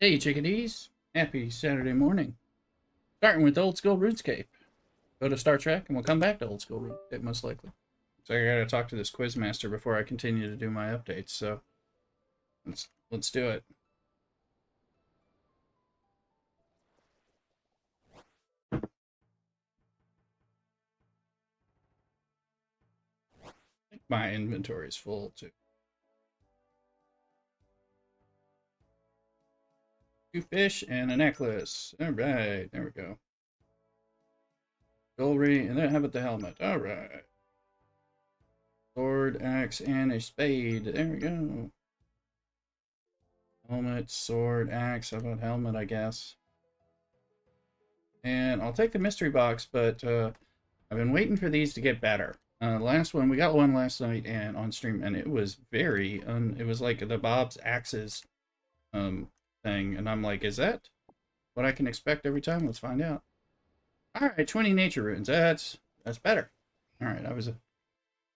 Hey chickadees, happy Saturday morning. Starting with old school RuneScape. Go to Star Trek and we'll come back to old school RuneScape most likely. So I gotta talk to this quizmaster before I continue to do my updates, so let's do it. I think my inventory is full too. 2 fish and a necklace. Alright, there we go. Jewelry, and then how about the helmet? Alright. Sword, axe, and a spade. There we go. Helmet, sword, axe. How about helmet, I guess? And I'll take the mystery box, but I've been waiting for these to get better. Last one, we got one last night and on stream, and it was very, it was like the Bob's Axes thing, and I'm like, is that what I can expect every time? Let's find out. All right, 20 nature runes. That's better. All right, I was a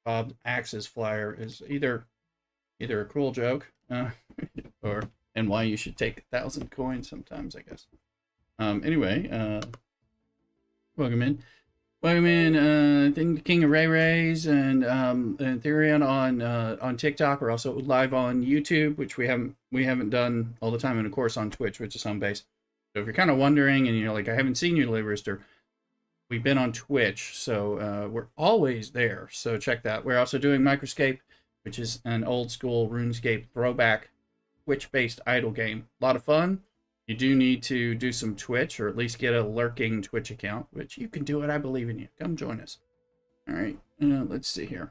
Bob's Axes flyer is either a cruel joke, or and why you should take 1,000 coins sometimes, I guess. Anyway, welcome in. Welcome in, King of Ray Rays and Therion on TikTok. We're also live on YouTube, which we haven't done all the time, and of course on Twitch, which is home base. So if you're kind of wondering, and you're like, I haven't seen you, Librister, we've been on Twitch, so we're always there. So check that. We're also doing Microscape, which is an old school RuneScape throwback Twitch-based idle game. A lot of fun. You do need to do some Twitch, or at least get a lurking Twitch account, which you can do it. I believe in you. Come join us. All right, let's see here.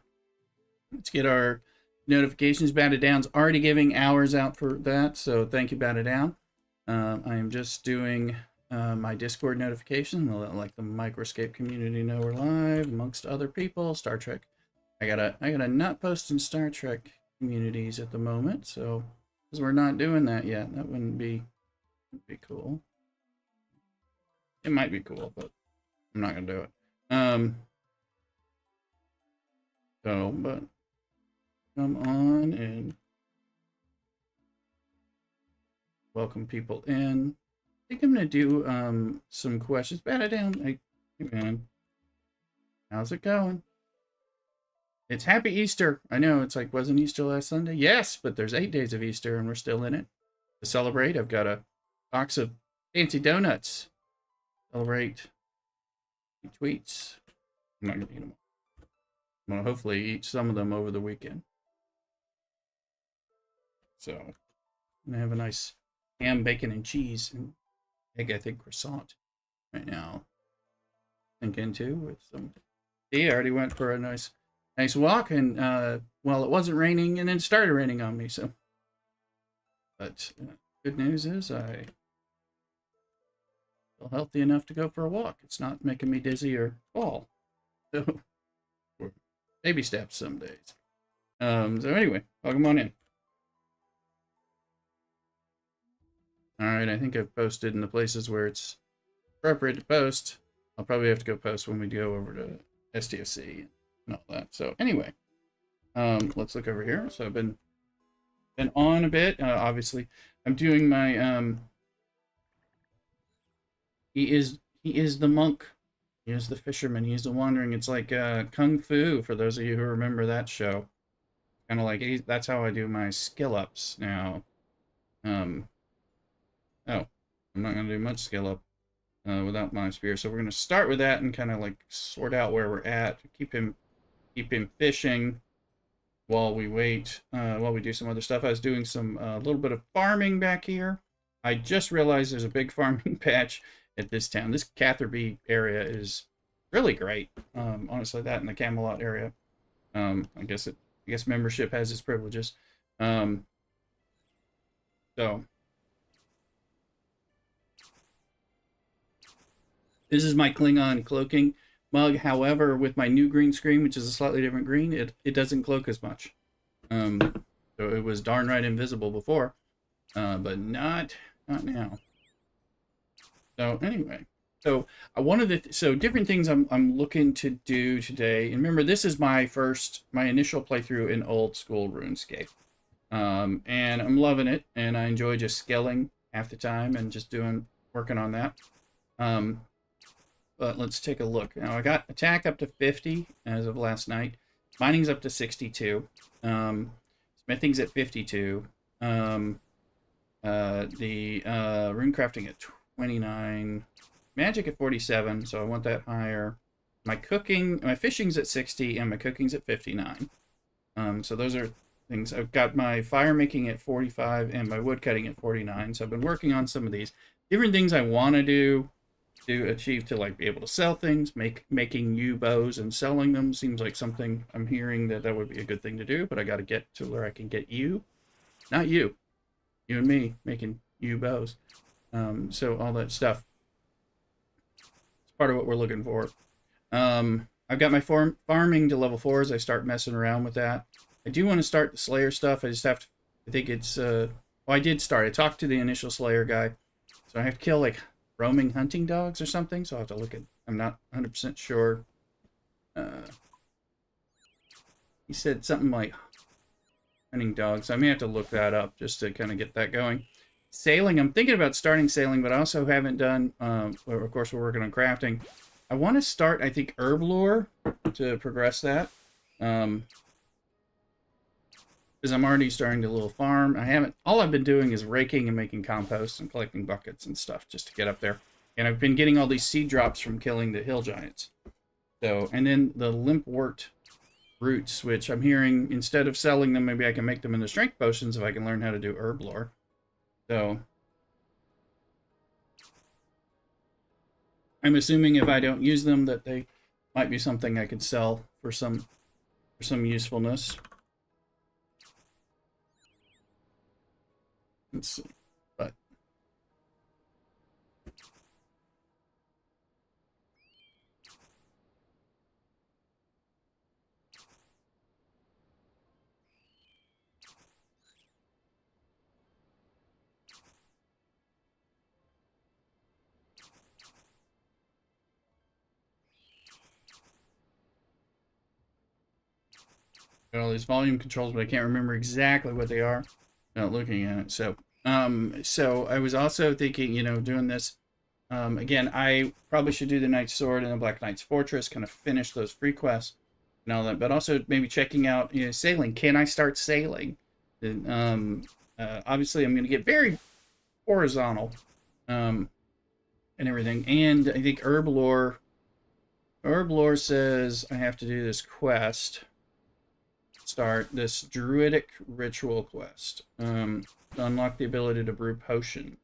Let's get our notifications. Batted Down's already giving hours out for that, so thank you, Batted Down. I am just doing my Discord notification. I'll let the Microscape community know we're live, amongst other people. Star Trek. I gotta not post in Star Trek communities at the moment, so because we're not doing that yet. That wouldn't be cool. It might be cool, but I'm not gonna do it. But come on and welcome people in. I think I'm gonna do some questions. Bat it down. Hey man, how's it going? It's Happy Easter. I know it's like, wasn't Easter last Sunday? Yes, but there's 8 days of Easter and we're still in it. To celebrate, I've got a box of fancy donuts. Celebrate. Tweets. I'm not gonna eat them. I'm gonna hopefully eat some of them over the weekend. So I'm gonna have a nice ham, bacon, and cheese and egg, I think, croissant right now. Sink into with some tea. I already went for a nice walk, and well, it wasn't raining, and then it started raining on me. So, but good news is I feel healthy enough to go for a walk. It's not making me dizzy or fall. So, baby steps some days. So anyway, welcome on in. All right, I think I've posted in the places where it's appropriate to post. I'll probably have to go post when we go over to STFC and all that. So anyway, let's look over here. So I've been on a bit. Obviously, I'm doing my he is the monk. He is the fisherman. He is the wandering. It's like Kung Fu, for those of you who remember that show. Kind of like, that's how I do my skill ups now. Oh, I'm not going to do much skill up without my spear. So we're going to start with that and kind of like sort out where we're at. Keep him fishing while we wait, while we do some other stuff. I was doing some little bit of farming back here. I just realized there's a big farming patch at this town. This Catherby area is really great. Honestly, that in the Camelot area. I guess membership has its privileges. So this is my Klingon cloaking mug. However, with my new green screen, which is a slightly different green, it doesn't cloak as much. So it was darn right invisible before, but not now. So anyway, so different things I'm looking to do today. And remember, this is my initial playthrough in old school RuneScape, and I'm loving it, and I enjoy just scaling half the time and just working on that. But let's take a look. Now I got attack up to 50 as of last night. Mining's up to 62. Smithing's at 52. The rune crafting at 29. Magic at 47, so I want that higher. My fishing's at 60, and my cooking's at 59. So those are things. I've got my fire making at 45 and my wood cutting at 49. So I've been working on some of these different things I want to do to achieve to like be able to sell things. Making yew bows and selling them seems like something I'm hearing that would be a good thing to do, but I got to get to where I can get you, not you and me making yew bows. So all that stuff. It's part of what we're looking for. I've got my farming to level 4 as I start messing around with that. I do want to start the Slayer stuff. I just have to, I think it's, well, I did start. I talked to the initial Slayer guy. So I have to kill, like, roaming hunting dogs or something. So I'll have to look at, I'm not 100% sure. He said something like hunting dogs. I may have to look that up just to kind of get that going. Sailing, I'm thinking about starting sailing, but I also haven't done, well, of course, we're working on crafting. I want to start, I think, herblore to progress that. Because I'm already starting to little farm. All I've been doing is raking and making compost and collecting buckets and stuff just to get up there. And I've been getting all these seed drops from killing the hill giants. So, and then the limpwort roots, which I'm hearing, instead of selling them, maybe I can make them into strength potions if I can learn how to do herblore. So, I'm assuming if I don't use them that they might be something I could sell for some usefulness. Let's see. But got all these volume controls, but I can't remember exactly what they are. Not looking at it. So I was also thinking, you know, doing this. Again, I probably should do the Knight's Sword and the Black Knight's Fortress, kind of finish those free quests and all that, but also maybe checking out, you know, sailing. Can I start sailing? And, obviously, I'm going to get very horizontal and everything. And I think herblore says I have to do this quest. Start this druidic ritual quest. To unlock the ability to brew potions.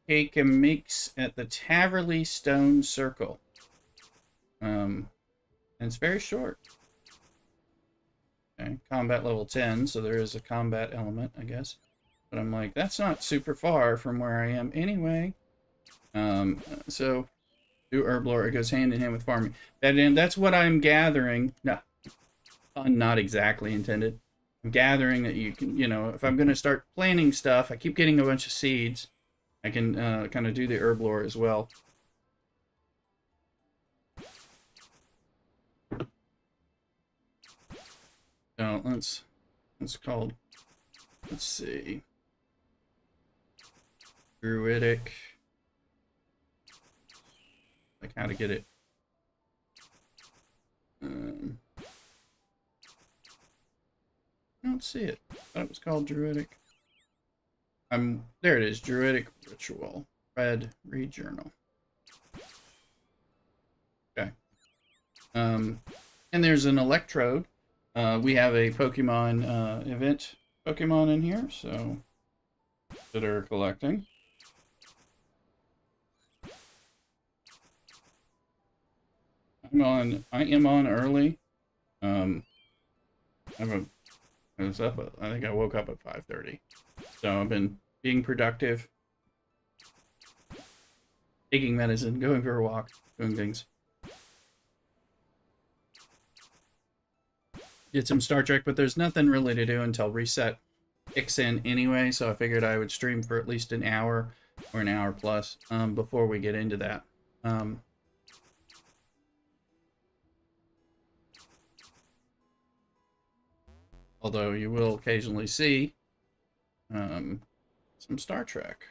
Take a mix at the Taverley Stone Circle. And it's very short. Okay, combat level 10, so there is a combat element, I guess. But I'm like, that's not super far from where I am anyway. So do herblore, it goes hand in hand with farming. And that's what I'm gathering. No, not exactly intended. I'm gathering that you can, you know, if I'm going to start planting stuff, I keep getting a bunch of seeds. I can kind of do the herblore as well. So let's see. Druidic. Like how to get it. I don't see it. I thought it was called Druidic. There it is. Druidic Ritual. Read journal. Okay. And there's an electrode. We have a Pokemon event Pokemon in here, so that are collecting. I am on early. I was up. I think I woke up at 5:30. So I've been being productive, taking medicine, going for a walk, doing things. Did some Star Trek, but there's nothing really to do until reset kicks in anyway. So I figured I would stream for at least an hour or an hour plus before we get into that. Although you will occasionally see some Star Trek.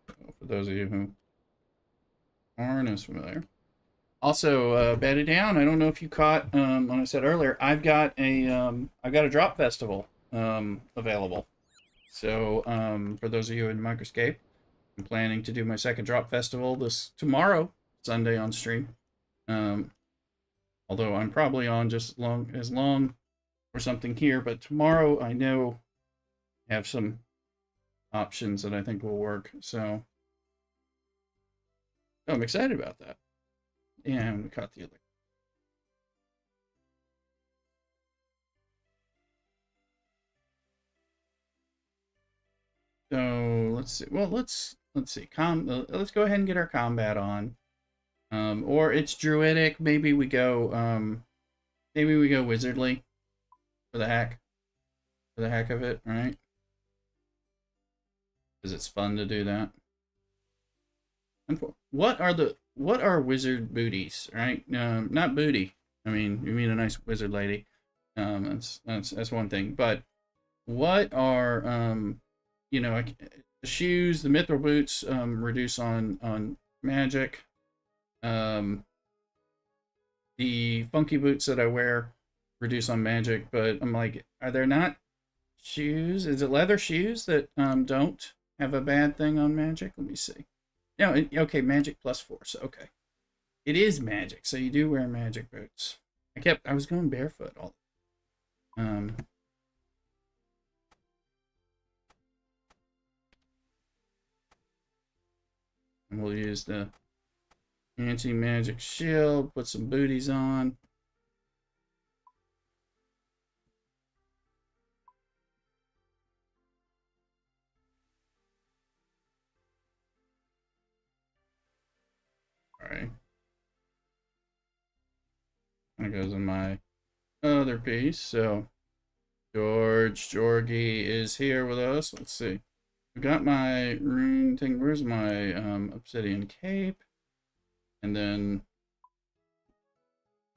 So for those of you who aren't as familiar. Also, Betty Down. I don't know if you caught when I said earlier. I've got a drop festival available. So for those of you in Microscape, I'm planning to do my second drop festival this tomorrow, Sunday on stream. Um, although I'm probably on just as long or something here, but tomorrow I know I have some options that I think will work. So I'm excited about that. And we caught the other. So let's see. Well, let's see. Let's go ahead and get our combat on. Or it's druidic. Maybe we go wizardly for the heck of it, right? Because it's fun to do that. What are wizard booties, right? Not booty. I mean, you mean a nice wizard lady. That's one thing. But what are the shoes, the mithril boots reduce on magic. The funky boots that I wear reduce on magic, but I'm like, are there not shoes? Is it leather shoes that don't have a bad thing on magic? Let me see. No, okay, magic plus force. Okay, it is magic, so you do wear magic boots. I was going barefoot all. And we'll use the anti-magic shield. Put some booties on. All right. That goes in my other piece. So Georgie is here with us. Let's see. I've got my rune thing. Where's my obsidian cape? And then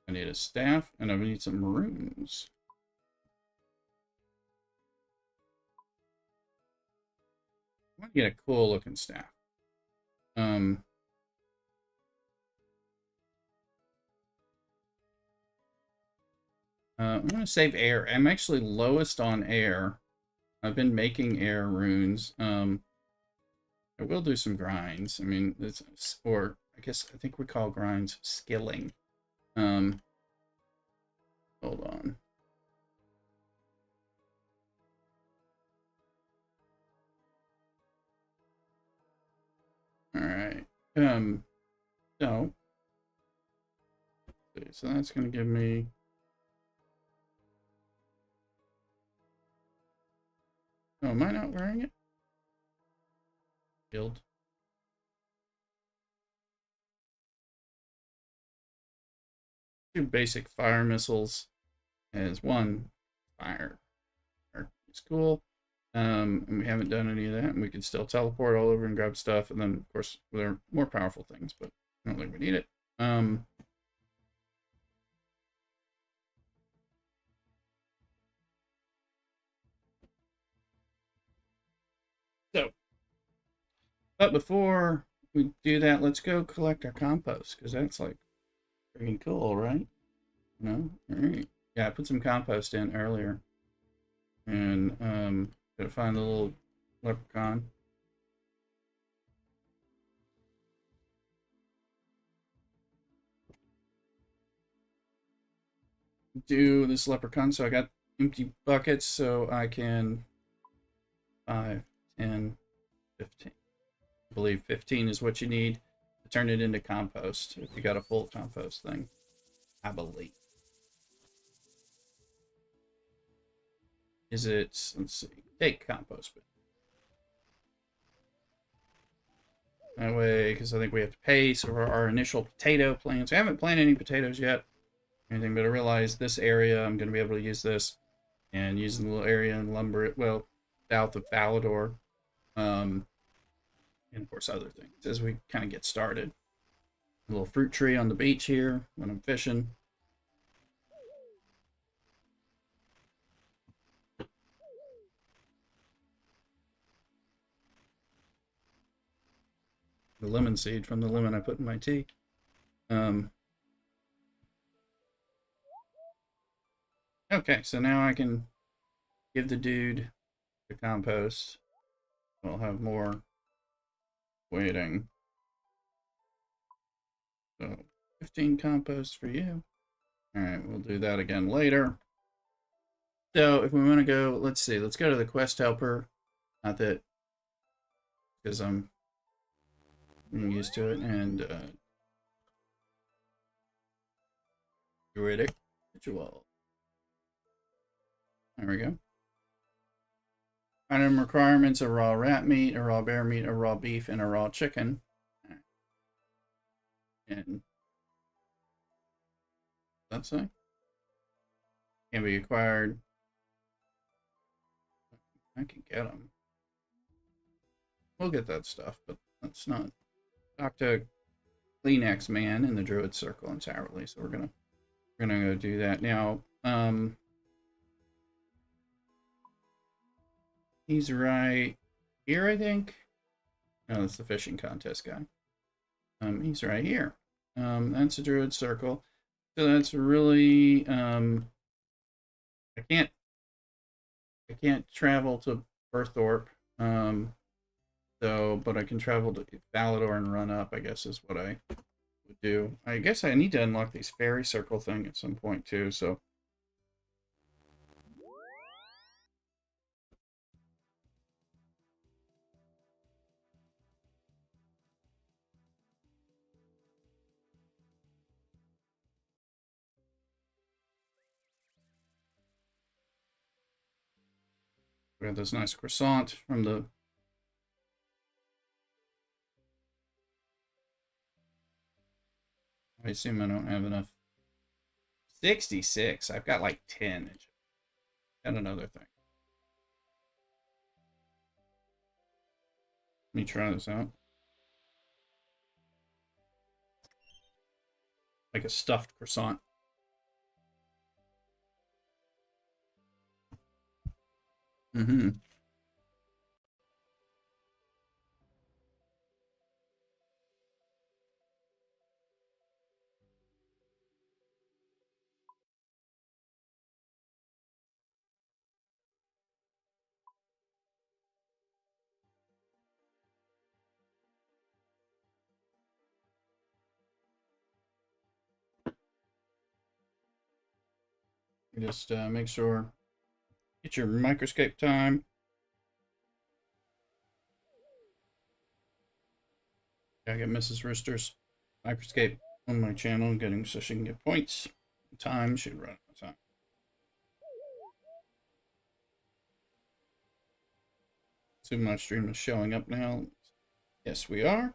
I need a staff, and I need some runes. I want to get a cool looking staff. I'm going to save air. I'm actually lowest on air. I've been making air runes. I will do some grinds. I mean, or I guess I think we call grinds skilling. Hold on. All right. So that's going to give me. Oh, am I not wearing it? Shield. Two basic fire missiles as one fire. It's cool. And we haven't done any of that, and we can still teleport all over and grab stuff, and then of course there are more powerful things, but I don't think we need it. But before we do that, let's go collect our compost, because that's like freaking cool, right? No? Alright. Yeah, I put some compost in earlier. And gotta find the little leprechaun. Do this leprechaun, so I got empty buckets, so I can 5, 10, 15. I believe 15 is what you need to turn it into compost if you got a full compost thing. I believe. Is it, let's see, take compost bin. That way, because I think we have to pay for our initial potato plants. I haven't planted any potatoes yet, anything, but I realized this area, I'm going to be able to use this and use the little area and lumber it, well, south of Falador. And of course other things as we kind of get started. A little fruit tree on the beach here when I'm fishing. the lemon seed from the lemon I put in my tea. Okay, so now I can give the dude the compost. We'll have more waiting. So 15 compost for you. All right, we'll do that again later. So if we want to go, let's see, let's go to the quest helper. Not that, because I'm used to it, and druidic ritual. There we go. Item requirements: a raw rat meat, a raw bear meat, a raw beef, and a raw chicken. And what's that say? Can be acquired. I can get them. We'll get that stuff, but let's not talk to Kleenex Man in the Druid Circle entirely. So we're gonna go do that now. He's right here, I think. No, that's the fishing contest guy. He's right here. That's a Druid Circle. So that's really I can't travel to Berthorpe. But I can travel to Valador and run up, I guess is what I would do. I guess I need to unlock these fairy circle thing at some point too, so we got this nice croissant from the I assume I don't have enough. 66. I've got like 10. Got another thing. Let me try this out. Like a stuffed croissant. Mm-hmm. Just make sure, get your Microscape time. Gotta get Mrs. Rooster's Microscape on my channel, getting so she can get points. Time should run out of time. Assume my stream is showing up now. Yes, we are.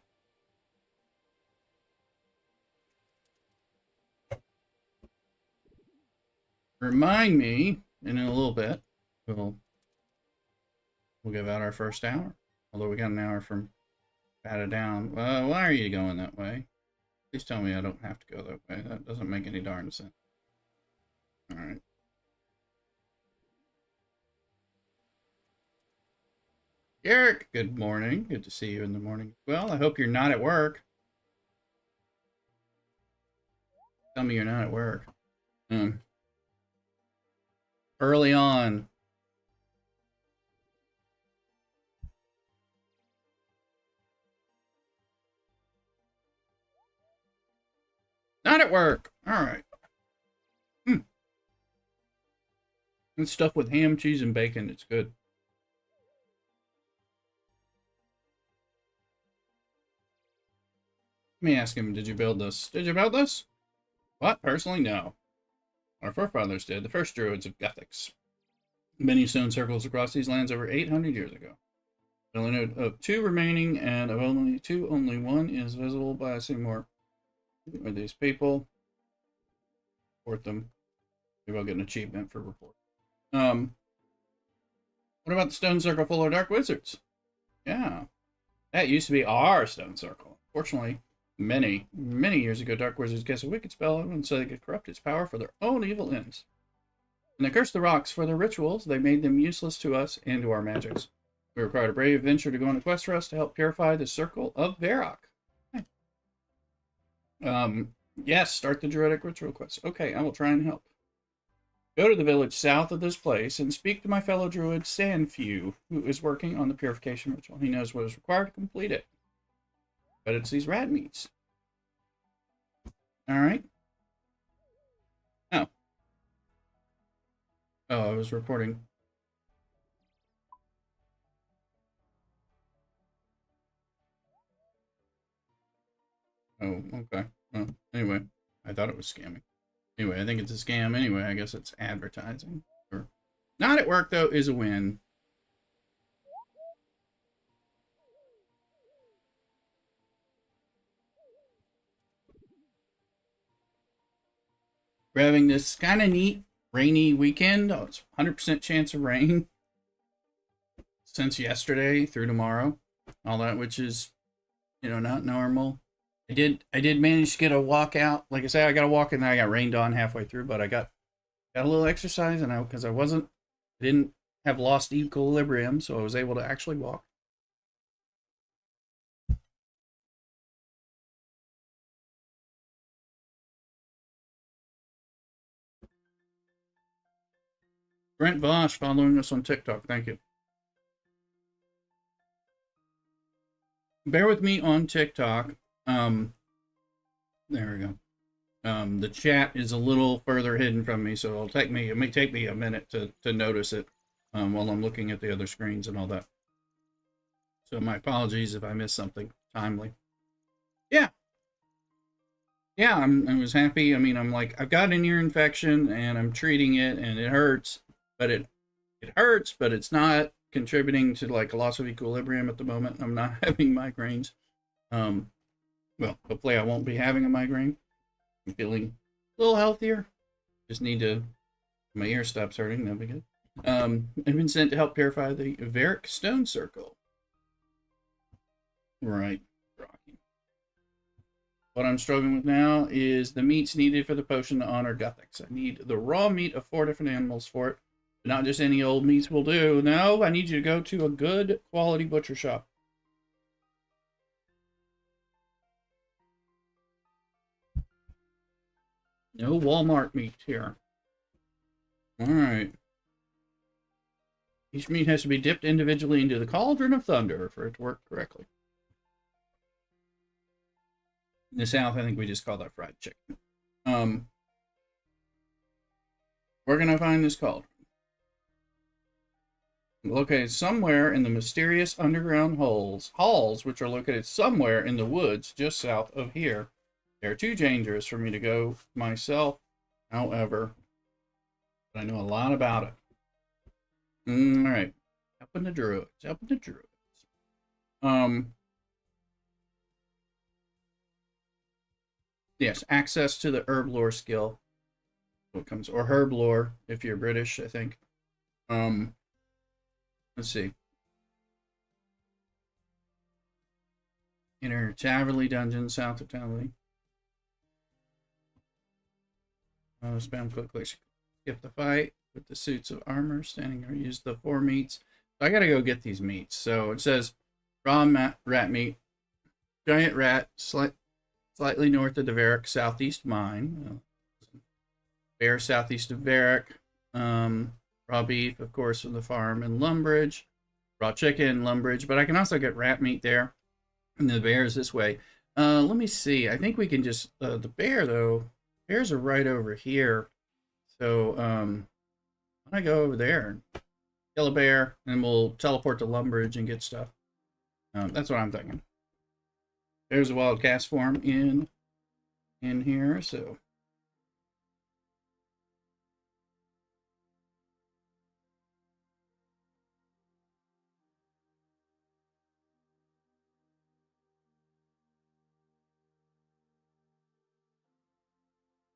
Remind me, and in a little bit, we'll give out our first hour. Although we got an hour from Bata down. Why are you going that way? Please tell me I don't have to go that way. That doesn't make any darn sense. All right. Eric, good morning. Good to see you in the morning. Well, I hope you're not at work. Tell me you're not at work. Early on. Not at work. All right. It's stuff with ham, cheese, and bacon. It's good. Let me ask him, did you build this? Did you build this? What? Personally, no. Our forefathers did, the first druids of Gothics. Many stone circles across these lands over 800 years ago. I only know of 2 remaining, and of only 2, only 1 is visible by Seymour. Who are these people? Report them. Maybe I'll get an achievement for report. What about the stone circle full of dark wizards? Yeah. That used to be our stone circle. Fortunately, many years ago, dark wizards cast a wicked spell and so they could corrupt its power for their own evil ends. When they cursed the rocks for their rituals, they made them useless to us and to our magics. We required a brave venture to go on a quest for us to help purify the circle of Varrock. Yes, start the druidic ritual quest. Okay, I will try and help. Go to the village south of this place and speak to my fellow druid Sandfew, who is working on the purification ritual. He knows what is required to complete it. But it's these rat meats. Alright. Oh. Oh, I was reporting. Oh, okay. Well, anyway, I thought it was scamming. Anyway, I think it's a scam anyway. I guess it's advertising. Or not at work, though, is a win. We're having this kind of neat rainy weekend. Oh, it's 100% chance of rain since yesterday through tomorrow. All that, which is, not normal. I did manage to get a walk out. Like I say, I got a walk and then I got rained on halfway through, but I got a little exercise and because I didn't have lost equilibrium, so I was able to actually walk. Brent Vosh following us on TikTok. Thank you. Bear with me on TikTok. There we go. The chat is a little further hidden from me, so it may take me a minute to notice it while I'm looking at the other screens and all that. So my apologies if I missed something timely. Yeah. Yeah, I was happy. I mean, I'm like, I've got an ear infection and I'm treating it and it hurts, but it hurts, but it's not contributing to like a loss of equilibrium at the moment. I'm not having migraines. Well, hopefully I won't be having a migraine. I'm feeling a little healthier. Just need to, my ear stops hurting. That'll be good. I've been sent to help purify the Varic Stone Circle. Right. Rocky. What I'm struggling with now is the meats needed for the potion to honor Guthics. I need the raw meat of 4 different animals for it. Not just any old meats will do. No, I need you to go to a good quality butcher shop. No Walmart meat here. Alright. Each meat has to be dipped individually into the cauldron of thunder for it to work correctly. In the South, I think we just call that fried chicken. We're going to find this cauldron. Located somewhere in the mysterious underground halls, which are located somewhere in the woods just south of here. They're too dangerous for me to go myself, however, but I know a lot about it. All right, helping the druids. Yes, access to the herblore skill. What comes or herblore if you're British, I think. Let's see. Enter Taverley Dungeon, south of Taverley. Spam click. Skip the fight with the suits of armor. Standing or use the 4 meats. So I gotta go get these meats. So it says raw rat meat, giant rat, slightly north of the Varic, southeast mine. Bear southeast of Varic. Raw beef, of course, from the farm in Lumbridge. Raw chicken, Lumbridge. But I can also get rat meat there. And the bears this way. Let me see. I think we can just... the bear, though... Bears are right over here. So, I go over there. Kill a bear. And we'll teleport to Lumbridge and get stuff. That's what I'm thinking. There's a wild cast form in here, so...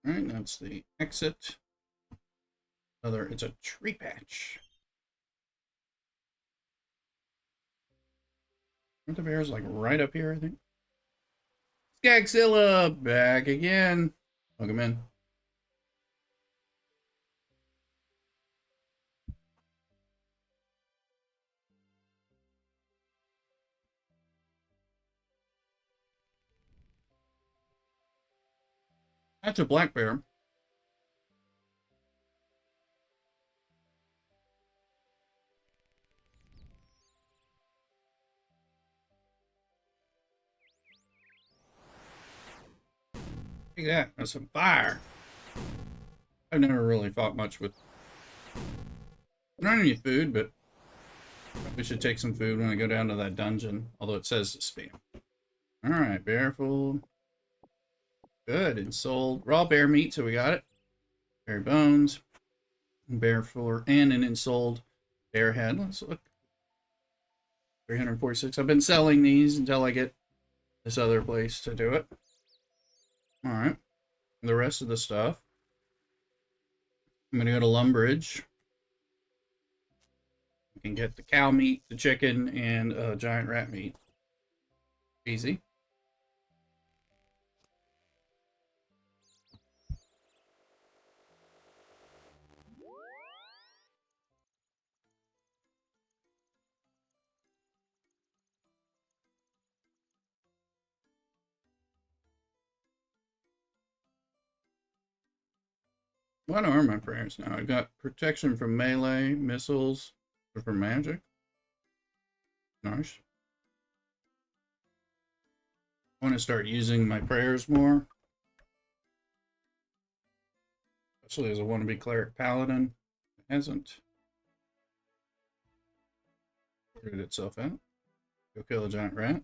All right, that's the exit. It's a tree patch. Aren't the bears like right up here, I think? Skagzilla, back again. Welcome in. That's a black bear. Look at that. That's some fire. I've never really fought much with. I don't have any food, but we should take some food when I go down to that dungeon. Although it says to spam. Alright, bear food. Good, and sold. Raw bear meat, so we got it. Bear bones. Bear fur, and an ensouled bear head. Let's look. 346. I've been selling these until I get this other place to do it. Alright. The rest of the stuff. I'm gonna go to Lumbridge. You can get the cow meat, the chicken, and giant rat meat. Easy. What are my prayers now? I got protection from melee, missiles, or from magic. Nice. I want to start using my prayers more. Especially as a wannabe cleric paladin. It hasn't figured itself out. Go kill a giant rat.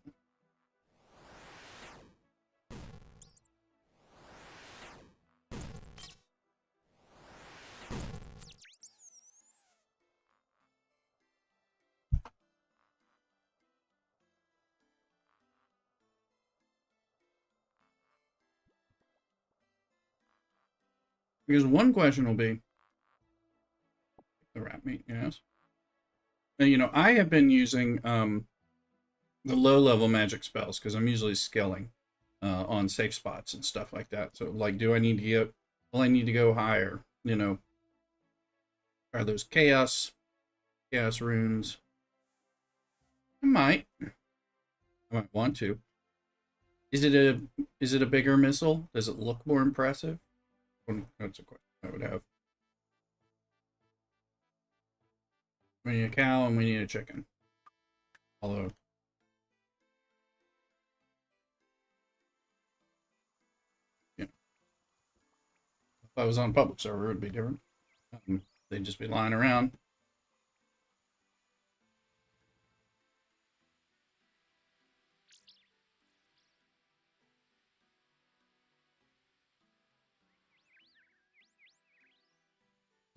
Because one question will be the rat meat, yes. And, you know, I have been using the low-level magic spells because I'm usually skilling on safe spots and stuff like that. So, like, do I need to get? Well, I need to go higher. You know, are those chaos runes? I might want to. Is it a bigger missile? Does it look more impressive? That's a question I would have. We need a cow and we need a chicken. Although, yeah, if I was on public server, it would be different. They'd just be lying around.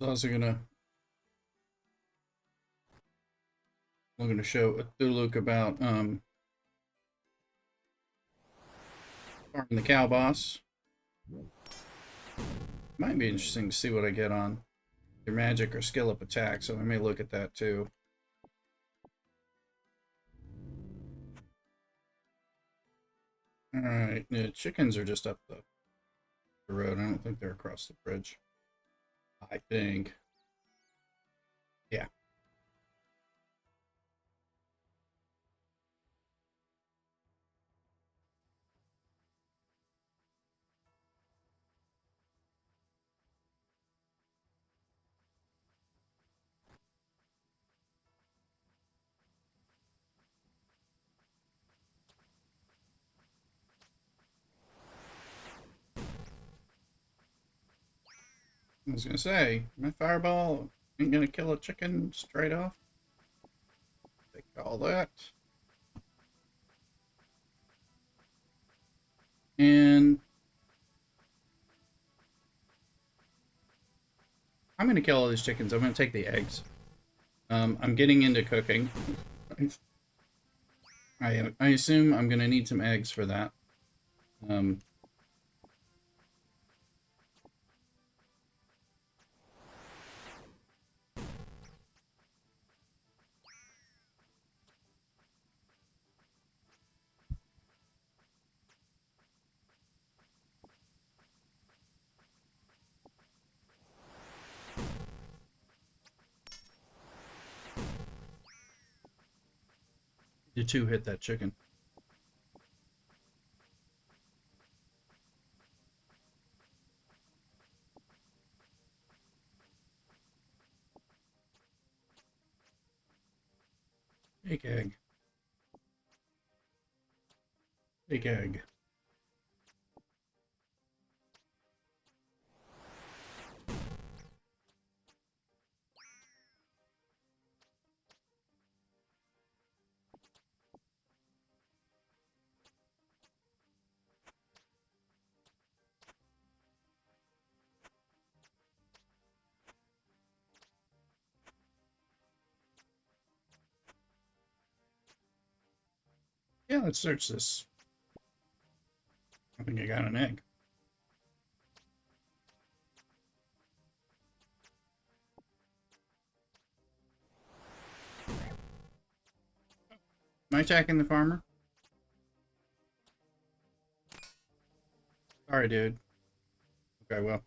I was also gonna I'm gonna show a Thuluk about farming the cow boss. Might be interesting to see what I get on your magic or skill up attack, so I may look at that too. Alright, the chickens are just up the road. I don't think they're across the bridge. I think. Yeah. I was gonna say, my fireball ain't gonna kill a chicken straight off. Take all that. And I'm gonna kill all these chickens. I'm gonna take the eggs. I'm getting into cooking. I assume I'm gonna need some eggs for that. The two hit that chicken. Big egg. Big egg. Yeah, let's search this. I think I got an egg. Am I attacking the farmer? Sorry, dude. Okay, well.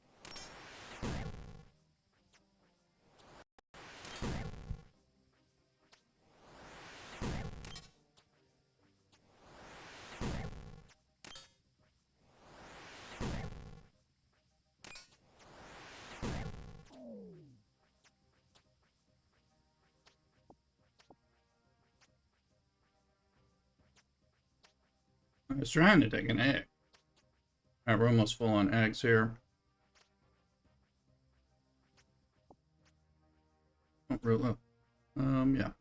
I was trying to take an egg. Alright, we're almost full on eggs here. Oh, real low. Yeah.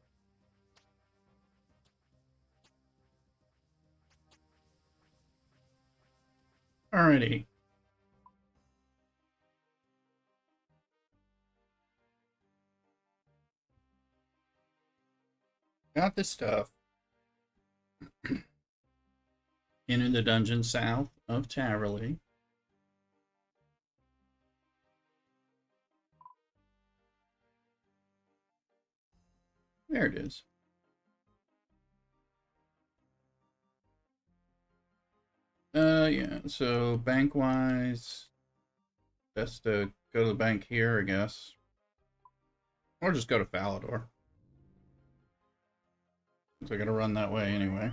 Alrighty. Got this stuff. Into the dungeon south of Taverley. There it is. Yeah, so bank-wise, best to go to the bank here, I guess. Or just go to Falador. So I gotta run that way anyway.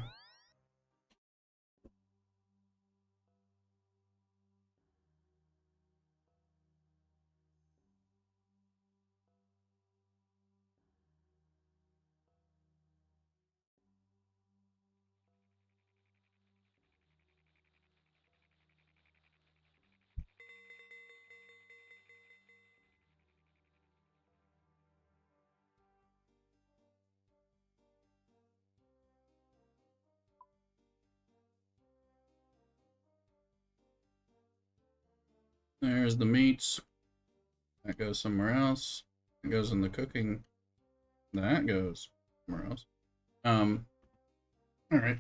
There's the meats. That goes somewhere else. It goes in the cooking. That goes somewhere else. Alright.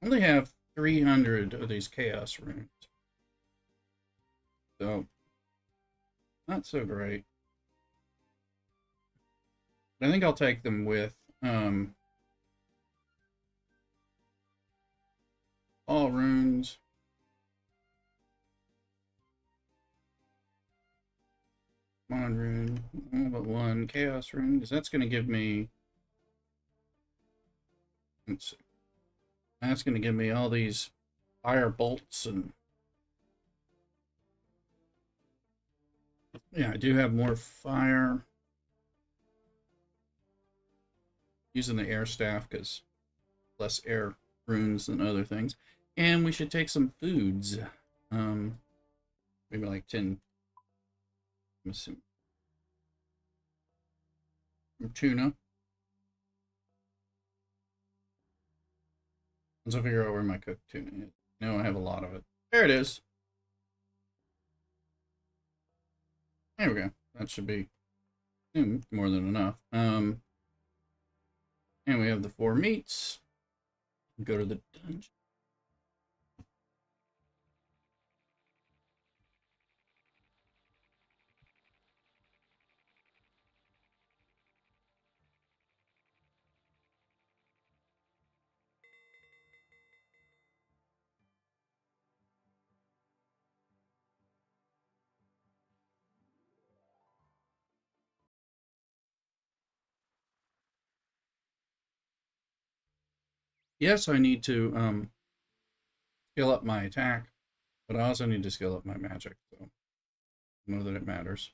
I only have 300 of these chaos runes. So, not so great. I think I'll take them with, all runes. Mon rune, all but one chaos rune, because that's going to give me, let's see, that's going to give me all these fire bolts, and yeah, I do have more fire. Using the air staff because less air runes than other things. And we should take some foods. Maybe like 10. Some tuna. Let's figure out where my cooked tuna is. No, I have a lot of it. There it is. There we go. That should be more than enough. And we have the 4 meats. Go to the dungeon. Yes, I need to skill up my attack, but I also need to skill up my magic, so I know that it matters.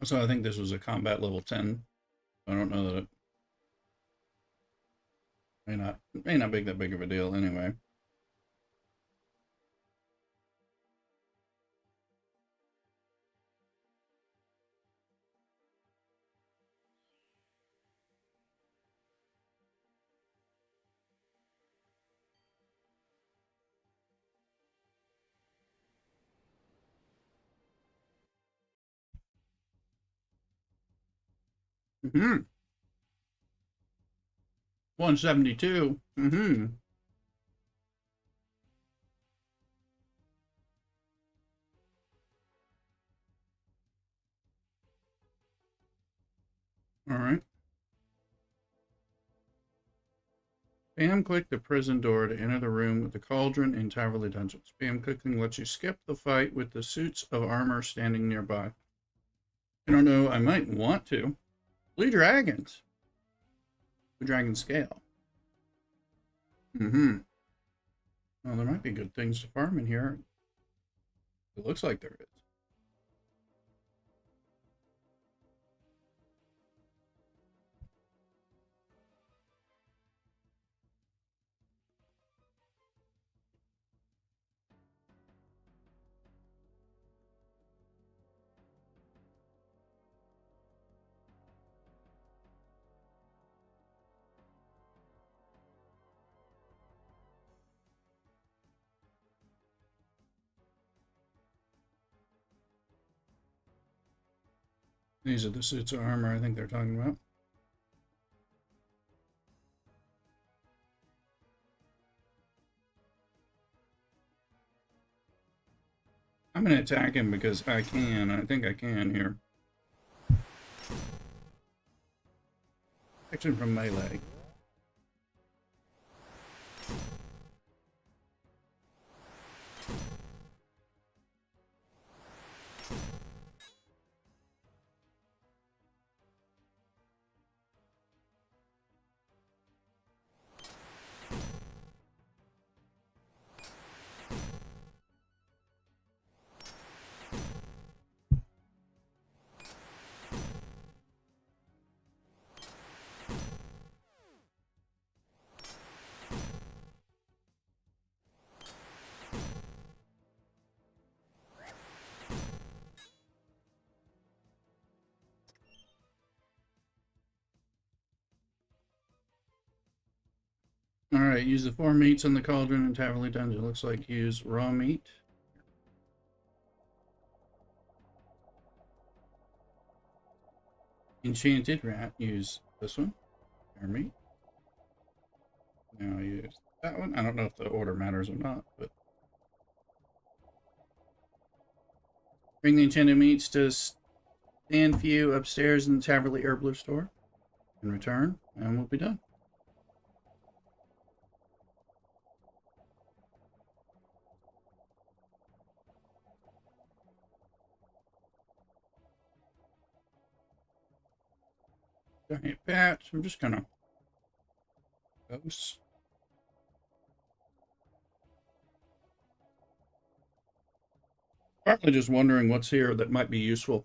So I think this was a combat level 10. I don't know that it may not be that big of a deal anyway. Mm-hmm. 172. Mm-hmm. All right. Spam click the prison door to enter the room with the cauldron in Taverley Dungeon. Spam clicking lets you skip the fight with the suits of armor standing nearby. I don't know, I might want to. Blue dragons. Blue dragon scale. Mm-hmm. Well, there might be good things to farm in here. It looks like there is. These are the suits of armor I think they're talking about. I'm going to attack him because I can. I think I can here. Action from melee. Alright, use the 4 meats in the cauldron in Taverley Dungeon. Looks like use raw meat. Enchanted rat, use this one. Rare meat. Now use that one. I don't know if the order matters or not, but bring the enchanted meats to stand few upstairs in the Taverley Herblore store and return, and we'll be done. Giant patch. I'm just gonna ghost. Partly just wondering what's here that might be useful.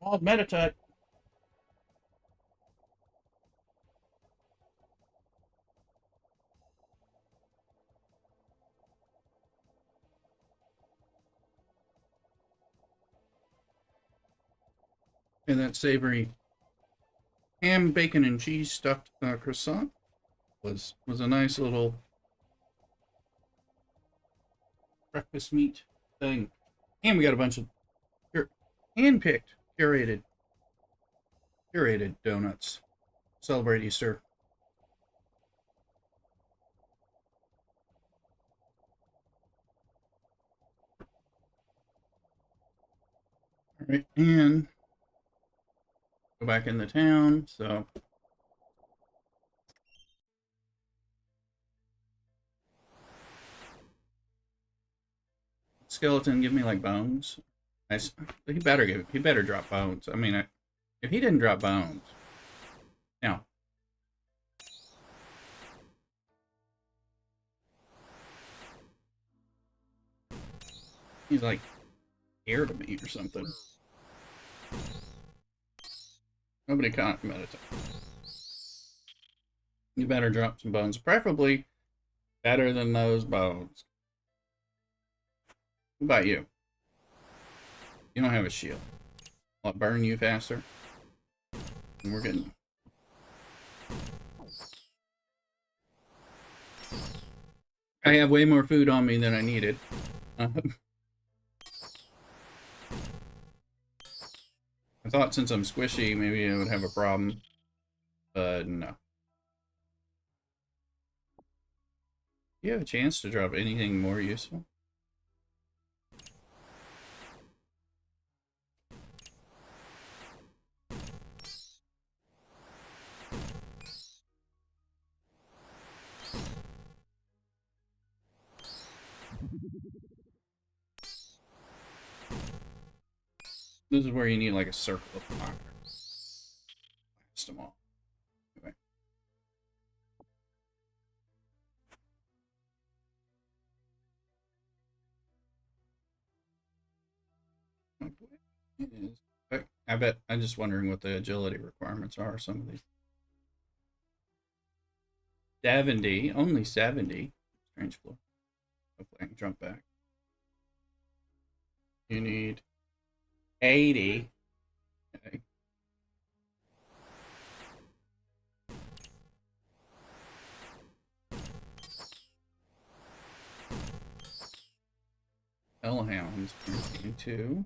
I'll meditate. And that savory ham, bacon, and cheese stuffed croissant was a nice little breakfast meat thing. And we got a bunch of hand-picked, curated donuts. Celebrate Easter. All right, and go back in the town. So skeleton, give me like bones. He better drop bones. I mean, if he didn't drop bones, now he's like scared of me or something. Nobody caught him at a time. You better drop some bones. Preferably better than those bones. What about you? You don't have a shield. Will it burn you faster? And we're getting... I have way more food on me than I needed. I thought since I'm squishy, maybe I would have a problem. But no. Do you have a chance to drop anything more useful? This is where you need like a circle of fire. Blast them all. Anyway. I bet I'm just wondering what the agility requirements are. Some of these. 70, only 70. Strange floor. Hopefully I can jump back. You need 80. Okay. Hellhounds, 2.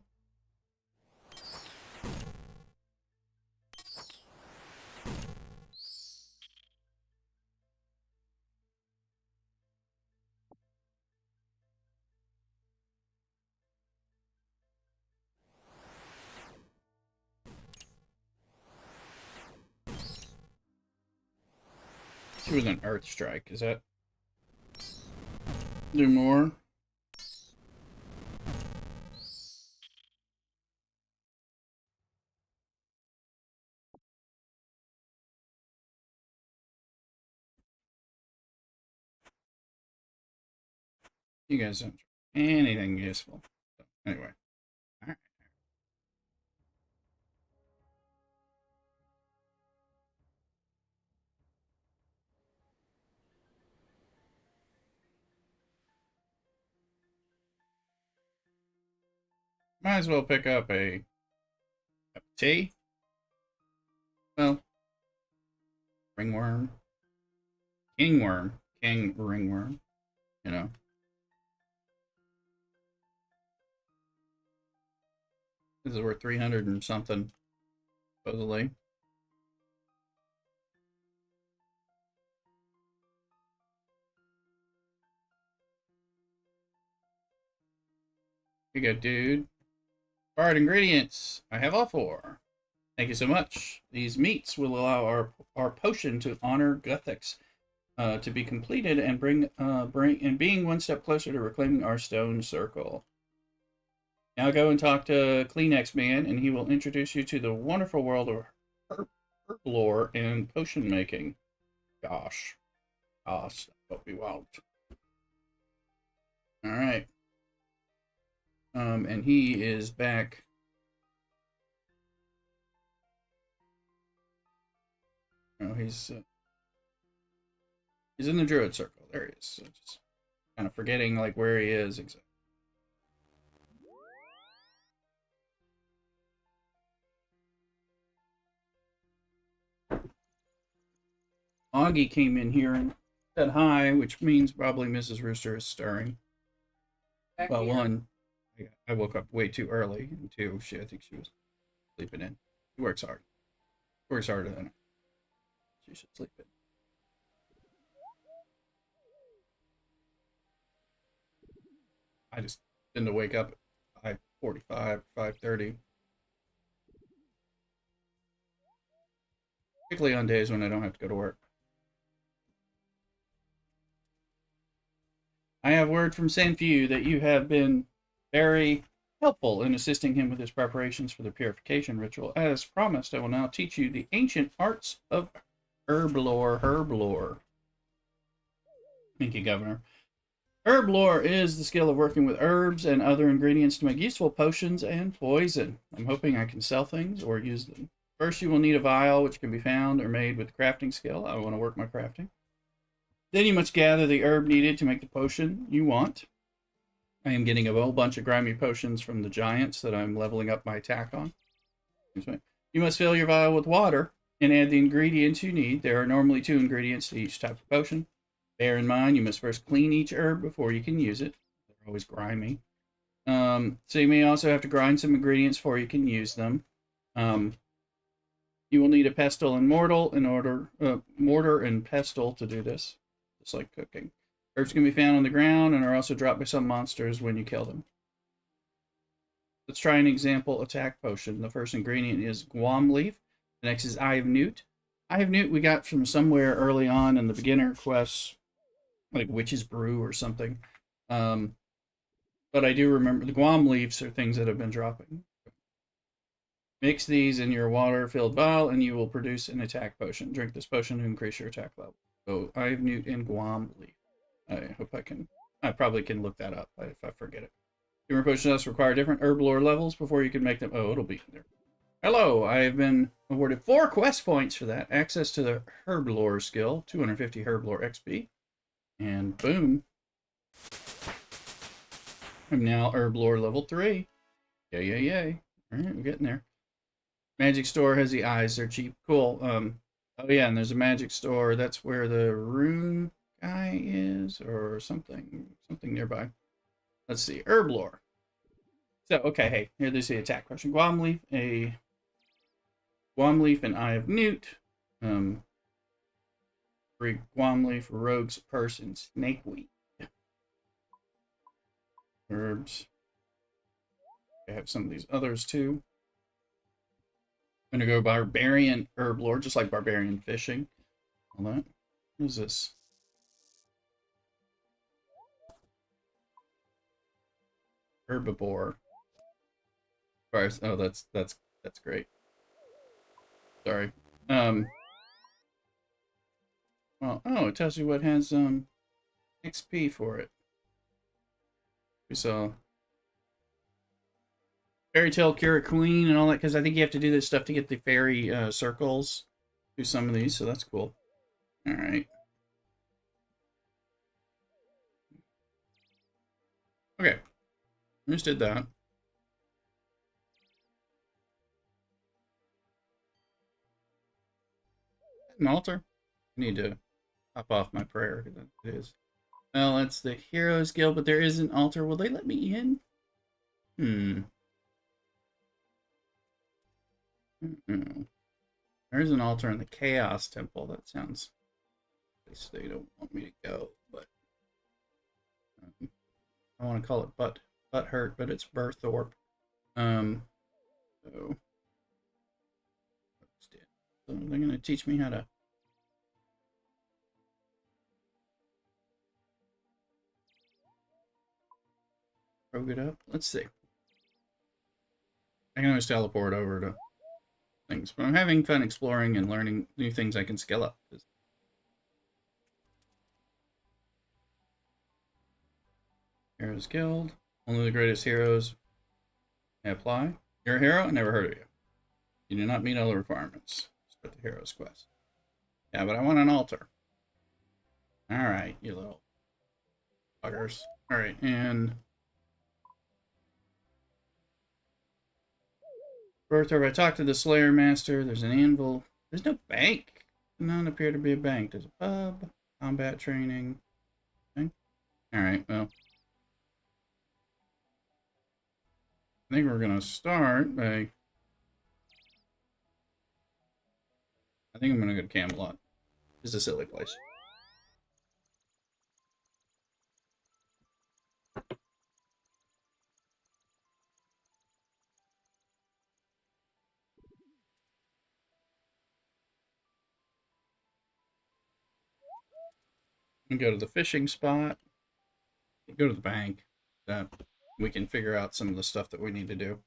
With an earth strike, is that do more? You guys don't do anything useful. So, anyway, all right. Might as well pick up a cup of tea. Well, ringworm, kingworm, king ringworm. You know. This is worth 300 and something, supposedly. Here you go, dude. Barred ingredients. I have all 4. Thank you so much. These meats will allow our potion to honor Gothics to be completed and being one step closer to reclaiming our stone circle. Now go and talk to Kleenex Man, and he will introduce you to the wonderful world of herblore and potion making. Gosh, that's what we want. All right. And he is back. Oh, he's in the druid circle. There he is. So just kind of forgetting like where he is exactly. Augie came in here and said hi, which means probably Mrs. Rooster is stirring. Well, 1, I woke up way too early, and 2, I think she was sleeping in. She works hard. Works harder than her. She should sleep in. I just tend to wake up at 5:45, 5:30. Particularly on days when I don't have to go to work. I have word from Sanfew that you have been very helpful in assisting him with his preparations for the purification ritual. As promised, I will now teach you the ancient arts of herblore. Thank you, Governor. Herblore is the skill of working with herbs and other ingredients to make useful potions and poison. I'm hoping I can sell things or use them. First, you will need a vial, which can be found or made with crafting skill. I want to work my crafting. Then you must gather the herb needed to make the potion you want. I am getting a whole bunch of grimy potions from the giants that I'm leveling up my attack on. You must fill your vial with water and add the ingredients you need. There are normally 2 ingredients to each type of potion. Bear in mind, you must first clean each herb before you can use it. They're always grimy. So you may also have to grind some ingredients before you can use them. You will need a pestle and mortar and pestle to do this, just like cooking. Herbs can be found on the ground and are also dropped by some monsters when you kill them. Let's try an example attack potion. The first ingredient is guam leaf. The next is Eye of Newt. Eye of Newt we got from somewhere early on in the beginner quests, like Witch's Brew or something. But I do remember the guam leaves are things that have been dropping. Mix these in your water-filled vial, and you will produce an attack potion. Drink this potion to increase your attack level. So, Eye of Newt and guam leaf. I hope I can. I probably can look that up if I forget it. Humor potions require different herblore levels before you can make them. Oh, it'll be in there. Hello, I have been awarded 4 quest points for that. Access to the herblore skill, 250 herblore XP. And boom. I'm now herblore level 3. Yay, yay, yay. Alright, we're getting there. Magic store has the eyes, they're cheap. Cool. Oh yeah, and there's a magic store. That's where the rune guy is, or something nearby. Let's see, herblore. So, okay, hey, here there's the attack question. Guam leaf, and Eye of Newt. 3 guam leaf, rogue's purse, and snakeweed. Herbs. I have some of these others too. I'm gonna go barbarian herblore, just like barbarian fishing. Hold on. What is this? Herbivore. Oh, that's great. Sorry. Well, oh, it tells you what has XP for it. We saw Fairy Tale Cure Queen and all that, because I think you have to do this stuff to get the fairy circles. Do some of these, so that's cool. All right. Okay. I just did that. An altar? I need to pop off my prayer. It is. Well, that's the Heroes Guild, but there is an altar. Will they let me in? There's an altar in the Chaos Temple. That sounds... They don't want me to go, but... I want to call it Butthurt, but it's Burthorpe. So they're going to teach me how to... Rogue it up. Let's see. I can always teleport over to things, but I'm having fun exploring and learning new things I can scale up. Heroes Guild. Only the greatest heroes may apply. You're a hero? I never heard of you. You do not meet all the requirements. Start the hero's quest. Yeah, but I want an altar. Alright, you little buggers. Alright, and... Burthorpe, I talked to the Slayer Master. There's an anvil. There's no bank. Does not appear to be a bank. There's a pub. Combat training. Okay. Alright, well. I think we're going to start by... I think I'm going to go to Camelot. It's a silly place. And go to the fishing spot. Go to the bank. We can figure out some of the stuff that we need to do.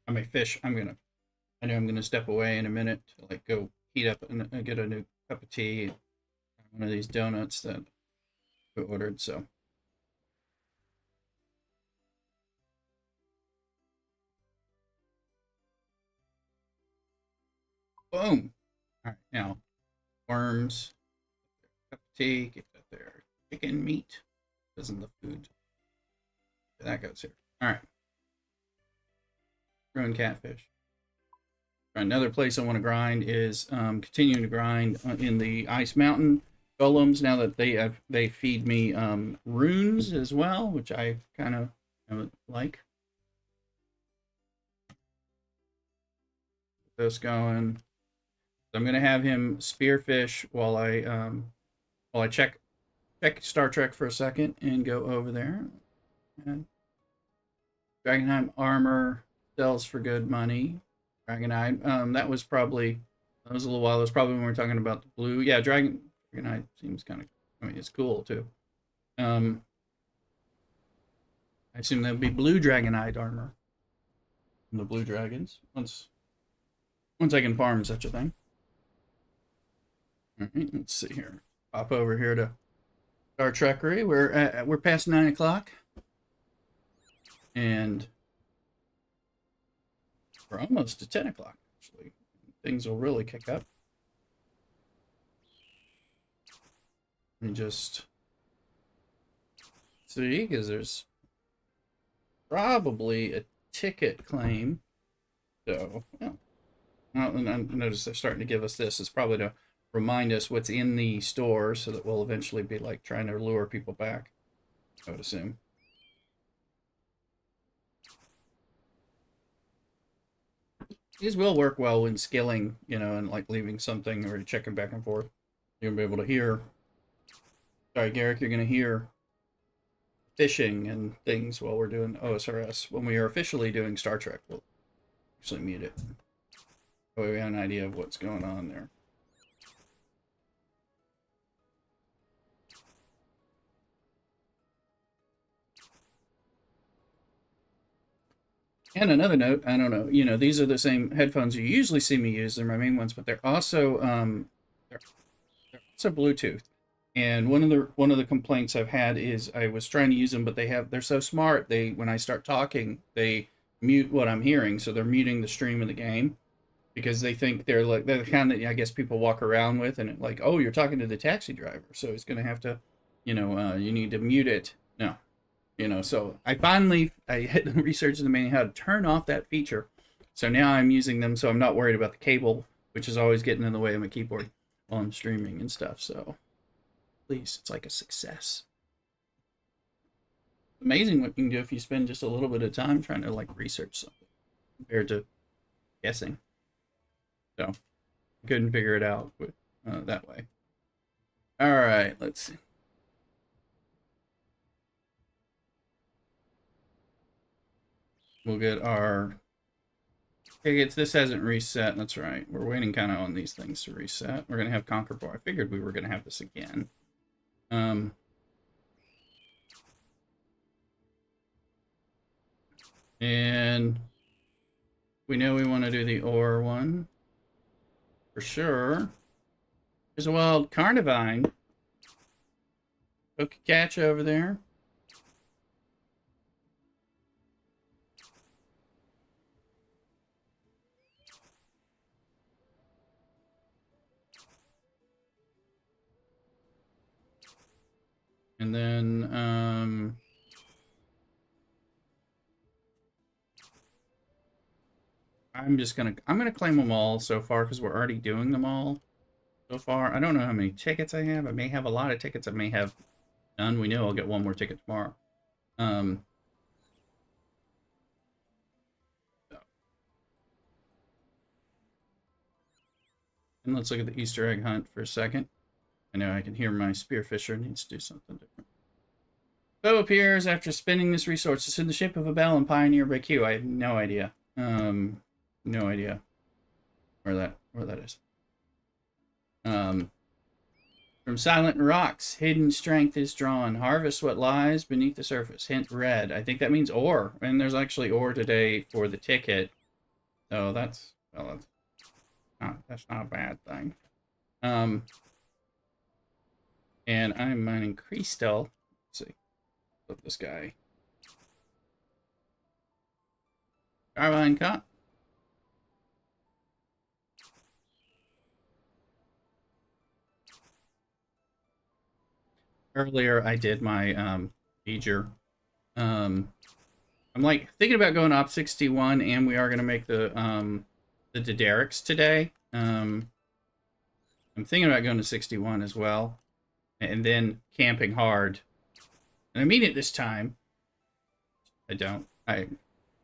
I may fish. I know I'm gonna step away in a minute to like go heat up and get a new cup of tea. One of these donuts that we ordered, so. Boom. All right, now worms, cup of tea, get that there. Chicken meat, isn't the food. That goes here. All right. Growing catfish. Another place I want to grind is continuing to grind in the Ice Mountain golems. Now that they feed me runes as well, which I kind of like. Get this going. So I'm gonna have him spearfish while I check Star Trek for a second and go over there. And Dragonheim armor sells for good money. Dragonite. That was a little while. That was probably when we were talking about the blue. Yeah, Dragonite seems kind of. I mean, it's cool too. I assume that would be blue Dragonite armor from the blue dragons. Once I can farm such a thing. All right, let's see here. Pop over here to Star Trekkery. We're past 9 o'clock, and we're almost to 10 o'clock. Actually, things will really kick up. Let me just see, because there's probably a ticket claim. So, yeah. Well, and I notice they're starting to give us this. It's probably to remind us what's in the store so that we'll eventually be like trying to lure people back, I would assume. These will work well when skilling, and like leaving something or checking back and forth. You're going to be able to hear. Sorry, Garrick, you're going to hear fishing and things while we're doing OSRS. When we are officially doing Star Trek, we'll actually mute it. That way we have an idea of what's going on there. And another note, I don't know, these are the same headphones you usually see me use. They're my main ones, but they're also Bluetooth. And one of the complaints I've had is I was trying to use them, but they're so smart. When I start talking, they mute what I'm hearing, so they're muting the stream of the game because they think they're the kind that I guess people walk around with, and it, like, oh, you're talking to the taxi driver, so he's gonna have to, you need to mute it. No. So I hit the research in the manual how to turn off that feature. So now I'm using them, so I'm not worried about the cable, which is always getting in the way of my keyboard while I'm streaming and stuff. So please, it's like a success. Amazing what you can do if you spend just a little bit of time trying to like research something compared to guessing. So I couldn't figure it out that way. All right, let's see. We'll get our tickets. This hasn't reset. That's right. We're waiting kind of on these things to reset. We're going to have Conquer Bar. I figured we were going to have this again. And we know we want to do the ore one for sure. There's a wild Carnivine. Hook a catch over there. And then, I'm gonna claim them all so far because we're already doing them all so far. I don't know how many tickets I have. I may have a lot of tickets. I may have none. We know I'll get one more ticket tomorrow. And let's look at the Easter egg hunt for a second. I know I can hear my spearfisher needs to do something different. Foe appears after spinning this resource. It's in the shape of a bell and pioneer by Q. I have no idea. No idea where that is. From silent rocks, hidden strength is drawn. Harvest what lies beneath the surface. Hint red. I think that means ore. And there's actually ore today for the ticket. So that's not a bad thing. And I'm mining crystal. Let's see. Flip this guy. Carbine cut. Earlier I did my major. I'm like thinking about going up 61, and we are gonna make the Dederics today. I'm thinking about going to 61 as well, and then camping hard. And I mean it this time. I don't. I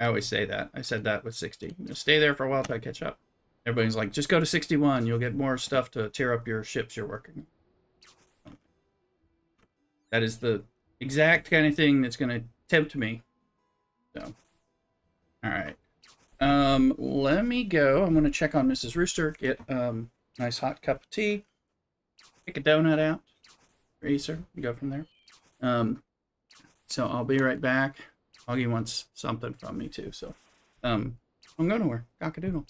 always say that. I said that with 60. Stay there for a while till I catch up. Everybody's like, just go to 61. You'll get more stuff to tear up your ships you're working. That is the exact kind of thing that's going to tempt me. So, all right. Let me go. I'm going to check on Mrs. Rooster, get nice hot cup of tea, pick a donut out for Easter, and go from there. So I'll be right back. Augie wants something from me too, so I'm going to her. Cock-a-doodle.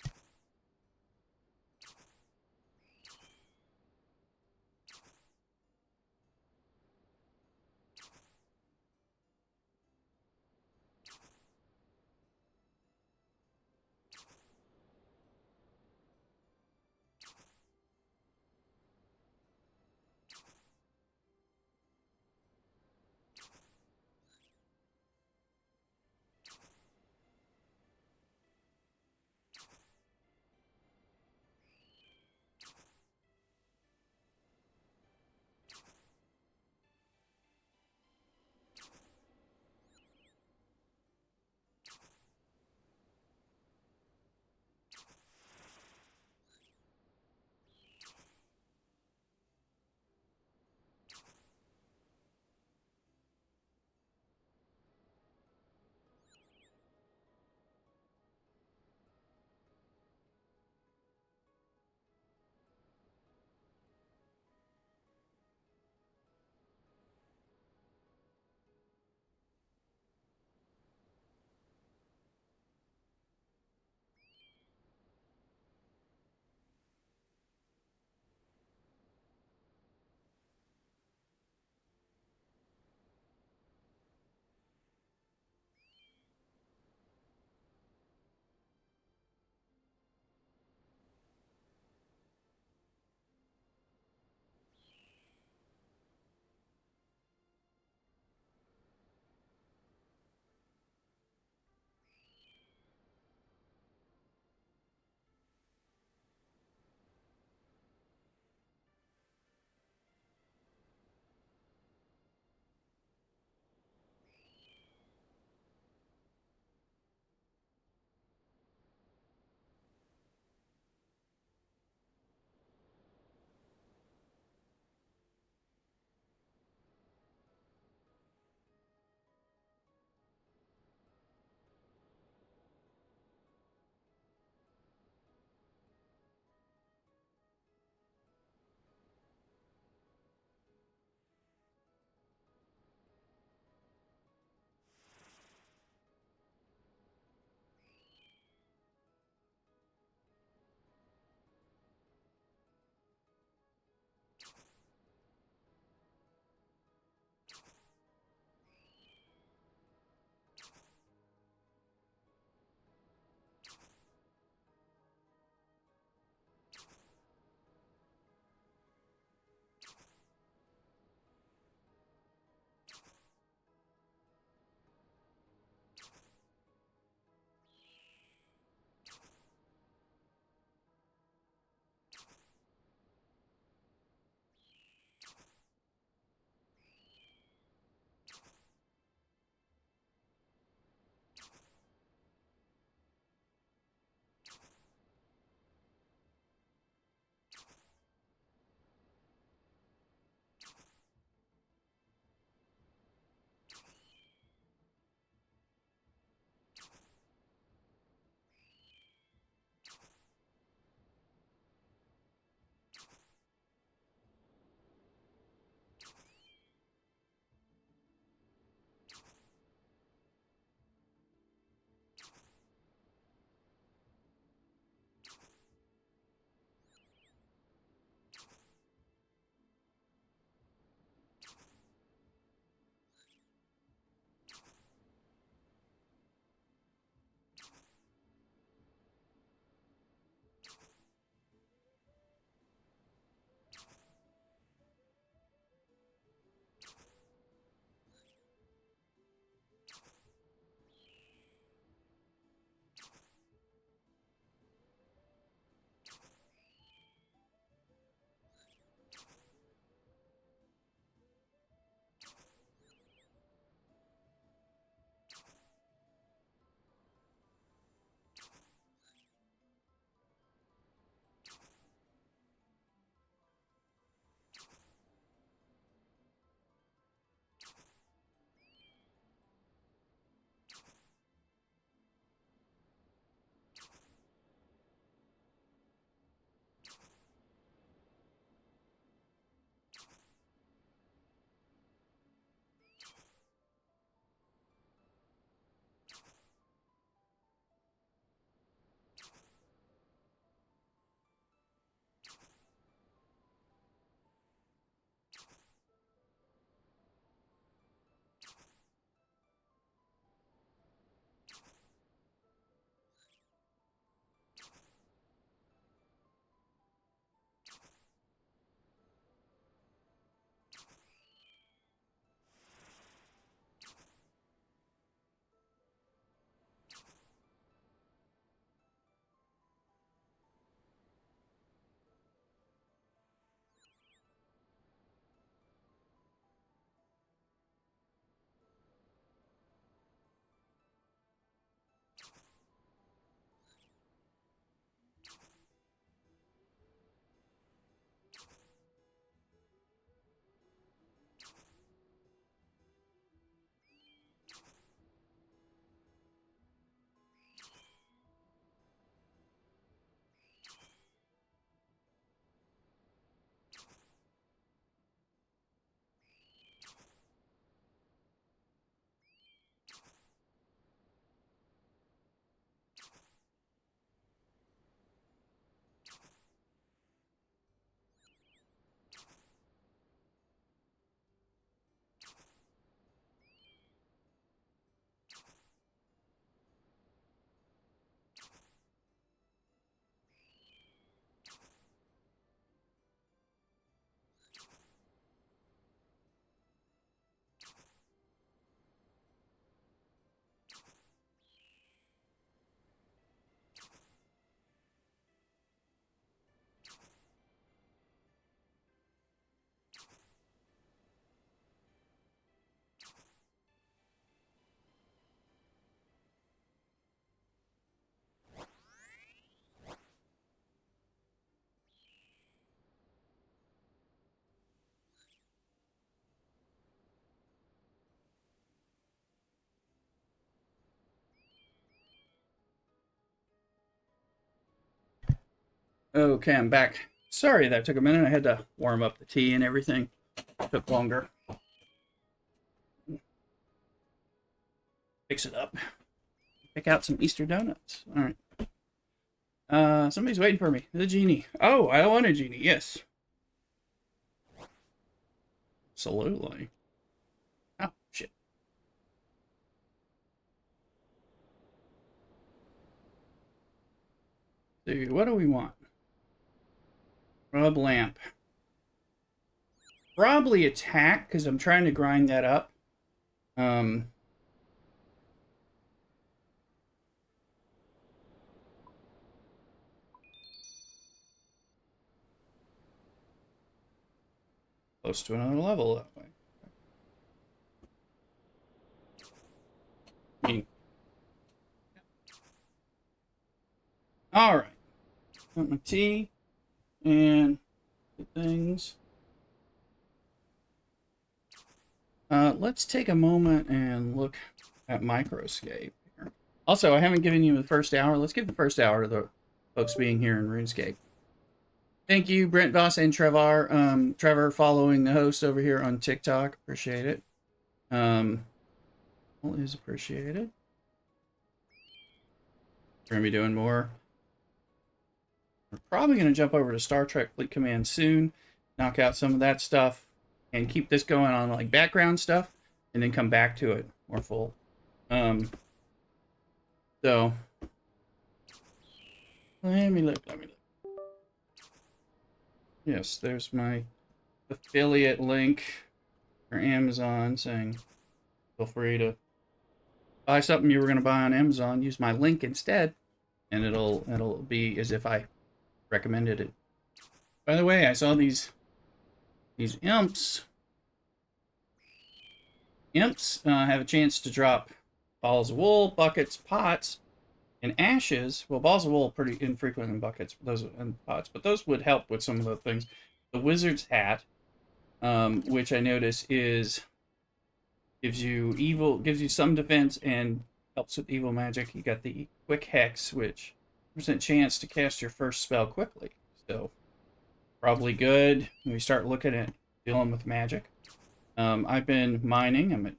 Okay, I'm back. Sorry that took a minute. I had to warm up the tea and everything. It took longer. Fix it up. Pick out some Easter donuts. All right. Somebody's waiting for me. The genie. Oh, I want a genie. Yes. Absolutely. Oh, shit. Dude, what do we want? Rub lamp. Probably attack, because I'm trying to grind that up. Close to another level that way. I mean, all right. Got my tea and the things. Let's take a moment and look at Microscape here. Also, I haven't given you the first hour. Let's give the first hour to the folks being here in RuneScape. Thank you, Brent Voss and Trevor. Trevor following the host over here on TikTok. Appreciate it. All is appreciated. We're going to be doing more. We're probably going to jump over to Star Trek Fleet Command soon. Knock out some of that stuff. And keep this going on like background stuff. And then come back to it more full. So. Let me look. Yes, there's my affiliate link for Amazon saying feel free to buy something you were going to buy on Amazon, use my link instead, and it'll be as if I recommended it. By the way, I saw these imps. Imps have a chance to drop balls of wool, buckets, pots, and ashes. Well, balls of wool are pretty infrequent in buckets, those and pots, but those would help with some of the things. The wizard's hat, which I notice gives you some defense and helps with evil magic. You got the quick hex, which percent chance to cast your first spell quickly. So probably good when we start looking at dealing with magic. I've been mining. I'm at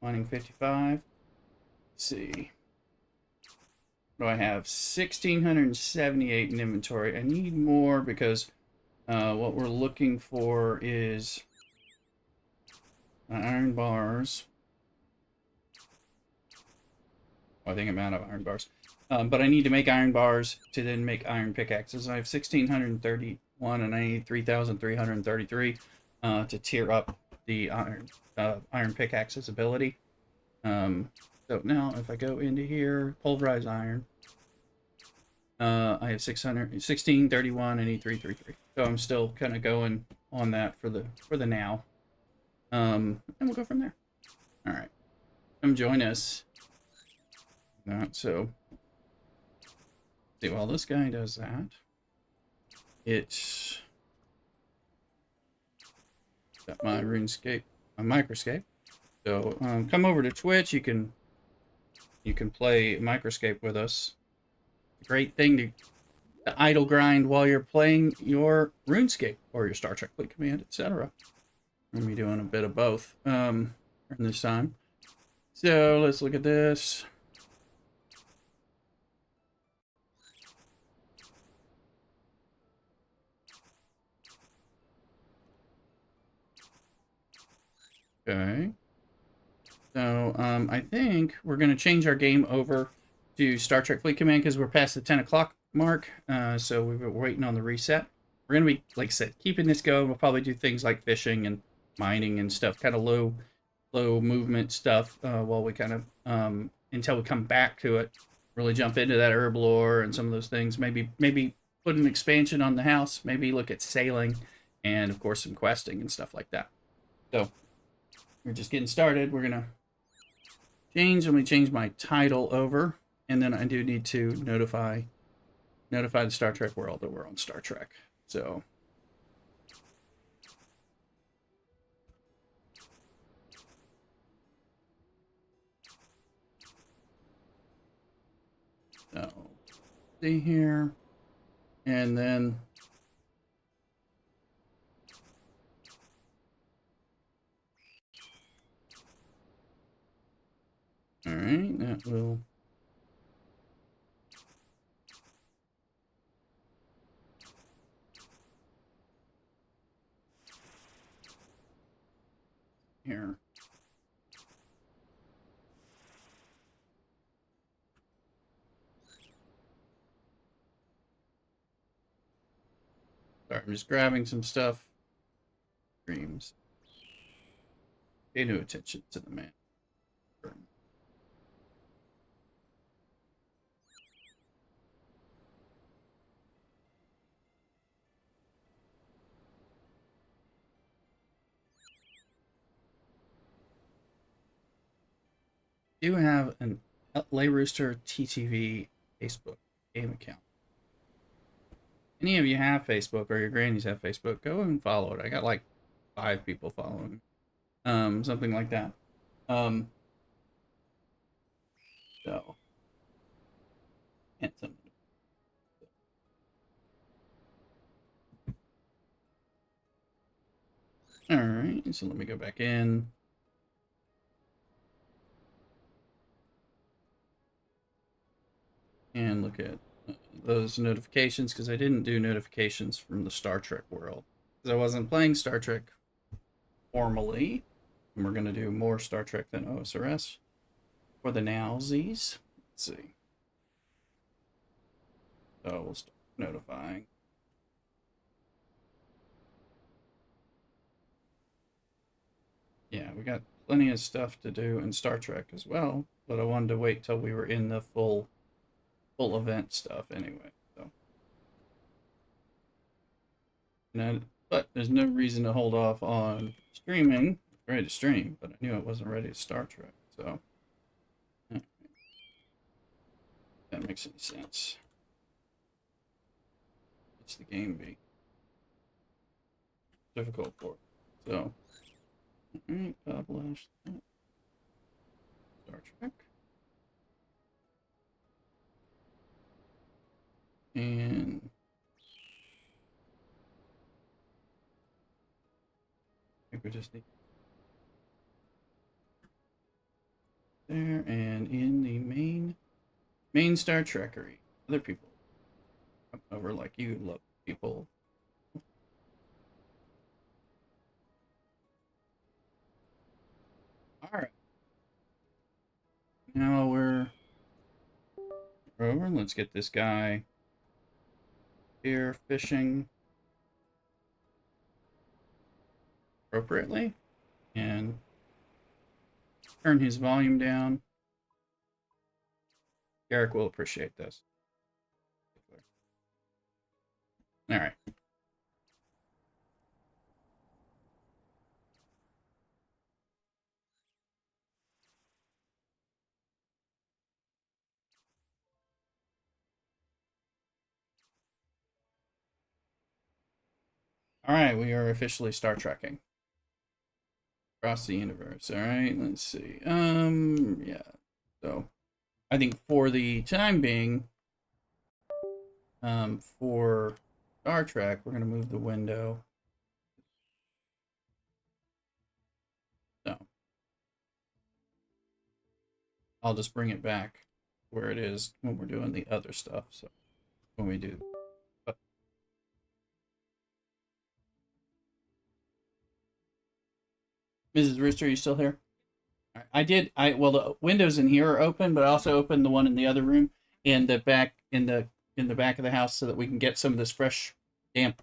mining 55. Let's see. What do I have? 1,678 in inventory. I need more because what we're looking for is iron bars. I think I'm out of iron bars. But I need to make iron bars to then make iron pickaxes. I have 1,631 and I need 3,333 to tier up the iron pickaxes ability. So now if I go into here, pulverized iron, I have 1,631 and need 333. So I'm still kind of going on that for the now. And we'll go from there. All right, come join us. So see, while this guy does that, it's got my RuneScape, my Microscape. So come over to Twitch. You can play Microscape with us. Great thing to idle grind while you're playing your RuneScape or your Star Trek Fleet Command, etc. I'm gonna be doing a bit of both during this time. So let's look at this. Okay. So I think we're gonna change our game over to Star Trek Fleet Command because we're past the 10 o'clock mark. So we're waiting on the reset. We're gonna be, like I said, keeping this going. We'll probably do things like fishing and mining and stuff, kind of low movement stuff while we kind of until we come back to it. Really jump into that herblore and some of those things. Maybe put an expansion on the house. Maybe look at sailing, and of course some questing and stuff like that. So we're just getting started. We're gonna change. Let me change my title over, and then I do need to notify the Star Trek world that we're on Star Trek. So. So, see here, And then all right, that will here. Sorry, I'm just grabbing some stuff. Dreams. Pay no attention to the man. Do have an Lay Rooster TTV Facebook game account. Any of you have Facebook or your grannies have Facebook, go and follow it. I got like 5 people following. Something like that. So handsome. All right, so let me go back in. And look at those notifications, because I didn't do notifications from the Star Trek world. Because I wasn't playing Star Trek formally. And we're going to do more Star Trek than OSRS for the nowsies. Let's see. So we'll start notifying. Yeah, we got plenty of stuff to do in Star Trek as well, but I wanted to wait till we were in the full event stuff anyway. So, but there's no reason to hold off on streaming. It's ready to stream, but I knew it wasn't ready to Star Trek. So, that makes any sense. It's the game be difficult for it. So, alright, publish that. Star Trek. And I think we just need there, and in the main Star Trekery, other people come over like you love people. All right, now we're over. Let's get this guy here fishing appropriately and turn his volume down. Garrick will appreciate this. All right. All right, we are officially Star Trekking across the universe. All right, let's see. Yeah. So, I think for the time being, for Star Trek, we're gonna move the window. So, I'll just bring it back where it is when we're doing the other stuff. So, when we do. Mrs. Rooster, are you still here? Well, the windows in here are open, but I also opened the one in the other room in the back in the back of the house so that we can get some of this fresh, damp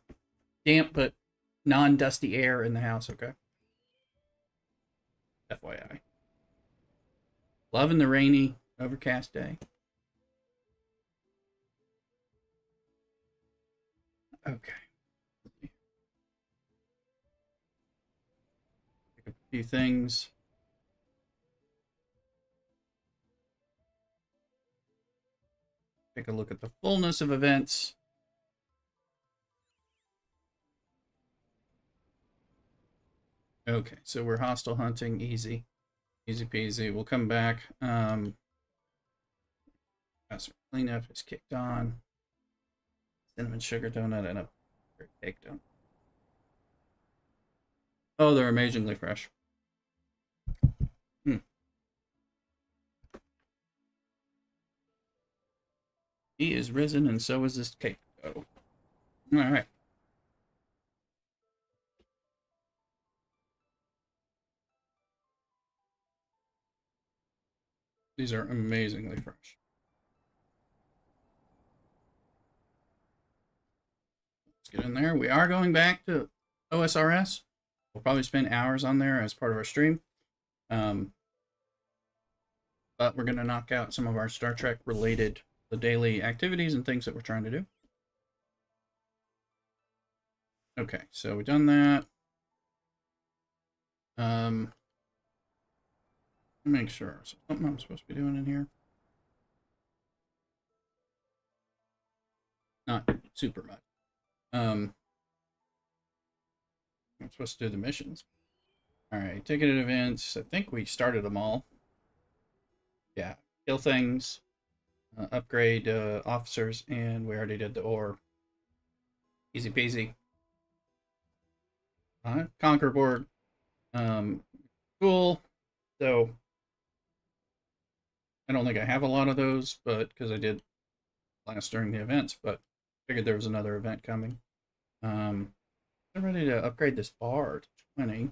but non-dusty air in the house. Okay. FYI. Loving the rainy, overcast day. Okay. Pick up a few things. Take a look at the fullness of events. Okay, so we're hostile hunting, easy peasy. We'll come back. Cleanup is kicked on. cinnamon sugar donut and a cake donut. Oh, they're amazingly fresh. Hmm. He is risen, and so is this cake. Oh, all right. These are amazingly fresh. Let's get in there. We are going back to OSRS. We'll probably spend hours on there as part of our stream. Um, but we're going to knock out some of our Star Trek related the daily activities and things that we're trying to do. Okay, so we've done that. Make sure. So something I'm supposed to be doing in here. Not super much. I'm supposed to do the missions. All right, ticketed events. I think we started them all. Yeah, kill things, upgrade officers, and we already did the ore. Easy peasy. Conquer board. Cool. So I don't think I have a lot of those, but because I did last during the events, but figured there was another event coming. I'm ready to upgrade this bar to 20.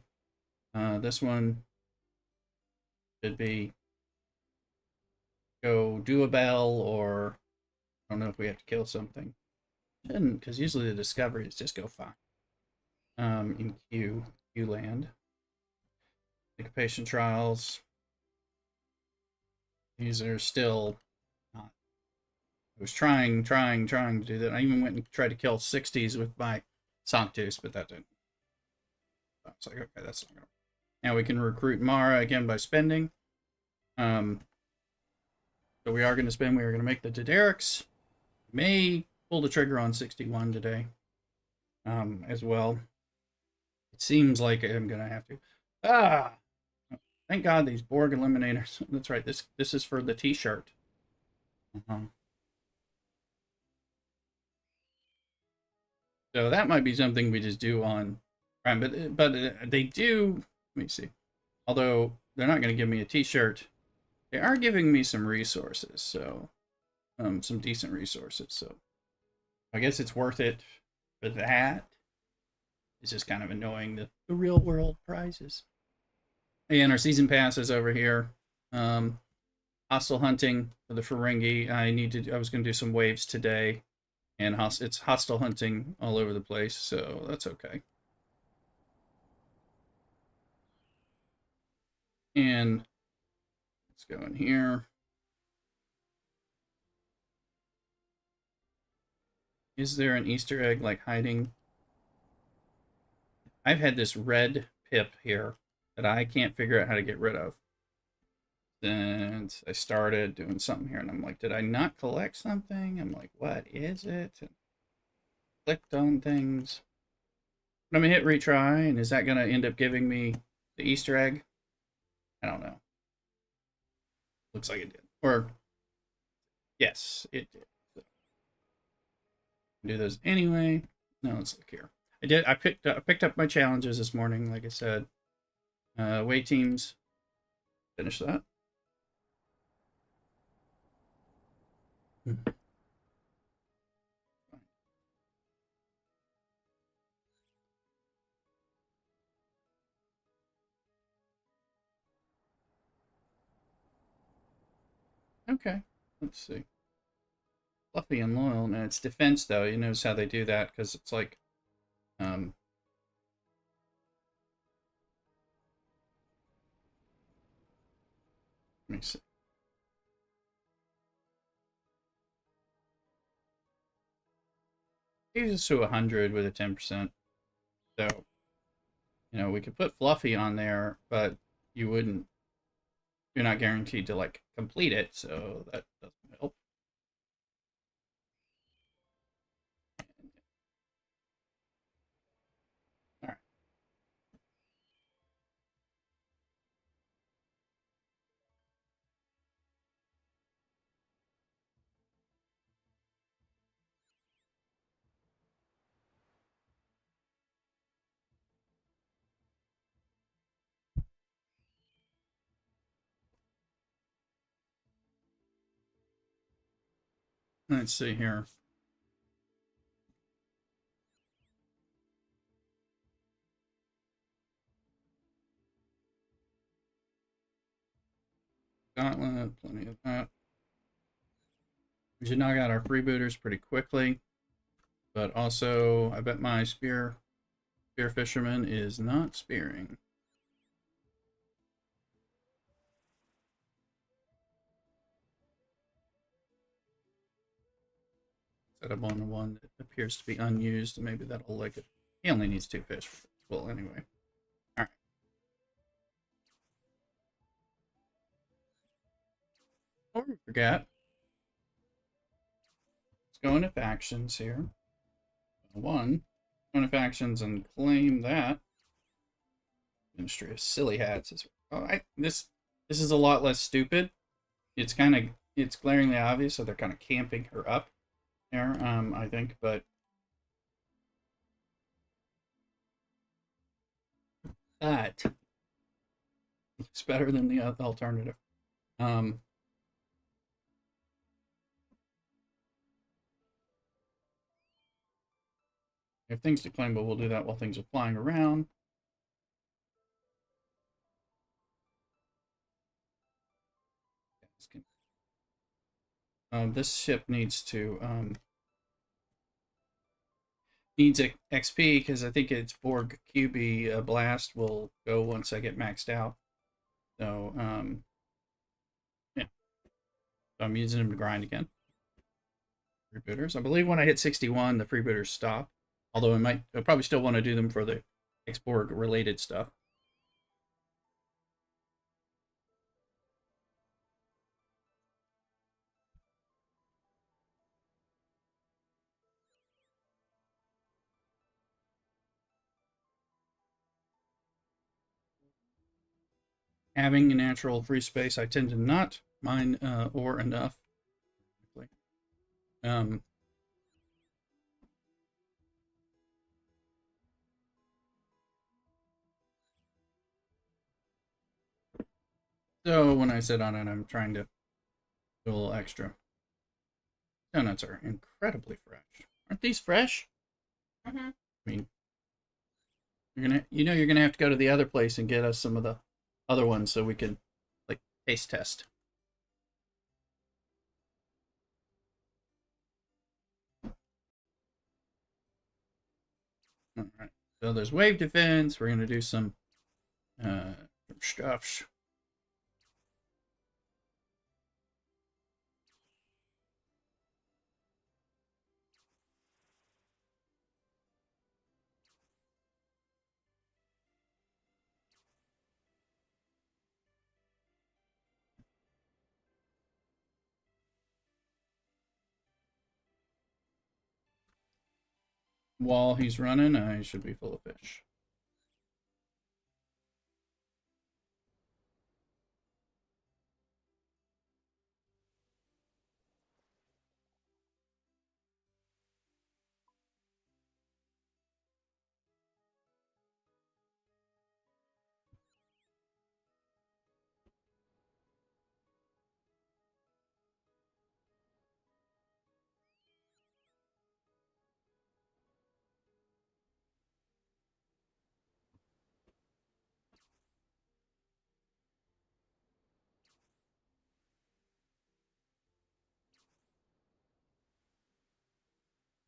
This one should be go do a bell, or I don't know if we have to kill something. Shouldn't, because usually the discoveries just go fine. In Q land. Occupation trials. These are still not. I was trying to do that. I even went and tried to kill 60s with my Sanctus, but that didn't. I was like, okay, that's not gonna. Now we can recruit Mara again by spending. So we are going to spend. We are going to make the Dederics. May pull the trigger on 61 today, as well. It seems like I'm going to have to. Thank God these Borg eliminators. That's right. This is for the T-shirt. So that might be something we just do on Prime, but they do. Let me see. Although they're not going to give me a T-shirt, they are giving me some resources. So, some decent resources. So, I guess it's worth it for that. It's just kind of annoying the real world prizes. And our season pass is over here. Hostile hunting for the Ferengi. I was going to do some waves today, and it's hostile hunting all over the place, so that's okay. And let's go in here. Is there an Easter egg like hiding? I've had this red pip here that I can't figure out how to get rid of. Since I started doing something here, and I'm like, did I not collect something? I'm like, what is it? And clicked on things. I'm gonna hit retry, and is that gonna end up giving me the Easter egg? I don't know. Looks like it did. Or yes, it did. So, do those anyway. No, let's look here. I picked up my challenges this morning, like I said. Away teams. Finish that. Okay, let's see. Fluffy and loyal. Now it's defense though. You notice how they do that because it's like, let me see. Uses to 100 with a 10%. So, we could put Fluffy on there, but you wouldn't. You're not guaranteed to like complete it, so that doesn't help. All right. Let's see here. Gauntlet, plenty of that. We should knock out our freebooters pretty quickly. But also, I bet my spear fisherman is not spearing. Set up on the one that appears to be unused, and maybe that'll like it. He only needs 2 fish. Well, anyway. Alright. Before we forget, let's go into factions here. 1. Go into factions and claim that. Ministry of Silly Hats is. Oh, this is a lot less stupid. It's glaringly obvious, so they're kind of camping her up there, I think, but that looks better than the alternative. We have things to claim, but we'll do that while things are flying around. This ship needs to needs XP because I think its Borg QB blast will go once I get maxed out. So yeah, so I'm using them to grind again. Freebooters. I believe when I hit 61, the freebooters stop. Although I probably still want to do them for the X-Borg related stuff. Having a natural free space, I tend to not mine ore enough. So when I sit on it, I'm trying to do a little extra. Donuts are incredibly fresh. Aren't these fresh? Mm-hmm. I mean, you're gonna have to go to the other place and get us some of the other ones so we can like taste test. All right. So there's wave defense. We're gonna do some stuffs. While he's running, I should be full of fish.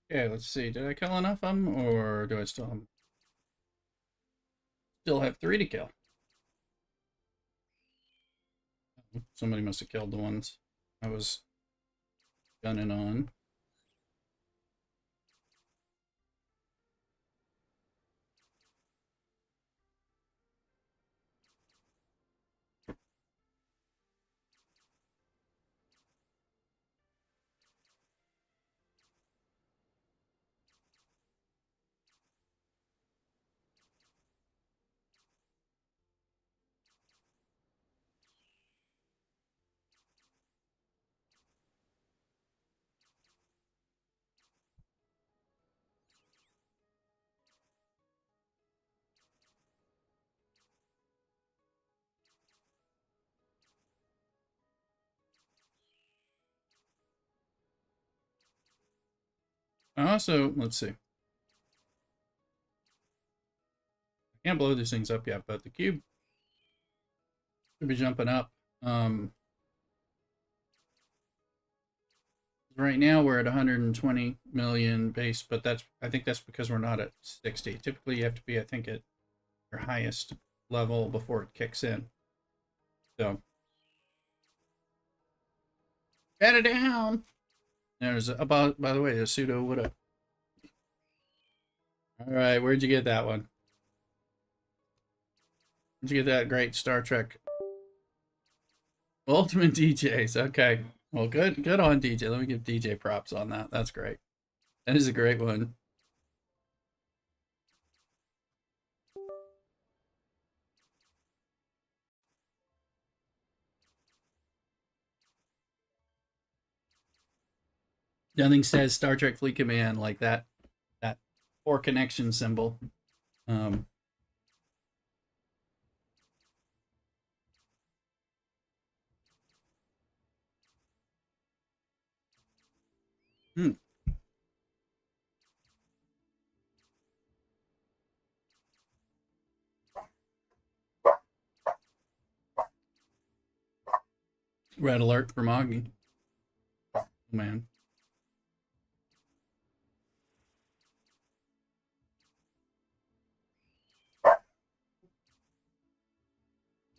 Okay, let's see. Did I kill enough of them, or do I still have 3 to kill? Somebody must have killed the ones I was gunning on. Also, let's see. I can't blow these things up yet, but the cube should be jumping up. Right now we're at 120 million base, but I think that's because we're not at 60. Typically, you have to be, I think, at your highest level before it kicks in. So, bat it down. There's by the way, a pseudo woulda. All right, where'd you get that one? Where'd you get that great Star Trek Ultimate DJs? Okay, well, good on DJ. Let me give DJ props on that. That's great. That is a great one. Nothing says Star Trek Fleet Command like that poor connection symbol. Hmm. Red alert for Moggy. Oh, man.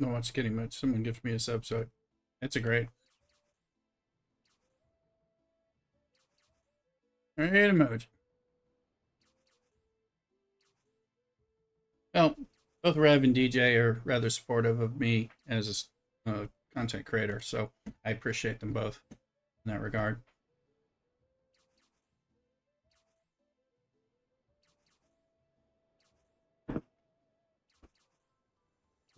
No, it's getting much. Someone gives me a sub, so it's a great. Great emoji. Well, both Rev and DJ are rather supportive of me as a content creator, so I appreciate them both in that regard. I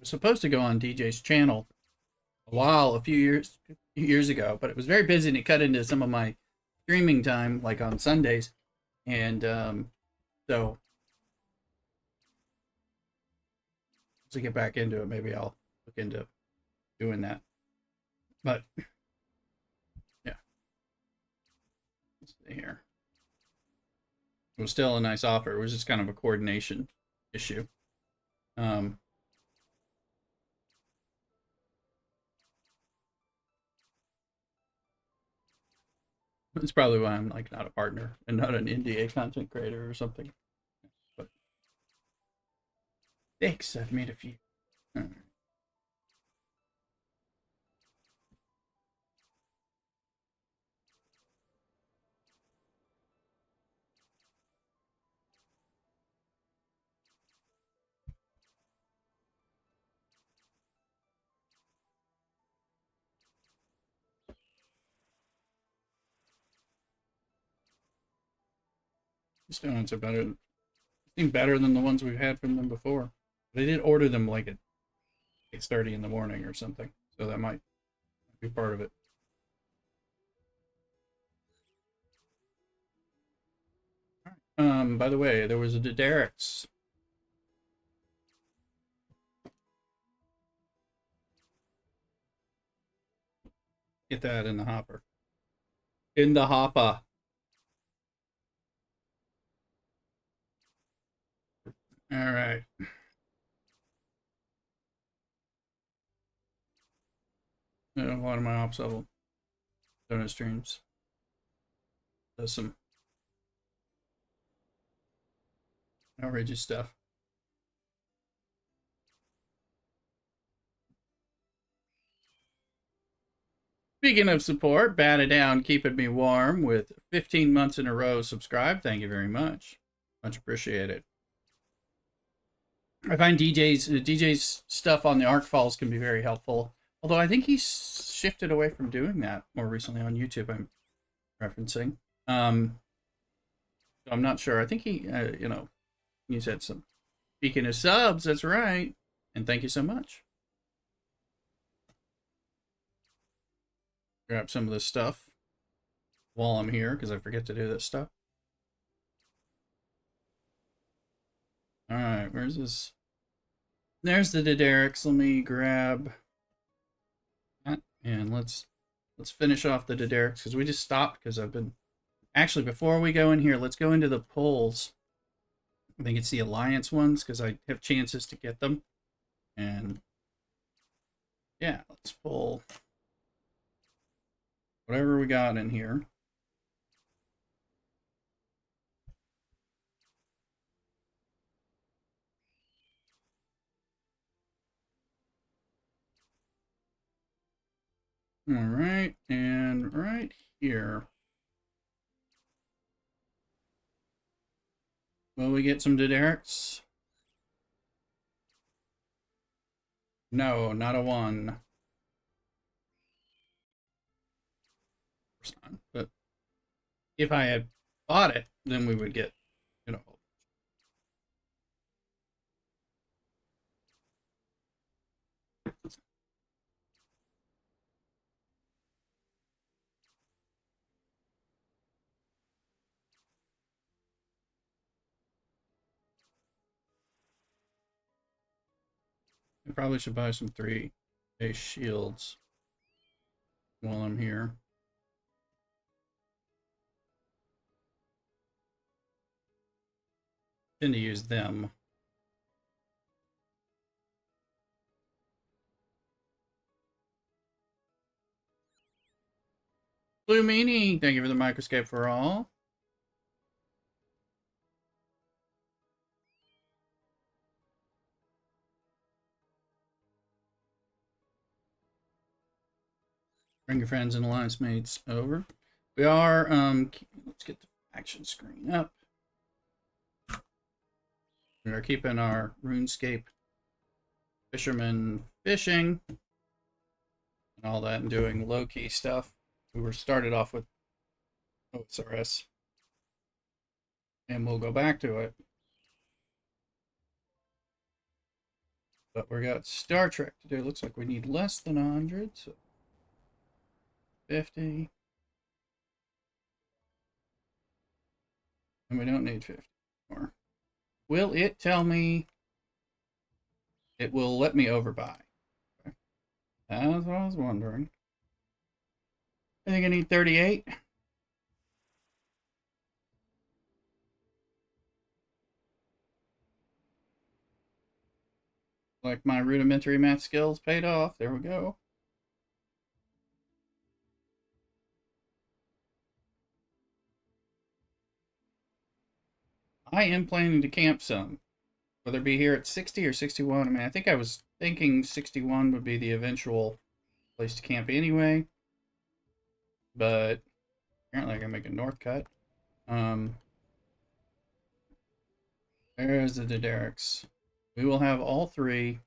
was supposed to go on DJ's channel a few years ago, but it was very busy and it cut into some of my streaming time, like on Sundays, and so to get back into it, maybe I'll look into doing that. But yeah, let's see here. It was still a nice offer. It was just kind of a coordination issue. It's probably why I'm like not a partner and not an NDA content creator or something. But thanks, I've made a few. These donuts are better. Seem better than the ones we've had from them before. They did order them like at 6:30 in the morning or something, so that might be part of it. By the way, there was a Derek's. Get that in the hopper. In the hopper. All right. A lot of my ops level donut streams does some outrageous stuff. Speaking of support, bat it down, keeping me warm with 15 months in a row subscribed. Thank you very much. Much appreciated. I find DJ's stuff on the Arc Falls can be very helpful. Although I think he's shifted away from doing that more recently on YouTube. I'm referencing. I'm not sure. I think he, he said some. Speaking of subs, that's right. And thank you so much. Grab some of this stuff while I'm here because I forget to do this stuff. All right, where's this? There's the Derek's. Let me grab that and let's finish off the Derek's because we just stopped because I've been Actually, before we go in here, let's go into the polls. I think it's the Alliance ones because I have chances to get them. And yeah, let's pull whatever we got in here. All right, and right here. Will we get some Diderics? No, not a 1. Of course not. But if I had bought it, then we would get, you know. I probably should buy some 3-base shields while I'm here. Tend to use them. Blue Meanie, thank you for the Microscape for all. Bring your friends and alliance mates over. We are, let's get the action screen up. We are keeping our RuneScape fisherman fishing and all that and doing low-key stuff. We were started off with OSRS. And we'll go back to it. But we got Star Trek to do. Looks like we need less than 100. So 50. And we don't need 50 more. Will it tell me? It will let me overbuy. Okay. That's what I was wondering. I think I need 38. Like my rudimentary math skills paid off. There we go. I am planning to camp some. Whether it be here at 60 or 61. I mean, I think I was thinking 61 would be the eventual place to camp anyway. But apparently I can make a north cut. There's the Diderics. We will have all 3.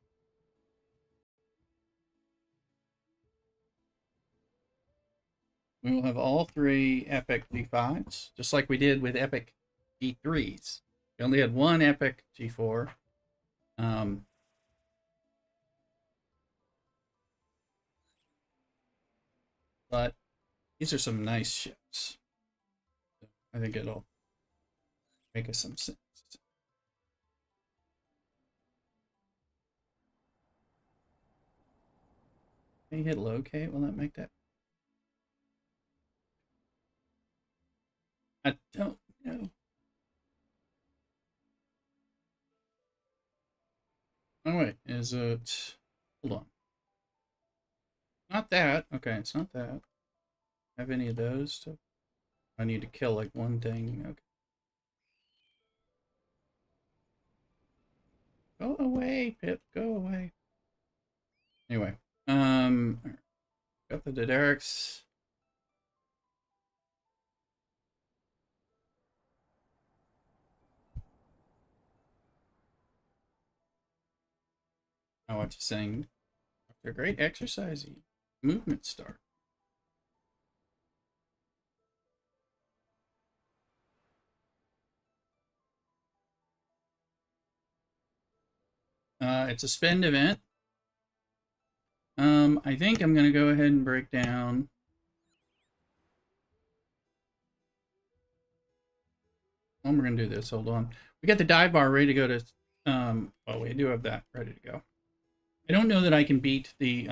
We will have all 3 epic G5s, just like we did with epic G3s. We only had 1 epic G4. But these are some nice ships. I think it'll make us some sense. Can you hit locate? Will that make that? I don't know. Oh wait, is it? Hold on. Not that. Okay, it's not that. Have any of those? I need to kill like one thing. Okay. Go away, Pip. Go away. Anyway, got the Diderics. I watch you saying they're great exercising. Movement start. It's a spend event. I think I'm going to go ahead and break down. We're going to do this. Hold on. We got the dive bar ready to go to. Oh, we do have that ready to go. I don't know that I can beat the.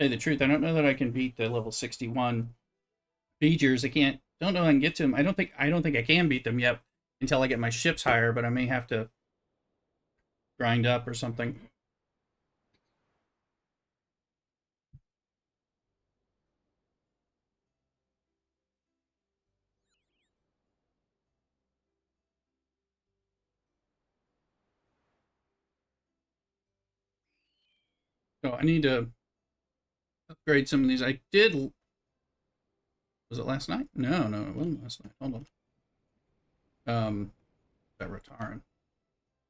Say the truth, I don't know that I can beat the level 61 features. I can't don't know if I can get to them. I don't think I can beat them yet until I get my ships higher, but I may have to grind up or something. So I need to upgrade some of these. I did. Was it last night? No, it wasn't last night. Hold on. That Rataran,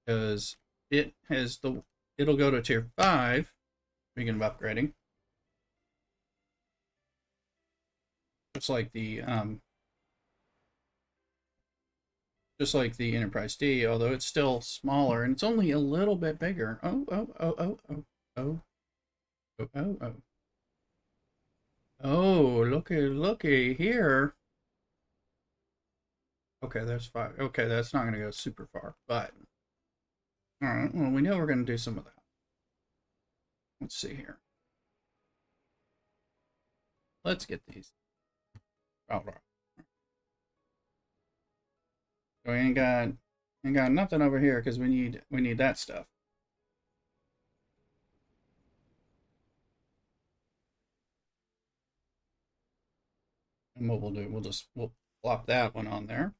because it has the. It'll go to tier 5. Speaking of upgrading, just like the Enterprise D, although it's still smaller and it's only a little bit bigger. Oh, oh, oh, oh, oh, oh, oh, oh, oh. Oh, looky here. Okay, that's 5. Okay, that's not going to go super far, but all right. Well, we know we're going to do some of that. Let's see here. Let's get these. Oh, so we ain't got nothing over here because we need that stuff. And what we'll do, we'll plop that one on there.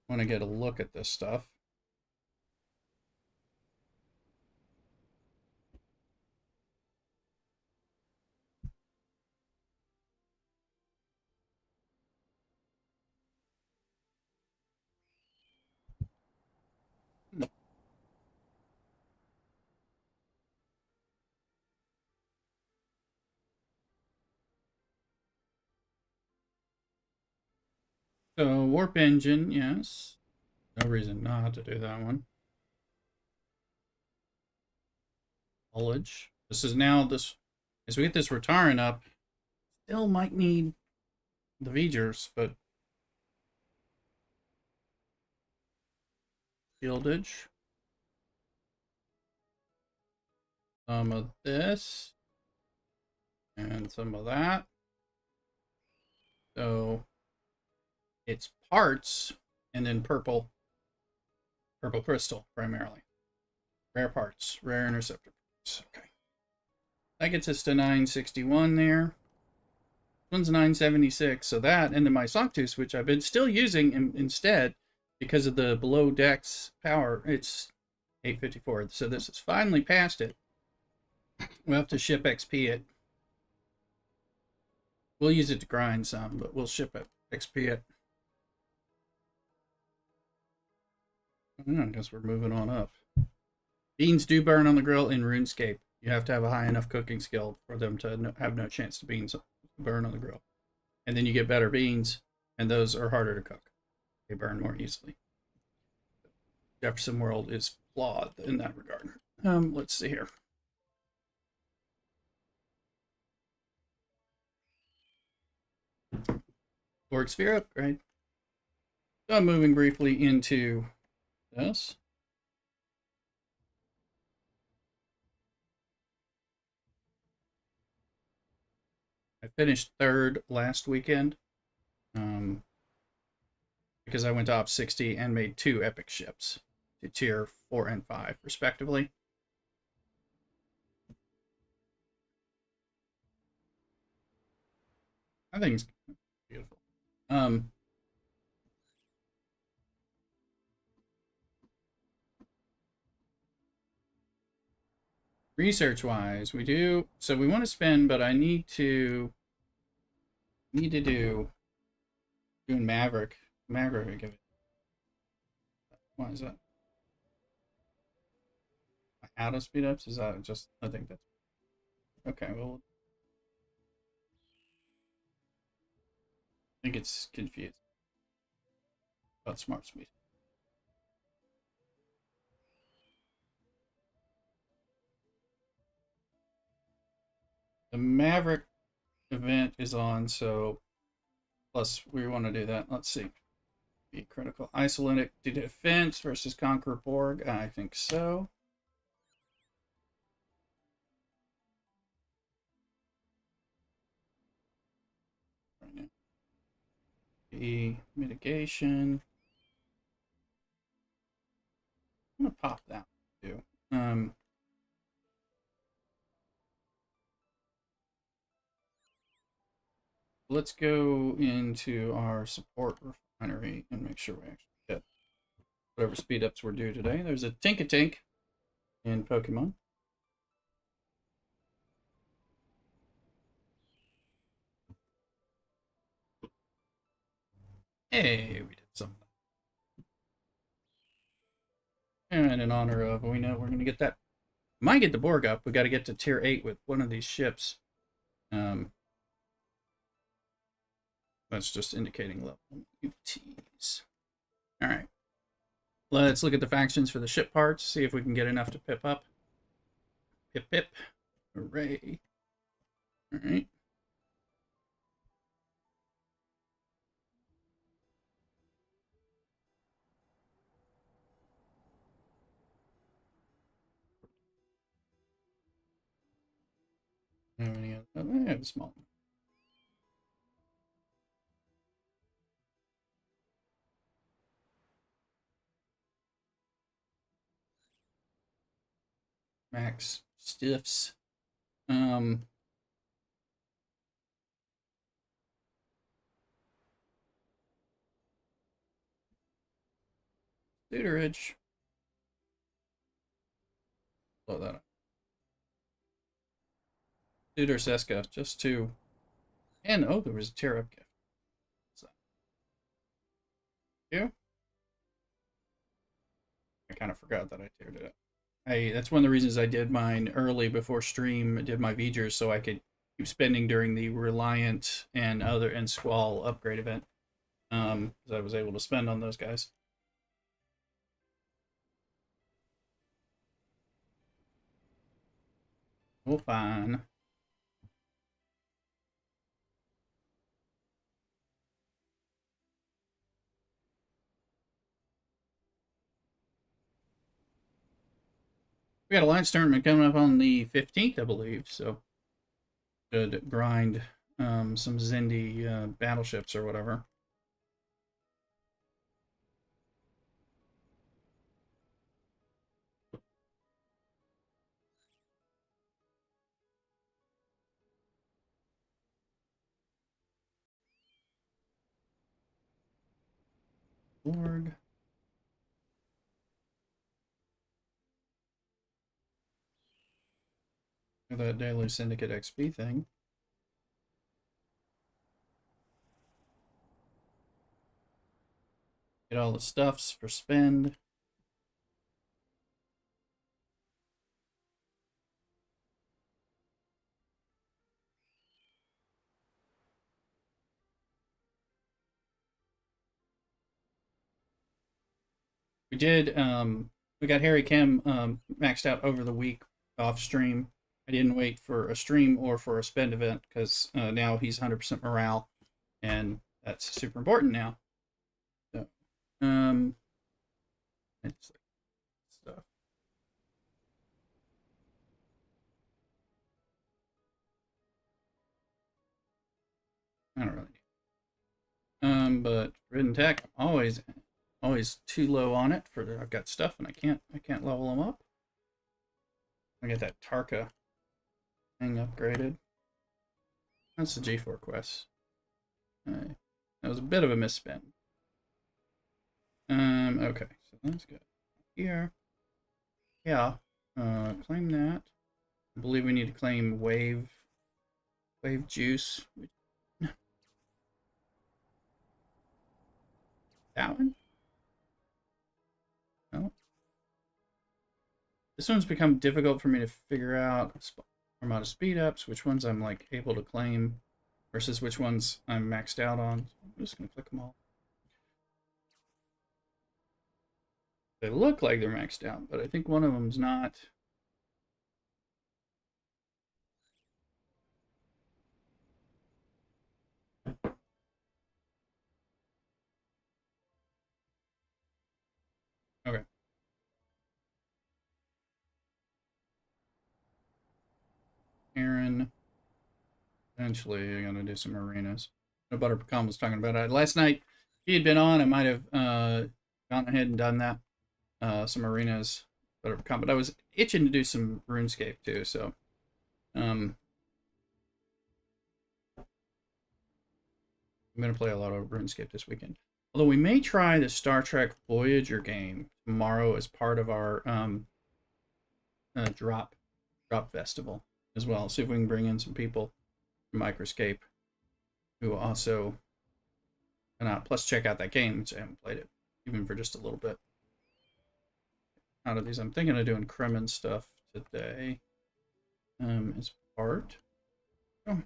Want to get a look at this stuff. So warp engine, yes. No reason not to do that one. Foliage. This is now this as we get this Rataran up. Still might need the V'gers, but shieldage. Some of this and some of that. So it's parts and then purple crystal primarily. Rare parts, rare interceptor parts. Okay. That gets us to 961 there. This one's 976. So that, and then my Sanctus, which I've been still using instead because of the below decks power, it's 854. So this is finally past it. We'll have to ship XP it. We'll use it to grind some, but we'll ship it, XP it. I guess we're moving on up. Beans do burn on the grill in RuneScape. You have to have a high enough cooking skill for them to have no chance to beans burn on the grill. And then you get better beans, and those are harder to cook. They burn more easily. Jefferson World is flawed in that regard. Let's see here. Org Sphere upgrade. So I'm moving briefly into this. I finished 3rd last weekend because I went to Op 60 and made 2 epic ships to tier 4 and 5 respectively. I think it's beautiful. Research wise, we do, so we want to spend, but I need to do Maverick give it. Why is that? Out of speed ups? Is that just, I think that's okay. Well, I think it's confused about smart speed. The Maverick event is on, so plus we want to do that. Let's see. Be critical. Isolatic defense versus Conqueror Borg. I think so. the mitigation. I'm gonna pop that too. Let's go into our support refinery and make sure we actually get whatever speed ups we're due today. There's a Tink-a-Tink in Pokemon. Hey, we did something. And in honor of, we know we're going to get that. Might get the Borg up. We got to get to tier 8 with one of these ships. That's just indicating level UTs. All right. Let's look at the factions for the ship parts, see if we can get enough to pip up. Pip, pip. Hooray. All right. Have any other? Oh, I have a small one. Max stiffs. Tutorage. Blow that up. Tutor Seska, just 2. And oh, there was a tear up gift. What's that? You? I kind of forgot that I tiered it up. That's one of the reasons I did mine early before stream. I did my V'gers so I could keep spending during the Reliant and Squall upgrade event. Because I was able to spend on those guys. Well, fine. We got a Alliance tournament coming up on the 15th, I believe, so should grind some Zindi battleships or whatever. Org. That daily Syndicate XP thing. Get all the stuffs for spend. We did, we got Harry Kim maxed out over the week off stream. I didn't wait for a stream or for a spend event because now he's 100% morale, and that's super important now. So, it's like stuff. I don't really need. But Ridden Tech always too low on it for I've got stuff and I can't level them up. I get that Tarka thing upgraded. That's the G4 quest. That was a bit of a misspend. Okay, so that's good. Here. Yeah. Claim that. I believe we need to claim wave juice. That one? No. This one's become difficult for me to figure out amount of speed ups, which ones I'm like able to claim versus which ones I'm maxed out on. I'm just gonna click them all. They look like they're maxed out, but I think one of them's not. Okay. Aaron. Eventually, I'm gonna do some arenas. No Butter Pecan was talking about it last night. he had been on, I might have gone ahead and done that. Some arenas, but I was itching to do some RuneScape too. So, I'm gonna play a lot of RuneScape this weekend. Although we may try the Star Trek Voyager game tomorrow as part of our drop festival as well. See if we can bring in some people from Microscape who also plus check out that game, which I haven't played it even for just a little bit. Out of these, I'm thinking of doing Kremen stuff today. As part. Oh.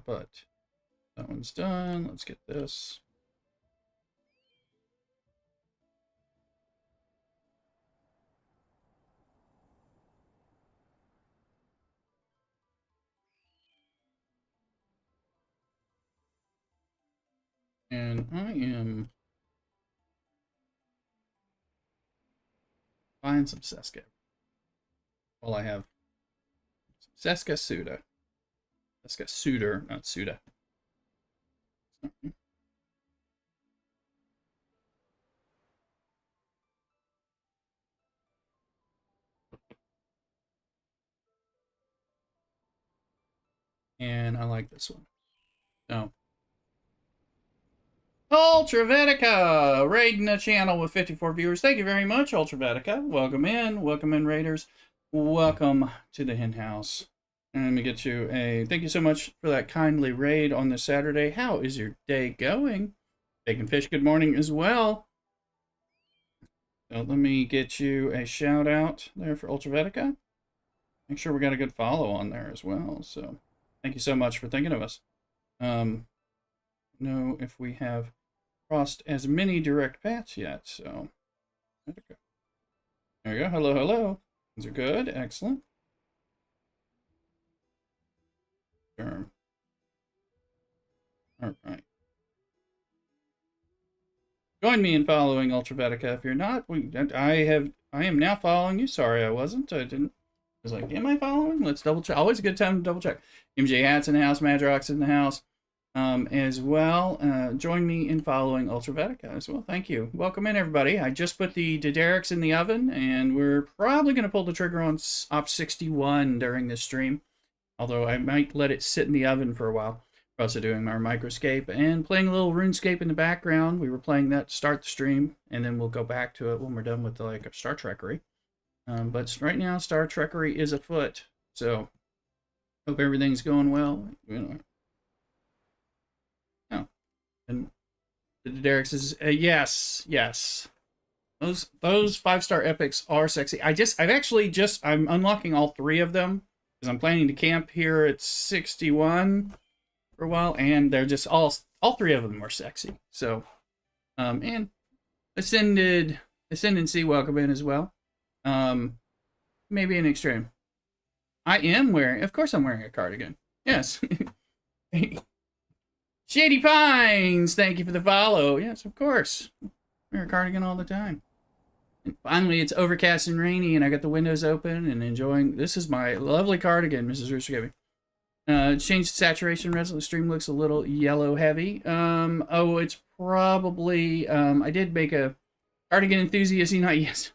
But that one's done. Let's get this. And I am buying some Seska. Well, I have Seska Suda. Seska Suitor, not Suda. And I like this one. Oh. Ultravetica raiding the channel with 54 viewers. Thank you very much, Ultravetica. Welcome in, raiders. Welcome to the hen house. And let me get you a thank you so much for that kindly raid on this Saturday. How is your day going? Bacon Fish, good morning as well. So let me get you a shout out there for Ultravetica. Make sure we got a good follow on there as well. So thank you so much for thinking of us. Know if we have crossed as many direct paths yet. So there we go. There you go. Hello, hello. These are good. Excellent. Sure. All right. Join me in following Ultravetica if you're not. I am now following you. Sorry, I wasn't. I didn't. I was like, am I following? Let's double check. Always a good time to double check. MJ Hat's in the house. Madrox in the house. As well. Join me in following Ultravetica as well. Thank you. Welcome in, everybody. I just put the Derricks in the oven, and we're probably going to pull the trigger on Op 61 during this stream. Although I might let it sit in the oven for a while. We're also doing our Microscape and playing a little RuneScape in the background. We were playing that to start the stream, and then we'll go back to it when we're done with like a Star Trekkery. But right now, Star Trekkery is afoot. So, hope everything's going well. You know. Oh, and the Derricks is yes. Those 5-star epics are sexy. I'm unlocking all 3 of them because I'm planning to camp here at 61 for a while, and they're just all 3 of them are sexy. So, and Ascended C, welcome in as well. Maybe an extreme. Of course I'm wearing a cardigan. Yes. Shady Pines, thank you for the follow. Yes, of course. I wear a cardigan all the time. And finally, it's overcast and rainy, and I got the windows open and enjoying. This is my lovely cardigan, Mrs. Rooster gave me. Changed saturation resolution. Stream looks a little yellow heavy. It's probably. I did make a cardigan enthusiast. Yes,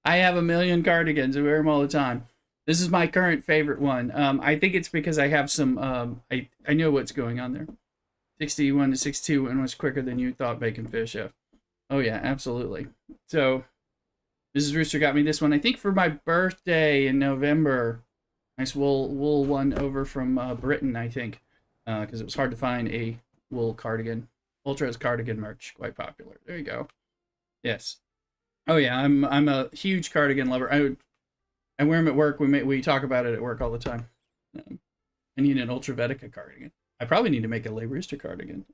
I have a million cardigans. I wear them all the time. This is my current favorite one. I think it's because I have some. I know what's going on there. 61 to 62 and was quicker than you thought, Bacon Fish. Oh yeah, absolutely. So, Mrs. Rooster got me this one. I think for my birthday in November. Nice wool one over from Britain, I think, because it was hard to find a wool cardigan. Ultra's cardigan merch, quite popular. There you go. Yes. Oh yeah, I'm a huge cardigan lover. I wear them at work. We talk about it at work all the time. I need an Ultravetica cardigan. I probably need to make a Lay Rooster cardigan.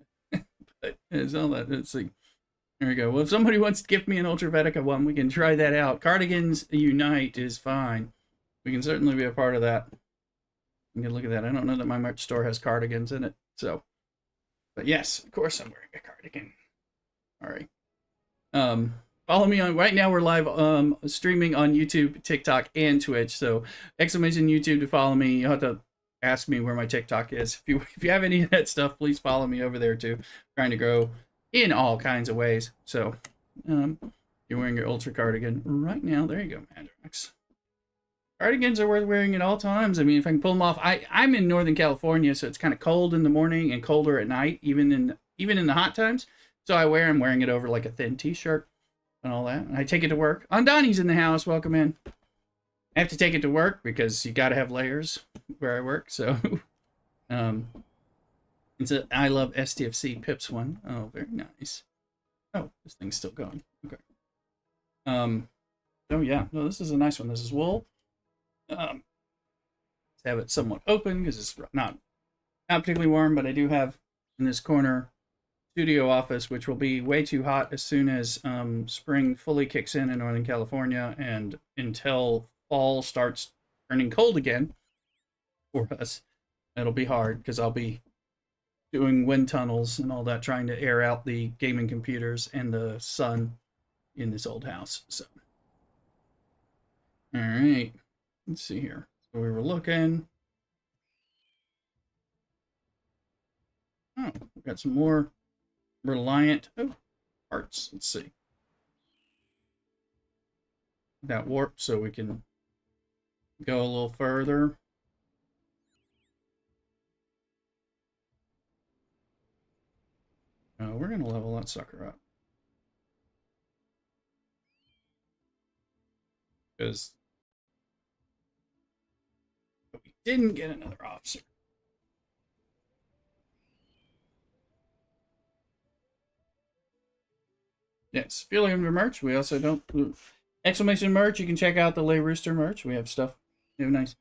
But it's all that. Let's see. There we go. Well, if somebody wants to gift me an Ultravetica one, we can try that out. Cardigans Unite is fine. We can certainly be a part of that. You can look at that. I don't know that my merch store has cardigans in it. So, but yes, of course I'm wearing a cardigan. All right. Follow me on, right now we're live streaming on YouTube, TikTok, and Twitch. So exclamation YouTube to follow me. You'll have to ask me where my TikTok is. If you have any of that stuff, please follow me over there too. Trying to grow in all kinds of ways. So you're wearing your ultra cardigan right now. There you go, Madrox. Cardigans are worth wearing at all times. I mean, if I can pull them off. I'm in Northern California, so it's kind of cold in the morning and colder at night, even in the hot times. So I'm wearing it over like a thin t-shirt and all that. And I take it to work. Andani's in the house. Welcome in. I have to take it to work because you got to have layers where I work. So it's a I love STFC Pips one. Oh, very nice. Oh, this thing's still going. Okay. Oh yeah, no, this is a nice one. This is wool. Let's have it somewhat open because it's not particularly warm, but I do have in this corner studio office, which will be way too hot as soon as spring fully kicks in Northern California, and until fall starts turning cold again for us. It'll be hard because I'll be doing wind tunnels and all that, trying to air out the gaming computers and the sun in this old house. So, all right, let's see here. So we were looking. Oh, we got some more Reliant parts. Let's see. That warp so we can go a little further. We're gonna level that sucker up because we didn't get another officer. Yes, if you're looking for merch, we also don't. Exclamation merch, you can check out the Lay Rooster merch. We have stuff. We have nice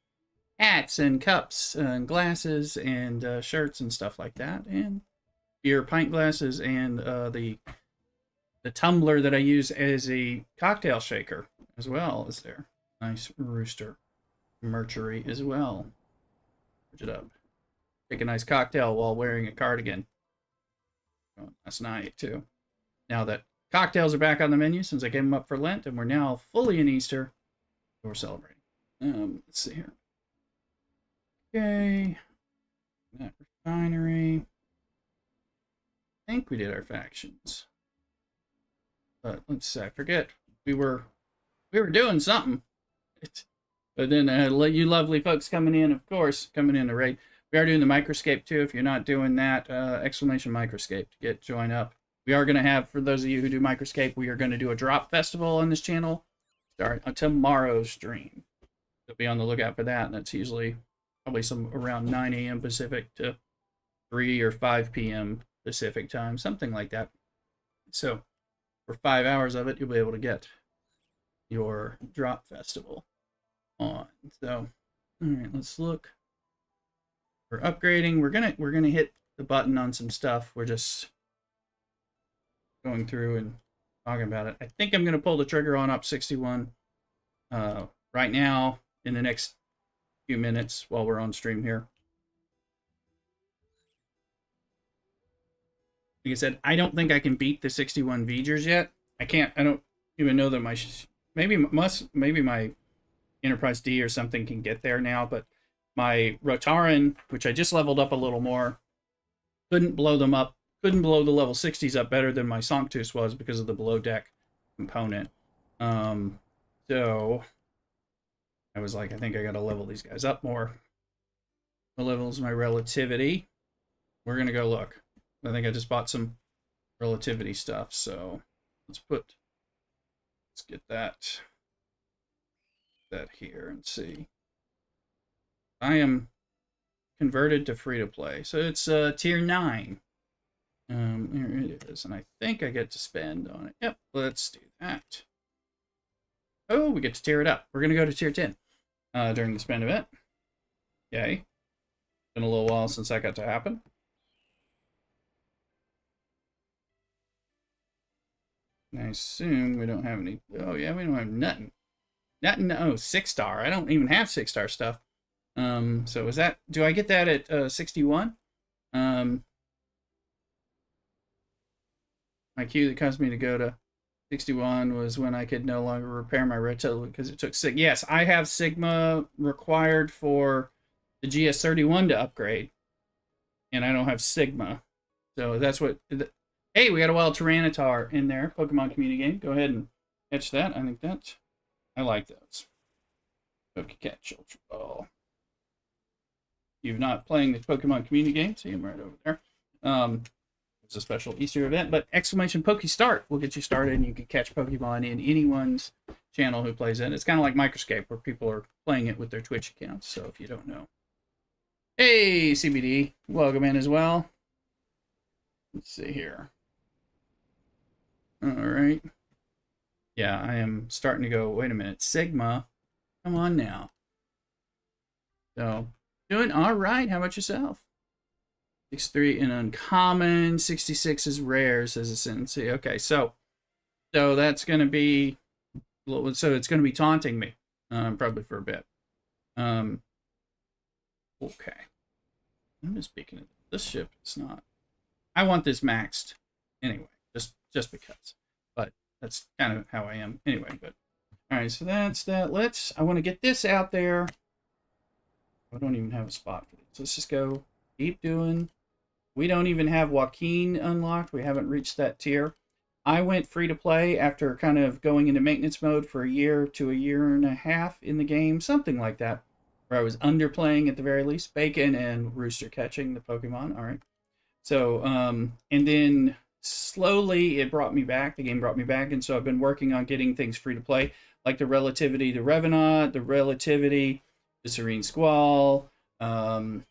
hats and cups and glasses and shirts and stuff like that. And beer pint glasses and the tumbler that I use as a cocktail shaker as well is there. Nice Rooster merchery as well. Switch it up. Take a nice cocktail while wearing a cardigan. Oh, that's nice too. Now that cocktails are back on the menu since I gave them up for Lent, and we're now fully in Easter. So we're celebrating. Let's see here. Okay. That refinery. I think we did our factions. But let's see. I forget. We were doing something. But then you lovely folks coming in, of course, coming in to raid. We are doing the Microscape too. If you're not doing that, exclamation Microscape to join up. We are going to have, for those of you who do Microscape, we are going to do a drop festival on this channel. Start on tomorrow's stream. So be on the lookout for that. And that's usually probably around 9 a.m. Pacific to 3 or 5 p.m. Pacific time, something like that. So for 5 hours of it, you'll be able to get your drop festival on. So, all right, let's look. For upgrading, we're gonna hit the button on some stuff. We're just going through and talking about it. I think I'm going to pull the trigger on up 61 right now in the next few minutes while we're on stream here. Like I said, I don't think I can beat the 61 V'gers yet. I don't even know that maybe my Enterprise D or something can get there now, but my Rotaran, which I just leveled up a little more, couldn't blow them up. Couldn't blow the level 60s up better than my Sanctus was because of the below deck component. So I was like, I think I gotta level these guys up more. What levels my relativity? We're gonna go look. I think I just bought some relativity stuff, so let's get that here and see. I am converted to free to play, so it's tier 9. Here it is, and I think I get to spend on it. Yep, let's do that. Oh, we get to tier it up. We're gonna go to tier 10 during the spend event. Yay. Been a little while since that got to happen. I assume we don't have any. Oh yeah, we don't have nothing. Nothing. Oh, 6-star. I don't even have 6-star stuff. So is that? Do I get that at 61? My queue that caused me to go to 61 was when I could no longer repair my red total because it took Sigma. Yes, I have Sigma required for the GS31 to upgrade, and I don't have Sigma. So that's what... Hey, we got a wild Tyranitar in there. Pokemon community game. Go ahead and catch that. I think that's... I like those. Pokecatch Ultra Ball. You're not playing the Pokemon community game, see them right over there. It's a special Easter event, but exclamation Poke Start will get you started, and you can catch Pokemon in anyone's channel who plays it. It's kind of like Microscape, where people are playing it with their Twitch accounts. So if you don't know, hey CBD, welcome in as well. Let's see here. All right. Yeah, I am starting to go. Wait a minute, Sigma. Come on now. So doing all right. How about yourself? 63 in uncommon, 66 is rare, says a sentence. Okay, so that's going to be, so it's going to be taunting me, probably for a bit. Okay. I'm just speaking of this ship. It's not. I want this maxed anyway, just because. But that's kind of how I am anyway. But all right, so that's that. I want to get this out there. I don't even have a spot for this. Let's just go keep doing. We don't even have Joaquin unlocked. We haven't reached that tier. I went free to play after kind of going into maintenance mode for a year to a year and a half in the game, something like that, where I was underplaying at the very least. Bacon and Rooster catching the Pokemon. All right. So, and then slowly it brought me back. The game brought me back, and so I've been working on getting things free to play, like the Relativity, the Revenant, the Relativity, the Serene Squall. I'm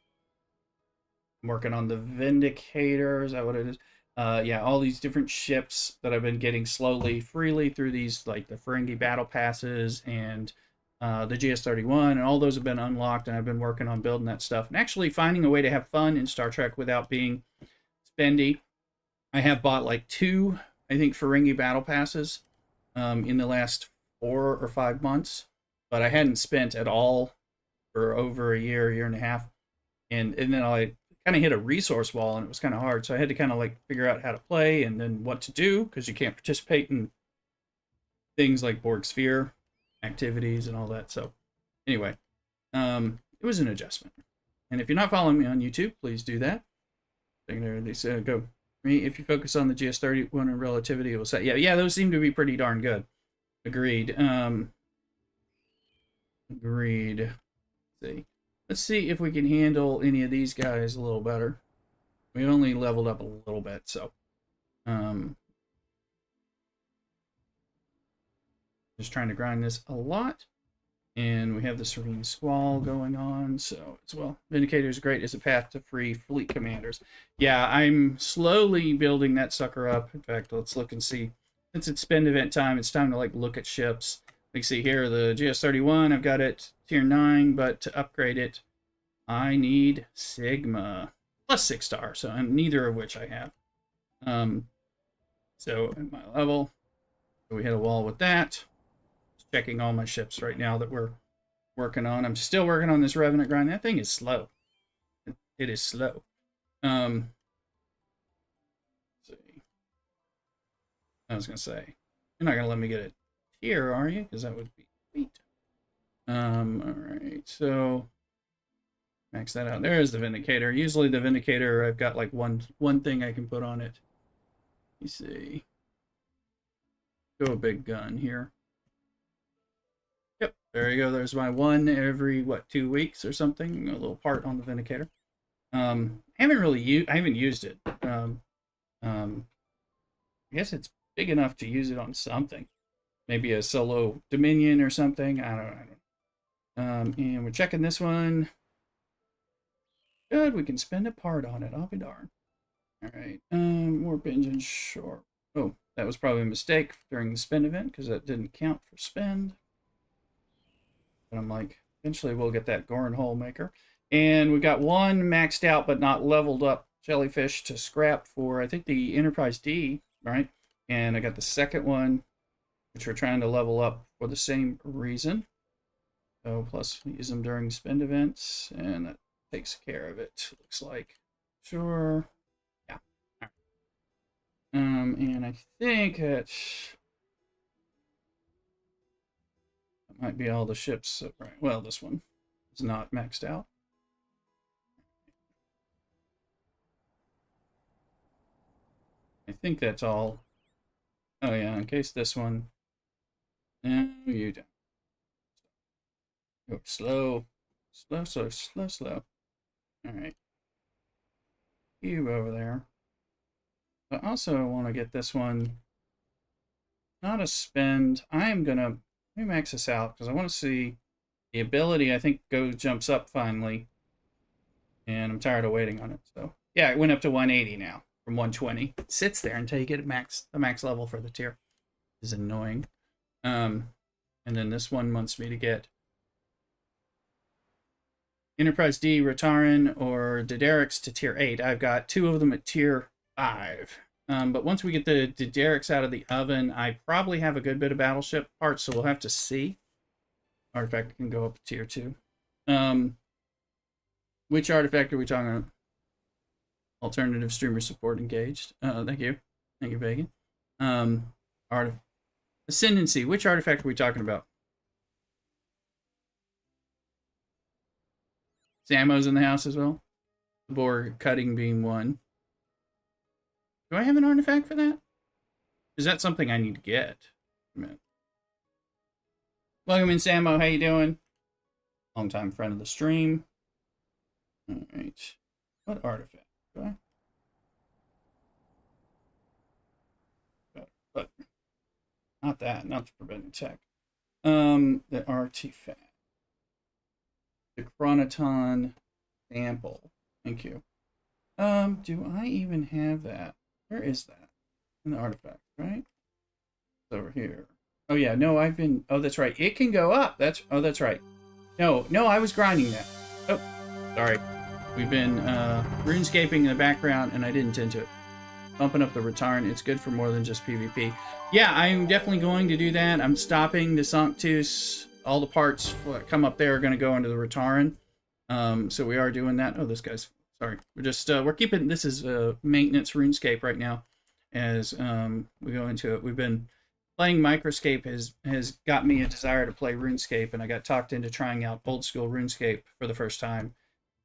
working on the Vindicator. Is that what it is? Yeah, all these different ships that I've been getting slowly, freely through these, like the Ferengi Battle Passes and the GS31, and all those have been unlocked, and I've been working on building that stuff and actually finding a way to have fun in Star Trek without being spendy. I have bought like 2, I think, Ferengi Battle Passes in the last 4 or 5 months, but I hadn't spent at all for over a year and a half, and then I kind of hit a resource wall, and it was kind of hard, so I had to kind of like figure out how to play and then what to do, because you can't participate in things like Borg Sphere activities and all that. So anyway, it was an adjustment, and if you're not following me on YouTube, please do that. Go if you focus on the GS31 and Relativity, it will say yeah those seem to be pretty darn good. Agreed. Agreed. Let's see if we can handle any of these guys a little better. We only leveled up a little bit, so just trying to grind this a lot. And we have the Serene Squall going on, so as well. Vindicator is great as a path to free fleet commanders. Yeah, I'm slowly building that sucker up. In fact, let's look and see. Since it's spend event time, it's time to like look at ships. Like see here, the GS31, I've got it tier 9, but to upgrade it, I need Sigma plus 6-star, so neither of which I have. So at my level, so we hit a wall with that. Just checking all my ships right now that we're working on. I'm still working on this Revenant grind. That thing is slow. It is slow. Let's see. I was gonna say, you're not gonna let me get it here, are you? Because that would be sweet. All right, so max that out. There's the Vindicator. Usually the Vindicator, I've got like one thing I can put on it. You see, go a big gun here. Yep, there you go. There's my one every what 2 weeks or something. A little part on the Vindicator. I haven't used it. I guess it's big enough to use it on something. Maybe a solo Dominion or something. I don't know. And we're checking this one. Good, we can spend a part on it. I'll be darned. All right. Warp engine short. Oh, that was probably a mistake during the spend event because that didn't count for spend. But I'm like, eventually we'll get that Gorin Hole Maker. And we got one maxed out but not leveled up jellyfish to scrap for, I think, the Enterprise D, right? And I got the second one, which we're trying to level up for the same reason. So plus we use them during spend events, and that takes care of it, looks like. Sure. Yeah. And I think that That might be all the ships. Right. Well, this one is not maxed out. I think that's all. Oh yeah, in case this one. No, you don't. Go slow. Slow, slow, slow, slow. Alright. Cube over there. But also want to get this one. Not a spend. I'm gonna let me max this out because I want to see the ability. I think jumps up finally, and I'm tired of waiting on it. So yeah, it went up to 180 now from 120. It sits there until you get the max level for the tier. Is annoying. And then this one wants me to get Enterprise D, Rotaran, or Diderics to tier 8. I've got 2 of them at tier 5. But once we get the Diderics out of the oven, I probably have a good bit of battleship parts, so we'll have to see. Artifact can go up to tier 2. Which artifact are we talking about? Alternative streamer support engaged. Thank you. Thank you, Bacon. Ascendancy. Which artifact are we talking about? Samo's in the house as well. Borg cutting beam 1. Do I have an artifact for that? Is that something I need to get? Welcome in, Samo. How you doing? Longtime friend of the stream. All right. What artifact? Do I? But not that. Not the forbidden tech. The artifact. The Chronoton sample. Thank you. Do I even have that? Where is that? In the artifact, right? It's over here. Oh yeah, no, I've been. Oh, that's right. It can go up. That's right. No, I was grinding that. Oh, sorry. We've been RuneScaping in the background, and I didn't tend to it. Bumping up the Retarn. It's good for more than just PvP. Yeah, I'm definitely going to do that. I'm stopping the Sanctus. All the parts that come up there are going to go into the Retarn. So we are doing that. Oh, this guy's... Sorry. We're just... we're keeping... This is maintenance RuneScape right now. As we go into it. We've been... Playing Microscape has got me a desire to play RuneScape, and I got talked into trying out old school RuneScape for the first time.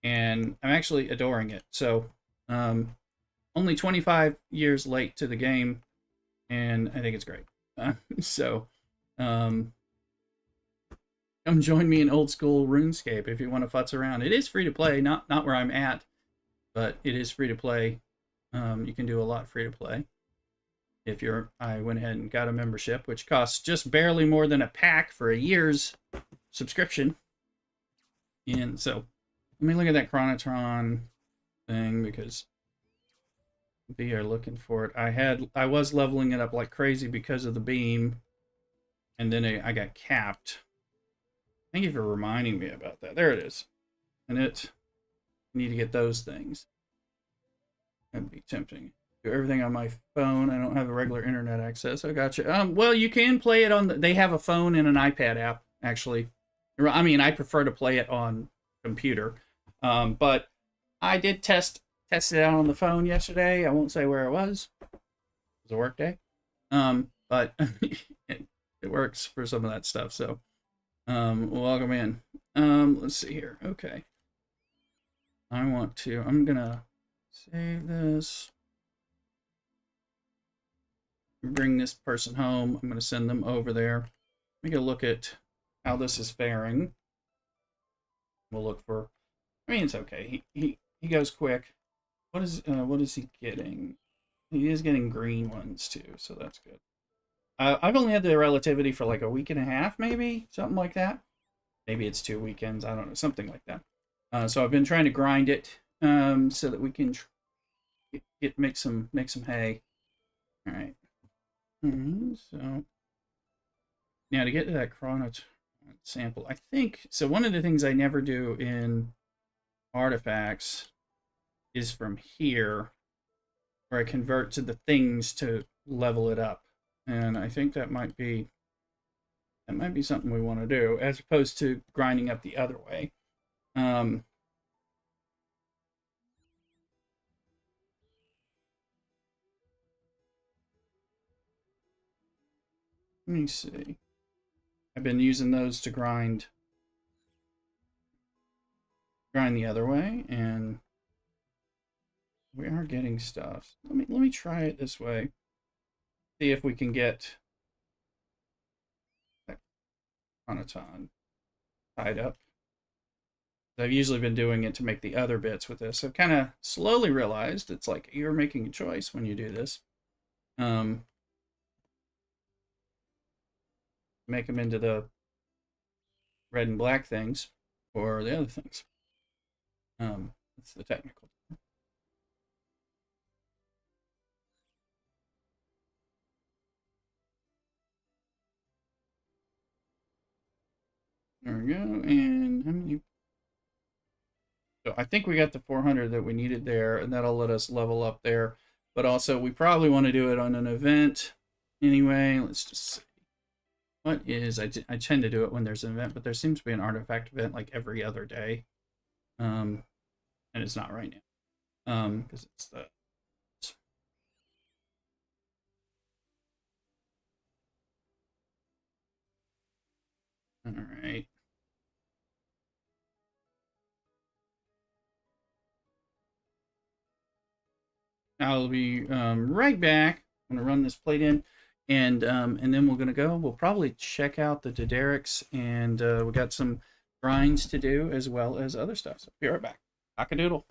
And I'm actually adoring it. So, only 25 years late to the game, and I think it's great. Come join me in old school RuneScape if you want to futz around. It is free to play, not where I'm at, but it is free to play. You can do a lot free to play. If I went ahead and got a membership, which costs just barely more than a pack for a year's subscription. And so, let me look at that Chronotron thing because we are looking for it. I was leveling it up like crazy because of the beam, and then I got capped. Thank you for reminding me about that. There it is. And I need to get those things. That'd be tempting. Do everything on my phone. I don't have a regular internet access. I got you. Well, you can play it on they have a phone and an iPad app, actually. I mean, I prefer to play it on computer. But I did test it out on the phone yesterday. I won't say where it was. It was a work day. But it works for some of that stuff. So, welcome in. Let's see here. Okay. I'm gonna save this. Bring this person home. I'm gonna send them over there. Let me go look at how this is faring. We'll look for. I mean, it's okay. He goes quick. What is he getting? He is getting green ones too, so that's good. I've only had the relativity for like a week and a half, maybe something like that. Maybe it's 2 weekends. I don't know, something like that. So I've been trying to grind it so that we can make some hay. All right. So now to get to that chronot sample, I think so. One of the things I never do in artifacts is from here, where I convert to the things to level it up, and I think that might be something we want to do as opposed to grinding up the other way. Let me see. I've been using those to grind the other way, and we are getting stuff. Let me try it this way. See if we can get that chronoton tied up. I've usually been doing it to make the other bits with this. I've kind of slowly realized it's like you're making a choice when you do this. Make them into the red and black things or the other things. That's the technical. There we go. And how many? So I think we got the 400 that we needed there, and that'll let us level up there. But also, we probably want to do it on an event anyway. Let's just see. What is, I tend to do it when there's an event, but there seems to be an artifact event like every other day. And it's not right now. Because it's the... All right. I'll be right back. I'm gonna run this plate in, and then we're gonna go. We'll probably check out the Diderics, and we got some grinds to do as well as other stuff. So be right back. Cock-a-doodle.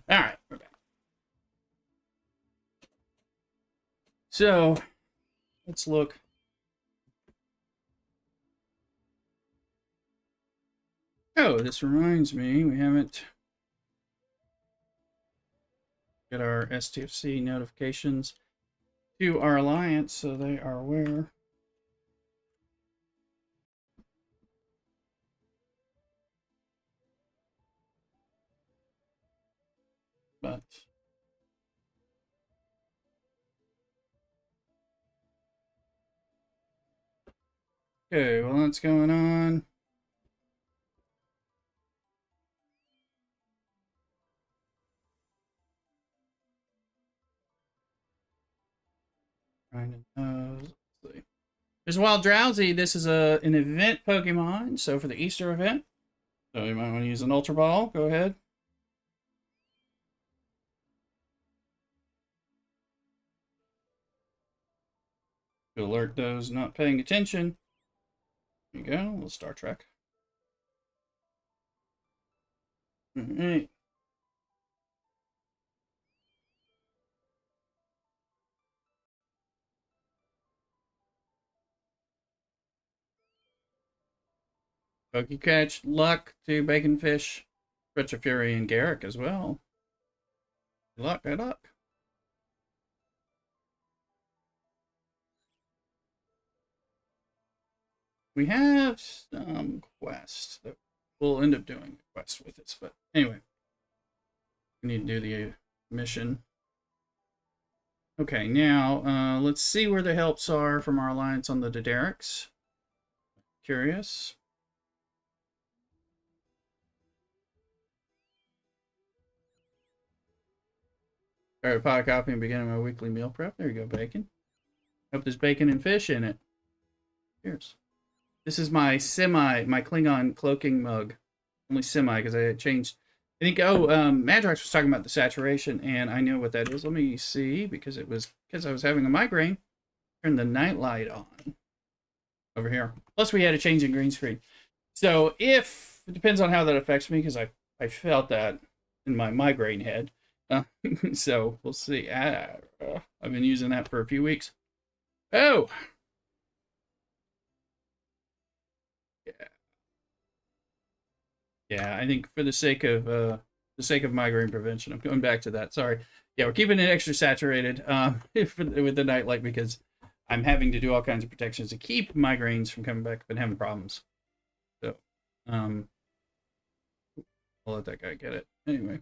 All right, we're back. So let's look. Oh, this reminds me, we haven't got our STFC notifications to our alliance, so they are aware. But okay, well, what's going on? Grinding those. Let's see. There's Wild Drowsy. This is an event Pokemon, so for the Easter event. So you might want to use an Ultra Ball. Go ahead. To alert those not paying attention. There you go. Little Star Trek. Alright. Catch, Luck to Bacon Fish, Retro Fury, and Garrick as well. Good luck, good luck. We have some quests that we'll end up doing a quest with this, but anyway. We need to do the mission. Okay, now let's see where the helps are from our alliance on the Diderics. Curious. Started pot copy and beginning my weekly meal prep. There you go, bacon. Hope there's bacon and fish in it. Cheers. This is my Klingon cloaking mug. Only semi, because I changed. I think, Madrox was talking about the saturation, and I know what that is. Let me see, because I was having a migraine. Turn the night light on. Over here. Plus, we had a change in green screen. So, it depends on how that affects me, because I felt that in my migraine head. So, we'll see. I've been using that for a few weeks. Oh! Yeah, I think for the sake of migraine prevention, I'm going back to that. Sorry. Yeah, we're keeping it extra saturated with the nightlight because I'm having to do all kinds of protections to keep migraines from coming back and having problems. So, I'll let that guy get it. Anyway,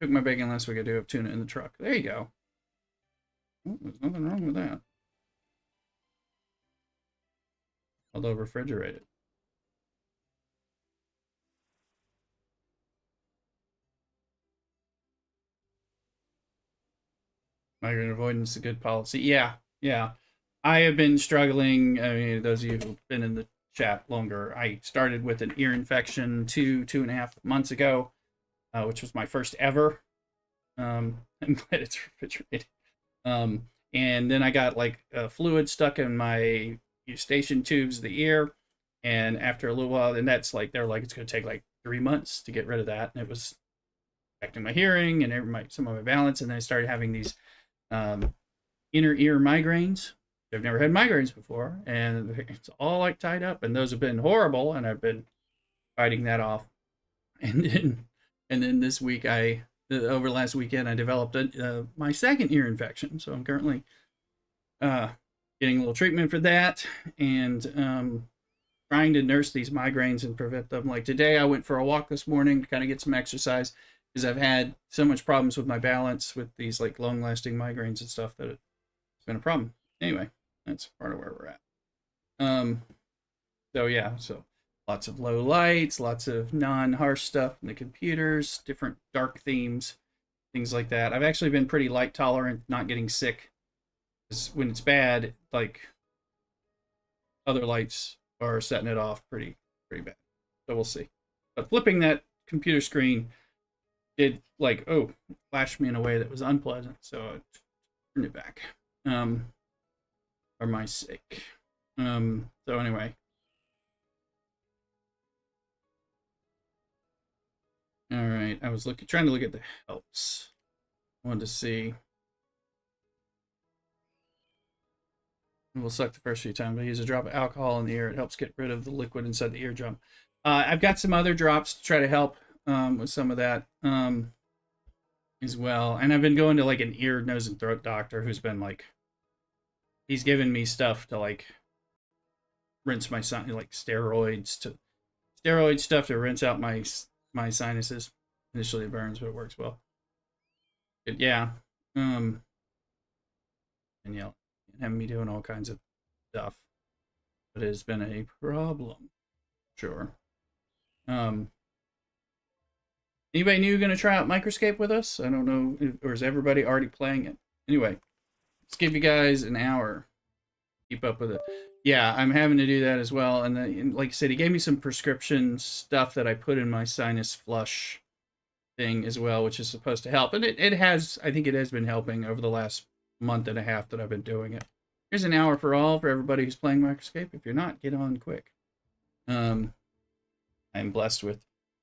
cook my bacon last week. I do have tuna in the truck. There you go. Oh, there's nothing wrong with that. Although refrigerated. Migraine avoidance is a good policy. Yeah, yeah. I have been struggling. I mean, those of you who've been in the chat longer, I started with an ear infection 2.5 months ago, which was my first ever. I'm glad it's refrigerated. And then I got like fluid stuck in my eustachian tubes of the ear. And after a little while, and that's like, they're like, it's going to take like 3 months to get rid of that. And it was affecting my hearing and some of my balance. And then I started having these inner ear migraines. I've never had migraines before, and it's all like tied up, and those have been horrible, and I've been fighting that off. And then this week, over last weekend, I developed my second ear infection, so I'm currently getting a little treatment for that, and trying to nurse these migraines and prevent them. Like today, I went for a walk this morning to kind of get some exercise, because I've had so much problems with my balance with these like long-lasting migraines and stuff that it's been a problem. Anyway, that's part of where we're at. So yeah, so lots of low lights, lots of non-harsh stuff in the computers, different dark themes, things like that. I've actually been pretty light tolerant, not getting sick. Because when it's bad, like other lights are setting it off pretty bad. So we'll see. But flipping that computer screen did like flashed me in a way that was unpleasant, so I turned it back for my sake. So anyway, all right, I was trying to look at the helps. I wanted to see. It will suck the first few times. I use a drop of alcohol in the ear. It helps get rid of the liquid inside the eardrum. I've got some other drops to try to help with some of that as well. And I've been going to like an ear, nose, and throat doctor who's been like, he's given me stuff to like rinse my like steroid stuff to rinse out my sinuses. Initially it burns, but it works well. But yeah, and yeah, having me doing all kinds of stuff, but it has been a problem. Sure. Anybody new going to try out Microscape with us? I don't know, or is everybody already playing it? Anyway, let's give you guys an hour. Keep up with it. Yeah, I'm having to do that as well. And then, like I said, he gave me some prescription stuff that I put in my sinus flush thing as well, which is supposed to help. And it has, I think it has been helping over the last month and a half that I've been doing it. Here's an hour for all for everybody who's playing Microscape. If you're not, get on quick. I'm blessed with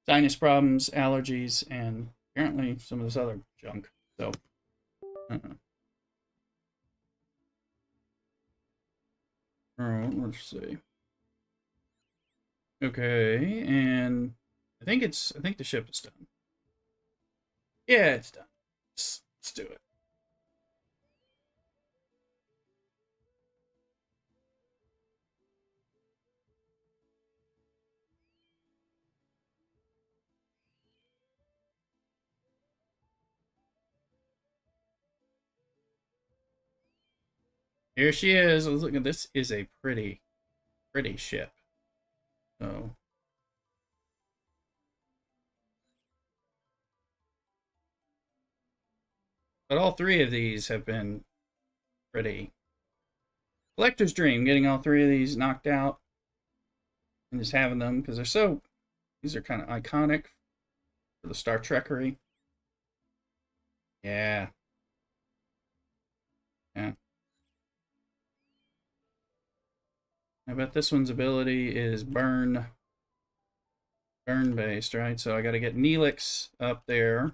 sinus problems, allergies, and apparently some of this other junk. So, all right, let's see. Okay, and I think the ship is done. Yeah, it's done. Let's do it. Here she is. Look at this. Is a pretty ship. So, but all three of these have been pretty. Collector's dream, getting all three of these knocked out and just having them because they're so. These are kind of iconic for the Star Trekery. Yeah. Yeah. I bet this one's ability is burn based, right? So I got to get Neelix up there.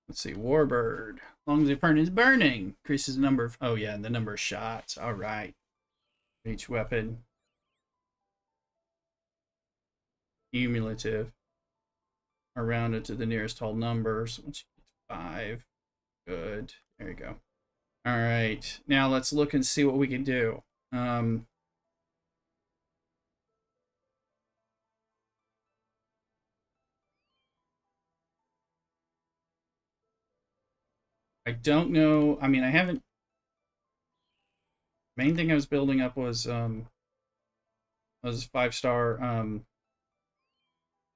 Let's see, Warbird. As long as the opponent is burning, increases the number of, oh yeah, the number of shots. All right. Each weapon. Cumulative. Or rounded to the nearest whole numbers. Once you get 5. Good. There you go. All right. Now let's look and see what we can do. I don't know. I mean, I haven't. Main thing I was building up was 5-star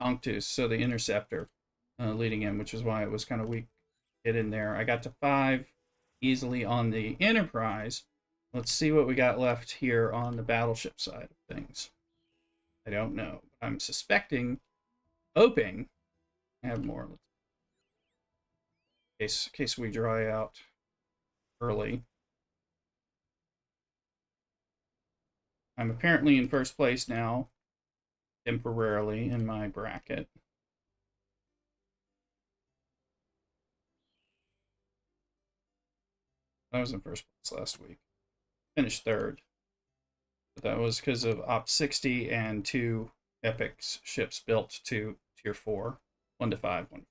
Onctus, so the interceptor leading in, which is why it was kind of weak to get in there. I got to 5 easily on the Enterprise. Let's see what we got left here on the battleship side of things. I don't know. I'm hoping I have more. In case we dry out early. I'm apparently in first place now, temporarily in my bracket. I was in first place last week. Finished third. But that was because of Op 60 and 2 Epic ships built to Tier 4. 1 to 5. Okay.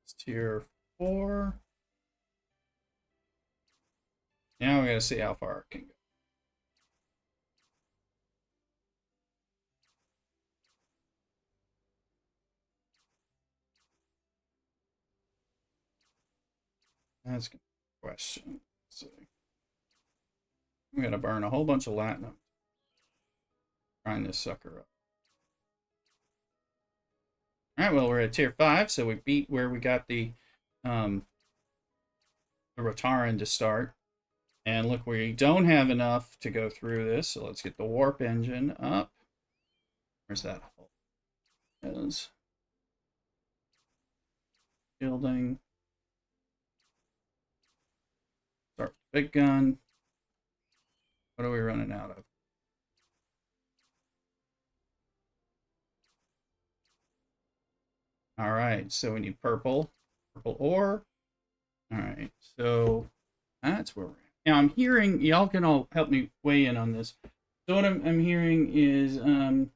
It's Tier 4. Now we gotta see how far it can go. That's a good question. Let's see. We gotta burn a whole bunch of latinum. Grind this sucker up. Alright, well, we're at Tier 5, so we beat where we got the Rotaran to start. And look, we don't have enough to go through this, so let's get the warp engine up. Where's that hole? Is building. Start big gun. What are we running out of? All right, so we need purple ore. All right, so that's where we're at. Now I'm hearing, y'all can all help me weigh in on this. So what I'm hearing is, I'm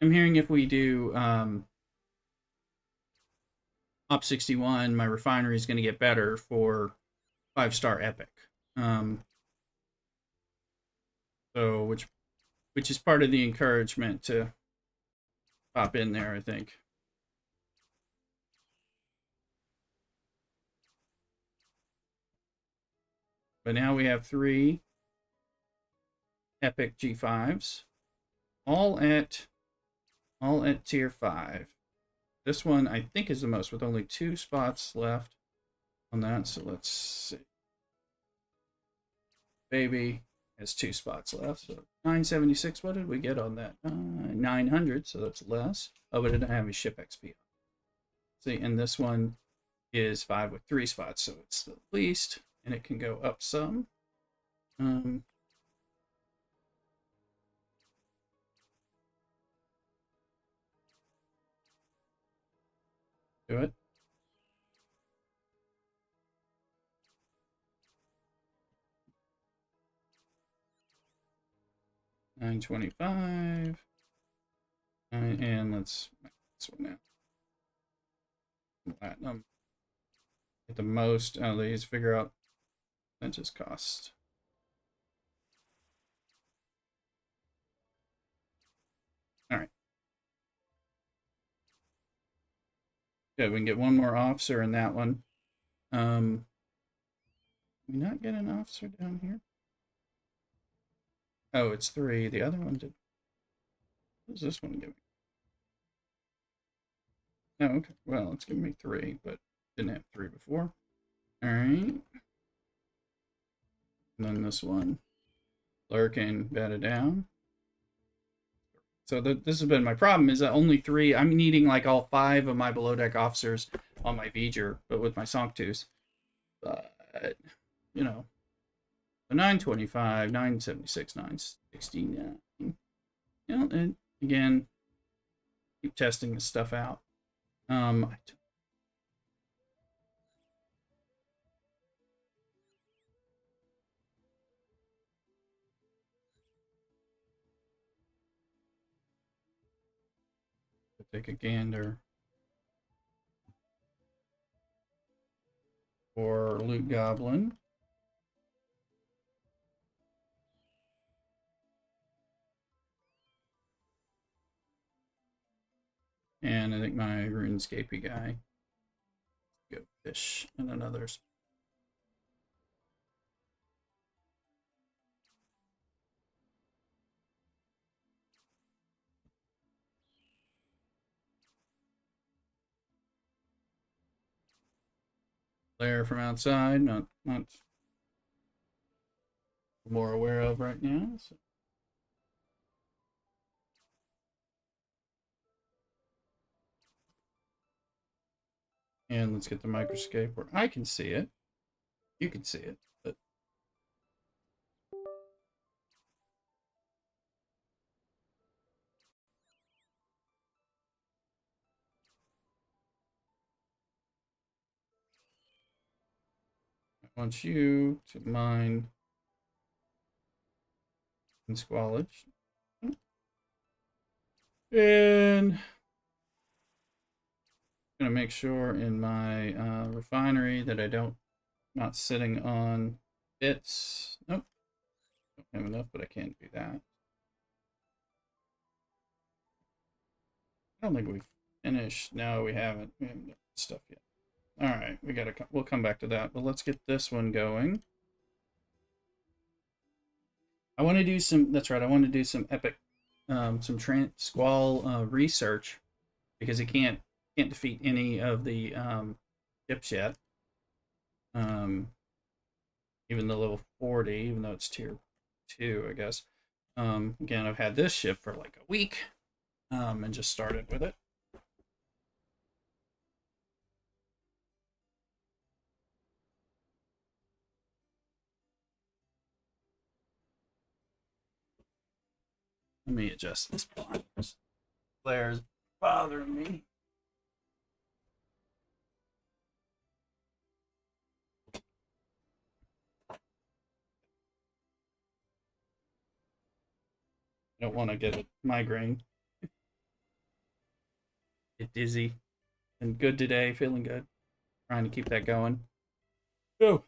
hearing if we do Op 61, my refinery is going to get better for 5-star Epic. So which is part of the encouragement to pop in there, I think. But now we have 3 epic G5s, all at tier 5. This one I think is the most, with only 2 spots left on that. So let's see. Baby has 2 spots left. So 976. What did we get on that? 900. So that's less. Oh, but it didn't have a ship XP. See, and this one is 5 with 3 spots, so it's the least, and it can go up some. Do it. $925. And let's make this one now. Platinum. Get the most out of these. Figure out that just cost. All right. Good. We can get one more officer in that one. Can we not get an officer down here? Oh, it's 3. The other one did. What does this one give me? Oh, okay. Well, it's giving me 3, but didn't have 3 before. All right. And then this one, lurking, bedded down. So this has been my problem, is that only 3. I'm needing like all 5 of my below deck officers on my V'ger, but with my Sanctus. But you know, the 925, 976, 969. You know, and again, keep testing this stuff out. Take a gander. For Loot Goblin. And I think my RuneScape guy. Go fish in another spot. Layer from outside, not more aware of right now. So. And let's get the Microscape where I can see it. You can see it, but I want you to mine in Squalage. And I'm gonna make sure in my refinery that I not sitting on bits. Nope, don't have enough, but I can't do that. I don't think we've finished. No, we haven't. We haven't done stuff yet. All right, we'll come back to that, but let's get this one going. I want to do some. That's right. I want to do some epic, some squall research, because it can't defeat any of the ships yet. Even the level 40, even though it's tier 2, I guess. Again, I've had this ship for like a week, and just started with it. Let me adjust this blind. Flare's bothering me. I don't want to get a migraine. Get dizzy. And good today, feeling good. Trying to keep that going. Go.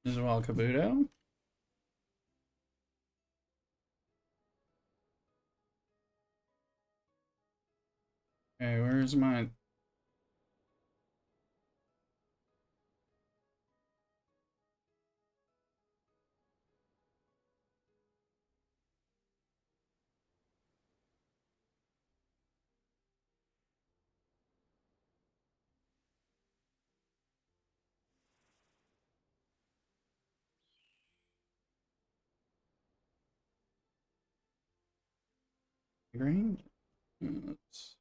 as well, Kabuto. Okay, where's my... green? Let's...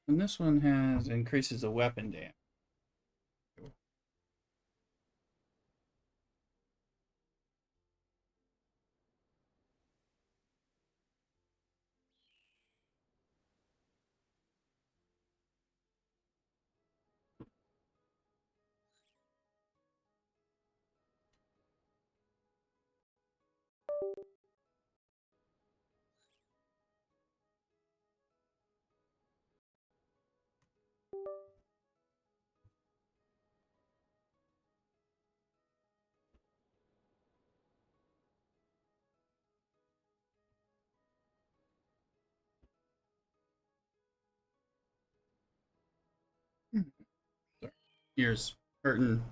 And this one has increases the weapon damage. Sorry. Ears hurting.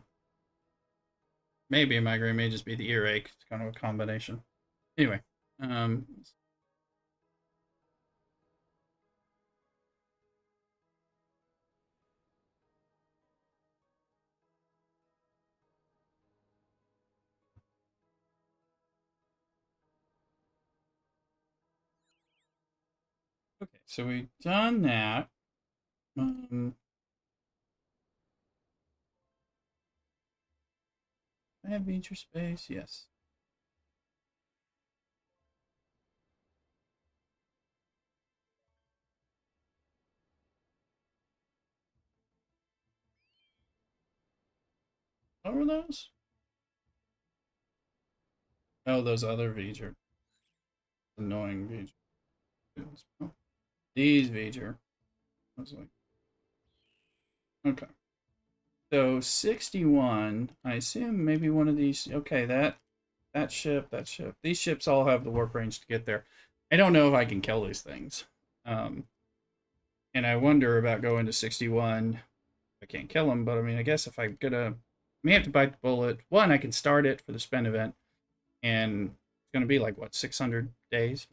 Maybe a migraine, may just be the earache. It's kind of a combination. Anyway, um, okay, so we've done that. I have feature space, yes. What were those? Oh, those other V'ger. Annoying V'ger. Oh, these V'ger. I was like, okay. So 61, I assume maybe one of these, okay, that ship, that ship. These ships all have the warp range to get there. I don't know if I can kill these things. And I wonder about going to 61. I can't kill them, but I mean, I guess if I'm gonna, I may have to bite the bullet. One, I can start it for the spend event, and it's gonna be like what 600 days.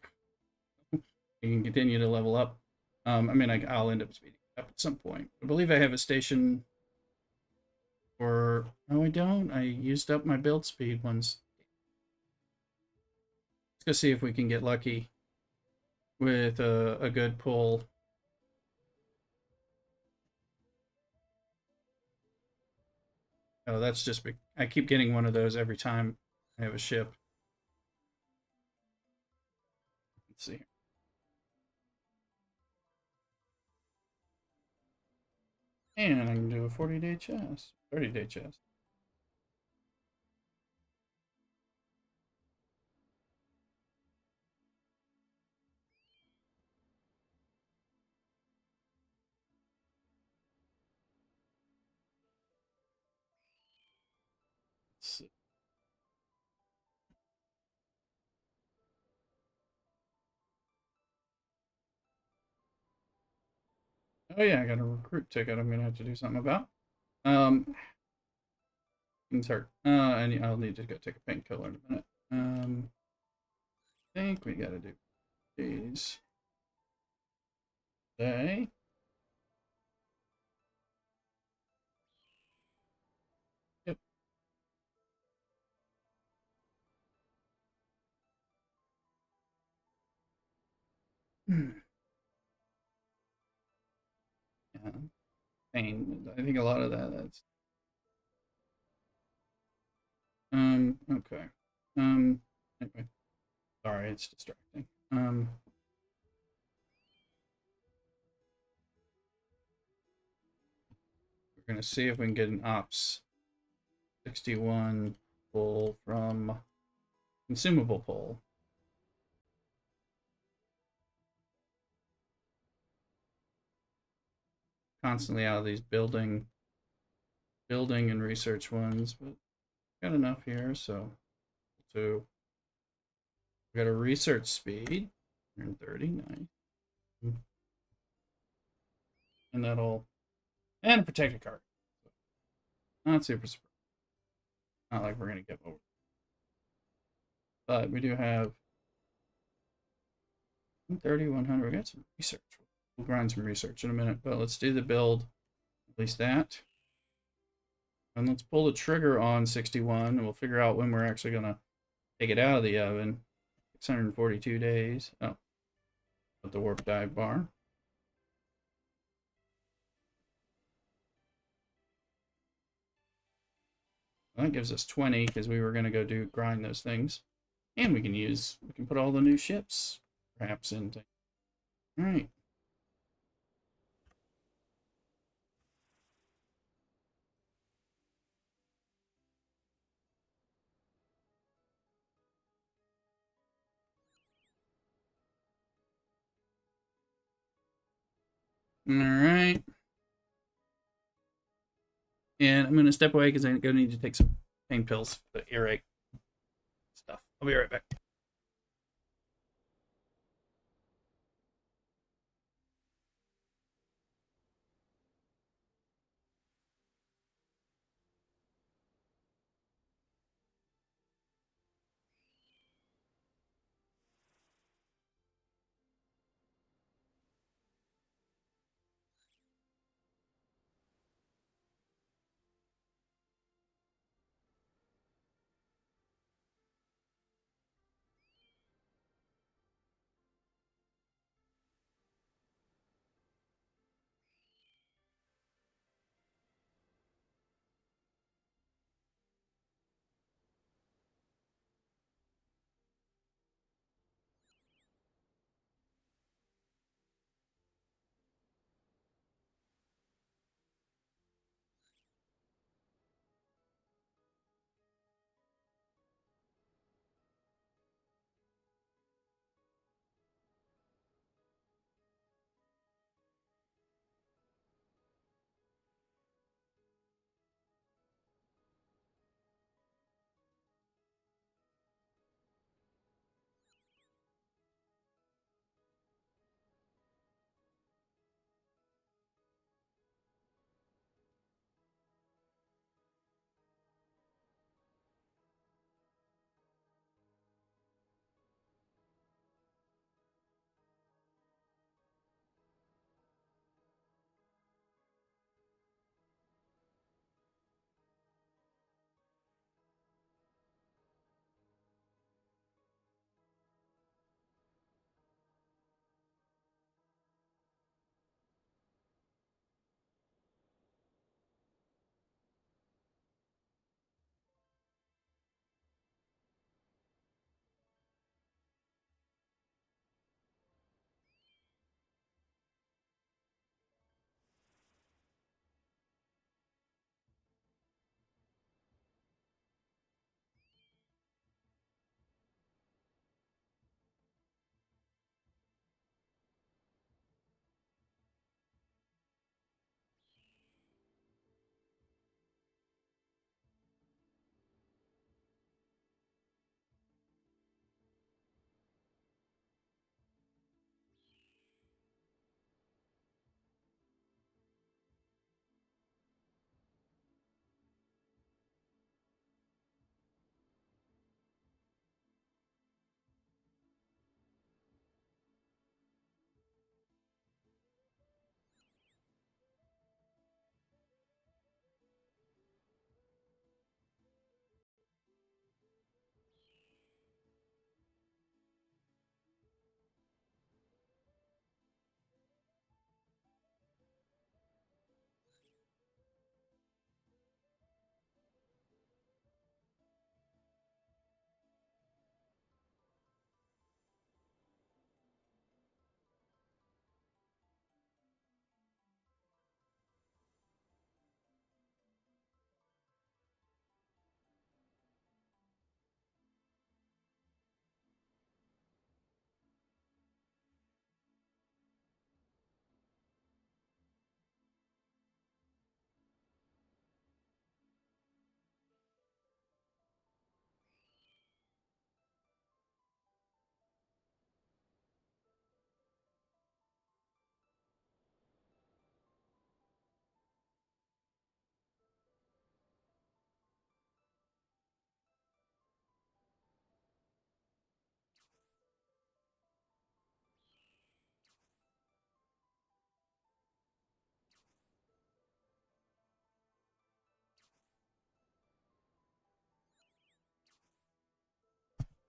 You can continue to level up. I mean, I'll end up speeding up at some point. I believe I have a station. Or no, I don't. I used up my build speed once. Let's go see if we can get lucky with a good pull. Oh, that's just I keep getting one of those every time I have a ship. Let's see. And I can do a 40-day chest, 30-day chest. Let's see. Oh yeah, I got a recruit ticket I'm gonna have to do something about. Insert. And I'll need to go take a painkiller in a minute. I think we gotta do these. Okay. Yep. Yeah. Pain. I think a lot of that's okay. Anyway. Sorry, it's distracting. We're going to see if we can get an ops 61 pull from consumable pull. Constantly out of these building and research ones, but got enough here, so we got a research speed 130, nice. And that'll and a protected card. Not super surprised. Not like we're gonna get over. But we do have 130, 100. We got some research. We'll grind some research in a minute, but let's do the build. At least that. And let's pull the trigger on 61, and we'll figure out when we're actually gonna take it out of the oven. 642 days. Oh, put the warp dive bar. Well, that gives us 20 because we were going to go grind those things. And we can put all the new ships perhaps into. All right. All right. And I'm going to step away because I'm going to need to take some pain pills for the earache stuff. I'll be right back.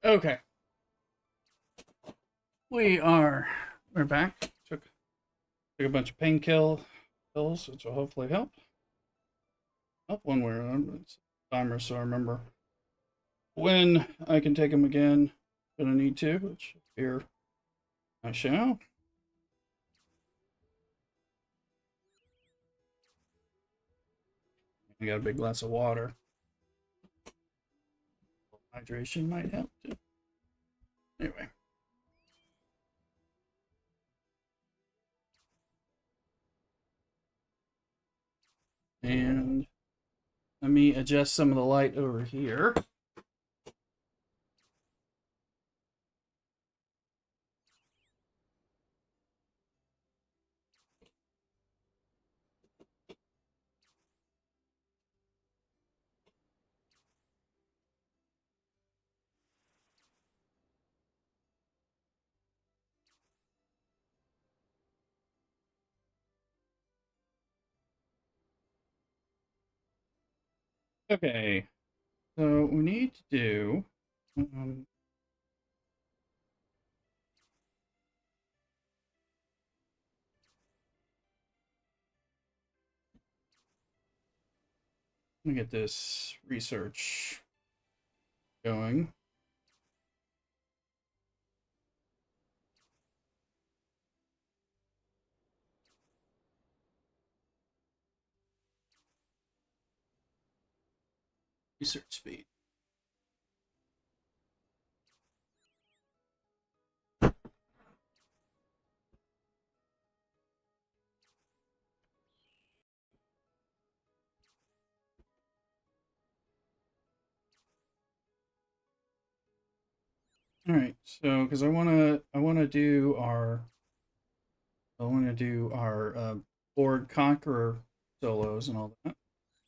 Okay. We're back. Took a bunch of painkiller pills, which will hopefully help. Help one way or another. It's a timer, so I remember when I can take them again. Gonna need to, which here I shall. I got a big glass of water. Hydration might help too. Anyway. And let me adjust some of the light over here. Okay, so what we need to do, let me get this research going. Research speed. All right, so because I want to do our board conqueror solos and all that.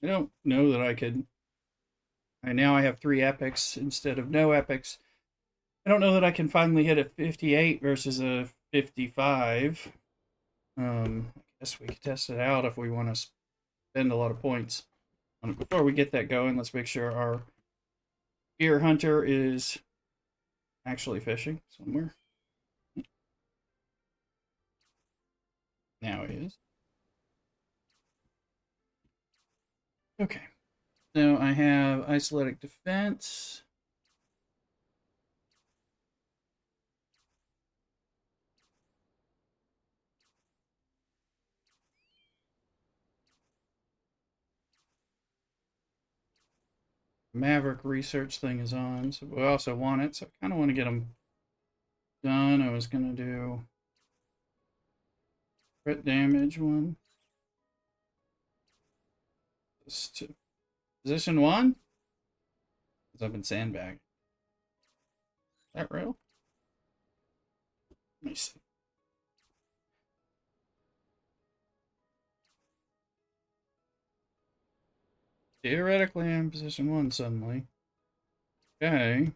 I don't know that I could. I have 3 epics instead of no epics. I don't know that I can finally hit a 58 versus a 55. I guess we could test it out if we want to spend a lot of points. Before we get that going, let's make sure our deer hunter is actually fishing somewhere. Now he is. Okay. So I have isolatic defense. Maverick research thing is on, so we also want it. So I kind of want to get them done. I was going to do crit damage one. This to position 1. Because I've been sandbagged. Is that real? Let me see. Theoretically, I'm position 1 suddenly. Okay.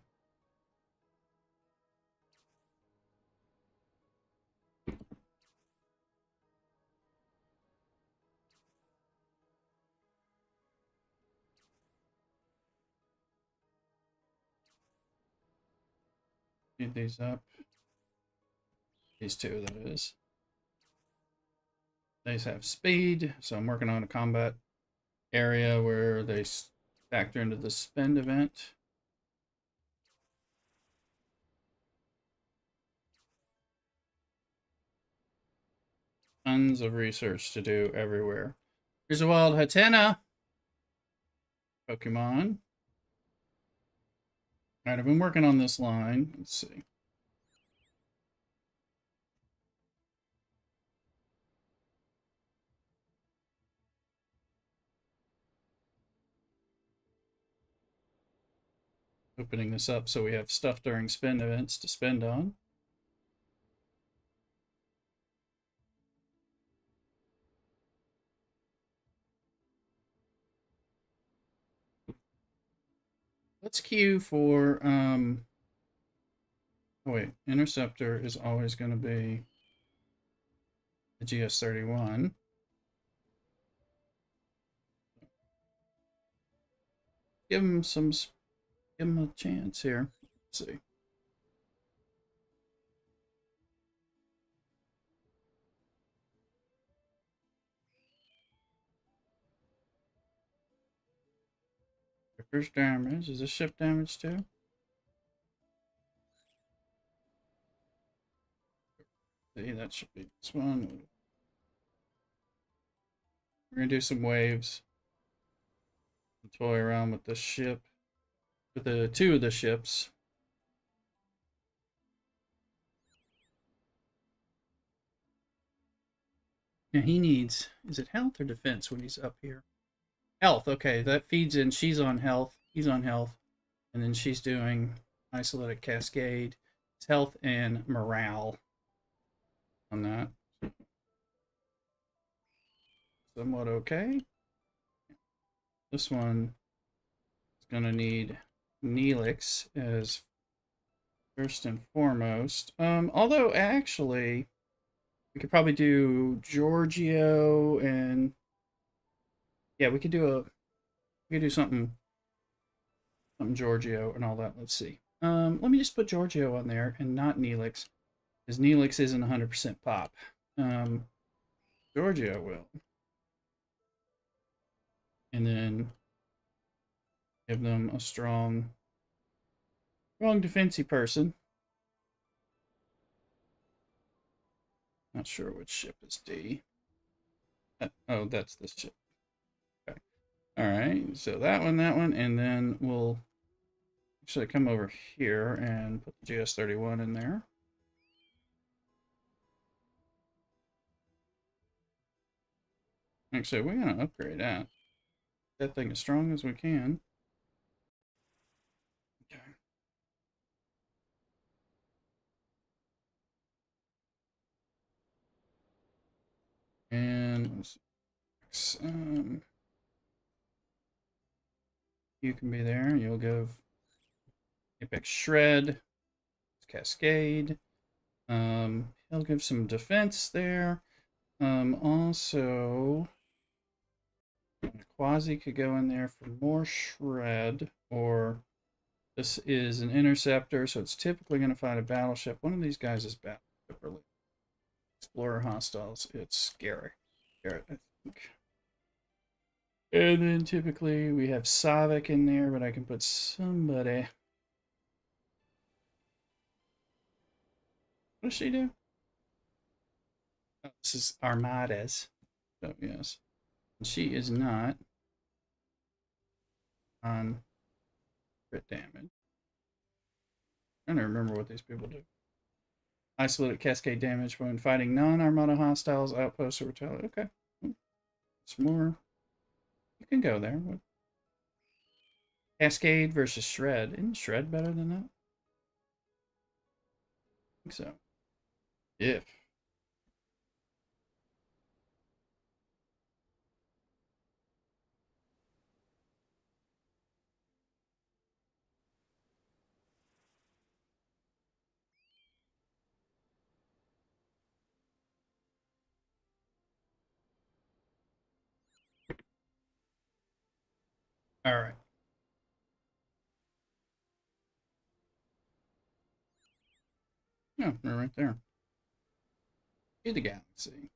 Speed these up. These two, that is. These have speed, so I'm working on a combat area where they factor into the spend event. Tons of research to do everywhere. Here's a wild Hatena Pokemon. Alright, I've been working on this line. Let's see. Opening this up so we have stuff during spend events to spend on. Let's queue for, oh wait, Interceptor is always going to be the GS31. Give him a chance here. Let's see. First damage. Is this ship damage too? See, that should be this one. We're gonna do some waves. Toy around with the ship. With the two of the ships. Now he needs, is it health or defense when he's up here? Health, okay, that feeds in. She's on health, he's on health. And then she's doing isolated cascade. It's health and morale on that. Somewhat okay. This one is going to need Neelix as first and foremost. Although actually, we could probably do Giorgio and yeah, we could do something Giorgio and all that. Let's see. Let me just put Giorgio on there and not Neelix, because Neelix isn't 100% pop. Giorgio will. And then give them a strong defensy person. Not sure which ship is D. Oh, that's this ship. Okay. All right, so that one, and then we'll actually come over here and put the GS-31 in there. Actually, we're gonna upgrade that. That thing as strong as we can. Okay. And you can be there. You'll give Apex Shred, Cascade. He'll give some defense there. Also, Quasi could go in there for more Shred, or this is an interceptor, so it's typically going to find a battleship. One of these guys is battleship related. Explorer hostiles. It's Garrett, I think. And then typically we have Savik in there, but I can put somebody. What does she do? Oh, this is Armadas. So yes. And she is not on crit damage. I'm trying to remember what these people do. Isolated cascade damage when fighting non-armada hostiles, outposts, or retaliate. Okay. It's more. You can go there. Cascade versus Shred. Isn't Shred better than that? I think so. If. All right. Yeah, they're right there. See the galaxy.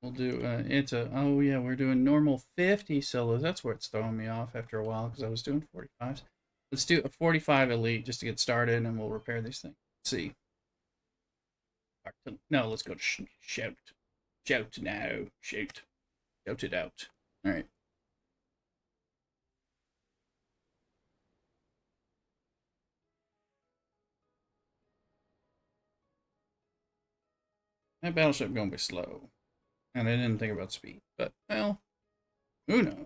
We'll do, oh yeah, we're doing normal 50 solos. That's where it's throwing me off after a while, because I was doing 45s. Let's do a 45 elite just to get started, and we'll repair these things. Let's see. No, let's go to shout. Shout now. Shout. Shout it out. All right. That battleship going to be slow. And I didn't think about speed. But, well, who knows?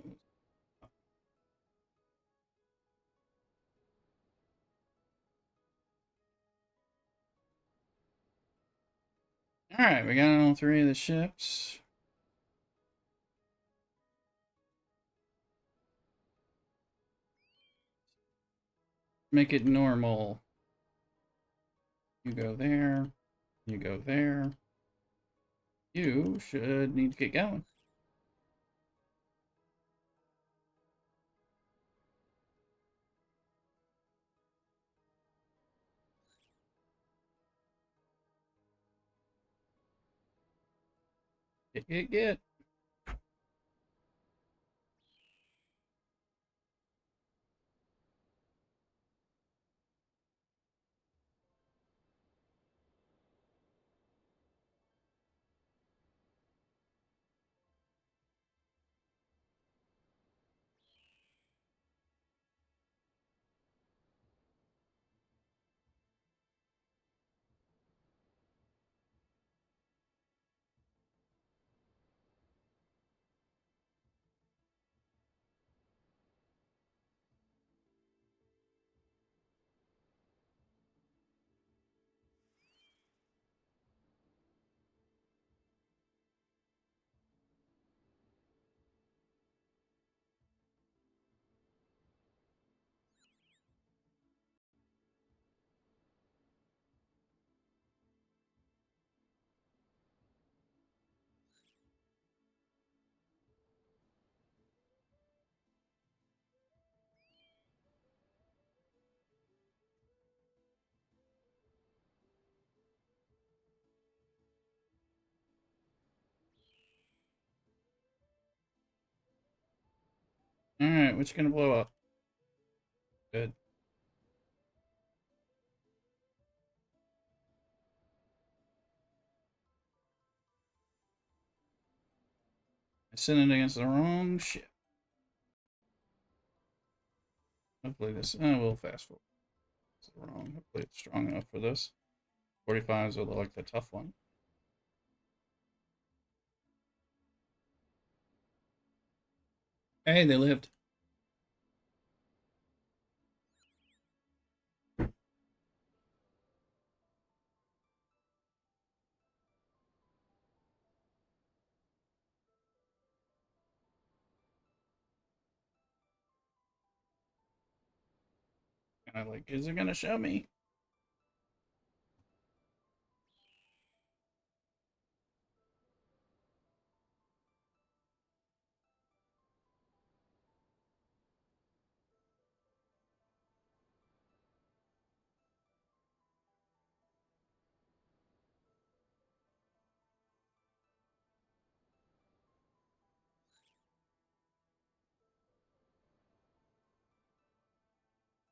Alright, we got all three of the ships. Make it normal. You go there. You go there. You should need to get going. Get. Alright, which gonna blow up? Good. I sent it against the wrong ship. Hopefully this... Oh, we'll fast forward. It's wrong. Hopefully it's strong enough for this. 45s are like the tough one. Hey, they lived. And I'm like, is it gonna show me?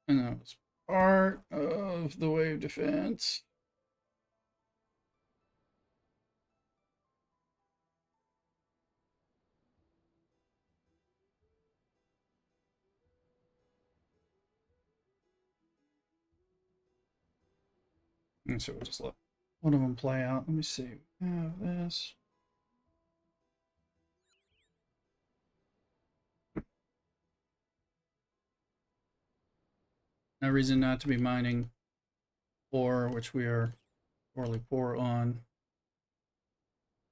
And that was part of the wave defense. And so we'll just let one of them play out. Let me see. We have this. No reason not to be mining ore, which we are poorly poor on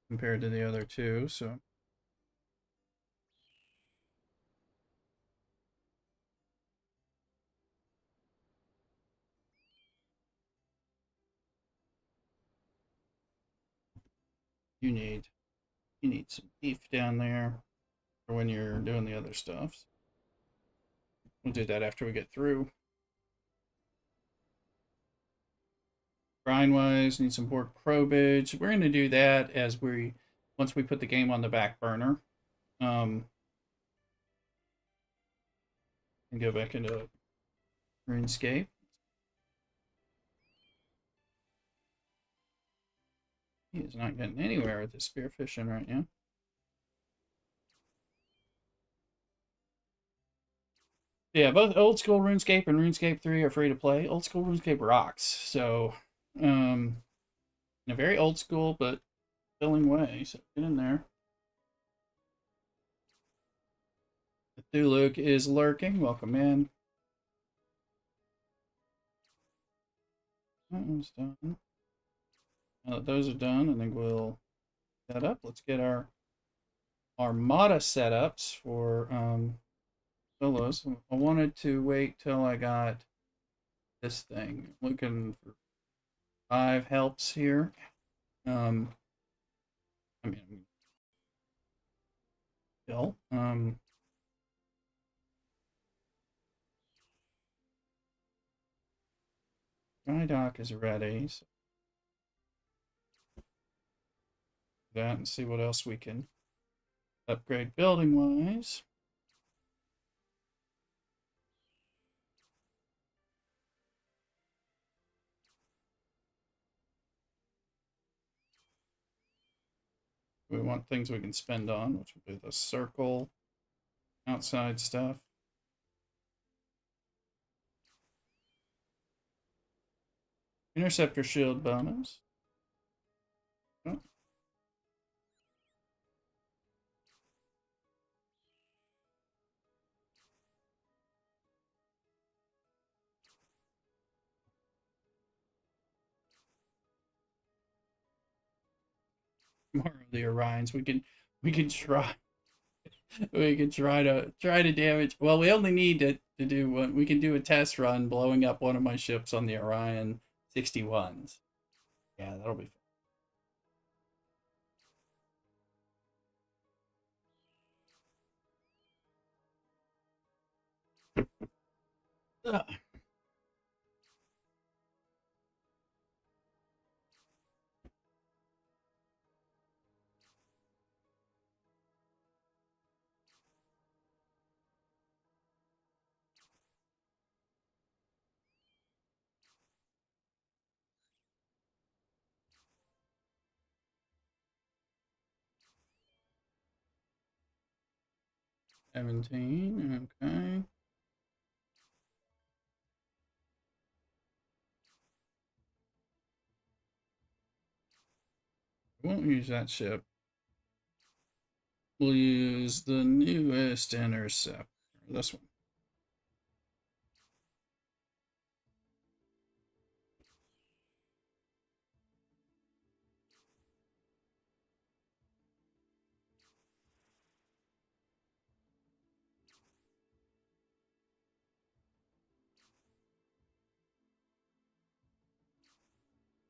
compared to the other two. So you need some beef down there for when you're doing the other stuff. We'll do that after we get through. Grind wise, need some pork probage. We're going to do that as once we put the game on the back burner. And go back into RuneScape. He is not getting anywhere with this spearfishing right now. Yeah, both old school RuneScape and RuneScape 3 are free to play. Old school RuneScape rocks. So, in a very old school but filling way. So get in there. Thuluk is lurking. Welcome in. That one's done. Now that those are done, I think we'll set up. Let's get our armada setups for solos. I wanted to wait till I got this thing. Looking for 5 helps here. I mean, still, dry dock is ready. So that and see what else we can upgrade building wise. We want things we can spend on, which would be the circle, outside stuff. Interceptor shield bonus. Oh. More of the Orions. We can try we can try to damage. Well, we only need to do one. We can do a test run blowing up one of my ships on the Orion 61s. Yeah, that'll be fun. 17, okay. We won't use that ship. We'll use the newest intercept. This one.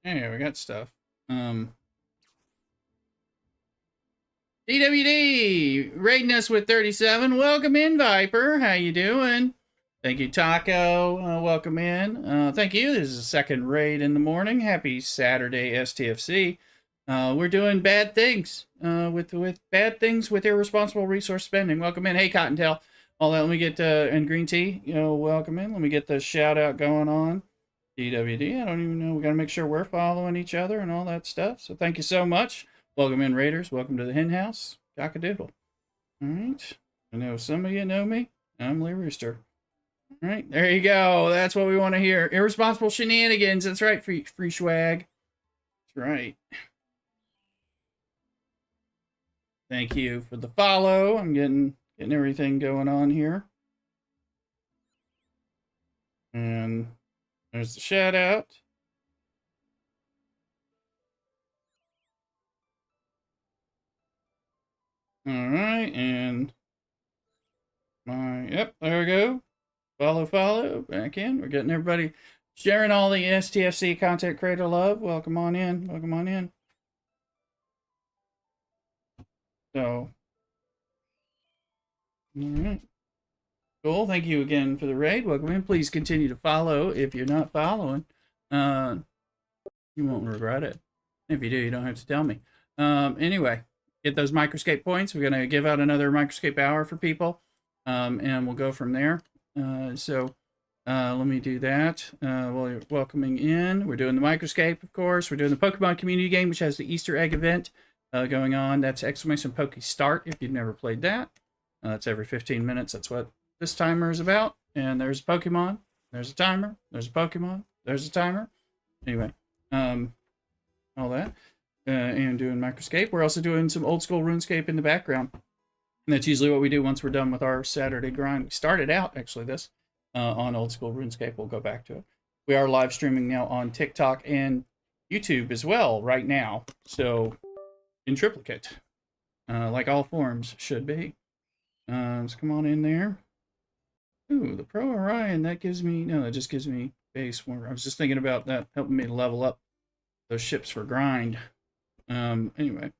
Yeah, we got stuff. DWD raiding us with 37. Welcome in, Viper. How you doing? Thank you, Taco. Welcome in. Thank you. This is the second raid in the morning. Happy Saturday, STFC. We're doing bad things with bad things with irresponsible resource spending. Welcome in. Hey, Cottontail. All that. Let me get and Green Tea. Welcome in. Let me get the shout out going on. DWD. I don't even know. We got to make sure we're following each other and all that stuff. So thank you so much. Welcome in, Raiders. Welcome to the hen house. Cock-a-doodle. All right. I know some of you know me. I'm Lee Rooster. All right. There you go. That's what we want to hear. Irresponsible shenanigans. That's right. Free swag. That's right. Thank you for the follow. I'm getting everything going on here. And there's the shout out. All right, and yep, there we go. Follow, back in. We're getting everybody sharing all the STFC content creator love. Welcome on in. So, all right. Cool. Thank you again for the raid. Welcome in. Please continue to follow if you're not following. You won't regret it. If you do, you don't have to tell me. Anyway, get those Microscape points. We're going to give out another Microscape hour for people, and we'll go from there. Let me do that while you're welcoming in. We're doing the Microscape, of course. We're doing the Pokemon community game, which has the Easter egg event going on. That's exclamation Poke Start if you've never played that. That's every 15 minutes. That's what this timer is about. And there's a Pokemon. There's a timer. There's a Pokemon. There's a timer. Anyway, all that. And doing Microscape. We're also doing some old school RuneScape in the background. And that's usually what we do once we're done with our Saturday grind. We started out, actually, this on old school RuneScape. We'll go back to it. We are live streaming now on TikTok and YouTube as well right now. So, in triplicate. Like all forms should be. Let's come on in there. Ooh, the Pro Orion, that gives me... No, that just gives me base. I was just thinking about that helping me to level up those ships for grind. Anyway,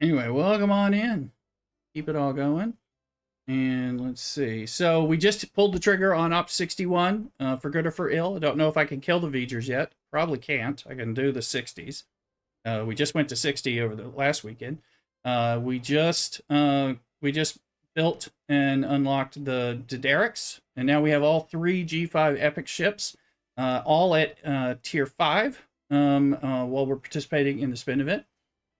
welcome on in. Keep it all going. And let's see. So we just pulled the trigger on Op 61 for good or for ill. I don't know if I can kill the V'gers yet. Probably can't. I can do the 60s. We just went to 60 over the last weekend. We just built and unlocked the Diderics, and now we have all 3 G5 epic ships, all at tier 5. While we're participating in the spin event.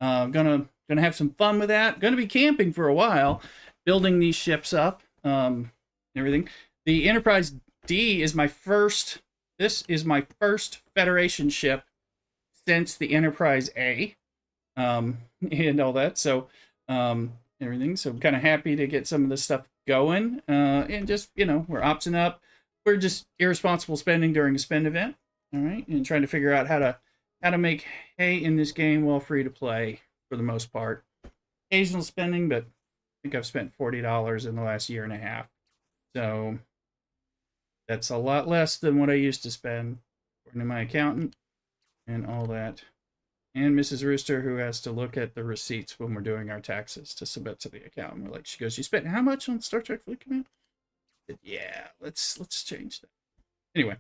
Gonna have some fun with that. Gonna be camping for a while, building these ships up, everything. The Enterprise D is my first. This is my first Federation ship since the Enterprise A, and all that. So, everything. So I'm kind of happy to get some of this stuff going, and just we're opting up. We're just irresponsible spending during a spend event. All right, and trying to figure out how to make hay in this game while free to play for the most part. Occasional spending, but I think I've spent $40 in the last year and a half. So that's a lot less than what I used to spend, according to my accountant and all that. And Mrs. Rooster, who has to look at the receipts when we're doing our taxes to submit to the accountant. We're like, she goes, "You spent how much on Star Trek Fleet Command?" I said, "Yeah, let's change that." Anyway.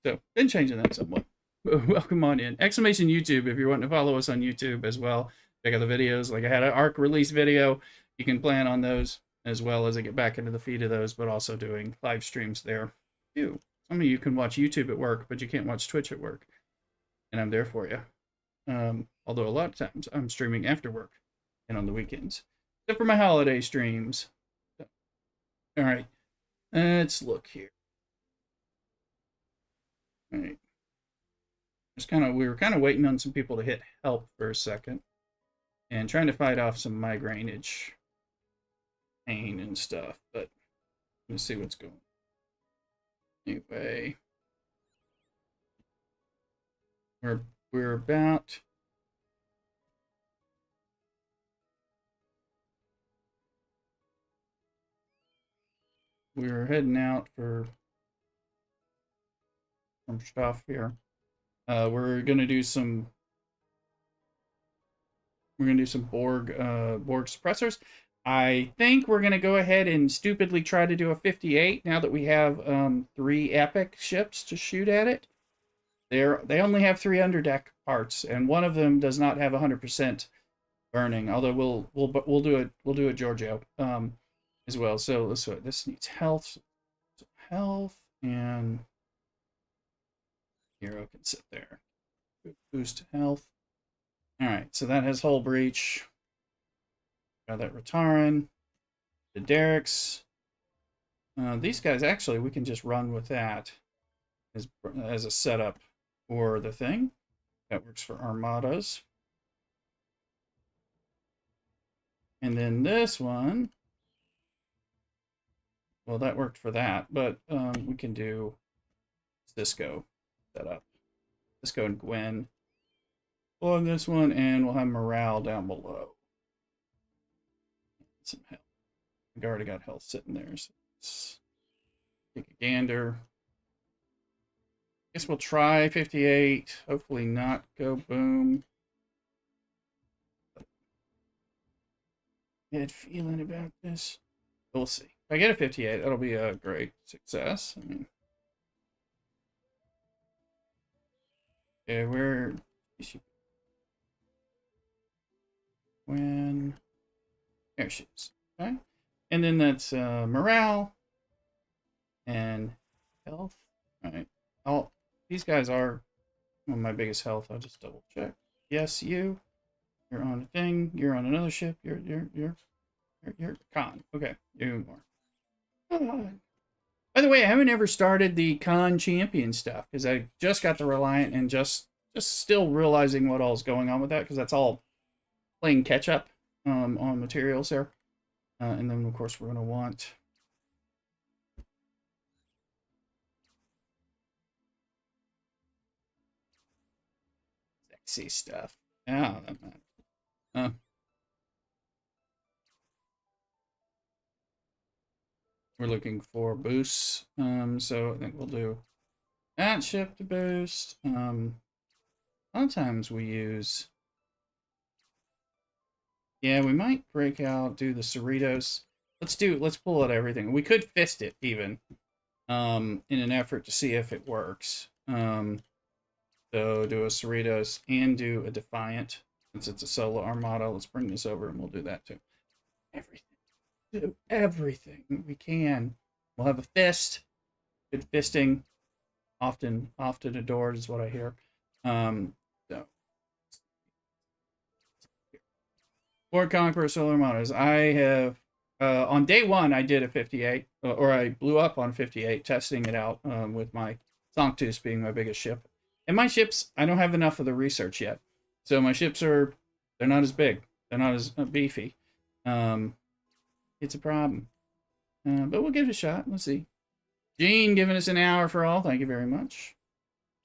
So, been changing that somewhat. Welcome on in. Exclamation YouTube if you're wanting to follow us on YouTube as well. Check out the videos. Like I had an ARC release video. You can plan on those as well as I get back into the feed of those, but also doing live streams there too. Some of you can watch YouTube at work, but you can't watch Twitch at work. And I'm there for you. Although a lot of times I'm streaming after work and on the weekends. except for my holiday streams. All right, let's look here. All right, we were kind of waiting on some people to hit help for a second, and trying to fight off some migrainage, pain and stuff. But let's see what's going on. Anyway, we're about. We're heading out for some stuff here. We're gonna do some. We're gonna do some Borg suppressors. I think we're gonna go ahead and stupidly try to do a 58 now that we have 3 epic ships to shoot at it. They only have 3 underdeck parts, and one of them does not have 100% burning. Although we'll do a Giorgio as well. So this needs health, and hero can sit there. Boost health. All right, so that has hull breach. Got that Rataran, the Derricks. These guys actually we can just run with that as a setup for the thing. That works for armadas. And then this one, well, that worked for that, but we can do Cisco setup. Cisco and Gwen on this one, and we'll have morale down below. Some health. We've already got health sitting there, so let's take a gander. Guess we'll try 58. Hopefully not go boom. Bad feeling about this. We'll see. If I get a 58, that'll be a great success. I mean, okay, where is she? When there she is. Okay, and then that's morale and health. All right. These guys are on my biggest health. I'll just double check. Yes, you're on a thing. You're on another ship. You're con. Okay, you more. By the way, I haven't ever started the con champion stuff because I just got the Reliant and just still realizing what all's going on with that because that's all playing catch up on materials there. And then of course we're gonna want sexy stuff. Yeah, that matters. We're looking for boosts. So I think we'll do that ship to boost. Sometimes we use. Yeah, we might break out, do the Cerritos. Let's pull out everything. We could fist it even, in an effort to see if it works. So do a Cerritos and do a Defiant. Since it's a solo armada, let's bring this over and we'll do that too. Everything. Do everything we can. We'll have a fist. Good fisting. Often adored is what I hear. So. Lord Conqueror Solar Armadas. I have, on day 1, I did a 58, or I blew up on 58, testing it out with my Sanctus being my biggest ship. And my ships, I don't have enough of the research yet. So my ships they're not as big. They're not as beefy. It's a problem. But we'll give it a shot. Let's see. Gene giving us an hour for all. Thank you very much.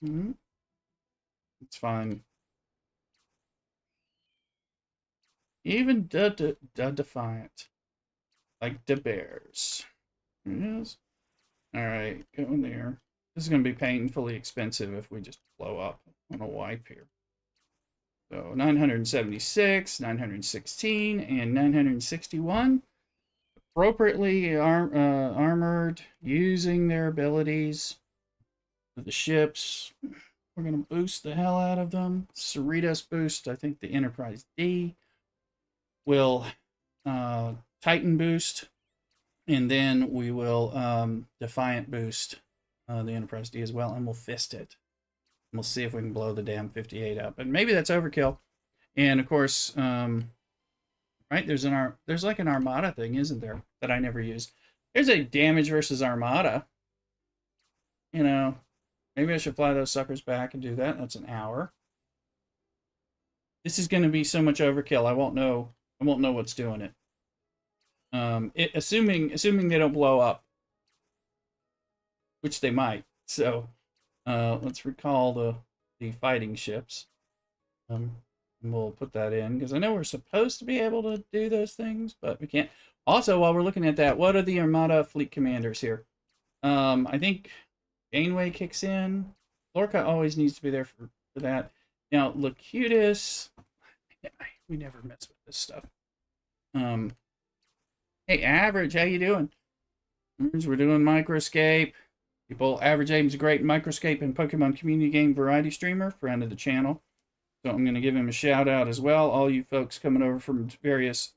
It's fine. Even the Defiant. Like the Bears. Yes. Alright, go in there. This is going to be painfully expensive if we just blow up on a wipe here. So 976, 916, and 961. Appropriately armored, using their abilities. The ships. We're going to boost the hell out of them. Cerritos boost, I think the Enterprise D. Will Titan boost, and then we will Defiant boost the Enterprise D as well, and we'll fist it. And we'll see if we can blow the damn 58 up. But maybe that's overkill. And of course, right right? There's like an armada thing, isn't there? That I never use. There's a damage versus armada. You know, maybe I should fly those suckers back and do that. That's an hour. This is going to be so much overkill. I won't know what's doing it. Assuming they don't blow up, which they might. So let's recall the fighting ships. And we'll put that in because I know we're supposed to be able to do those things, but we can't. Also, while we're looking at that, what are the Armada fleet commanders here? I think Janeway kicks in. Lorca always needs to be there for that. Now, Locutus, we never mess with this stuff. Hey, Average, how you doing? We're doing Microscape. People, Average Aim's a great Microscape and Pokemon community game variety streamer, friend of the channel. So I'm going to give him a shout out as well. All you folks coming over from various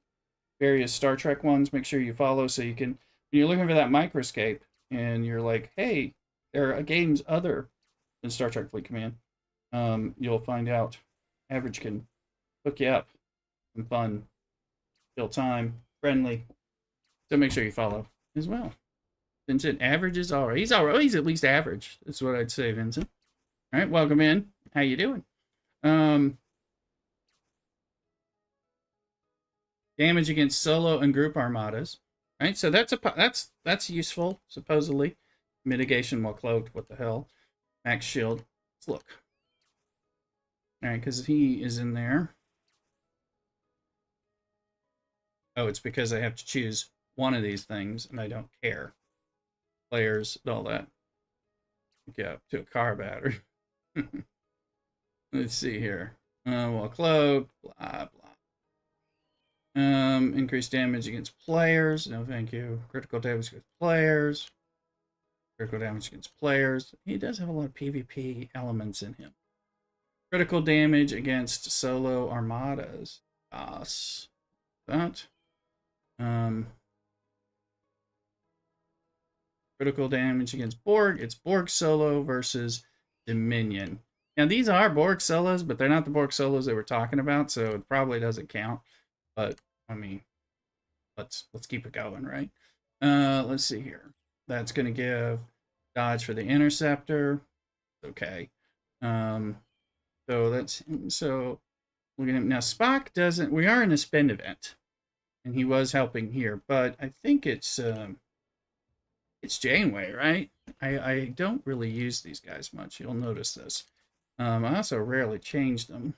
Star Trek ones, make sure you follow so you can, when you're looking for that Microscape and you're like, hey, there are games other than Star Trek Fleet Command, you'll find out Average can hook you up. Some fun, kill time, friendly. So make sure you follow as well. Vincent, Average is all right. He's all right. He's at least average. That's what I'd say, Vincent. All right, welcome in. How you doing? Damage against solo and group armadas. Right, so that's useful, supposedly. Mitigation while cloaked. What the hell? Max shield. Let's look. All right, because he is in there. Oh, it's because I have to choose one of these things, and I don't care. Players, all that. Yeah, to a car battery. Let's see here. Well, cloak, blah, blah. Increased damage against players. No, thank you. Critical damage against players. Critical damage against players. He does have a lot of PvP elements in him. Critical damage against solo armadas. Yes. That. Critical damage against Borg. It's Borg solo versus Dominion. Now these are Borg solos, but they're not the Borg solos that we're talking about, so it probably doesn't count. But I mean, let's keep it going, right? Let's see here. That's gonna give dodge for the interceptor. Okay. So look at him now. Spock doesn't. We are in a spend event, and he was helping here, but I think it's Janeway, right? I don't really use these guys much. You'll notice this. I also rarely change them.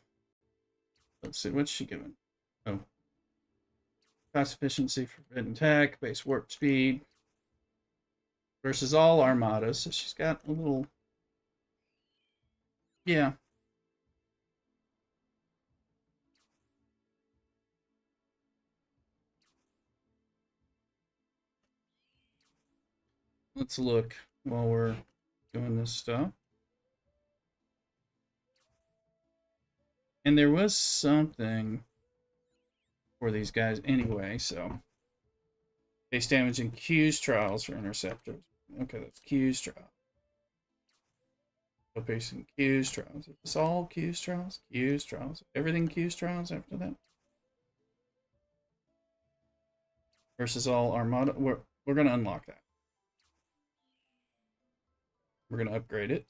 Let's see, what's she given? Oh. Cost efficiency, forbidden tech, base warp speed. Versus all armadas. So she's got a little... Yeah. Let's look while we're doing this stuff. And there was something for these guys anyway, so base damage in Q's trials for interceptors. Okay, that's Q's trial. So base in Q's trials. Is this all Q's trials? Q's trials. Everything Q's trials after that? Versus all armada. We're gonna unlock that. We're gonna upgrade it.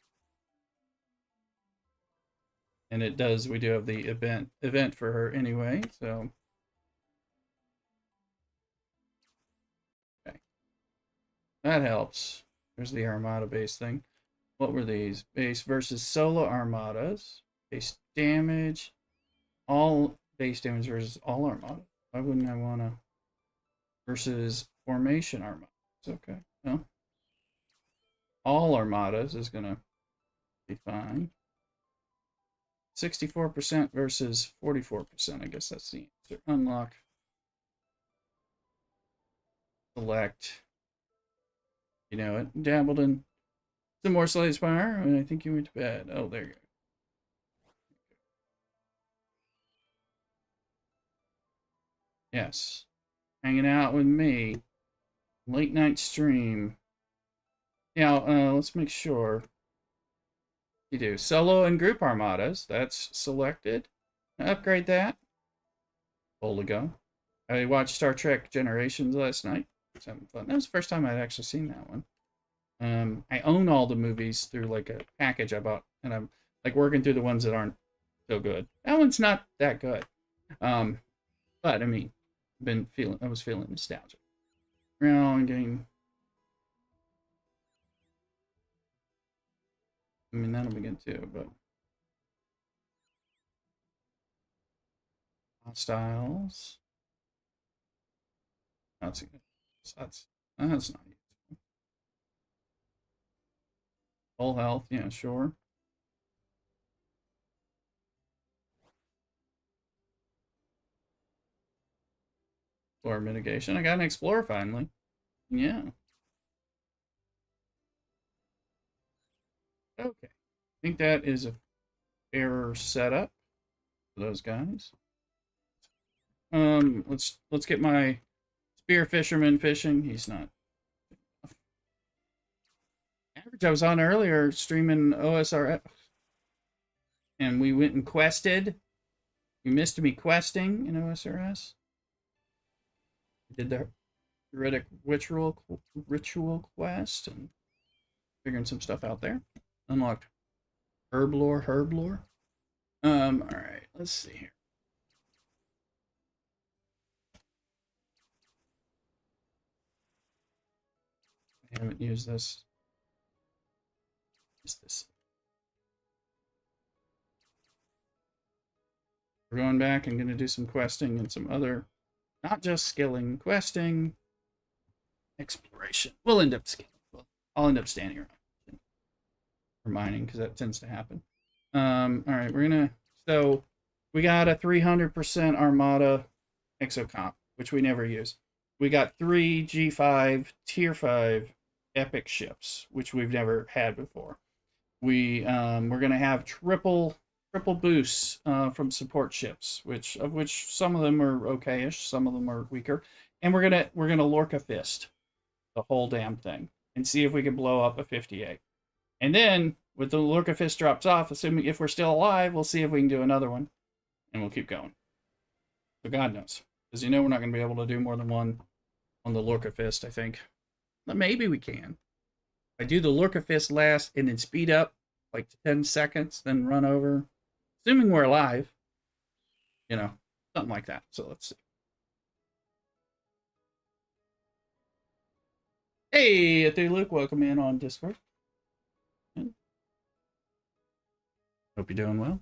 And it does, we do have the event for her anyway, so. Okay. That helps. There's the Armada base thing. What were these? Base versus solo armadas. Base damage. All base damage versus all armada. Why wouldn't I want to? Versus formation armadas. Okay. No. All armadas is going to be fine. 64% versus 44%. I guess that's the answer. Unlock. Select. You know it. Dabbled in some more Slay Spire, and I think you went to bed. Oh, there you go. Yes. Hanging out with me. Late night stream. Now, let's make sure. You do solo and group armadas. That's selected. Upgrade that. Full to go. I watched Star Trek Generations last night. I was having fun. That was the first time I'd actually seen that one. I own all the movies through like a package I bought, and I'm like working through the ones that aren't so good. That one's not that good. But I mean, I was feeling nostalgic. Round game. I mean, that'll be good too, but hostiles. That's good. That's not useful. Full health, yeah, sure. Explorer mitigation. I got an explorer finally. Yeah. Okay. I think that is a fair setup for those guys. Let's get my spear fisherman fishing. He's not average. I was on earlier streaming OSRS, and we went and quested. You missed me questing in OSRS. Did the druidic ritual quest and figuring some stuff out there. Unlocked herblore. All right, let's see here. I haven't used this. Is this? We're going back and going to do some questing and some other, not just skilling, questing, exploration. We'll end up skilling. I'll end up standing around for mining because that tends to happen. All right, we're gonna. So we got a 300% armada exocomp, which we never use. We got 3 G5 tier 5 epic ships, which we've never had before. We're gonna have triple boosts from support ships, which some of them are okayish, some of them are weaker, and we're gonna Lorca fist the whole damn thing and see if we can blow up a 58. And then with the Lorca fist drops off, assuming if we're still alive, we'll see if we can do another one, and we'll keep going. But God knows, because you know we're not gonna be able to do more than one on the Lorca fist. I think, but maybe we can. I do the Lorca fist last and then speed up like 10 seconds, then run over. Assuming we're alive, you know, something like that. So let's see. Hey, Luke, welcome in on Discord. Hope you're doing well.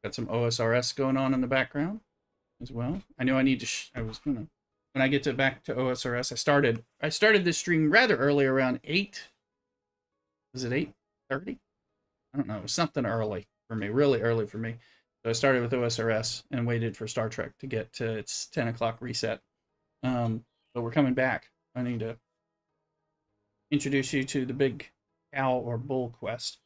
Got some OSRS going on in the background as well. I know I need to. When I get back to OSRS, I started this stream rather early, around 8. Was it 8:30? I don't know. It was something early for me, really early for me. So I started with OSRS and waited for Star Trek to get to its 10 o'clock reset. But we're coming back. I need to introduce you to the big cow or bull quest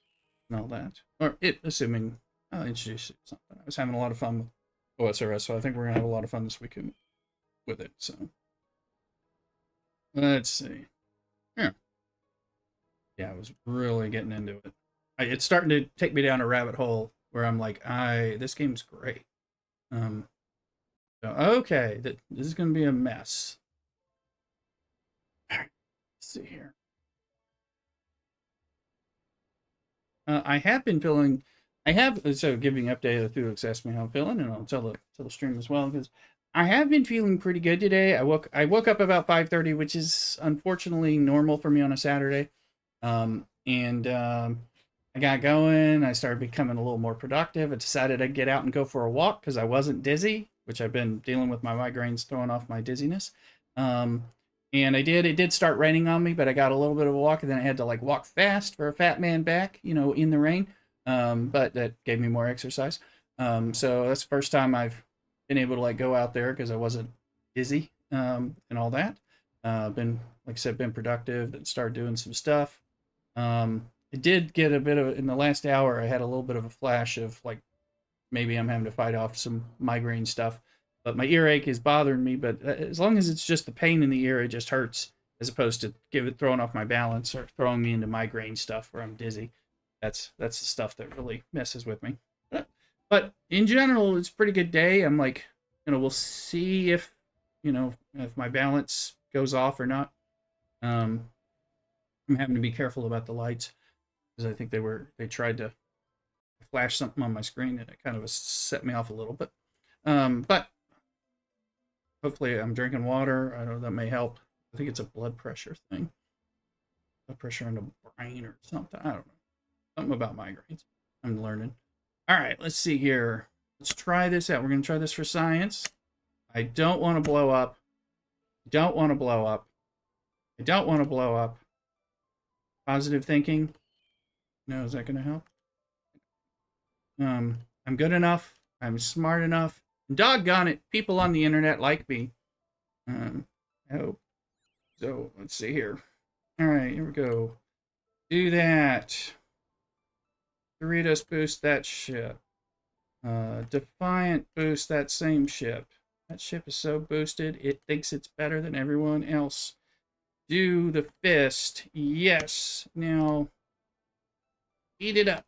and all that. Or assuming I'll introduce you to something. I was having a lot of fun with OSRS, so I think we're going to have a lot of fun this weekend with it. So let's see. Yeah. Yeah, I was really getting into it. It's starting to take me down a rabbit hole where I'm like, this game's great. So, okay, this is going to be a mess. All right, let's see here. I have been feeling, so giving an update, the Thulux asked me how I'm feeling, and I'll tell the stream as well, because I have been feeling pretty good today. I woke up about 5:30, which is unfortunately normal for me on a Saturday. I got going. I started becoming a little more productive. I decided I'd get out and go for a walk because I wasn't dizzy, which I've been dealing with my migraines throwing off my dizziness. And I did. It did start raining on me, but I got a little bit of a walk, and then I had to like walk fast for a fat man back, in the rain. But that gave me more exercise. So that's the first time I've been able to like go out there because I wasn't dizzy and all that. Been, like I said, been productive and started doing some stuff. It did get a bit of, in the last hour, I had a little bit of a flash of like, maybe I'm having to fight off some migraine stuff, but my earache is bothering me. But as long as it's just the pain in the ear, it just hurts, as opposed to throwing off my balance or throwing me into migraine stuff where I'm dizzy. That's the stuff that really messes with me. But in general, it's a pretty good day. I'm like, we'll see if you know, if my balance goes off or not. I'm having to be careful about the lights because I think they tried to flash something on my screen and it kind of set me off a little bit. But hopefully I'm drinking water. I know that may help. I think it's a blood pressure thing. Blood pressure in the brain or something. I don't know. Something about migraines. I'm learning. All right, let's see here. Let's try this out. We're going to try this for science. I don't want to blow up. Don't want to blow up. I don't want to blow up. Positive thinking. No, is that going to help? I'm good enough. I'm smart enough. Doggone it, people on the internet like me. Oh, so let's see here. All right, here we go. Do that. Doritos boost that ship. Defiant boost that same ship. That ship is so boosted, it thinks it's better than everyone else. Do the fist. Yes. Now, eat it up.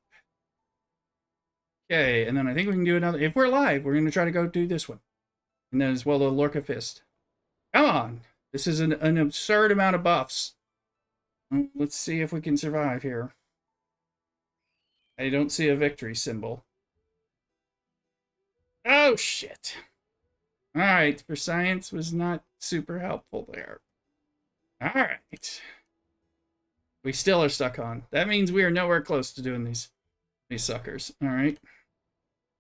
Okay, and then I think we can do another. If we're live, we're going to try to go do this one. And then as well, the Lorca Fist. Come on! This is an absurd amount of buffs. Let's see if we can survive here. I don't see a victory symbol. Oh, shit. Alright, for science was not super helpful there. Alright. We still are stuck on. That means we are nowhere close to doing these suckers. Alright.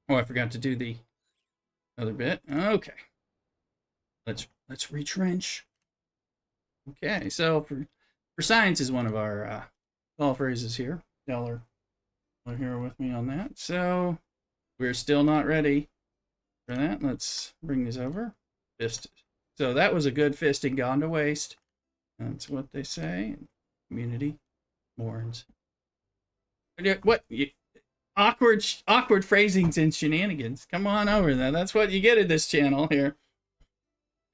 Oh, I forgot to do the other bit. Okay. Let's retrench. Okay, so for science is one of our call phrases here. Y'all are here with me on that. So we're still not ready for that. Let's bring these over. Fisted. So that was a good fisting gone to waste. That's what they say. Community mourns. What? Awkward phrasings and shenanigans. Come on over then. That's what you get at this channel here.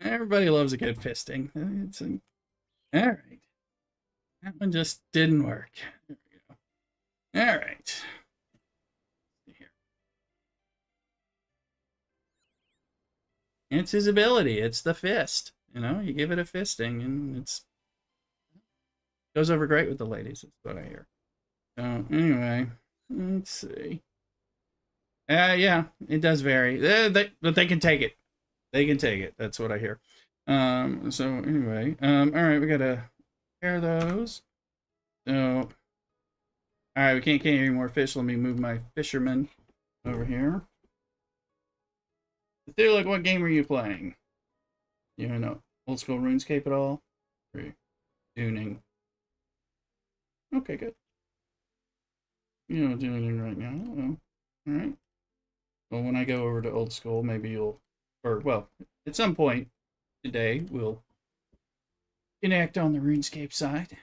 Everybody loves a good fisting. All right. That one just didn't work. There we go. All right. Here. It's his ability. It's the fist. You know, you give it a fisting and it goes over great with the ladies. That's what I hear. So anyway. Let's see. Yeah, it does vary. But they can take it. They can take it. That's what I hear. So anyway, all right, we gotta pair those. So, all right, we can't catch any more fish. Let me move my fisherman over here. Look, what game are you playing? You know, old school RuneScape at all? Tuning. Okay, good. You don't do anything right now. Well, all right. Well, when I go over to old school, maybe you'll, or well, at some point today, we'll connect on the RuneScape side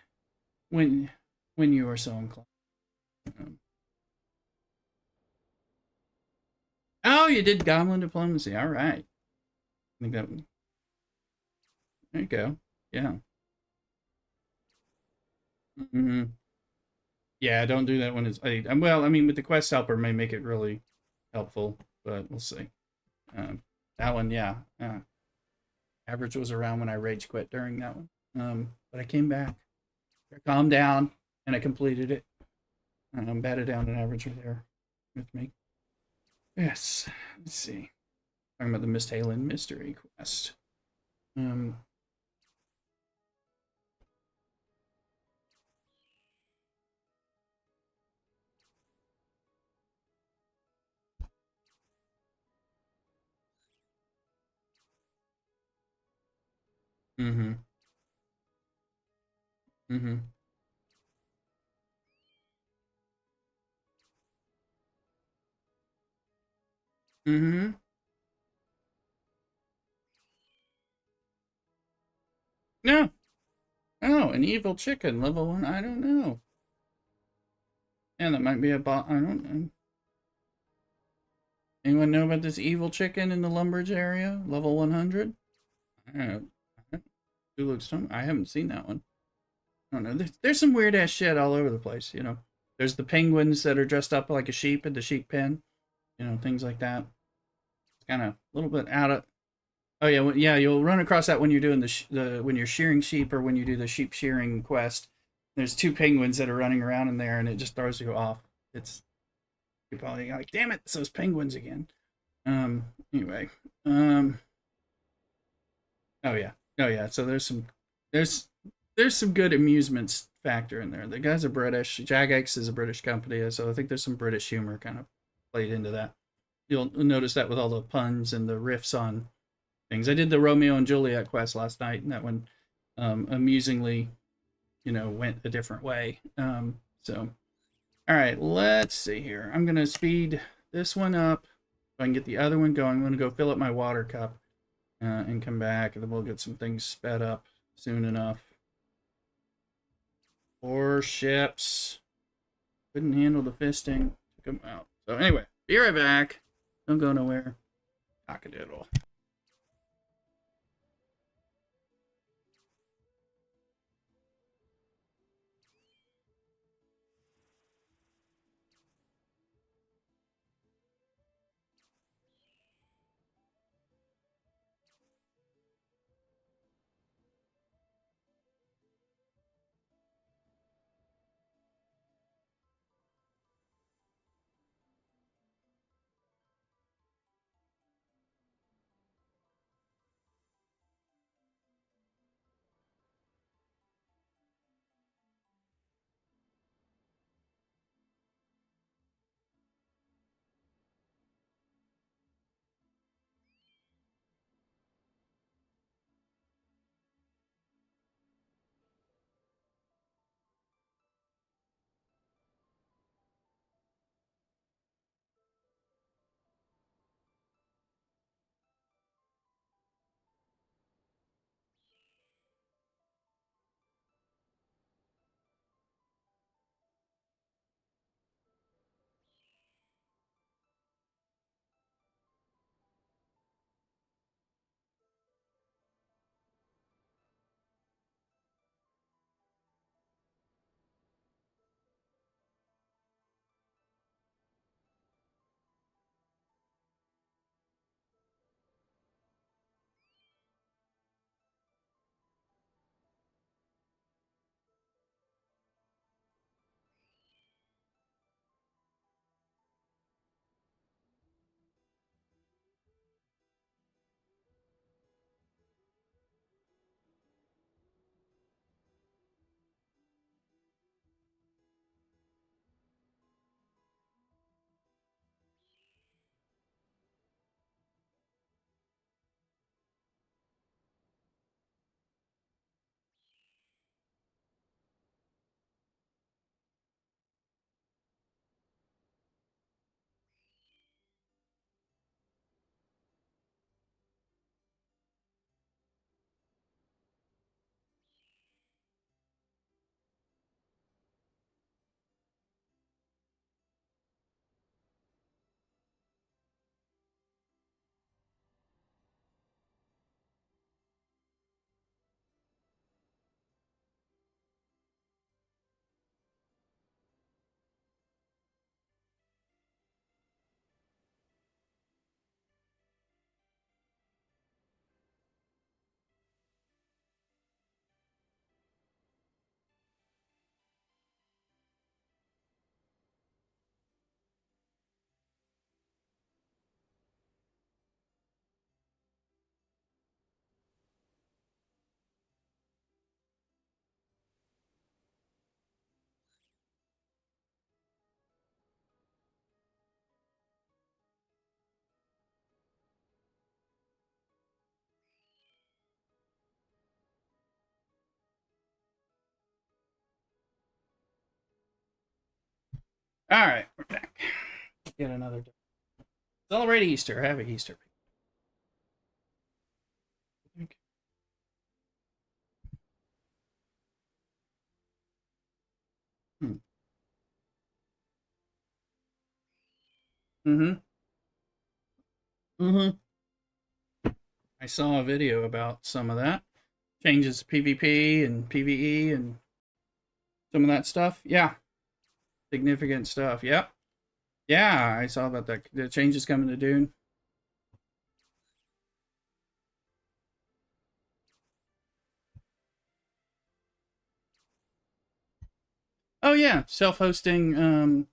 when you are so inclined. Oh, you did Goblin Diplomacy. All right. I think that one. There you go. Yeah. Mm-hmm. Yeah, don't do that when it's... well, I mean, with the quest helper may make it really helpful, but we'll see. That one, yeah. Average was around when I rage quit during that one. But I came back. I calmed down, and I completed it. Batted down an average there with me. Yes. Let's see. Talking about the Misthalen Mystery Quest. Mm-hmm. Mm-hmm. Mm-hmm. No. Oh, an evil chicken, level 1. I don't know. Yeah, that might be a bot. I don't know. Anyone know about this evil chicken in the Lumbridge area? Level 100? I don't know. I haven't seen that one. I don't know. There's some weird ass shit all over the place, you know. There's the penguins that are dressed up like a sheep in the sheep pen. You know, things like that. It's kind of a little bit out Oh yeah, yeah. You'll run across that when you're doing the when you're shearing sheep or when you do the sheep shearing quest. There's two penguins that are running around in there, and it just throws you off. It's you're probably like, damn it, it's those penguins again. Anyway. Um. Oh yeah. Oh yeah. So there's there's some good amusements factor in there. The guys are British. Jagex is a British company, so I think there's some British humor kind of played into that. You'll notice that with all the puns and the riffs on things. I did the Romeo and Juliet quest last night, and that one amusingly, went a different way. So, all right, let's see here. I'm gonna speed this one up so I can get the other one going. I'm gonna go fill up my water cup and come back, and then we'll get some things sped up soon enough. 4 ships. Couldn't handle the fisting. Took them out. So anyway, be right back. Don't go nowhere. Cockadoodle. All right, we're back. Get another. Celebrate Easter. Happy Easter. Hmm. Mm-hmm. Mm-hmm. I saw a video about some of that. Changes to PvP and PvE and some of that stuff. Yeah. Significant stuff. Yep. Yeah, I saw about that. The changes coming to Dune. Oh yeah, self-hosting.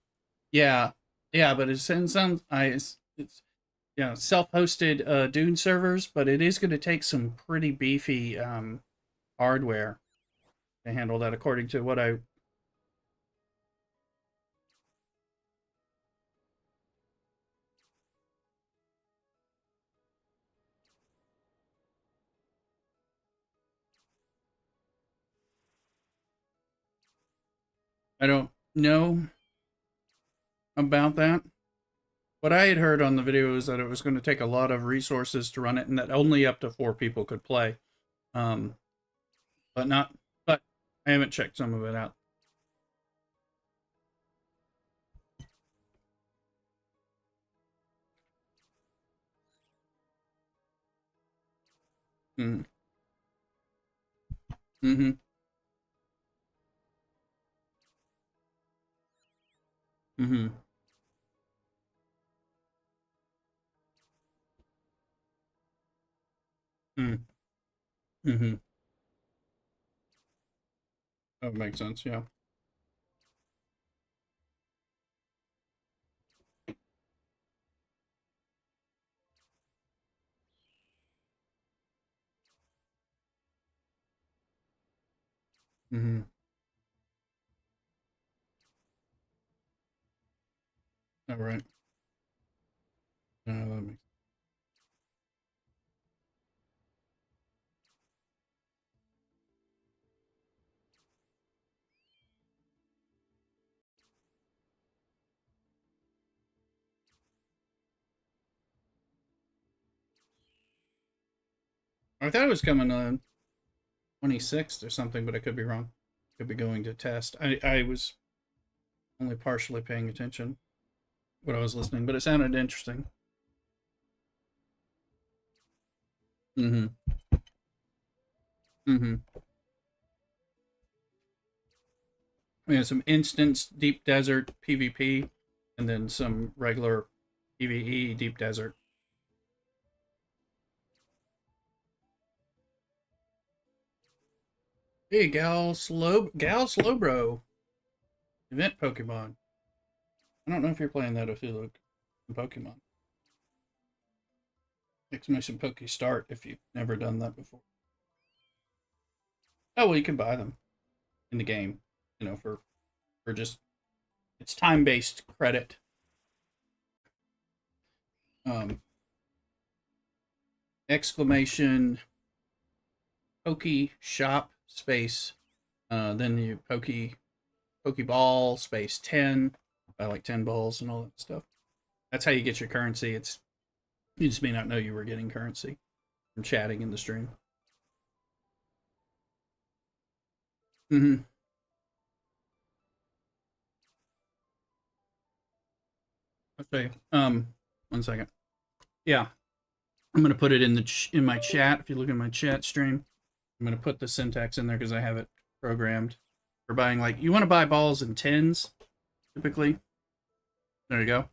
Yeah, yeah, but it sounds it's yeah, self-hosted Dune servers, but it is going to take some pretty beefy hardware to handle that, according to what I don't know about that. What I had heard on the video is that it was going to take a lot of resources to run it, and that only up to 4 people could play. Um, but not, but I haven't checked some of it out. Mm-hmm. Mm-hmm. Mm-hmm. Mm-hmm. That makes sense. Yeah. Mm-hmm. All right. That makes. I thought it was coming on 26th or something, but I could be wrong. Could be going to test. I was only partially paying attention when I was listening, but it sounded interesting. Mm-hmm. Mm-hmm. We had some instance deep desert PvP, and then some regular PvE deep desert. Hey, Gal Slowbro, event Pokemon. I don't know if you're playing that if you look in Pokemon. Exclamation Poke Start if you've never done that before. Oh well, you can buy them in the game, for just it's time based credit. Um, exclamation Poke Shop space, then you Pokeball space 10. Buy like 10 balls and all that stuff. That's how you get your currency. It's You just may not know you were getting currency from chatting in the stream. Mm-hmm. Okay. 1 second. Yeah, I'm gonna put it in in my chat. If you look at my chat stream, I'm gonna put the syntax in there because I have it programmed for buying. Like you want to buy balls in tens, typically. There you go.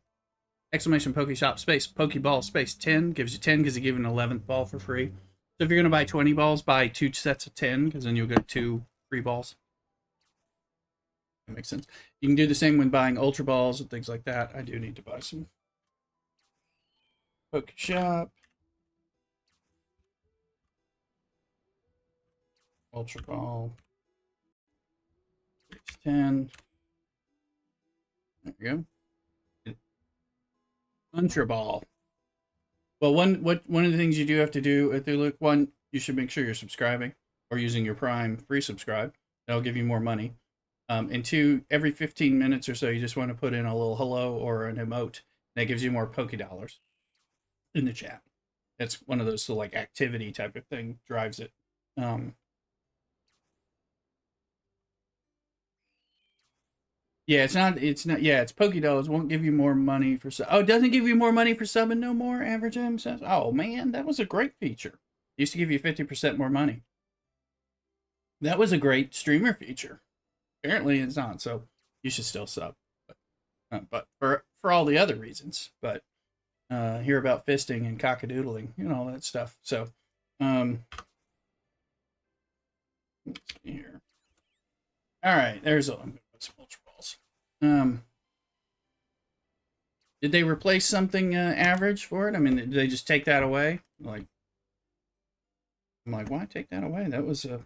Exclamation Poke Shop space Pokeball space 10 gives you 10 because you give an 11th ball for free. So if you're gonna buy 20 balls, buy 2 sets of 10 because then you'll get 2 free balls. That makes sense. You can do the same when buying Ultra Balls and things like that. I do need to buy some Poke Shop. Ultra Ball. 10. There you go. Ultra Ball. Well, one of the things you do have to do if you look, one, you should make sure you're subscribing or using your Prime free subscribe. That'll give you more money. And two, every 15 minutes or so, you just want to put in a little hello or an emote. That gives you more Poke Dollars in the chat. That's one of those like activity type of thing drives it. Um, yeah, it's not. It's not. Yeah, it's Poke Dollars. Won't give you more money for sub. Oh, it doesn't give you more money for subbing no more. Average M says. Oh man, that was a great feature. It used to give you 50% more money. That was a great streamer feature. Apparently, it's not. So you should still sub. But for all the other reasons. But hear about fisting and cockadoodling, all that stuff. So, let's see here. All right, there's a Um, did they replace something average for it? I mean, did they just take that away? Like, I'm like, why take that away? That was a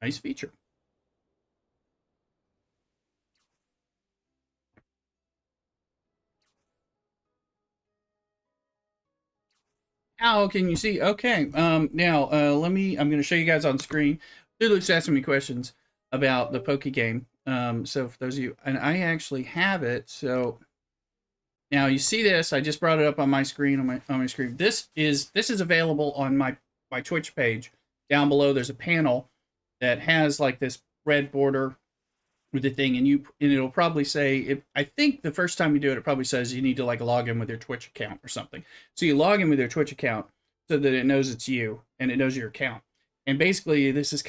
nice feature. Oh, can you see? Okay. Now, I'm going to show you guys on screen. Dudeluck's asking me questions about the Poke game. So for those of you, and I actually have it. So now you see this. I just brought it up on my screen. On my screen. This is available on my Twitch page. Down below, there's a panel that has like this red border with the thing, and it'll probably say. I think the first time you do it, it probably says you need to like log in with your Twitch account or something. So you log in with your Twitch account so that it knows it's you and it knows your account. And basically, this is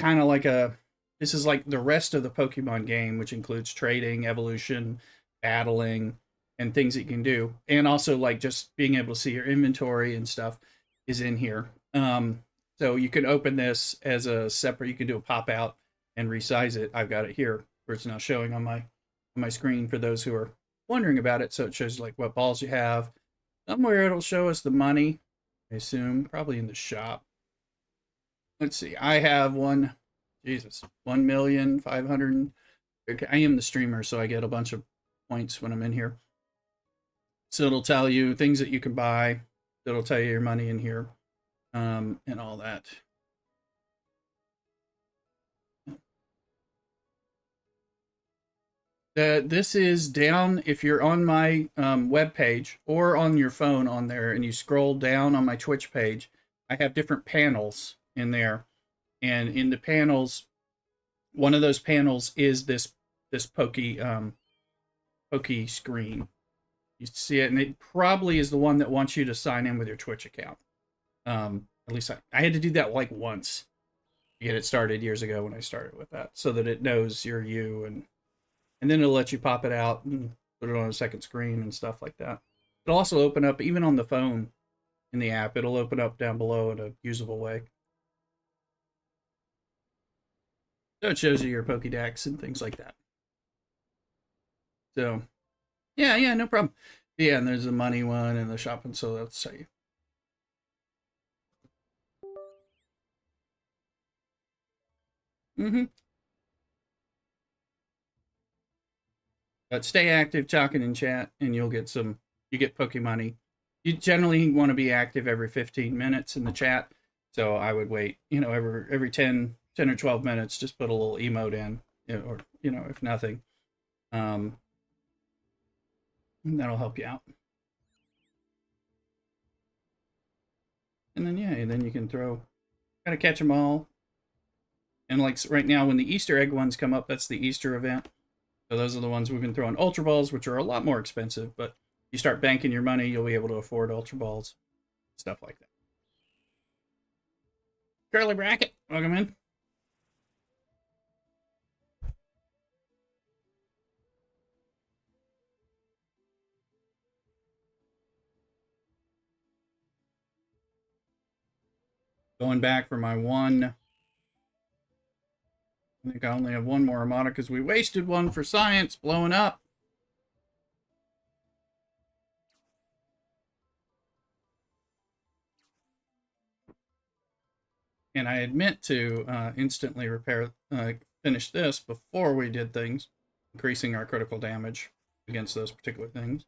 like the rest of the Pokemon game, which includes trading, evolution, battling, and things that you can do, and also like just being able to see your inventory and stuff is in here. So you can open this as a separate. You can do a pop out and resize it. I've got it here where it's now showing on my screen for those who are wondering about it. So it shows like what balls you have. Somewhere it'll show us the money. I assume probably in the shop. Let's see. I have one. Jesus, 1,500,000. Okay, I am the streamer, so I get a bunch of points when I'm in here. So it'll tell you things that you can buy. It'll tell you your money in here, and all that. This is down if you're on my web page or on your phone on there, and you scroll down on my Twitch page. I have different panels in there, and in the panels, one of those panels is this Poke screen. You see it, and it probably is the one that wants you to sign in with your Twitch account. At least I had to do that like once to get it started years ago when I started with that, so that it knows you're you, and then it'll let you pop it out and put it on a second screen and stuff like that. It'll also open up even on the phone in the app. It'll open up down below in a usable way. So it shows you your Pokédex and things like that. So yeah, no problem. Yeah, and there's the money one and the shopping. So that's how you. Mm-hmm. But stay active, talking in chat, and you'll get some. You get Pokemoney. You generally want to be active every 15 minutes in the chat. So I would wait, every 10 or 12 minutes, just put a little emote in, or if nothing, that'll help you out. And then and then you can gotta catch them all. And like right now, when the Easter egg ones come up, that's the Easter event. So those are the ones we've been throwing Ultra Balls, which are a lot more expensive, but you start banking your money, you'll be able to afford Ultra Balls, stuff like that. Curly Bracket, welcome in. Going back for my one. I think I only have one more Armada because we wasted one for science blowing up. And I had meant to instantly finish this before we did things, increasing our critical damage against those particular things.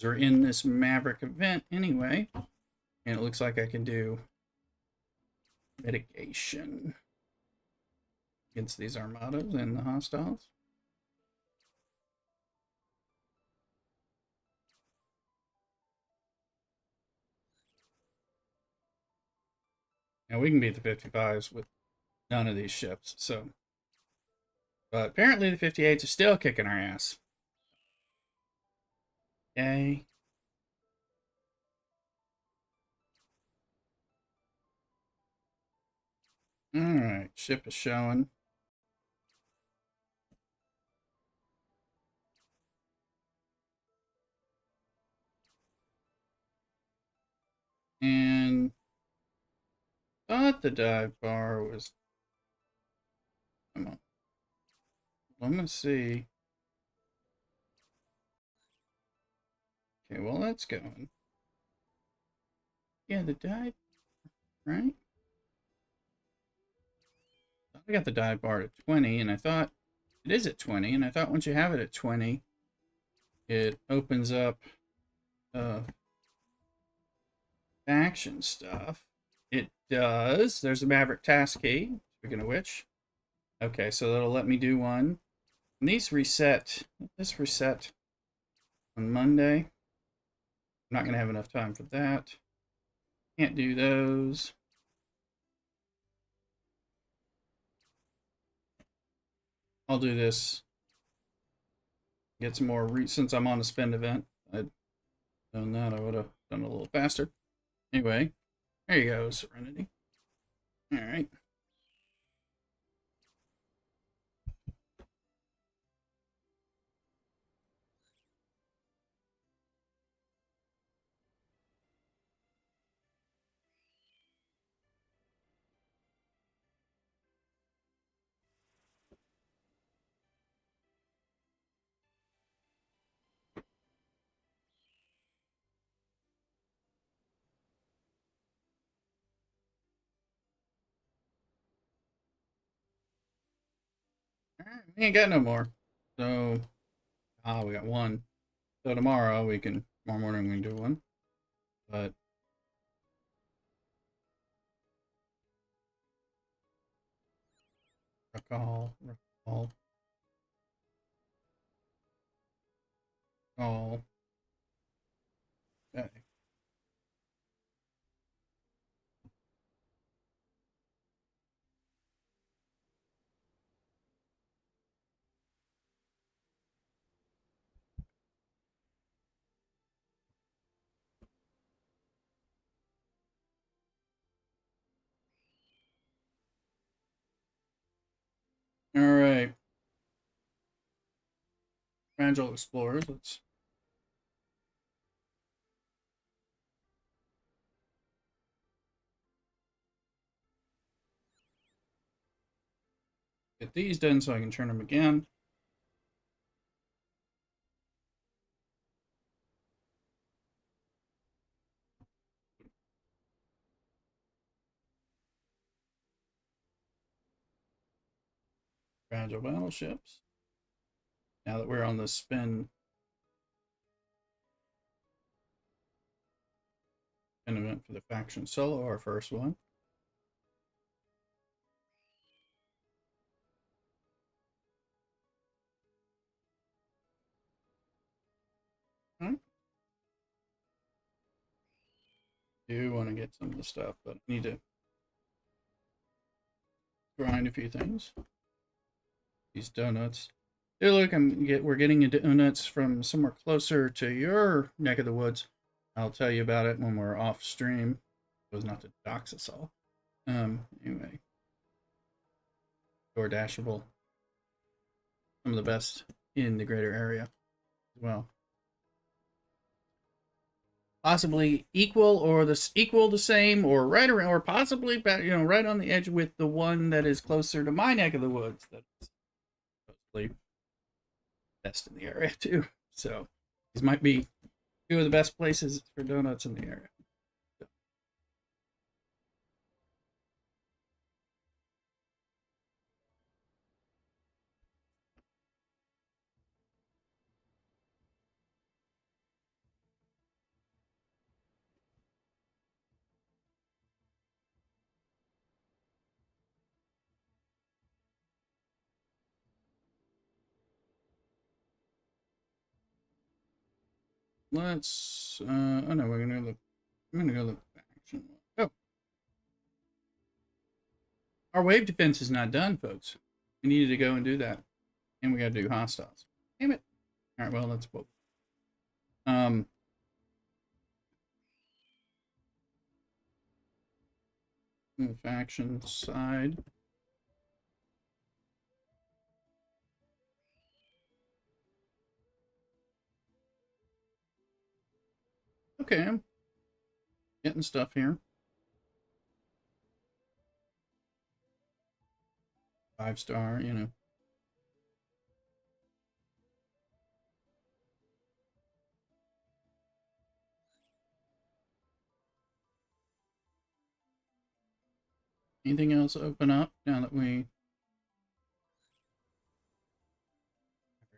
We're in this Maverick event anyway, and it looks like I can do mitigation against these armadas and the hostiles. Now we can beat the 55s with none of these ships, so. But apparently the 58s are still kicking our ass. Yay. Alright, ship is showing. And thought the dive bar was. Come on. I'm gonna see. Okay, well that's going. Yeah, the dive, right? I got the dive bar at 20, and I thought it is at 20, and I thought once you have it at 20, it opens up faction stuff. It does. There's a Maverick task key. Speaking of which, okay, so that'll let me do one. And these reset. This reset on Monday. I'm not gonna have enough time for that. Can't do those. I'll do this. Get some more since I'm on a spend event. I'd done that. I would have done it a little faster. Anyway, there you go, Serenity. All right. All right. We ain't got no more. So, we got one. So tomorrow morning we can do one. But recall. Okay. All right. Fragile Explorers. Let's get these done so I can turn them again. Fragile Battleships. Now that we're on the spin event for the faction solo, our first one. I do want to get some of the stuff, but I need to grind a few things. These donuts. Hey, look, we're getting donuts from somewhere closer to your neck of the woods. I'll tell you about it when we're off stream. It was not to dox us all. Anyway, DoorDashable. Some of the best in the greater area as well. Possibly equal or the same or right around or possibly right on the edge with the one that is closer to my neck of the woods. That's supposedly best in the area too. So these might be two of the best places for donuts in the area. Let's oh no, we're gonna look. I'm gonna go look faction. Oh, our wave defense is not done, folks. We needed to go and do that, and we got to do hostiles. Damn it! All right, well let's quote. The faction side. Okay, I'm getting stuff here. 5-star, Anything else open up now that we...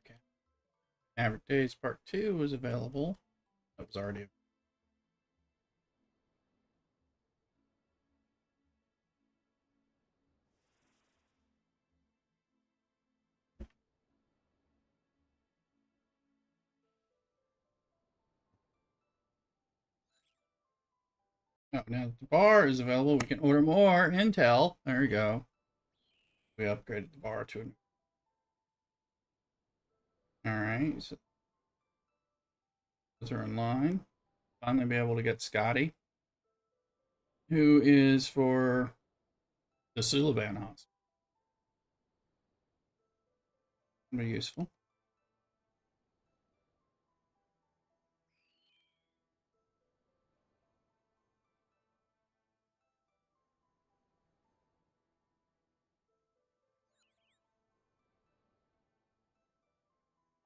Okay. Average Days Part 2 was available. That was already... Oh, now that the bar is available, we can order more intel. There we go. We upgraded the bar to an... Alright, so those are in line. Finally be able to get Scotty, who is for the Sulaban Hospital. Be useful.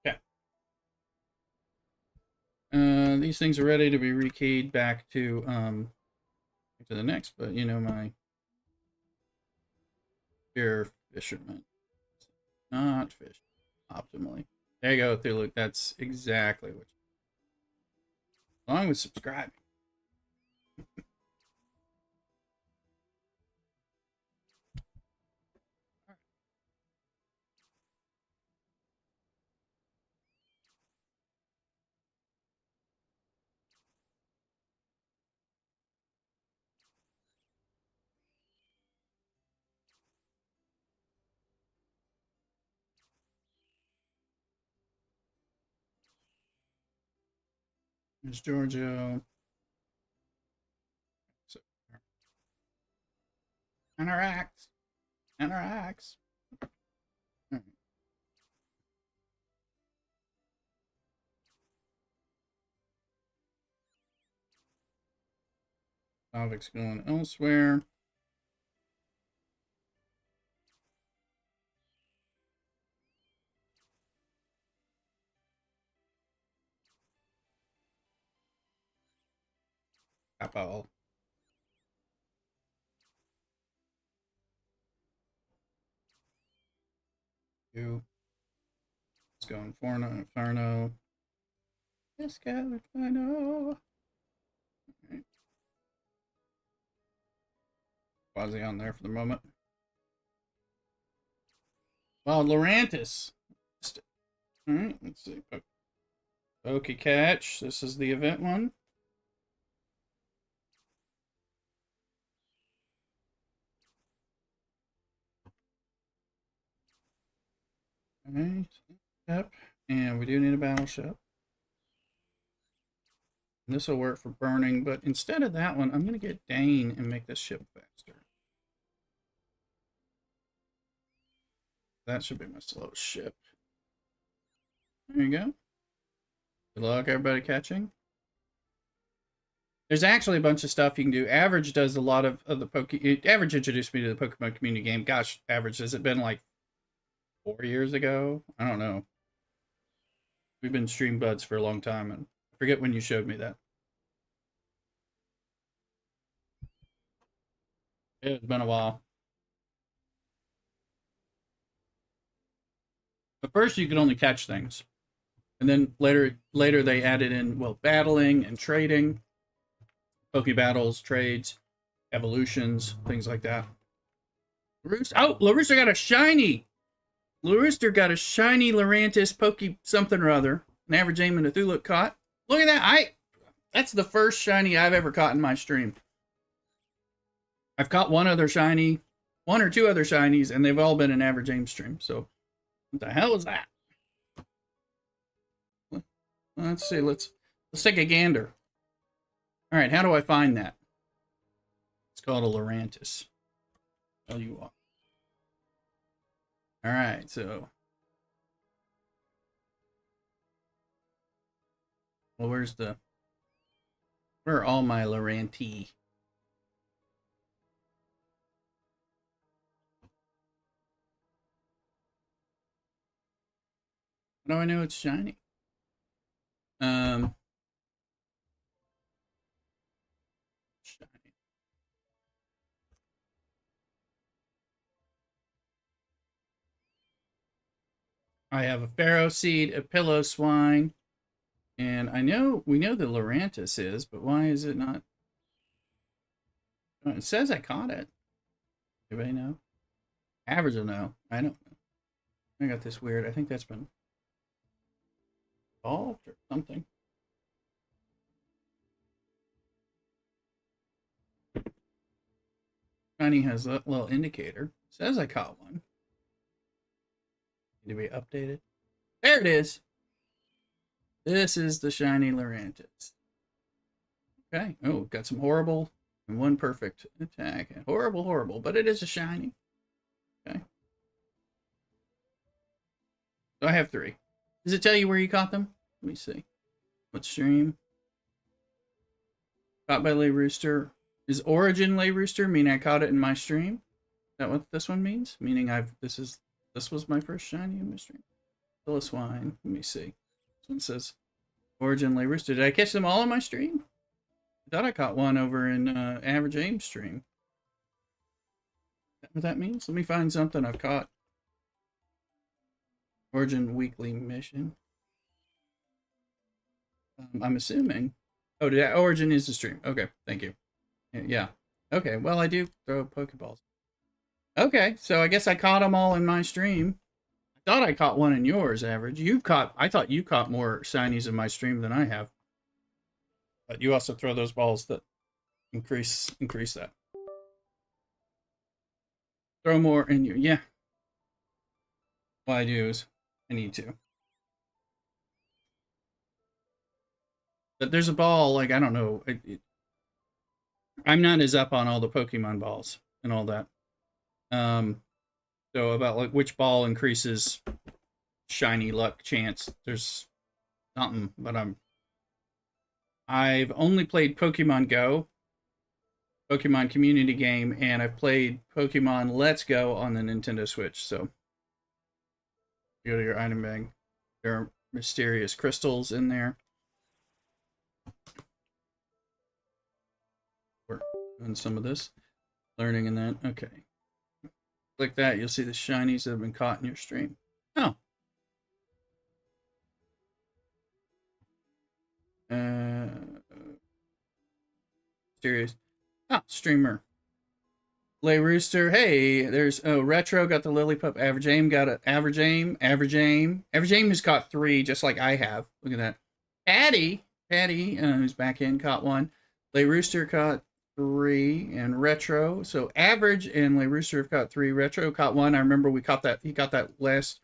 Okay. These things are ready to be rekeyed back to the next, but you know my pure fisherman, not fish optimally. There you go, Thulu. That's exactly what. Along with subscribing. There's Giorgio. So, interact. Interacts. Topic's going elsewhere. Apple. You. Let's go Inferno. Let's go Inferno. Right. Quasi on there for the moment. Well, Lorantis. Alright, let's see. Poke Catch. This is the event one. Alright. Yep. And we do need a battleship. This will work for burning, but instead of that one, I'm going to get Dane and make this ship faster. That should be my slowest ship. There you go. Good luck, everybody catching. There's actually a bunch of stuff you can do. Average does a lot of the Average introduced me to the Pokemon community game. Gosh, Average, has it been like 4 years ago? I don't know. We've been stream buds for a long time, and I forget when you showed me that. It's been a while. At first, you could only catch things, and then later they added in, well, battling and trading, Poke battles, trades, evolutions, things like that. Oh, LaRooster got a shiny. LaRooster got a shiny Lorantis Poke something or other. An average aim and a Thulu caught. Look at that. That's the first shiny I've ever caught in my stream. I've caught one or two other shinies, and they've all been an average aim stream. So, what the hell is that? Let's see. Let's take a gander. All right, how do I find that? It's called a Lorantis. Tell you what. All right, so. Well, where are all my Loranti? How do I know it's shiny? Shiny. I have a Pharaoh seed, a pillow swine, and we know the Lorantis is, but why is it not? It says I caught it. Anybody know? Average will know. I don't know. I got this weird. I think that's been solved or something. Shiny has a little indicator. It says I caught one. Need to be updated. There it is. This is the shiny Lorantis. Okay. Oh, got some horrible and one perfect attack. Horrible, horrible, but it is a shiny. Okay. So I have 3. Does it tell you where you caught them? Let me see. What stream? Caught by Lay Rooster. Is Origin Lay Rooster mean I caught it in my stream? Is that what this one means? Meaning this was my first shiny in my stream. Pillow Swine. Let me see. This one says Origin Lay Rooster. Did I catch them all in my stream? I thought I caught one over in Average Aim stream. Is that what that means? Let me find something I've caught. Origin Weekly Mission. I'm assuming. Oh, Origin is the stream. Okay, thank you. Yeah. Okay, well, I do throw Pokeballs. Okay, so I guess I caught them all in my stream. I thought I caught one in yours, Average. I thought you caught more shinies in my stream than I have. But you also throw those balls that increase that. Throw more in you. Yeah. What I do is I need to. But there's a ball, like, I don't know. I'm not as up on all the Pokemon balls and all that. So about like which ball increases shiny luck chance. There's something, but I've only played Pokemon Go, Pokemon community game, and I've played Pokemon Let's Go on the Nintendo Switch. So go to your item bag. There are mysterious crystals in there. We're doing some of this learning in that. Okay. Click that, you'll see the shinies that have been caught in your stream. Oh. Mysterious. Ah, streamer. Lay Rooster. Hey, there's Retro got the Lillipup. Average Aim got it. Average Aim. Average Aim. Average Aim has caught 3, just like I have. Look at that. Patty, who's back in, caught 1. Lay Rooster caught 3, and Retro. So Average and Lay Rooster have caught 3. Retro caught 1. I remember we caught that. He got that last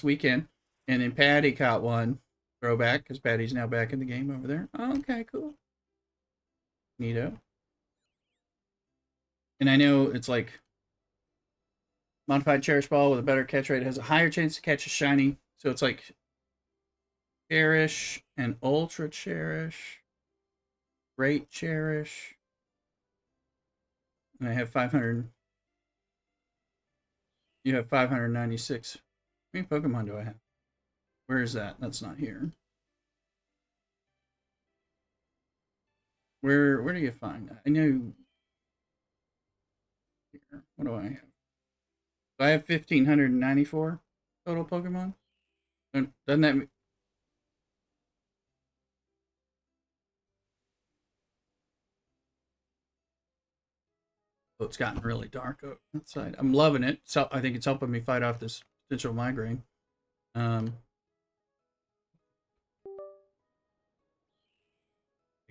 weekend, and then Patty caught 1. Throwback, because Patty's now back in the game over there. Okay, cool. Neato. And I know it's like modified Cherish Ball with a better catch rate has a higher chance to catch a shiny. So it's like Cherish and Ultra Cherish, Great Cherish. And I have 500. You have 596. How many Pokemon do I have? Where is that? That's not here. Where do you find that? I know. Here. What do I have? So I have 1,594 total Pokemon. Doesn't that mean... Oh, it's gotten really dark outside. I'm loving it. So I think it's helping me fight off this potential migraine. I think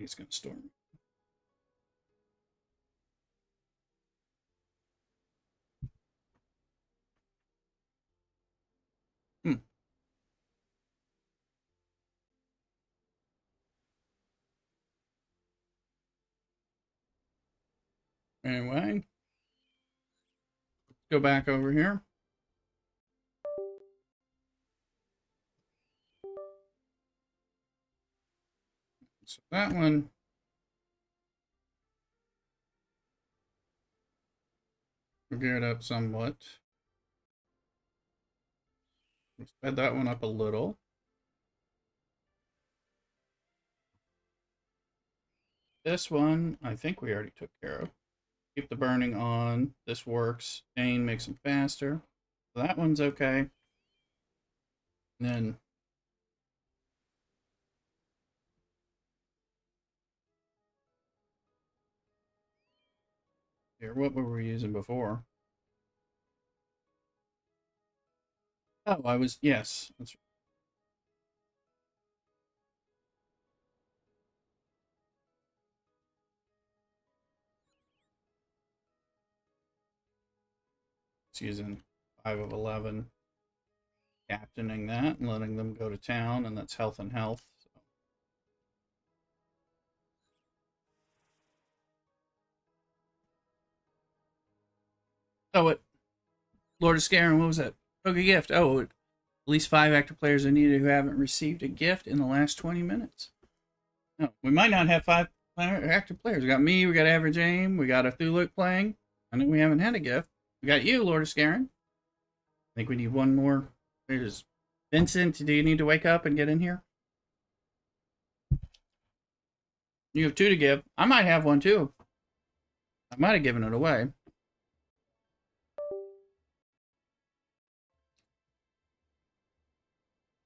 it's going to storm. Anyway, let's go back over here. So that one. We'll gear it up somewhat. Let's sped that one up a little. This one, I think we already took care of. Keep the burning on. This works. Chain makes them faster. So that one's okay. And then here, what were we using before? Oh, yes, that's right. It's using 5 of 11, captaining that and letting them go to town, and that's health and health. So. Oh, what? Lord of Scarin, what was that? Poke gift. Oh, at least 5 active players are needed who haven't received a gift in the last 20 minutes. No, we might not have 5 active players. We got me, we got Average Aim, we got a Thuluk playing. I know we haven't had a gift. We got you, Lord of Scarin. I think we need one more. There's Vincent. Do you need to wake up and get in here? You have 2 to give. I might have one too. I might have given it away.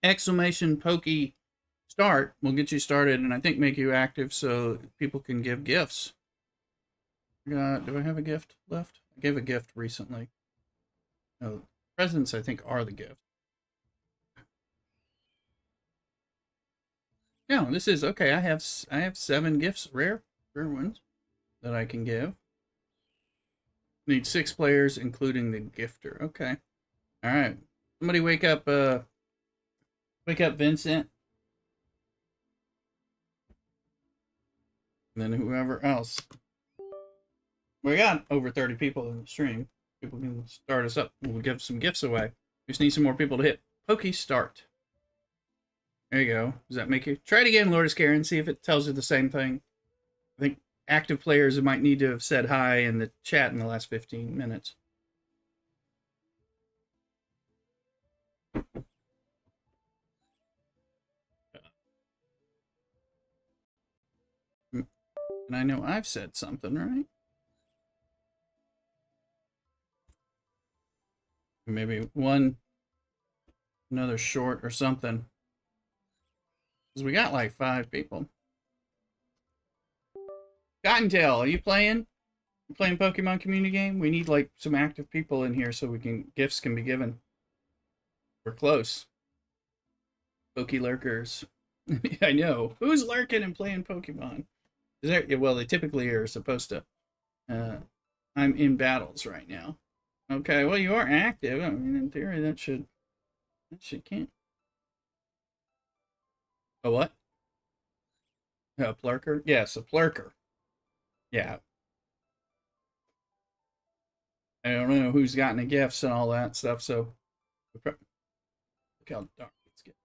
Exclamation Pokey start will get you started and I think make you active so people can give gifts. Do I have a gift left? I gave a gift recently. No, presents I think are the gift. No, this is okay. I have 7 gifts, rare ones that I can give. Need 6 players, including the gifter. Okay. All right. Somebody wake up. Wake up, Vincent. And then whoever else. We got over 30 people in the stream. People can start us up. We'll give some gifts away. We just need some more people to hit Pokey start. There you go. Does that make you try it again, Lord of Scarin? See if it tells you the same thing. I think active players might need to have said hi in the chat in the last 15 minutes. And I know I've said something, right? Maybe another short or something. Because we got like 5 people. Cottontail, are you playing? You playing Pokemon community game? We need like some active people in here so gifts can be given. We're close. Poke lurkers. I know. Who's lurking and playing Pokemon? Well, they typically are supposed to. I'm in battles right now. Okay, well, you are active. I mean, in theory, that should count. A what? A plurker? Yes, a plurker. Yeah. I don't know who's gotten the gifts and all that stuff, so look how dark it's getting.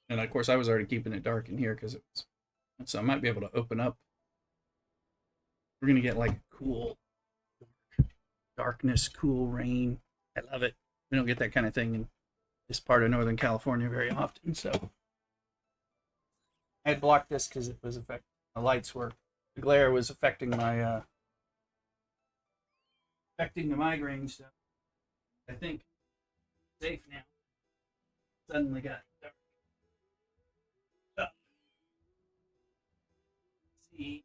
And of course, I was already keeping it dark in here because it was. So I might be able to open up. We're gonna get like cool darkness, cool rain. I love it. We don't get that kind of thing in this part of Northern California very often, so I had blocked this because it was affecting the lights were the glare was affecting my affecting the migraine stuff. I think safe now. Suddenly got dark. See.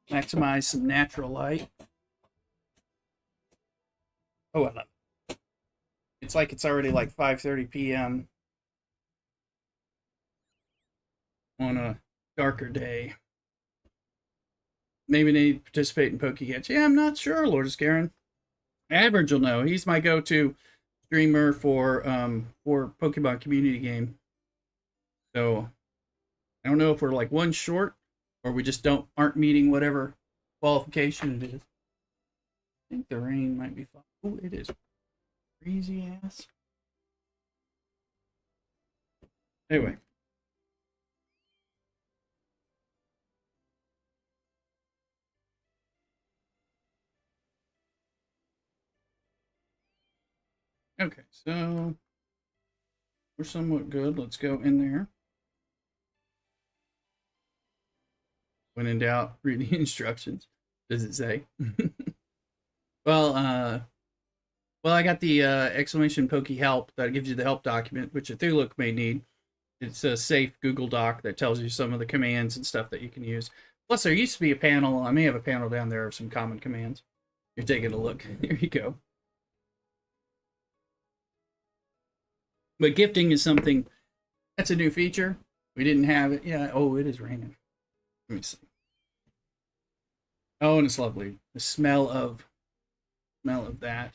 Maximize some natural light. Oh, I love it. It's like it's already like 5:30 p.m. on a darker day. Maybe they participate in PokeCatch. Yeah, I'm not sure, Lord of Scarin. Average will know. He's my go-to streamer for Pokemon community game. So I don't know if we're like one short or we just aren't meeting whatever qualification it is. I think the rain might be fine. Oh, it is crazy ass. Anyway. Okay, so we're somewhat good. Let's go in there. When in doubt, read the instructions. Does it say? Well, Well, I got the exclamation pokey help that gives you the help document, which a Thuluk may need. It's a safe Google Doc that tells you some of the commands and stuff that you can use. Plus, there used to be a panel. I may have a panel down there of some common commands. You're taking a look. There you go. But gifting is something that's a new feature. We didn't have it. Yeah. Oh, it is raining. Let me see. Oh, and it's lovely. The smell of that.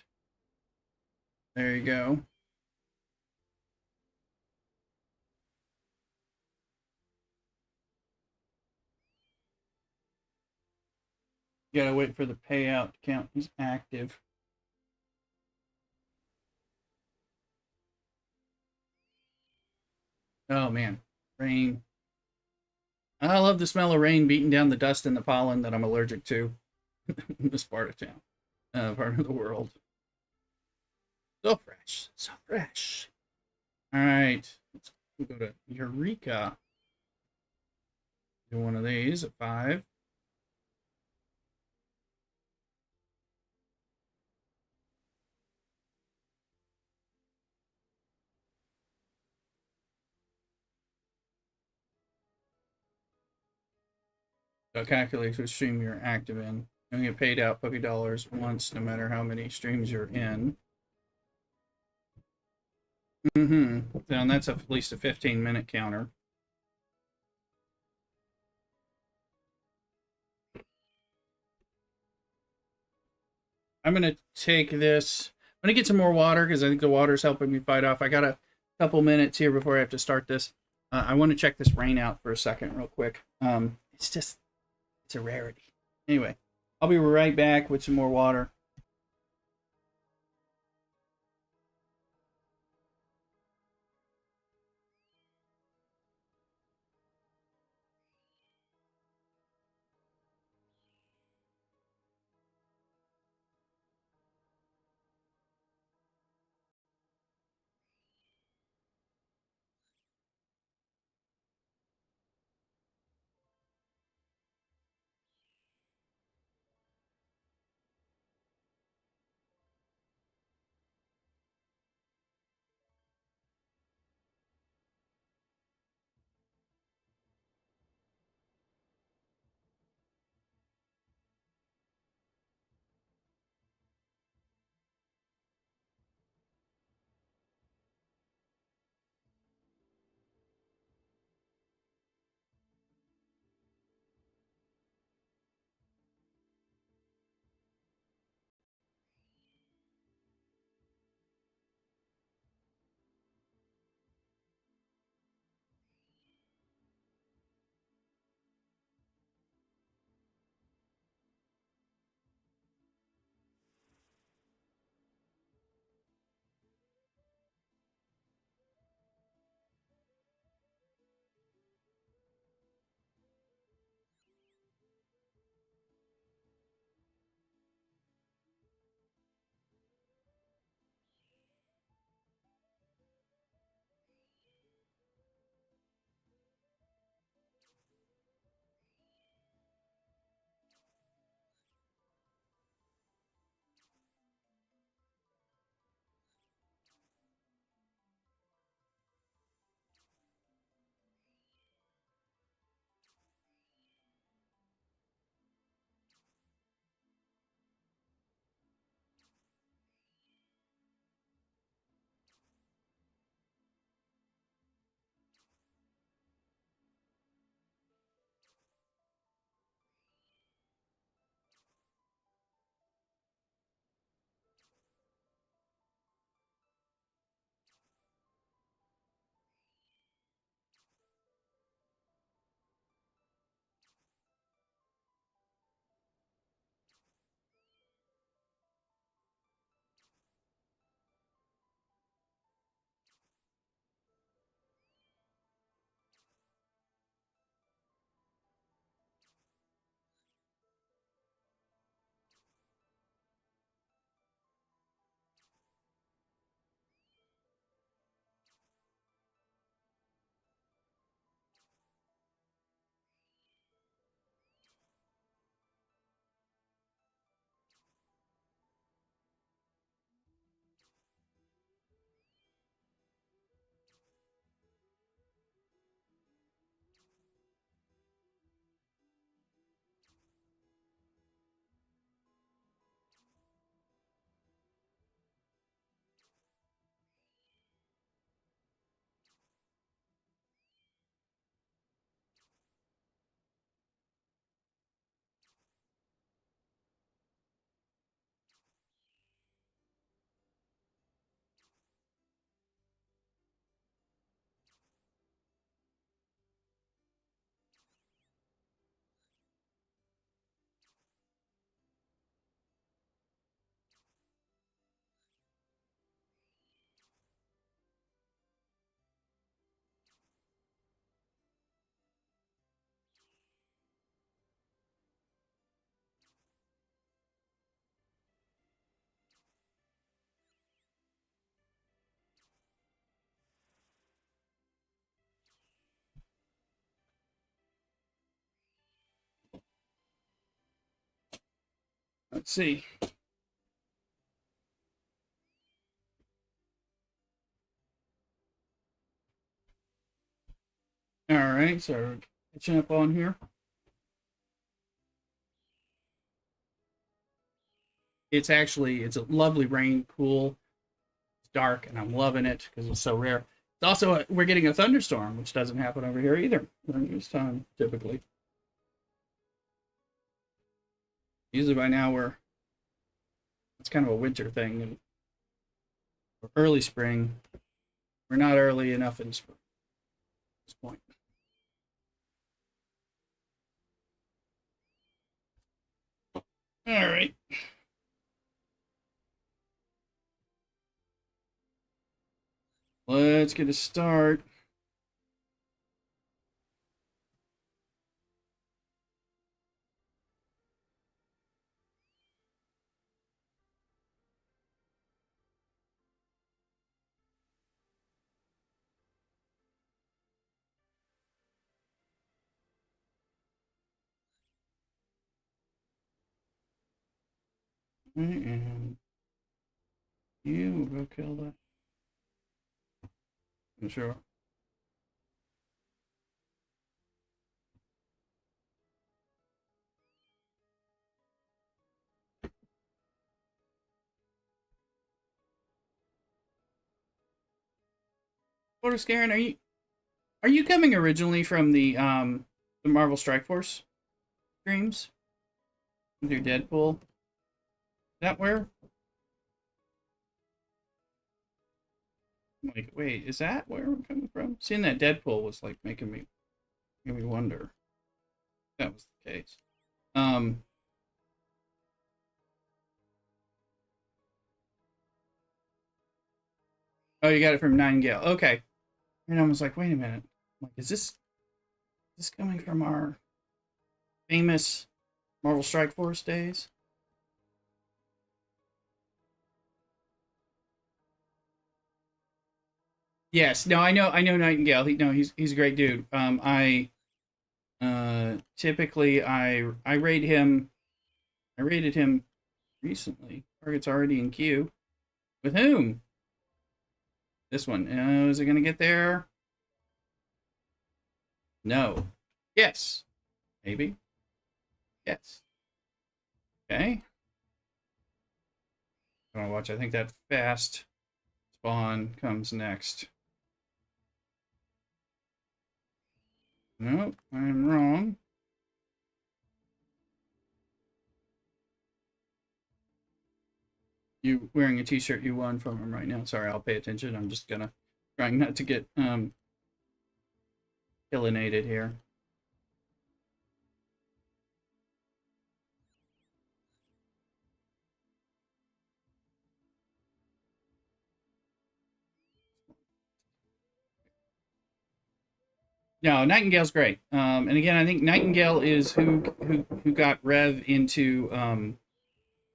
There you go. You gotta wait for the payout to count as active. Oh man, rain. I love the smell of rain beating down the dust and the pollen that I'm allergic to in this part of town, part of the world. So fresh, so fresh. All right, let's go to Eureka. Do one of these at 5. So it calculates which stream you're active in. You get paid out puppy dollars once, no matter how many streams you're in. Mm-hmm. And that's at least a 15-minute counter. I'm gonna take this. I'm gonna get some more water because I think the water's helping me fight off. I got a couple minutes here before I have to start this. I want to check this rain out for a second, real quick. It's a rarity. Anyway, I'll be right back with some more water. Let's see. All right, so catching up on here. It's a lovely rain, cool, it's dark, and I'm loving it because it's so rare. It's also, we're getting a thunderstorm, which doesn't happen over here either during this time, typically. Usually by now it's kind of a winter thing, and early spring. We're not early enough in spring at this point. All right. Let's get a start. And you will go kill that. I'm sure. What is Garen? Are you coming originally from the Marvel Strike Force streams with your Deadpool? Is that where? I'm like, wait, is that where we're coming from? Seeing that Deadpool was like making me wonder if that was the case. Oh, you got it from Nightingale. Okay. And I was like, wait a minute. I'm like, is this coming from our famous Marvel Strike Force days? Yes. No, I know Nightingale. He's a great dude. I typically I rated him recently. Target's already in queue. With whom? This one. Is it gonna get there? No. Yes. Maybe. Yes. Okay. I'm gonna watch. I think that fast spawn comes next. Nope, I'm wrong. You wearing a t-shirt you won from him right now. Sorry, I'll pay attention. I'm just trying not to get killinated here. No, Nightingale's great. And again, I think Nightingale is who got Rev into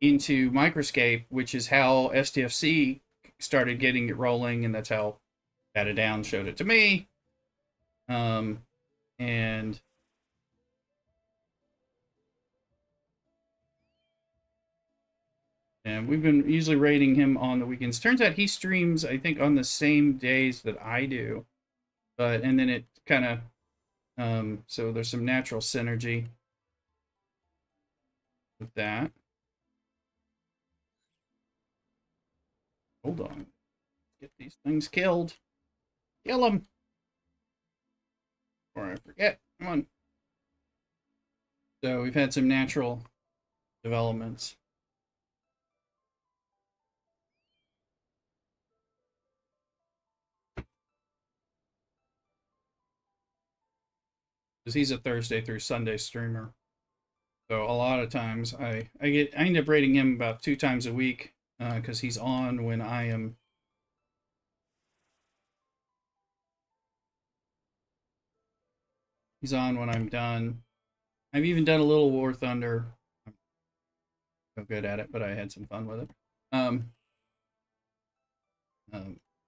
Microscape, which is how STFC started getting it rolling, and that's how Data Down showed it to me. And we've been usually rating him on the weekends. Turns out he streams, I think, on the same days that I do, and then it kind of so there's some natural synergy with that. Hold on, get these things killed. Kill them before I forget. Come on. So we've had some natural developments. Because he's a Thursday through Sunday streamer. So a lot of times I end up rating him about 2 times a week because he's on when I am. He's on when I'm done. I've even done a little War Thunder. I'm no good at it, but I had some fun with it.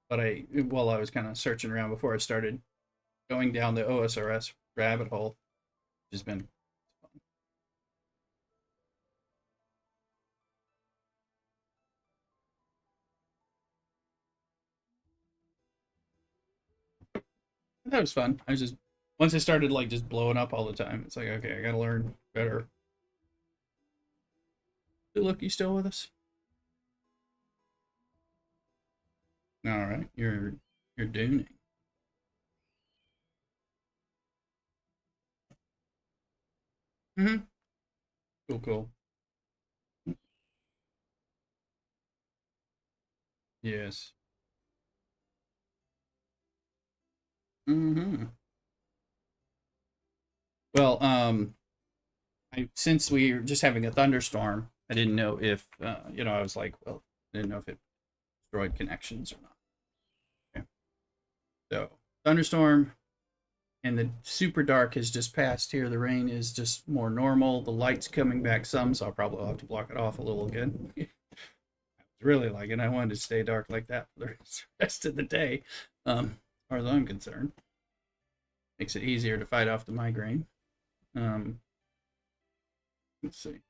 But while I was kind of searching around before I started going down the OSRS rabbit hole, which has been fun. That was fun. I was just once I started like just blowing up all the time, it's like okay, I gotta learn better. Hey, look, you still with us? All right, you're dooning. Mm-hmm. Cool, cool. Yes. Mm-hmm. Well, since we were just having a thunderstorm, I didn't know if I was like, well, I didn't know if it destroyed connections or not. Okay. So thunderstorm and the super dark has just passed here. The rain is just more normal. The light's coming back some, so I'll probably have to block it off a little again. I was really liking it. I wanted to stay dark like that for the rest of the day, as far as I'm concerned. Makes it easier to fight off the migraine. Um, let's see.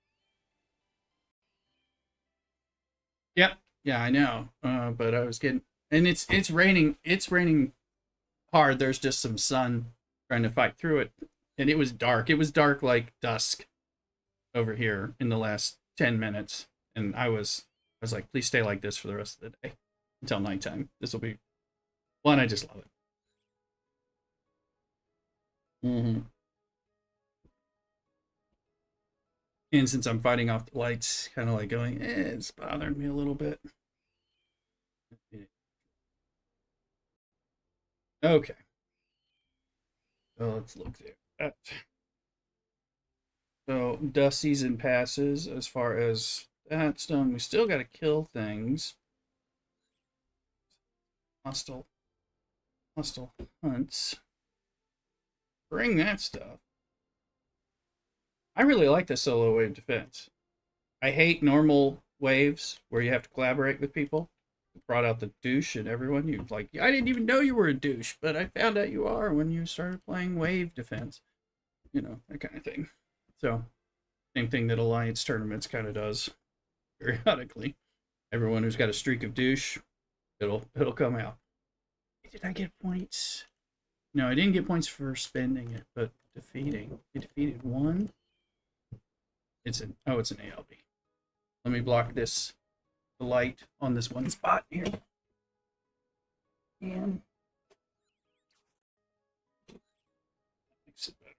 Yep. Yeah, I know. But I was getting, and it's raining. It's raining hard. There's just some sun trying to fight through it, and it was dark. It was dark like dusk over here in the last 10 minutes, and I was like, please stay like this for the rest of the day until nighttime. This will be one. I just love it. Mm-hmm. And since I'm fighting off the lights, kind of like going, it's bothering me a little bit. Okay, so let's look there. So dust season passes. As far as that's done, we still got to kill things. Hostile, hostile hunts. Bring that stuff. I really like the solo wave defense. I hate normal waves where you have to collaborate with people. It brought out the douche and everyone. You're like, I didn't even know you were a douche, but I found out you are when you started playing wave defense. That kind of thing. So, same thing that Alliance tournaments kind of does periodically. Everyone who's got a streak of douche, it'll come out. Did I get points? No, I didn't get points for spending it, but defeating. I defeated one. It's an ALB. Let me block the light on this one spot here. And makes it better.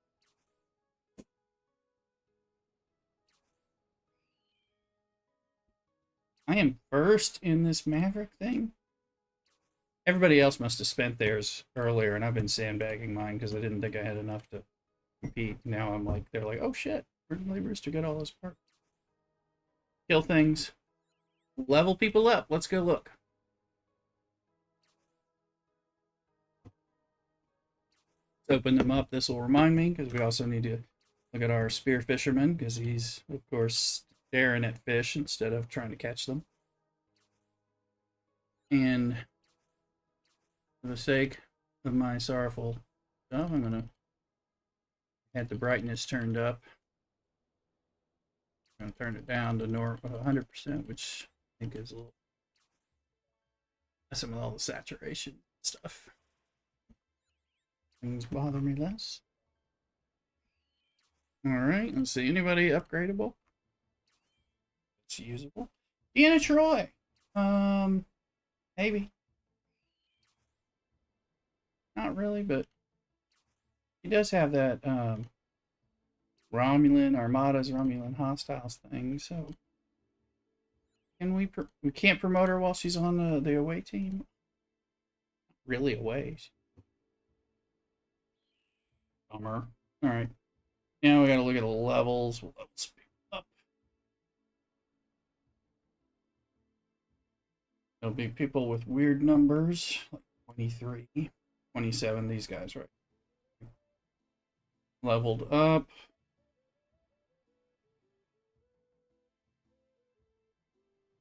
I am first in this Maverick thing. Everybody else must have spent theirs earlier, and I've been sandbagging mine because I didn't think I had enough to compete. Now I'm like, they're like, oh shit, where did Rooster get all those parts? Kill things, level people up. Let's go look. Let's open them up. This will remind me because we also need to look at our spear fisherman because he's, of course, staring at fish instead of trying to catch them. And for the sake of my sorrowful stuff, I'm going to have the brightness turned up. I'm going to turn it down to 100%, which I think is a little messing with all the saturation stuff. Things bother me less. All right, let's see. Anybody upgradable? It's usable. Deanna Troy. Maybe. Not really, but he does have that Romulan Armadas, Romulan Hostiles thing. So can we can't promote her while she's on the away team. Really away. Bummer. All right. Now we got to look at the levels. We'll level speed up. There'll be people with weird numbers, like 23, 27. These guys, right? Leveled up.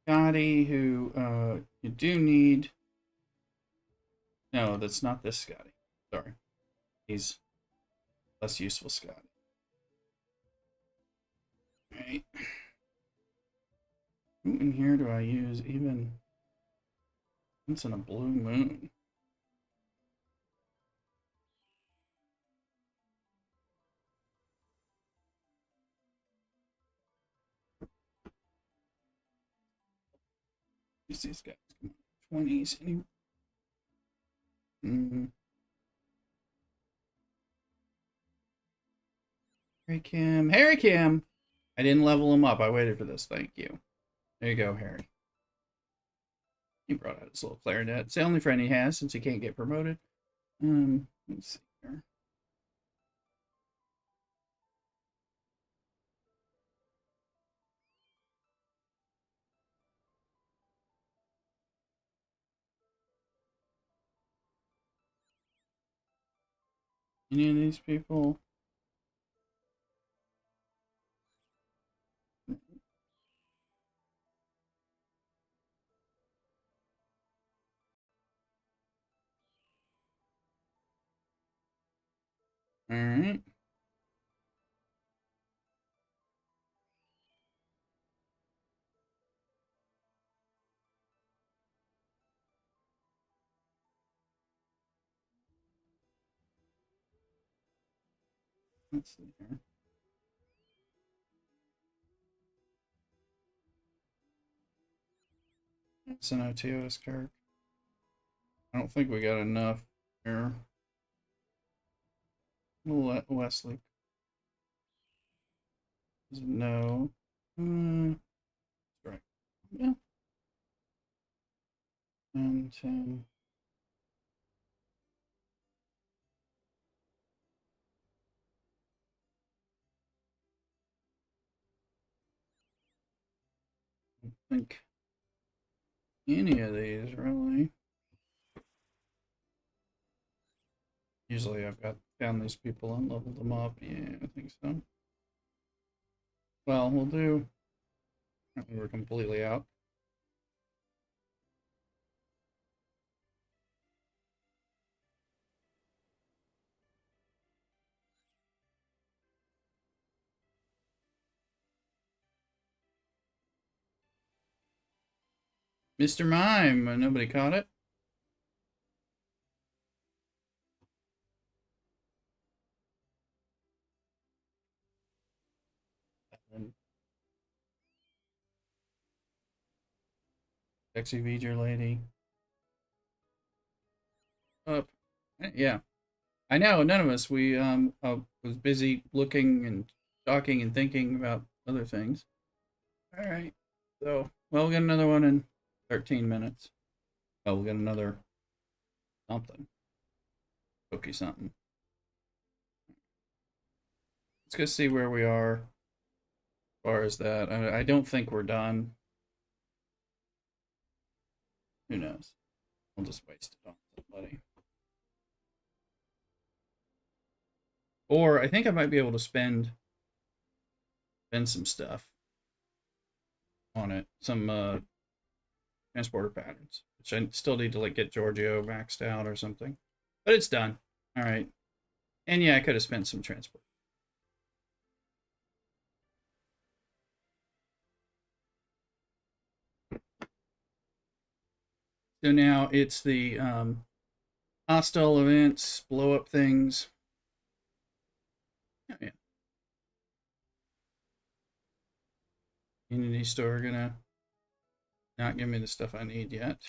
Scotty, who you do need. No, that's not this Scotty. Sorry. He's less useful Scotty. Right. Who in here do I use even once in a blue moon? These guys. 20s. Harry Kim. Harry Kim! I didn't level him up. I waited for this. Thank you. There you go, Harry. He brought out his little clarinet. It's the only friend he has since he can't get promoted. Let's see here. Any of these people? Alright. Let's see here. It's an OTOS card. I don't think we got enough here. We'll let Wesley. No. Right. Yeah. And 10. I don't think any of these really. Usually I've got found these people and leveled them up. Yeah, I think so. Well, we'll do. We're completely out. Mr. Mime, nobody caught it. Sexy V'ger lady. Up. Yeah. I know, none of us. We was busy looking and talking and thinking about other things. Alright. So, well, we'll get another one in 13 minutes. Oh, we'll get another something. Cookie something. Let's go see where we are as far as that. I don't think we're done. Who knows? I'll just waste it on somebody. Or I think I might be able to spend some stuff on it. Some transporter patterns. Which I still need to like get Giorgio maxed out or something. But it's done. Alright. And yeah, I could have spent some transport. So now it's the hostile events, blow up things. Oh, yeah. Unity store gonna not give me the stuff I need yet.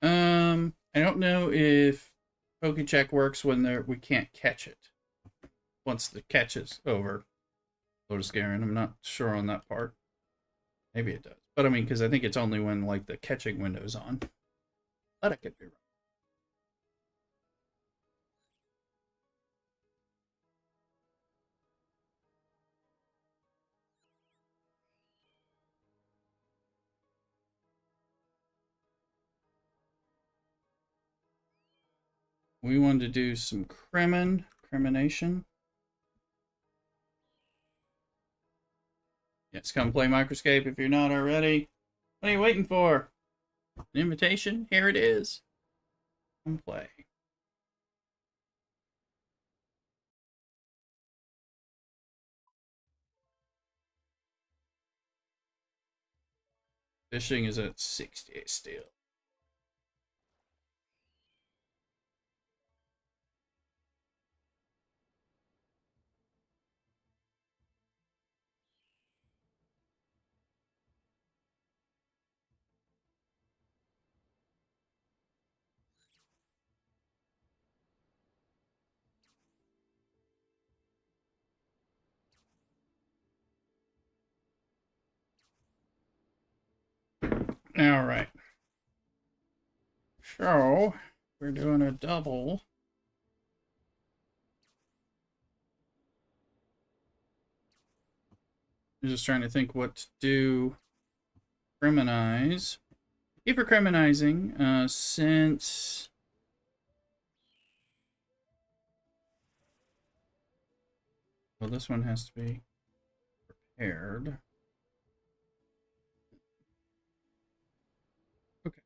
I don't know if PokeCheck works when we can't catch it. Once the catch is over. Lotus Garen, I'm not sure on that part. Maybe it does. But I mean, because I think it's only when like the catching window's on. But I could be wrong. We wanted to do some crimination. Yes, come play Microscape if you're not already. What are you waiting for? An invitation? Here it is. Come play. Fishing is at 60 still. All right. So we're doing a double. I'm just trying to think what to do. Criminize. Keep for criminizing, since well, this one has to be prepared. Okay.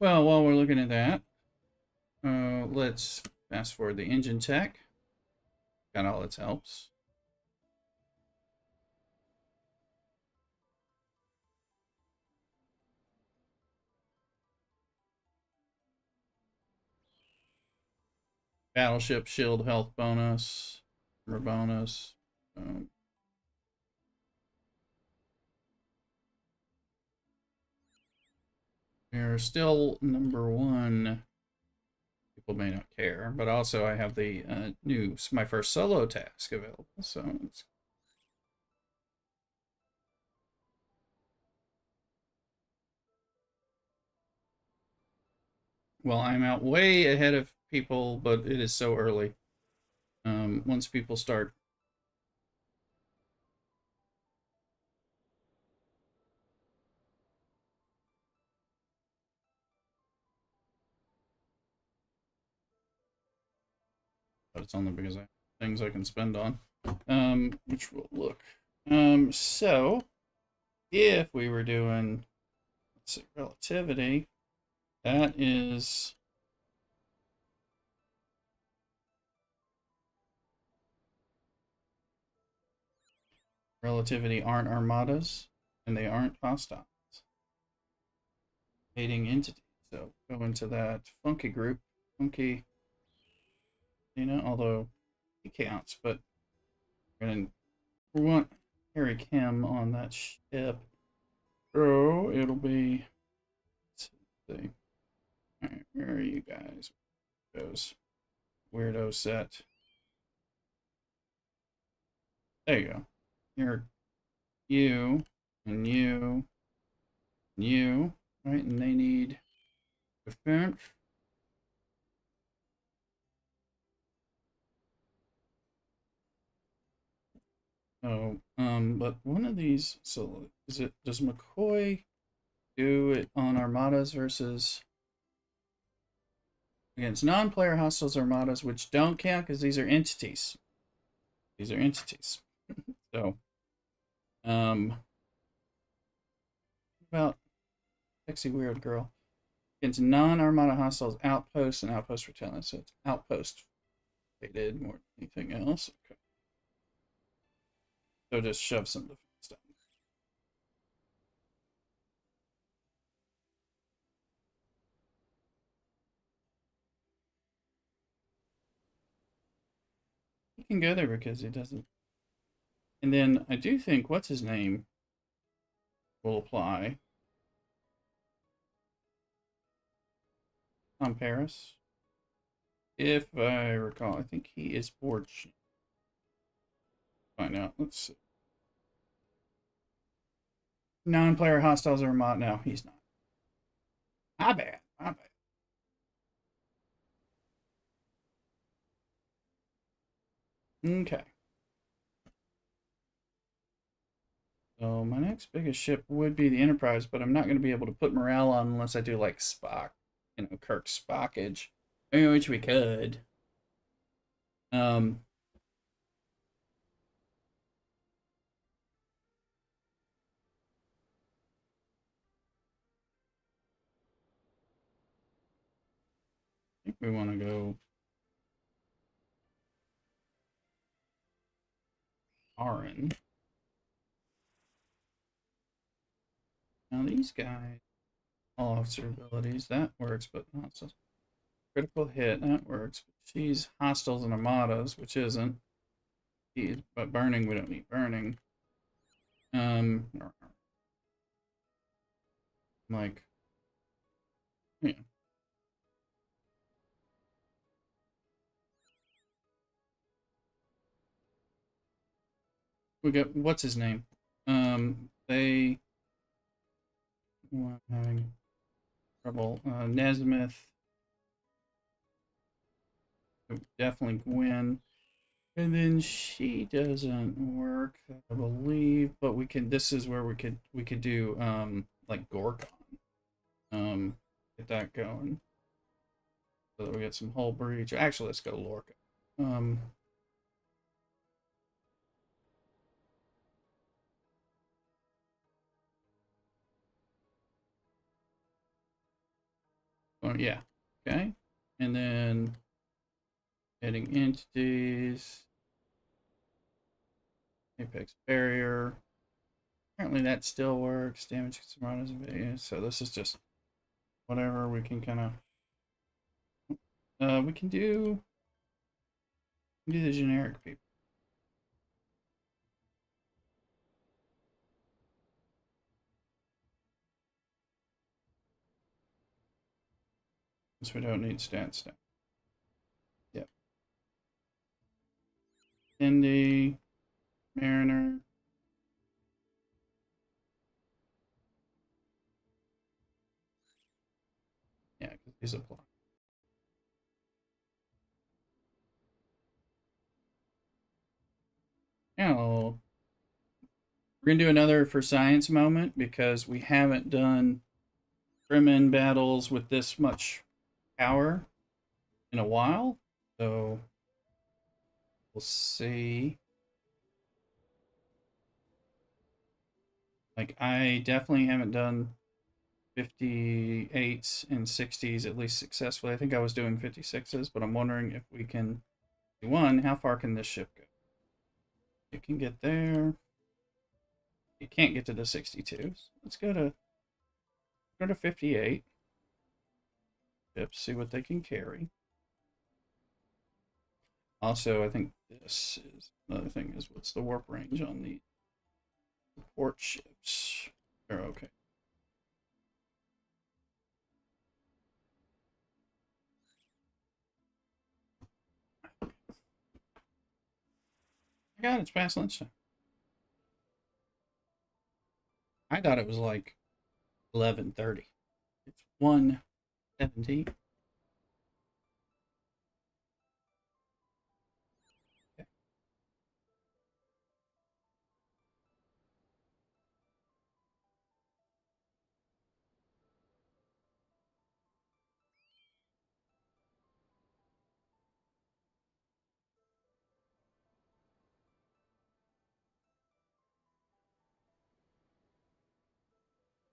Well, while we're looking at that, let's fast forward the engine tech. Got all its helps. Battleship shield health bonus, armor bonus. We're still number one. People may not care, but also I have the my first solo task available. So it's well, I'm out way ahead of people, but it is so early. Once people start, but it's only because I have things I can spend on, which will look. So if we were doing, let's see, relativity, that is relativity aren't armadas, and they aren't hostiles. Hating entity. So go into that funky group. Funky, although he counts, but we want Harry Kim on that ship. So it'll be, let's see. Alright, where are you guys? Those weirdo set. There you go. You're you and you and you, right? And they need defense. Oh, but one of these, so does McCoy do it on armadas versus against non-player hostiles armadas, which don't count because these are entities. These are entities. So, about sexy weird girl against non-armada hostiles, outposts and outpost retaliants. So it's outpost they did more than anything else. Okay. So just shove some defense down. He can go there because he doesn't. And then I do think what's his name will apply. Tom Paris. If I recall, I think he is board. Find out. Let's see. Non-player hostiles are mod. No, he's not. My bad. My bad. Okay. So my next biggest ship would be the Enterprise, but I'm not going to be able to put morale on unless I do like Spock, Kirk Spockage, which we could. I think we want to go Arin. Now these guys, all officer abilities, that works, but not so. Critical hit, that works. But she's hostiles and armadas, which isn't. But burning, we don't need burning. Like, yeah. We got, what's his name? They I'm having trouble. Nesmith. Definitely Gwen. And then she doesn't work, I believe, but we can, this is where we could do like Gorkon. Get that going. So that we get some hull breach. Actually, let's go Lorca. Oh yeah. Okay. And then adding entities. Apex barrier. Apparently that still works. Damage surroundings and videos. So this is just whatever we can kind of we can do the generic people. Since we don't need stats. Yep. Indy, Mariner. Yeah, because these apply. Now, we're going to do another for science moment because we haven't done Fremen battles with this much power in a while. So, we'll see. Like, I definitely haven't done 58s and 60s at least successfully. I think I was doing 56s, but I'm wondering if we can. One, how far can this ship go? It can get there. You can't get to the 62s. Let's go to 58 ships, see what they can carry. Also, I think this is another thing is what's the warp range on the support ships? They're okay. I got it's past lunchtime. I thought it was like 11:30. It's 1:17. Okay.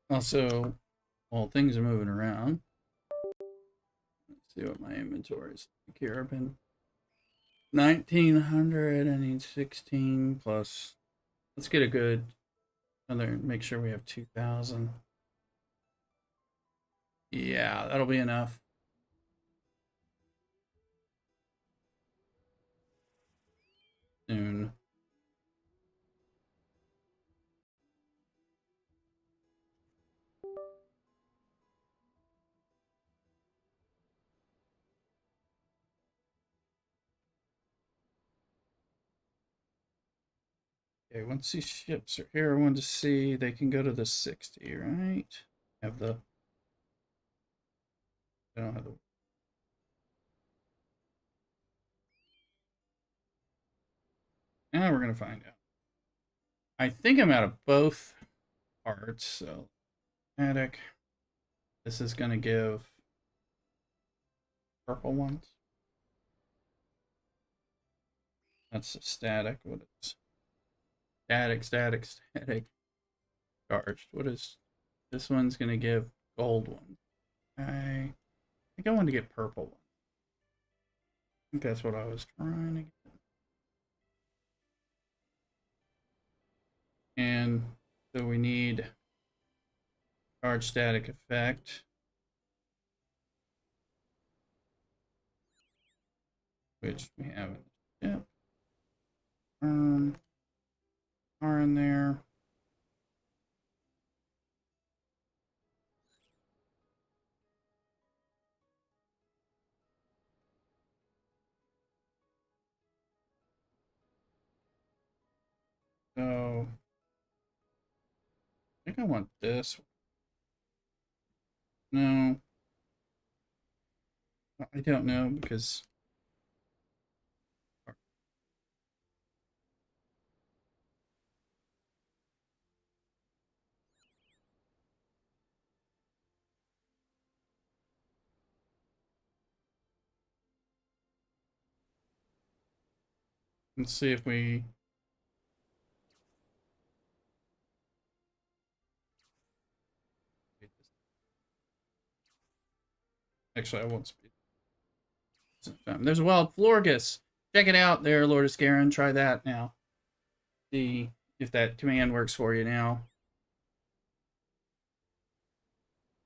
Also, while things are moving around, let's see what my inventory is like here. I've been 1900. I need 16 plus. Let's get a good another. Make sure we have 2000. Yeah, that'll be enough. Soon. Okay, once these ships are here, I want to see they can go to the 60, right? Have the. I don't have the. Now we're gonna find out. I think I'm out of both parts, so static. This is gonna give purple ones. That's static. What is static, static, static? Charged. What is this one's gonna give gold ones? I think I want to get purple ones. I think that's what I was trying to get. And so we need charge static effect, which we have in the ship. Are in there. So I think I want this. No, I don't know because let's see if we. Actually, I won't speed. There's a wild Florgus. Check it out there, Lord of Scarin. Try that now. See if that command works for you now.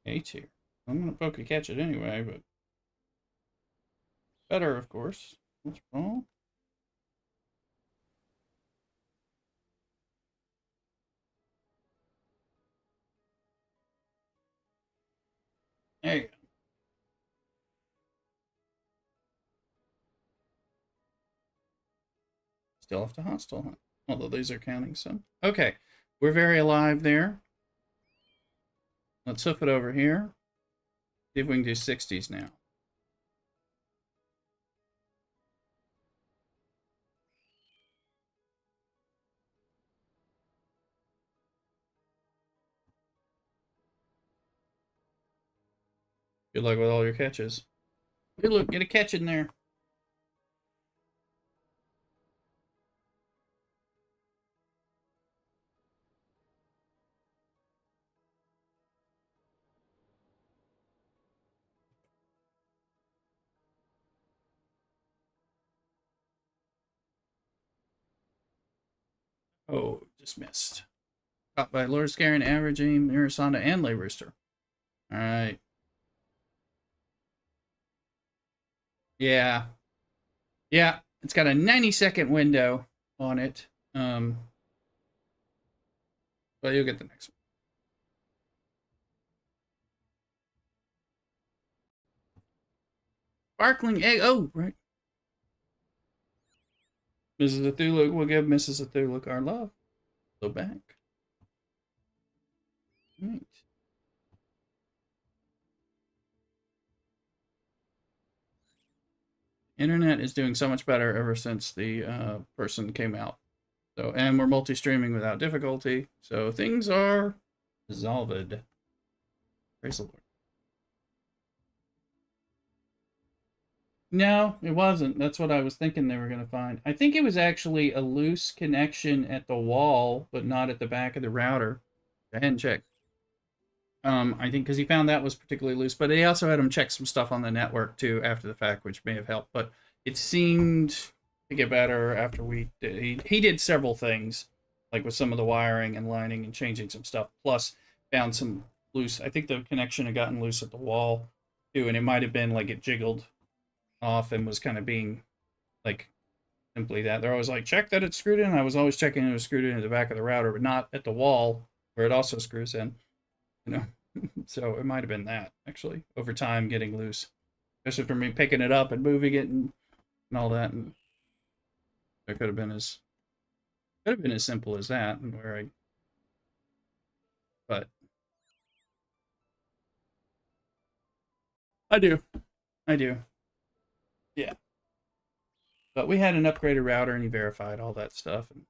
A tier. I'm gonna poke and catch it anyway, but better, of course. What's wrong? There you go. Still have to hostile hunt. Although these are counting some. Okay. We're very alive there. Let's hoof it over here. See if we can do 60s now. Good luck with all your catches. Good look, get a catch in there. Oh, just missed. Caught by Lord Scarin, Average Aim, Mirasanda, and Lay Rooster. Alright. Yeah. Yeah, it's got a 90-second window on it. But you'll get the next one. Sparkling egg. Oh, right. Mrs. Cthulhu, we'll give Mrs. Cthulhu our love. Go back. Right. Internet is doing so much better ever since the person came out. So, and we're multi-streaming without difficulty. So things are resolved. Praise the Lord. No, it wasn't. That's what I was thinking they were going to find. I think it was actually a loose connection at the wall, but not at the back of the router. Go ahead and check. I think because he found that was particularly loose, but he also had him check some stuff on the network too after the fact, which may have helped. But it seemed to get better after we did. He did several things, like with some of the wiring and lining and changing some stuff. Plus, found some loose. I think the connection had gotten loose at the wall too, and it might have been like it jiggled off and was kind of being like simply that. They're always like, check that it's screwed in. I was always checking it was screwed in at the back of the router, but not at the wall where it also screws in. You know, so it might have been that actually over time getting loose, especially for me picking it up and moving it and all that. And it could have been as simple as that, and where but I do, yeah. But we had an upgraded router, and he verified all that stuff and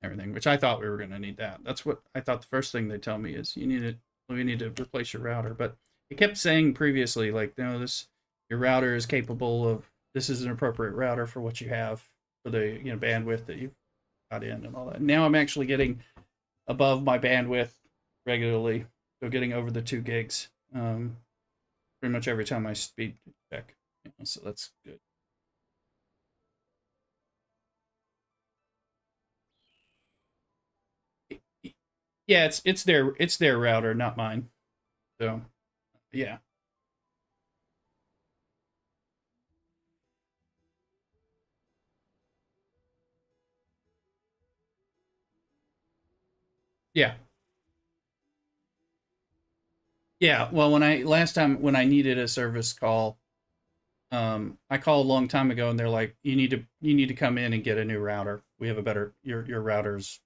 everything, which I thought we were going to need that. That's what I thought the first thing they tell me is we need to replace your router. But it kept saying previously, like, no, your router is capable of, this is an appropriate router for what you have for the bandwidth that you got in and all that. Now I'm actually getting above my bandwidth regularly, so getting over the 2 gigs pretty much every time I speed check. So that's good. Yeah, it's their router, not mine. So, yeah. Yeah. Yeah, well, last time when I needed a service call, I called a long time ago and they're like, you need to come in and get a new router. We have a better your router's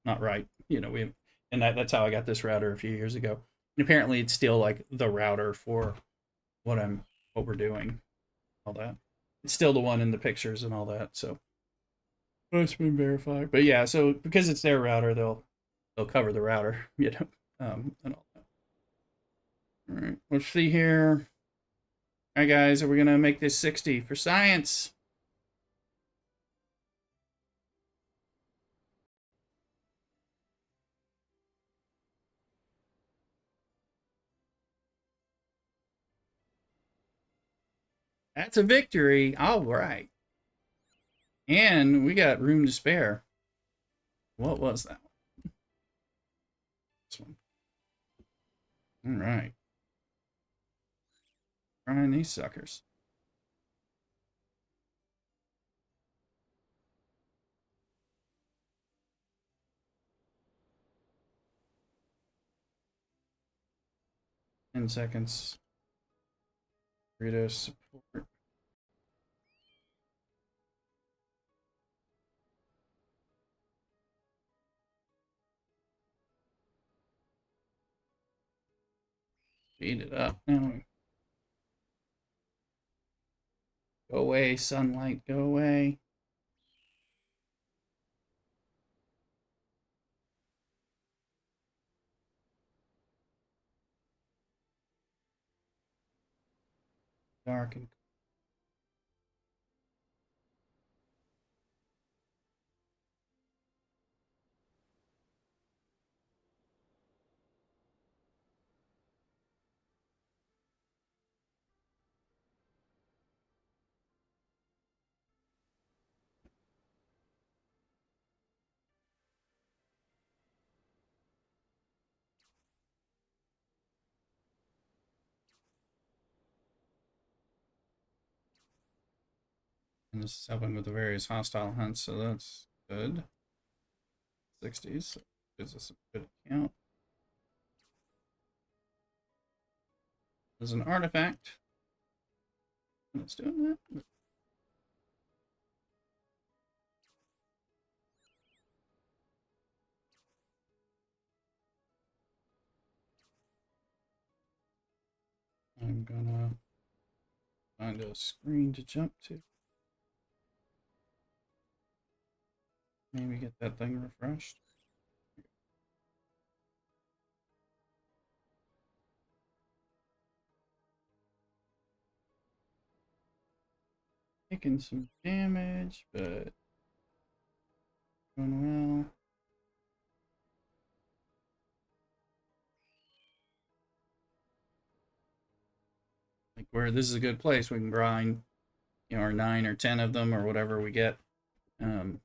not right. We have, and that's how I got this router a few years ago. apparently it's still like the router for what we're doing, all that. It's still the one in the pictures and all that. So it's been verified. But yeah, so because it's their router, they'll cover the router, and all that. All right, let's see here. All right, guys, are we gonna make this 60 for science? That's a victory. All right. And we got room to spare. What was that? This one. All right. Trying these suckers. Ten seconds. Burrito support. Speed it up. Now go away, sunlight. Go away. Dark and and this is helping with the various hostile hunts, so that's good. 60s, so gives us a good count. There's an artifact. And it's doing that. I'm gonna find a screen to jump to. Maybe get that thing refreshed. Taking some damage, but doing well. Like where this is a good place, we can grind, our 9 or 10 of them or whatever we get. Um,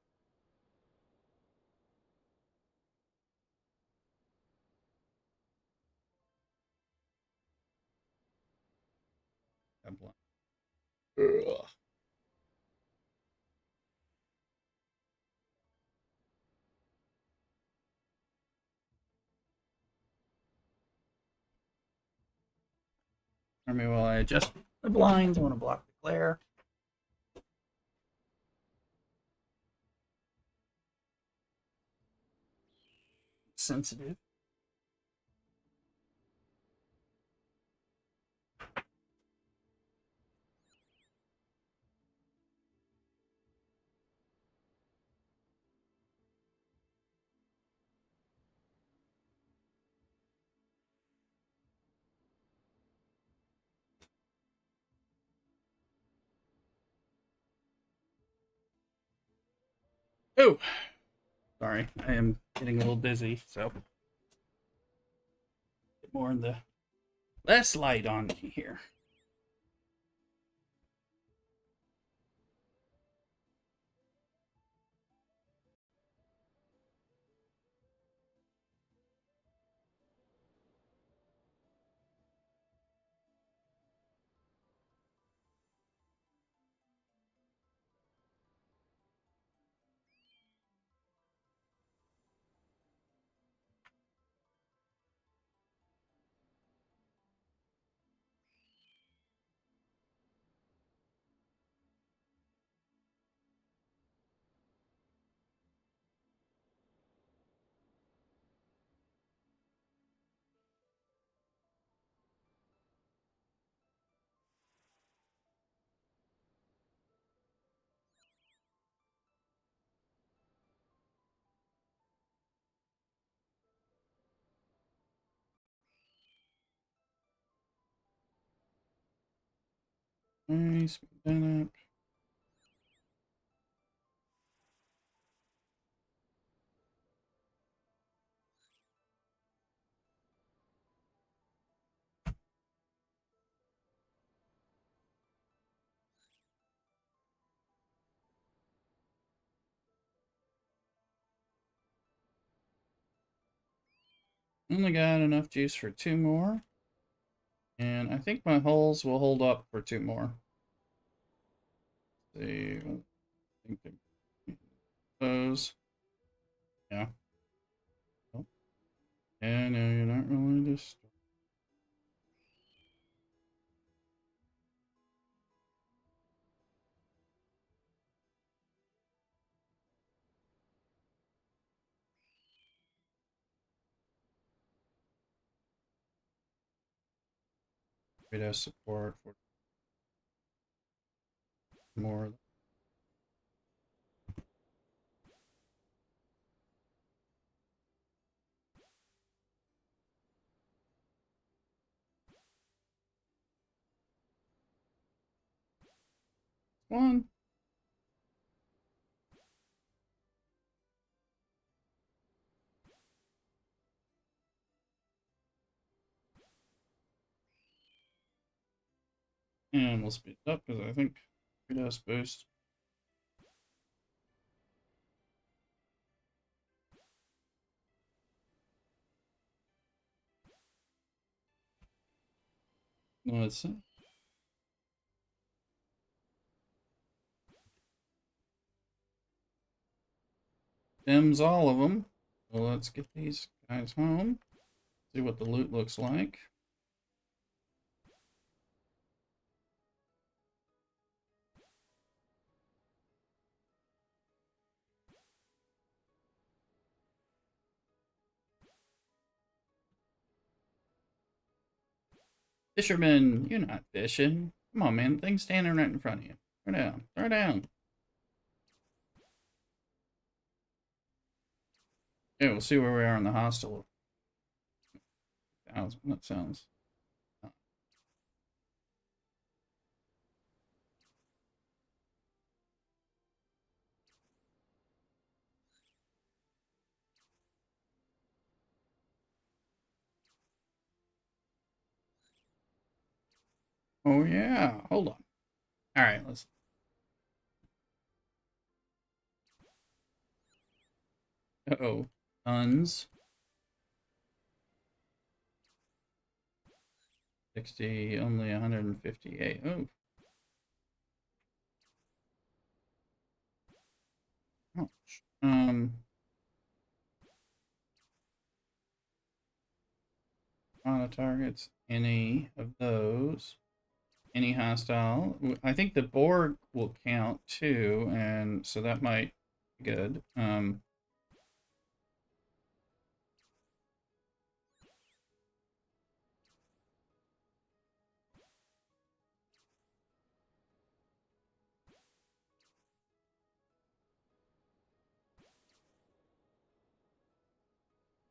Ugh. I mean, while I adjust the blinds, I want to block the glare. Sensitive. Oh, sorry, I am getting a little dizzy, so get more in the less light on me here. Okay, speed that up. Only got enough juice for 2 more. And I think my holes will hold up for 2 more. Let's see. I think those. Yeah. Oh. Yeah, no, you're not really just. Video support for more. One. And we'll speed it up because I think video boost. Let's see. Dims all of them. So let's get these guys home. See what the loot looks like. Fisherman, you're not fishing. Come on, man. Thing's standing right in front of you. Throw down. Throw down. Yeah, we'll see where we are in the hostel. That sounds. Oh, yeah. Hold on. All right, let's. Uh-oh. Tons. 60, only 158. Oh. Ouch. On targets, any of those. Any hostile. I think the Borg will count too, and so that might be good.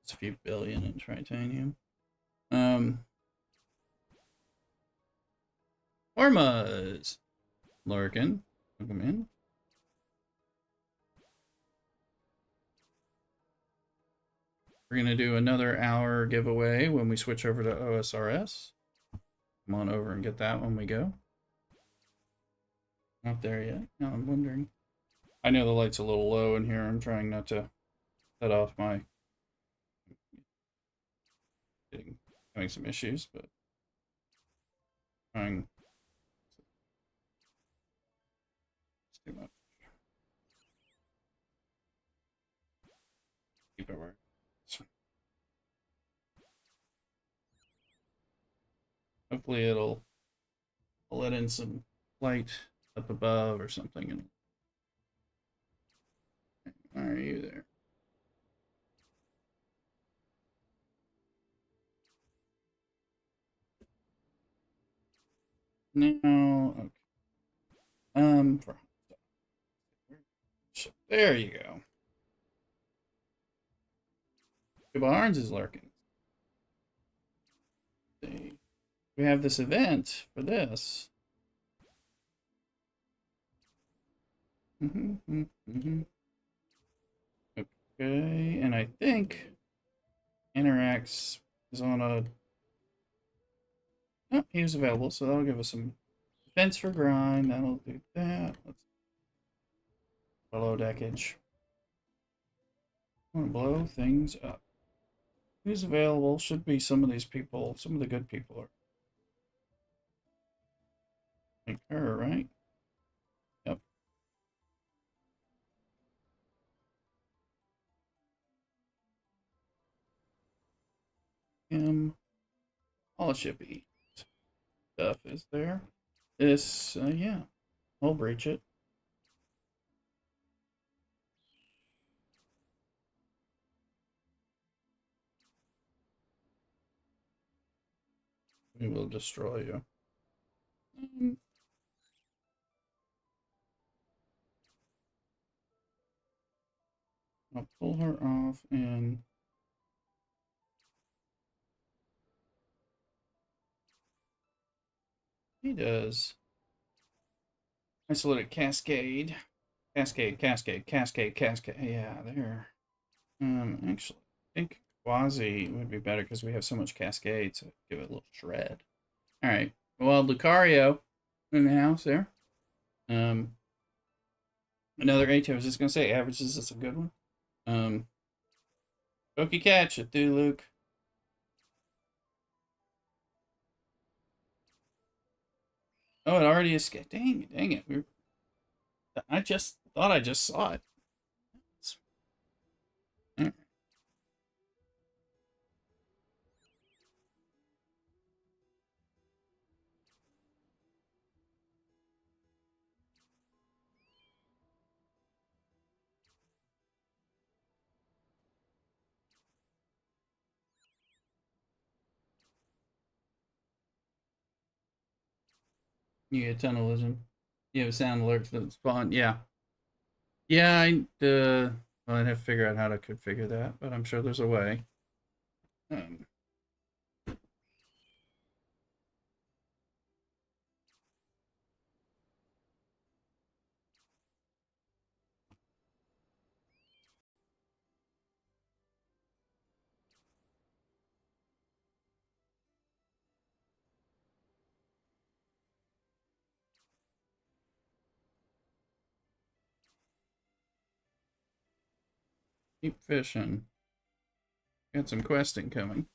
It's a few billion in titanium. Ormas lurking. Welcome in. We're gonna do another hour giveaway when we switch over to OSRS. Come on over and get that when we go. Not there yet. No, I'm wondering. I know the light's a little low in here. I'm trying not to set off my having some issues, but trying. It's too much. Keep it where. Hopefully it'll let in some light up above or something. Are you there? Now, okay. There you go. Barnes is lurking. See. We have this event for this. Okay, and I think Interax is on a. Oh, he was available, so that'll give us some defense for grind. That'll do that. Let's below deckage. I want to blow things up. Who's available? Should be some of these people. Some of the good people are. Like her, right? Yep. Him. All shippy stuff is there. This, yeah. We'll breach it. We will destroy you. I'll pull her off and he does. Isolated cascade. Cascade, cascade, cascade, cascade. Yeah, there. Actually, I think Quasi would be better because we have so much cascade, so give it a little shred. Alright. Well, Lucario in the house there. Um Another H, I was just gonna say averages is a good one. Pokey catch it through Luke. Oh, it already escaped. Dang it. I just thought I just saw it. You get tunnel vision. You have a sound alert for the spawn. Yeah. Yeah, well, I'd have to figure out how to configure that, but I'm sure there's a way. Um, keep fishing. Got some questing coming.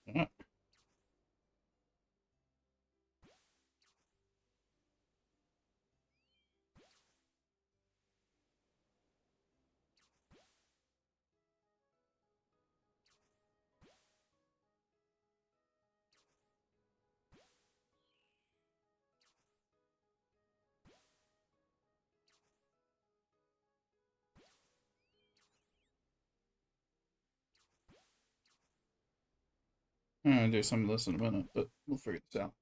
Yeah. I'm gonna do some of this in a minute, but we'll figure this out.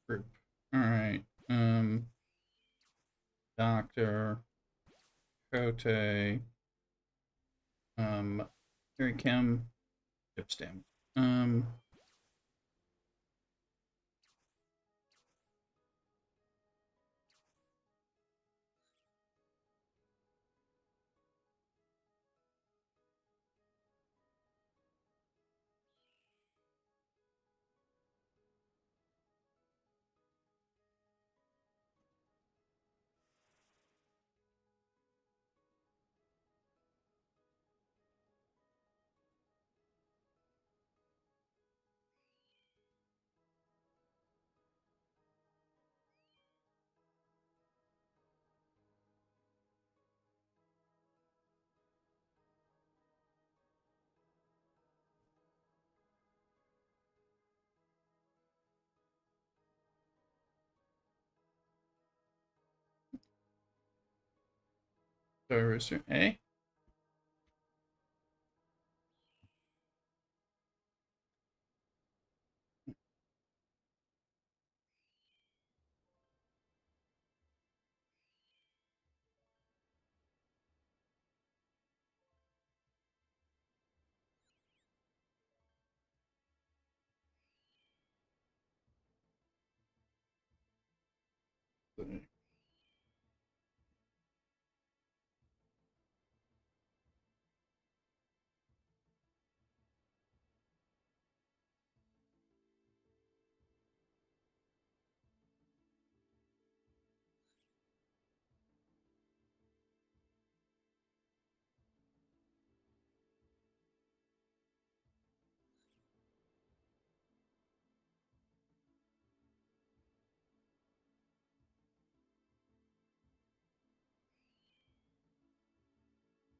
Group. All right. Doctor Cote. Harry Kim. Chip stamp. Um. Sorry, Rooster. Hey.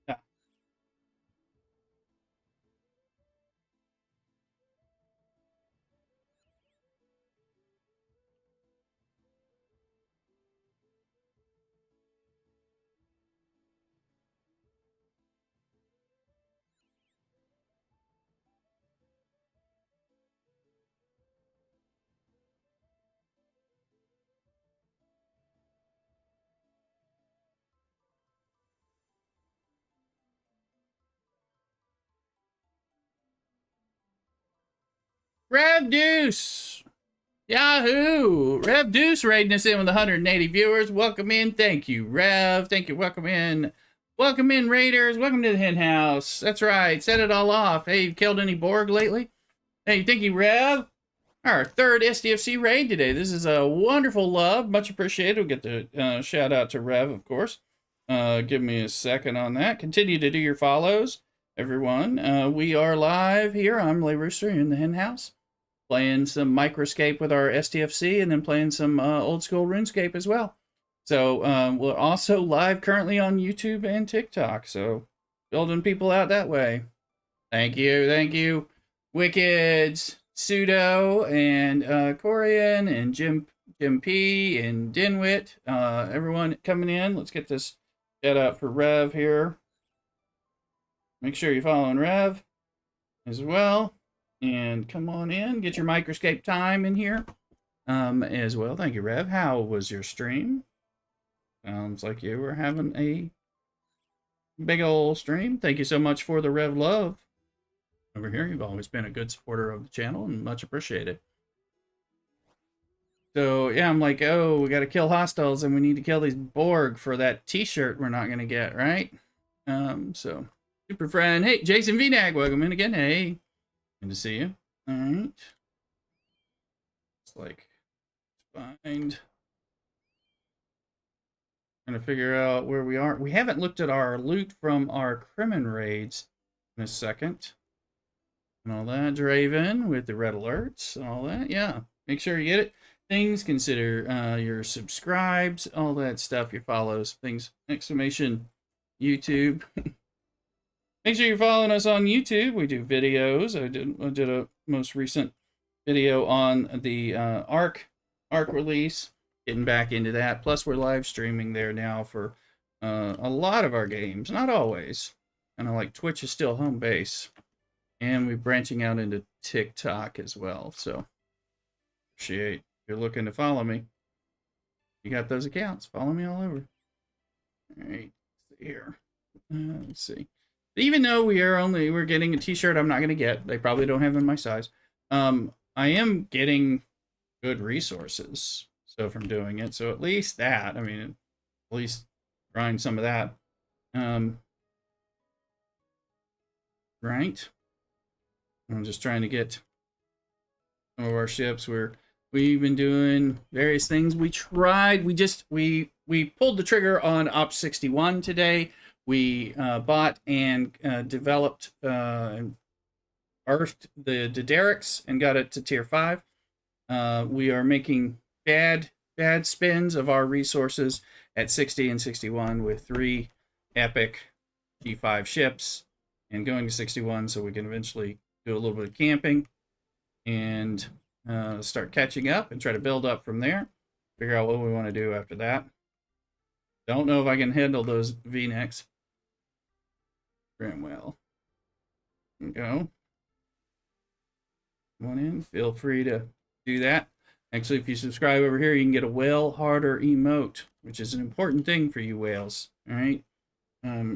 Yeah. Rev Deuce! Yahoo! Rev Deuce raiding us in with 180 viewers. Welcome in. Thank you, Rev. Thank you. Welcome in. Welcome in, Raiders. Welcome to the hen house. That's right. Set it all off. Hey, you killed any Borg lately? Hey, thank you, Rev. Our third STFC raid today. This is a wonderful love. Much appreciated. We'll get the shout out to Rev, of course. Give me a second on that. Continue to do your follows, everyone. We are live here. I'm Lay Rooster in the hen house, playing some Microscape with our STFC, and then playing some old school RuneScape as well. So we're also live currently on YouTube and TikTok. So building people out that way. Thank you, thank you, Wickeds, Pseudo, and Corian, and Jim P, and Dinwit. Everyone coming in. Let's get this shout out for Rev here. Make sure you're following Rev as well. And come on in, get your Microscape time in here as well. Thank you, Rev. How was your stream? Sounds like you were having a big old stream. Thank you so much for the Rev love over here. You've always been a good supporter of the channel and much appreciated. So yeah, I'm like, oh, we got to kill hostiles and we need to kill these Borg for that t-shirt we're not going to get, right? So super friend. Hey, Jason VNAG, welcome in again. Hey. Good to see you. All right. It's like, find. Trying to figure out where we are. We haven't looked at our loot from our Crimin raids in a second. And all that. Draven with the red alerts. All that. Yeah. Make sure you get it. Things. Consider your subscribes. All that stuff. Your follows. Things. Exclamation. YouTube. Make sure you're following us on YouTube. We do videos. I did a most recent video on the Arc release. Getting back into that. Plus, we're live streaming there now for a lot of our games. Not always. Kind of like Twitch is still home base. And we're branching out into TikTok as well. So, appreciate if you're looking to follow me. You got those accounts. Follow me all over. All right. Here. Let's see. Even though we're getting a t-shirt I'm not going to get. They probably don't have in my size. I am getting good resources. So from doing it. So at least that. I mean, at least grind some of that. Right. I'm just trying to get some of our ships. We've been doing various things. We tried. We pulled the trigger on Ops 61 today. We bought and developed and earthed the Derricks and got it to tier 5. We are making bad spins of our resources at 60 and 61 with 3 epic G5 ships and going to 61 so we can eventually do a little bit of camping and start catching up and try to build up from there. Figure out what we want to do after that. Don't know if I can handle those V-necks. Bramwell. Go. Come on in. Feel free to do that. Actually, if you subscribe over here, you can get a whale harder emote, which is an important thing for you whales. All right.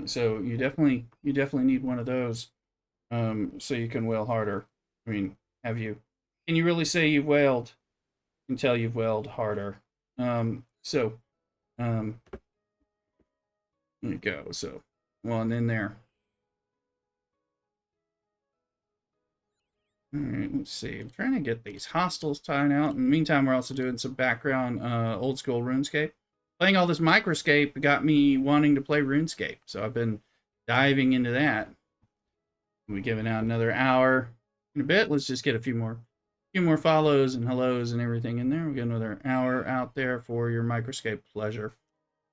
So you definitely need one of those, so you can whale harder. I mean, can you really say you've whaled until you've whaled harder? There you go. So, one in there. All right, let's see. I'm trying to get these hostels tied out. In the meantime, we're also doing some background old school RuneScape. Playing all this Microscape got me wanting to play RuneScape, so I've been diving into that. We're giving out another hour in a bit. Let's just get a few more follows and hellos and everything in there. We'll get another hour out there for your Microscape pleasure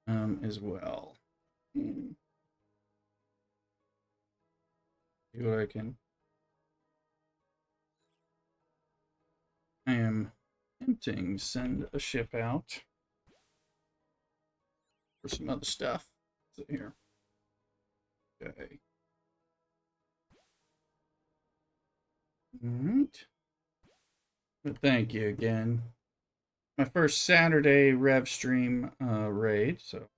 as well. See what I can. I am tempting to send a ship out for some other stuff. What's it here? Okay. Alright. But thank you again. My first Saturday Rev stream raid, so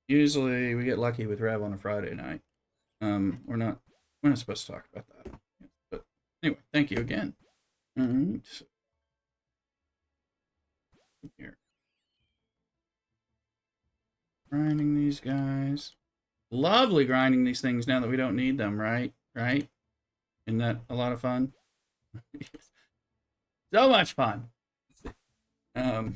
usually we get lucky with Rev on a Friday night. We're not supposed to talk about that. But anyway, thank you again. Alright. Here. Grinding these guys. Lovely grinding these things now that we don't need them, right? Right? Isn't that a lot of fun? So much fun. Let's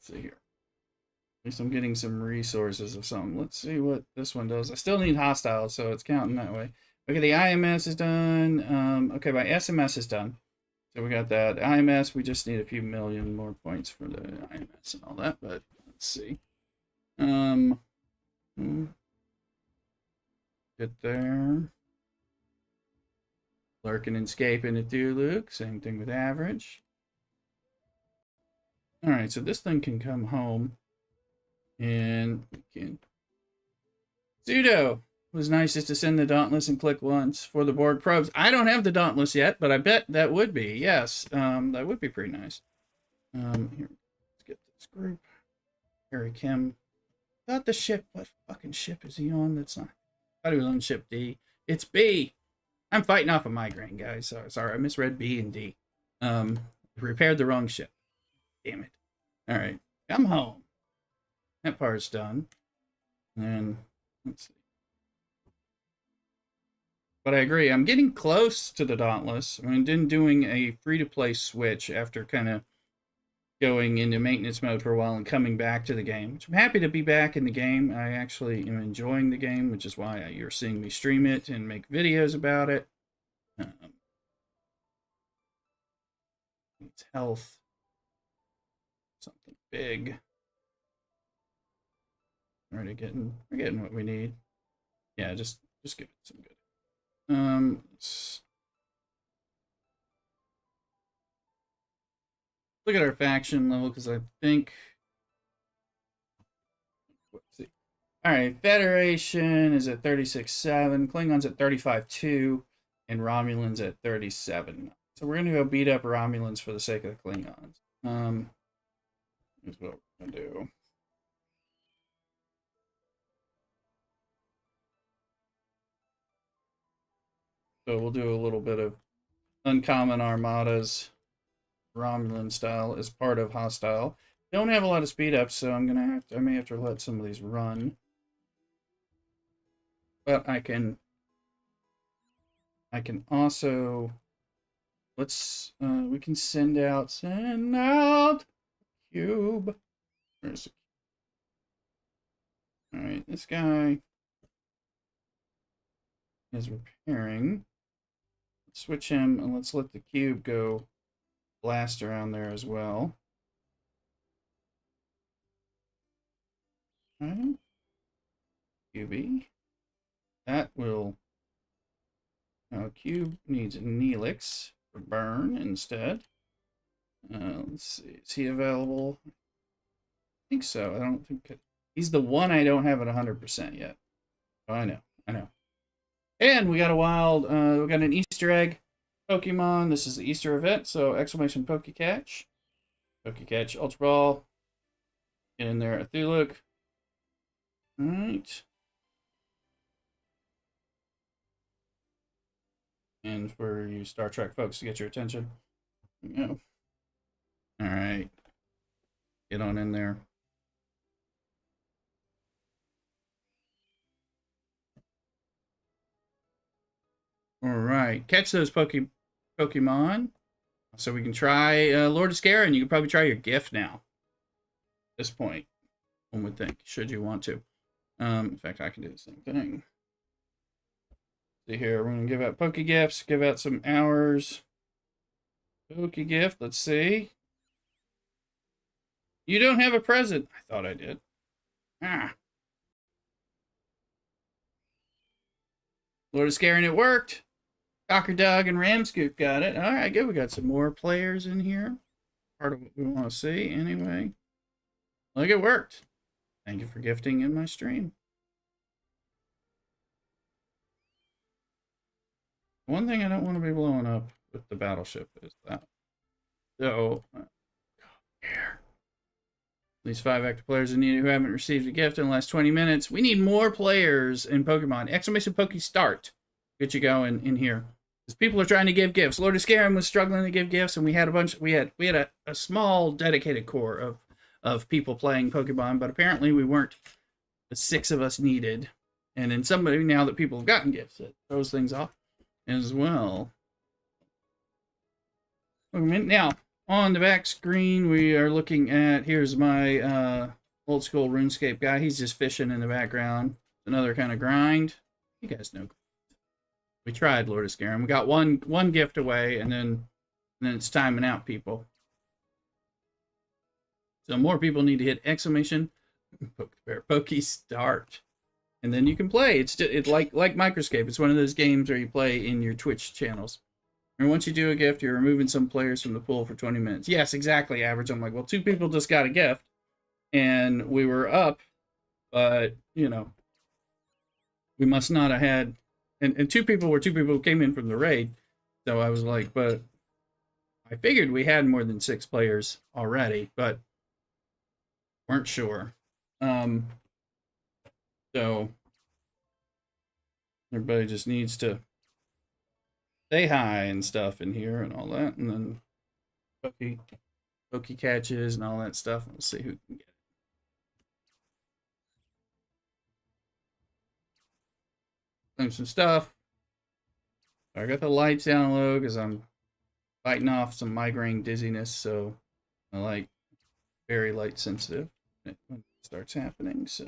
see here. At least I'm getting some resources of something. Let's see what this one does. I still need hostile, so it's counting that way. Okay, the IMS is done. Okay, my SMS is done. So we got that. IMS, we just need a few million more points for the IMS and all that, but let's see. Get there. Lurking and escaping at Duluke. Same thing with average. Alright, so this thing can come home. And we can. Pseudo was nicest to send the Dauntless and click once for the Borg probes. I don't have the Dauntless yet, but I bet that would be. Yes, that would be pretty nice. Here, let's get this group. Harry Kim. Thought the ship. What fucking ship is he on? That's not. I thought he was on ship D. It's B. I'm fighting off a migraine, guys. Sorry, I misread B and D. Repaired the wrong ship. Damn it. All right, come home. That part's done. And let's see. But I agree. I'm getting close to the Dauntless. I mean, doing a free-to-play switch after kind of going into maintenance mode for a while and coming back to the game. Which I'm happy to be back in the game. I actually am enjoying the game, which is why you're seeing me stream it and make videos about it. It's health. Something big. We're getting what we need. Yeah, just give it some good. Look at our faction level, because I think. Let's see. All right, Federation is at 36.7, Klingons at 35.2, and Romulans at 37. So we're gonna go beat up Romulans for the sake of the Klingons. Here's what we're gonna do. So we'll do a little bit of uncommon armadas, Romulan style, as part of hostile. Don't have a lot of speed up, so I may have to let some of these run. But I can also, we can send out cube. Where's it? All right, this guy is repairing. Let's switch him and let's let the cube go blast around there as well. Okay. QB. That will. Now, cube needs Neelix for burn instead. Let's see. Is he available? I think so. I don't think it. He's the one I don't have at 100% yet. Oh, I know. I know. And we got a wild, we got an Easter egg Pokemon. This is the Easter event, so exclamation Pokecatch. Pokecatch Ultra Ball. Get in there, Athuluk. Alright. And for you Star Trek folks to get your attention. There we go. Alright. Get on in there. Alright. Catch those Pokemon. So we can try Lord of Scare, and you can probably try your gift now. At this point, one would think, should you want to. In fact, I can do the same thing. See here, we're going to give out Poke Gifts, give out some hours. Poke Gift, let's see. You don't have a present. I thought I did. Ah. Lord of Scare, and it worked. Cocker Dog and Ramscoop got it. All right, good. We got some more players in here. Part of what we want to see, anyway. Look, it worked. Thank you for gifting in my stream. One thing I don't want to be blowing up with the battleship is that. So, here. At least 5 active players are needed who haven't received a gift in the last 20 minutes. We need more players in Pokemon. Exclamation Poke Start. Get you going in here. Because people are trying to give gifts. Lord of Scarum was struggling to give gifts, and we had a bunch. We had a small dedicated core of people playing Pokemon, but apparently we weren't the 6 of us needed. And then somebody, now that people have gotten gifts, it throws things off as well. Now, on the back screen, we are looking at, here's my old school RuneScape guy. He's just fishing in the background. Another kind of grind. You guys know. We tried Lord of Scarum. We got one gift away, and then it's timing out people. So more people need to hit exclamation Poke Start, and then you can play. It's like Microscape. It's one of those games where you play in your Twitch channels. And once you do a gift, you're removing some players from the pool for 20 minutes. Yes, exactly, average. I'm like, well, 2 people just got a gift, and we were up, but, you know, we must not have had... And 2 people were 2 people who came in from the raid. So I was like, but I figured we had more than 6 players already, but weren't sure. So everybody just needs to say hi and stuff in here and all that, and then Poke catches and all that stuff. We'll see who can get it. Claim some stuff. I got the lights down low because I'm fighting off some migraine dizziness, so I like very light sensitive when it starts happening. So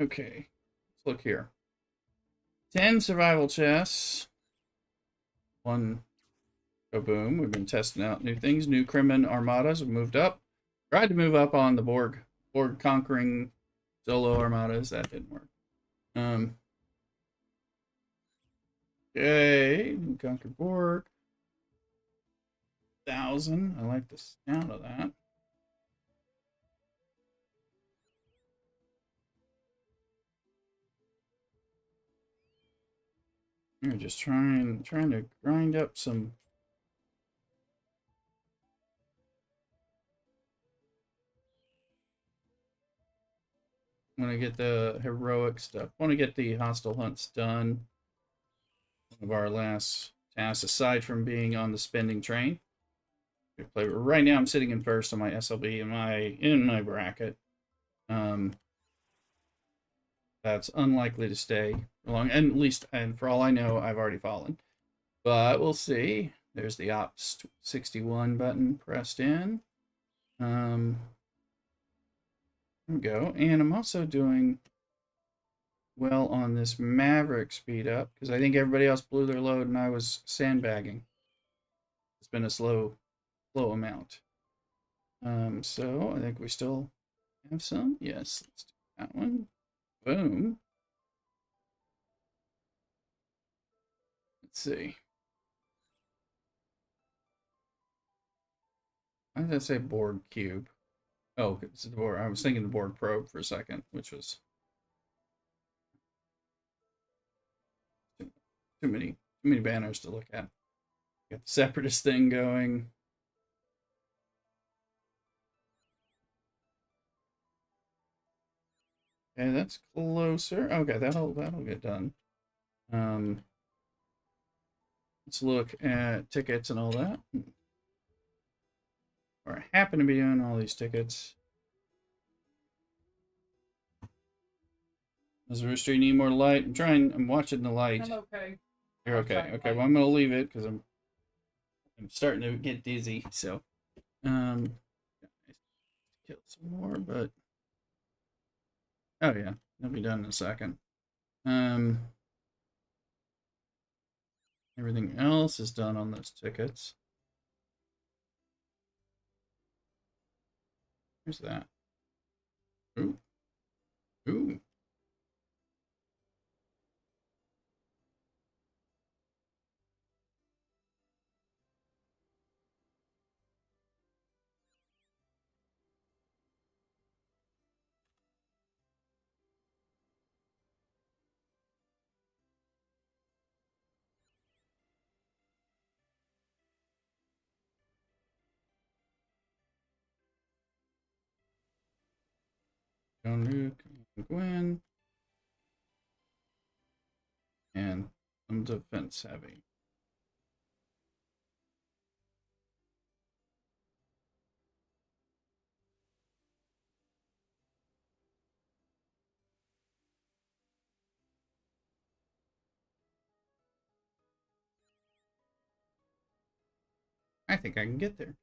okay, let's look here. 10 survival chests. 1 boom. We've been testing out new things. New Crimin armadas have moved up. Tried to move up on the Borg conquering solo armadas. That didn't work. Okay, conquer Borg. 1,000. I like the sound of that. We're just trying to grind up some. I want to get the heroic stuff. I want to get the hostile hunts done. One of our last tasks, aside from being on the spending train. Right now, I'm sitting in first on my SLB in my bracket. That's unlikely to stay long, and at least, and for all I know, I've already fallen. But we'll see. There's the Ops 61 button pressed in. There we go. And I'm also doing well on this Maverick speed up because I think everybody else blew their load and I was sandbagging. It's been a slow amount. So I think we still have some. Yes, let's do that one. Boom. Let's see. Why did I say Borg cube? Oh, it's the board. I was thinking the board probe for a second, which was too many banners to look at. Got the separatist thing going. Okay, that's closer. Okay, that'll get done. Let's look at tickets and all that. Or I happen to be doing all these tickets. Does the rooster need more light? I'm watching the light. I'm okay. You're okay. Okay, well I'm gonna leave it because I'm starting to get dizzy. So, kill some more, but oh yeah, they'll be done in a second. Everything else is done on those tickets. Where's that? Ooh. Ooh. John Luke and Gwen. And some defense heavy. I think I can get there.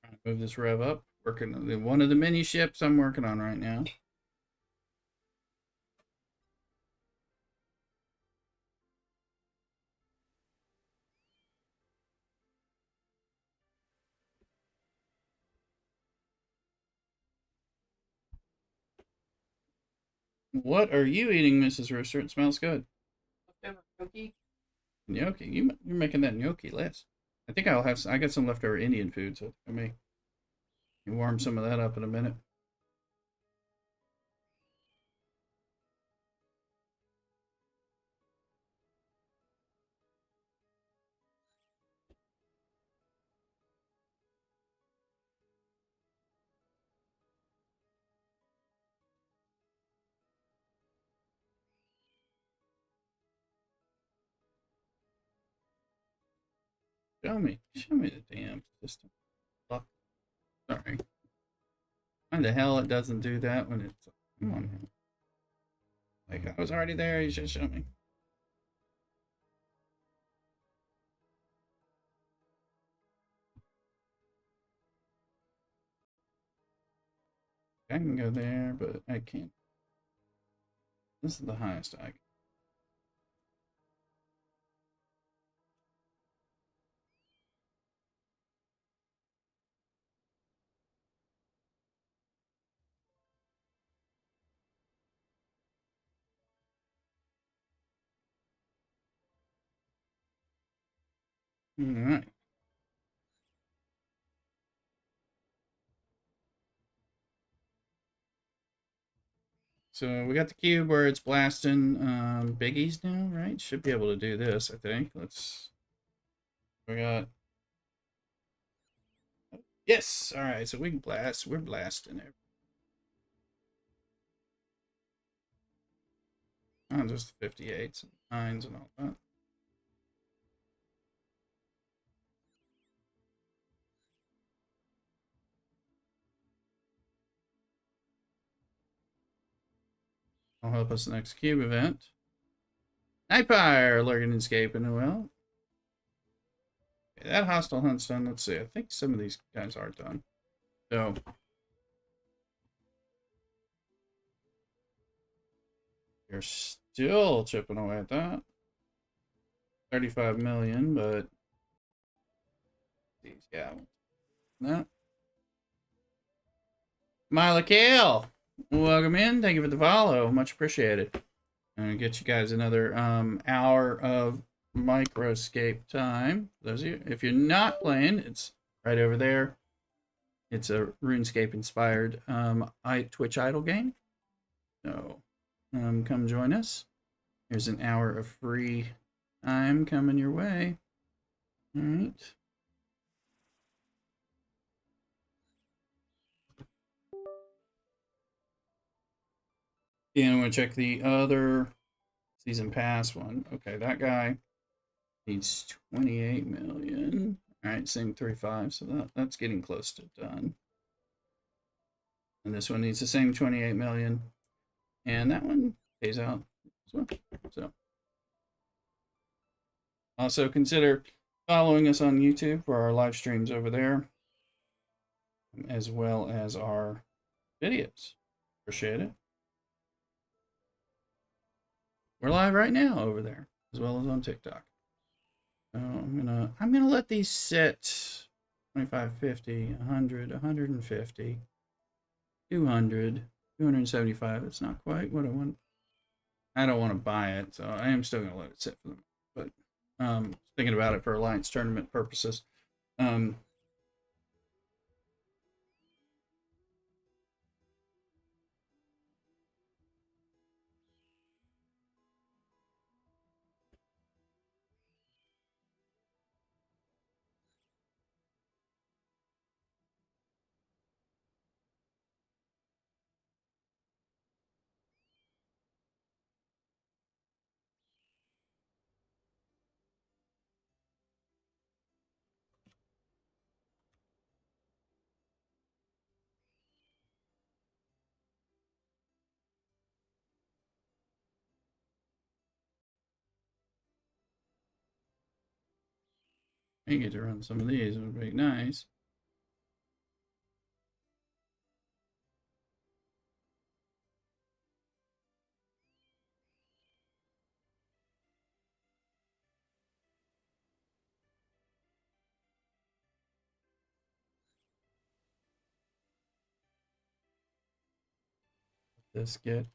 Trying to move this rev up. Working on one of the mini ships I'm working on right now. What are you eating, Mrs. Rooster? It smells good. Leftover cookie. Gnocchi. You're making that gnocchi list. I think I got some leftover Indian food, so I may warm some of that up in a minute. Show me the damn system. Fuck. Sorry. Why the hell it doesn't do that when it's, come on now. Like I was already there, you should show me. I can go there, but I can't. This is the highest I can. All right. So we got the cube where it's blasting biggies now, right? Should be able to do this, I think. We got, yes, all right, so we can blast, we're blasting it. Oh, just 58s and 9s and all that. Will help us next cube event. Nightfire lurking and escaping, well. Okay, that hostile hunt's done. Let's see. I think some of these guys are done. So you're still chipping away at that. 35 million, but these guys. No. Mila Kale, welcome in. Thank you for the follow. Much appreciated. I'm gonna get you guys another hour of Microscape time. Those of you, if you're not playing, it's right over there. It's a RuneScape inspired Twitch idle game. So come join us. Here's an hour of free time coming your way. All right. Yeah, I'm gonna check the other season pass one. Okay, that guy needs 28 million. All right, same 35, so that's getting close to done. And this one needs the same 28 million. And that one pays out as well. So also consider following us on YouTube for our live streams over there, as well as our videos. Appreciate it. We're live right now over there, as well as on TikTok. So I'm gonna let these sit 25, 50, 100, 150, 200, 275. It's not quite what I want. I don't want to buy it, so I am still gonna let it sit for them. But thinking about it for Alliance tournament purposes. I get to run some of these. It would be nice. This get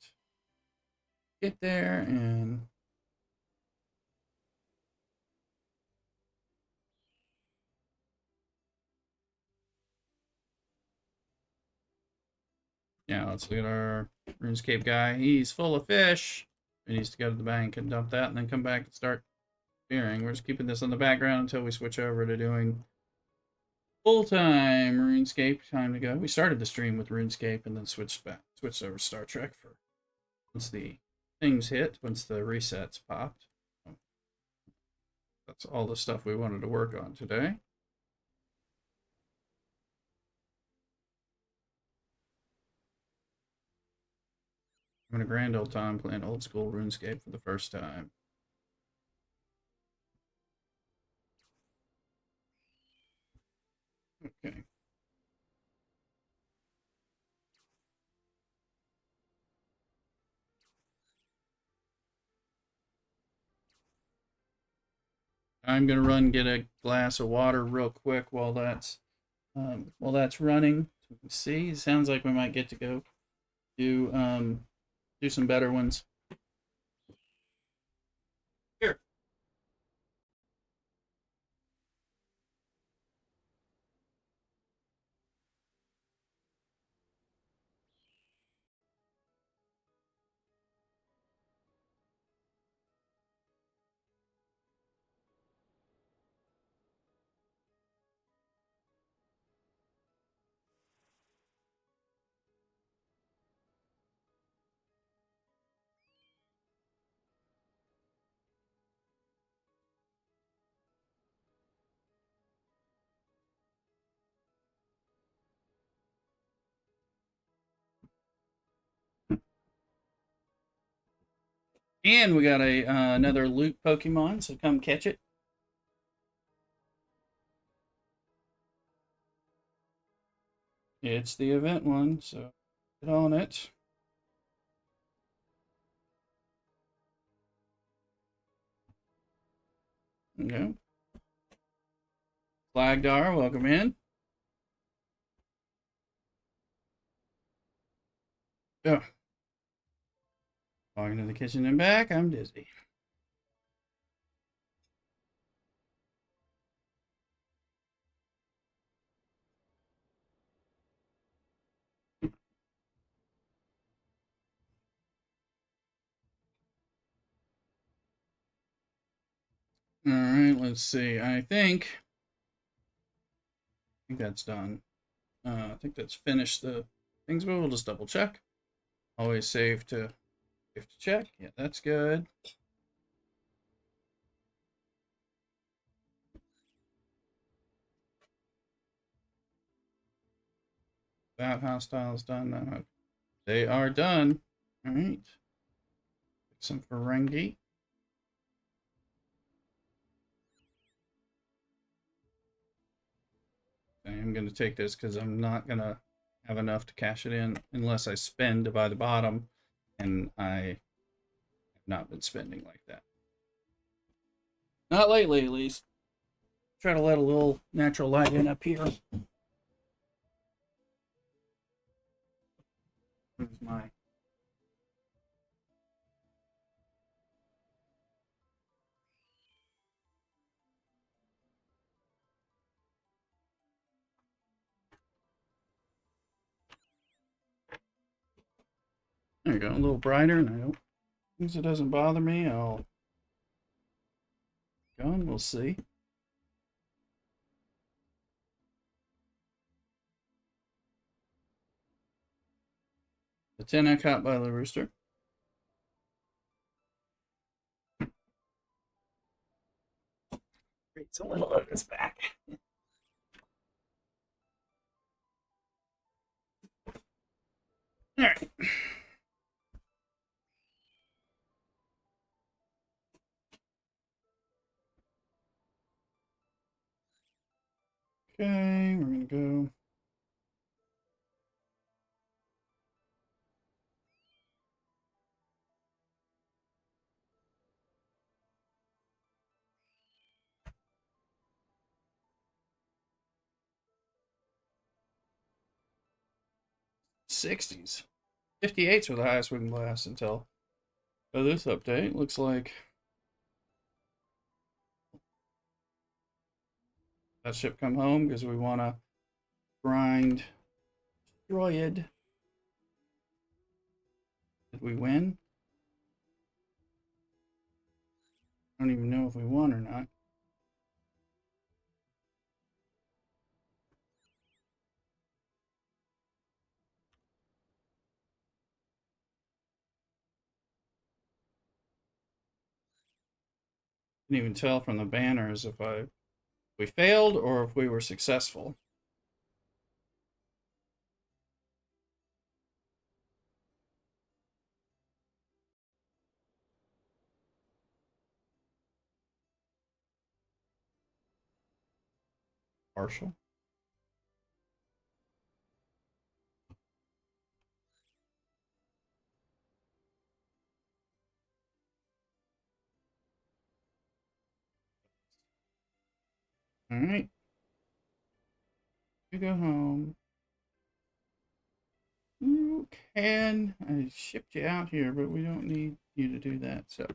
there and yeah, let's look at our RuneScape guy. He's full of fish. He needs to go to the bank and dump that and then come back and start spearing. We're just keeping this on the background until we switch over to doing full-time RuneScape. Time to go. We started the stream with RuneScape and then switched over to Star Trek for once the things hit, once the resets popped. That's all the stuff we wanted to work on today. Having a grand old time playing old school RuneScape for the first time. Okay. I'm gonna run get a glass of water real quick while that's running. See, it sounds like we might get to go do some better ones. Here. And we got a another loot Pokemon, so come catch it. It's the event one, so get on it. Okay. Flagdar, welcome in. Oh. Walking to the kitchen and back, I'm dizzy. All right, let's see. I think that's done. I think that's finished the things, but we'll just double check. Always save to check. Yeah, that's good. That hostiles done. No, they are done. All right. Some Ferengi. I'm going to take this because I'm not going to have enough to cash it in unless I spend to buy the bottom, and I have not been spending like that. Not lately, at least. Try to let a little natural light in up here. Here's my there you go, a little brighter. Now, as long as it doesn't bother me, I'll go and we'll see. The 10 I caught by the rooster. Raise a little of this back. All right. Okay, we're gonna go. '60s. 58s were the highest we can blast until this update. Looks like that ship come home because we want to grind destroyed. Did we win? I don't even know if we won or not. Couldn't even tell from the banners if we failed or if we were successful. Partial. All right. You go home. You can. I shipped you out here, but we don't need you to do that. So.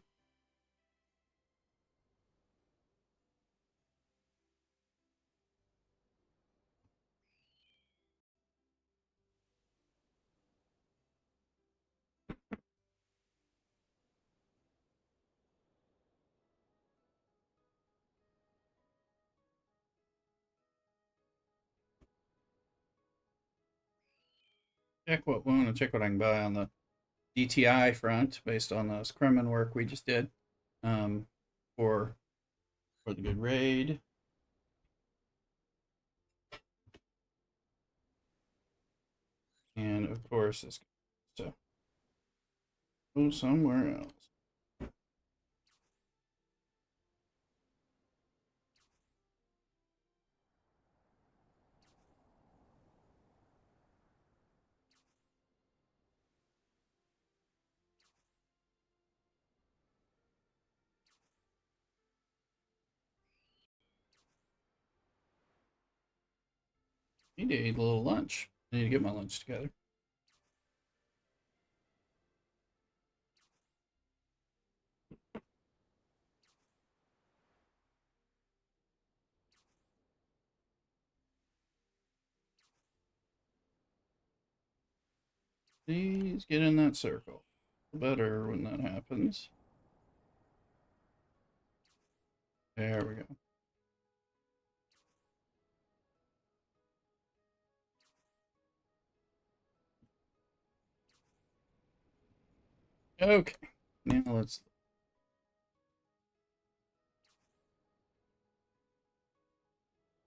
Check what we want to check what I can buy on the DTI front based on those Kremen work we just did um, for the good raid. And of course, it's so go somewhere else. Need to eat a little lunch. I need to get my lunch together. Please get in that circle. Better when that happens. There we go. Okay. Now let's.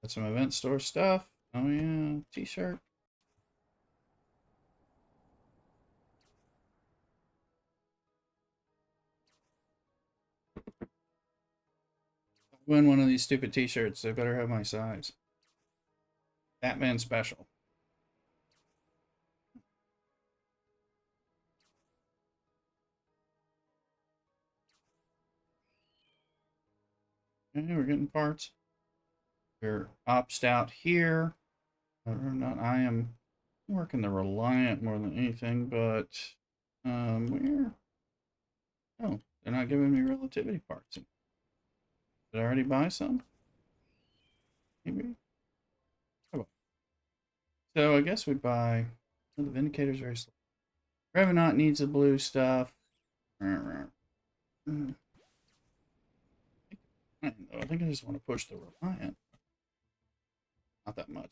Got some event store stuff. Oh yeah, t-shirt. Win one of these stupid t-shirts. They better have my size. Batman special. Okay, we're getting parts. We're opted out here. Or not. I am working the Reliant more than anything, but where? Oh, they're not giving me relativity parts. Did I already buy some? Maybe. Oh. So I guess we buy. Oh, the Vindicator's very slow. Revenant needs the blue stuff. I think I just want to push the Reliant. Not that much.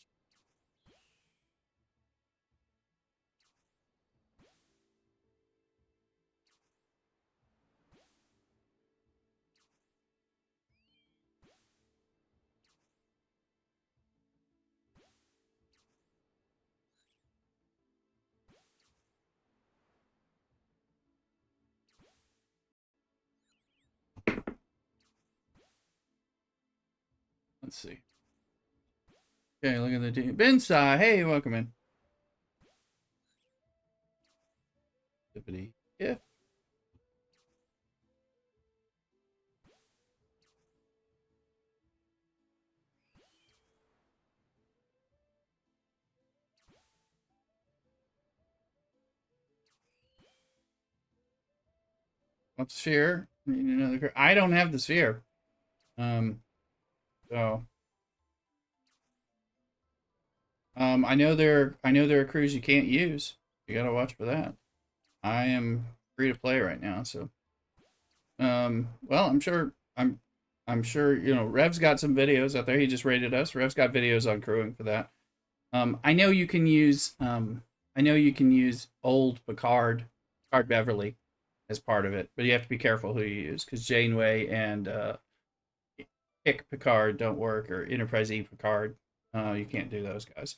Let's see. Okay, look at the team. Bensai, hey, welcome in. Tippity. Yeah. What's the sphere? Need another. I don't have the sphere. So. I know there are crews you can't use. You gotta watch for that. I am free to play right now, so. Well, I'm sure Rev's got some videos out there. He just rated us. Rev's got videos on crewing for that. I know you can use old Picard Beverly as part of it, but you have to be careful who you use because Janeway and Pick Picard don't work, or Enterprise E Picard. You can't do those guys.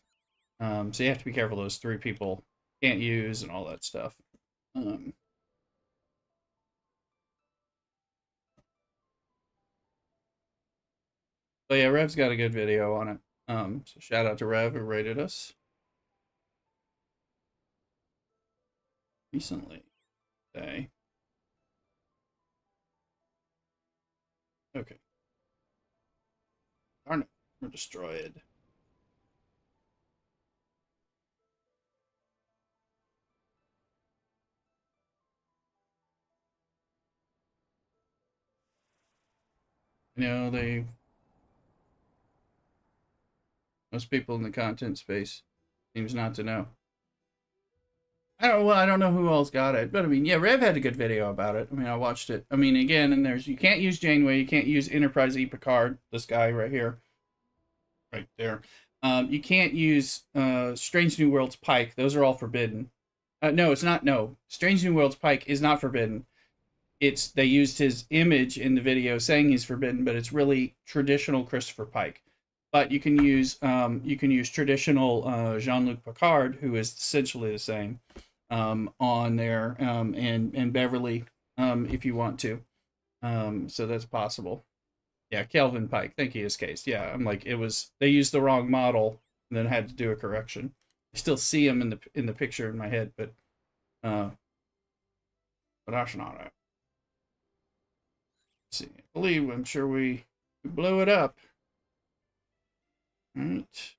So you have to be careful those three people can't use and all that stuff. But yeah, Rev's got a good video on it. So shout out to Rev who rated us recently. Today. Okay. Darn it, we're destroyed. Most people in the content space seems not to know. I don't know who else got it, but I mean, yeah, Rev had a good video about it. I mean, I watched it. I mean, again, and you can't use Janeway, you can't use Enterprise E Picard, this guy right here, right there. You can't use Strange New Worlds Pike. Those are all forbidden. No, it's not. No, Strange New Worlds Pike is not forbidden. They used his image in the video saying he's forbidden, but it's really traditional Christopher Pike. But you can use traditional Jean-Luc Picard, who is essentially the same, on there, and Beverly, if you want to. So that's possible. Yeah, Kelvin Pike. Thank you, his case. Yeah, I'm like, they used the wrong model and then had to do a correction. I still see him in the picture in my head, but that's not it. Let's see, I'm sure we blew it up. All right.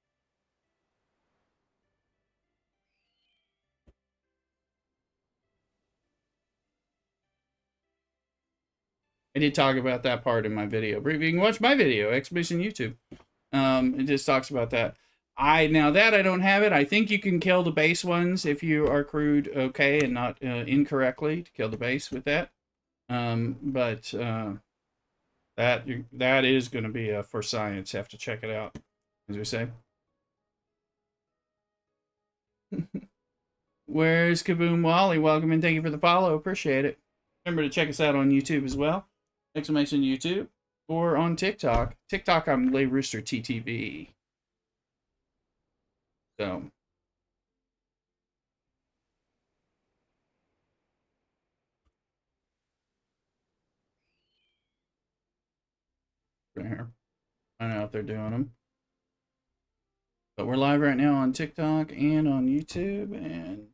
did talk about that part in my video. You can watch my video, Expedition YouTube. It just talks about that. Now that I don't have it, I think you can kill the base ones if you are crewed okay and not incorrectly to kill the base with that. But that is going to be for science. Have to check it out, as we say. Where's Kaboom Wally? Welcome and thank you for the follow. Appreciate it. Remember to check us out on YouTube as well. Exclamation YouTube. Or on TikTok. TikTok, I'm Lay Rooster TTV. So. Here. Find out if they're doing them. But we're live right now on TikTok and on YouTube and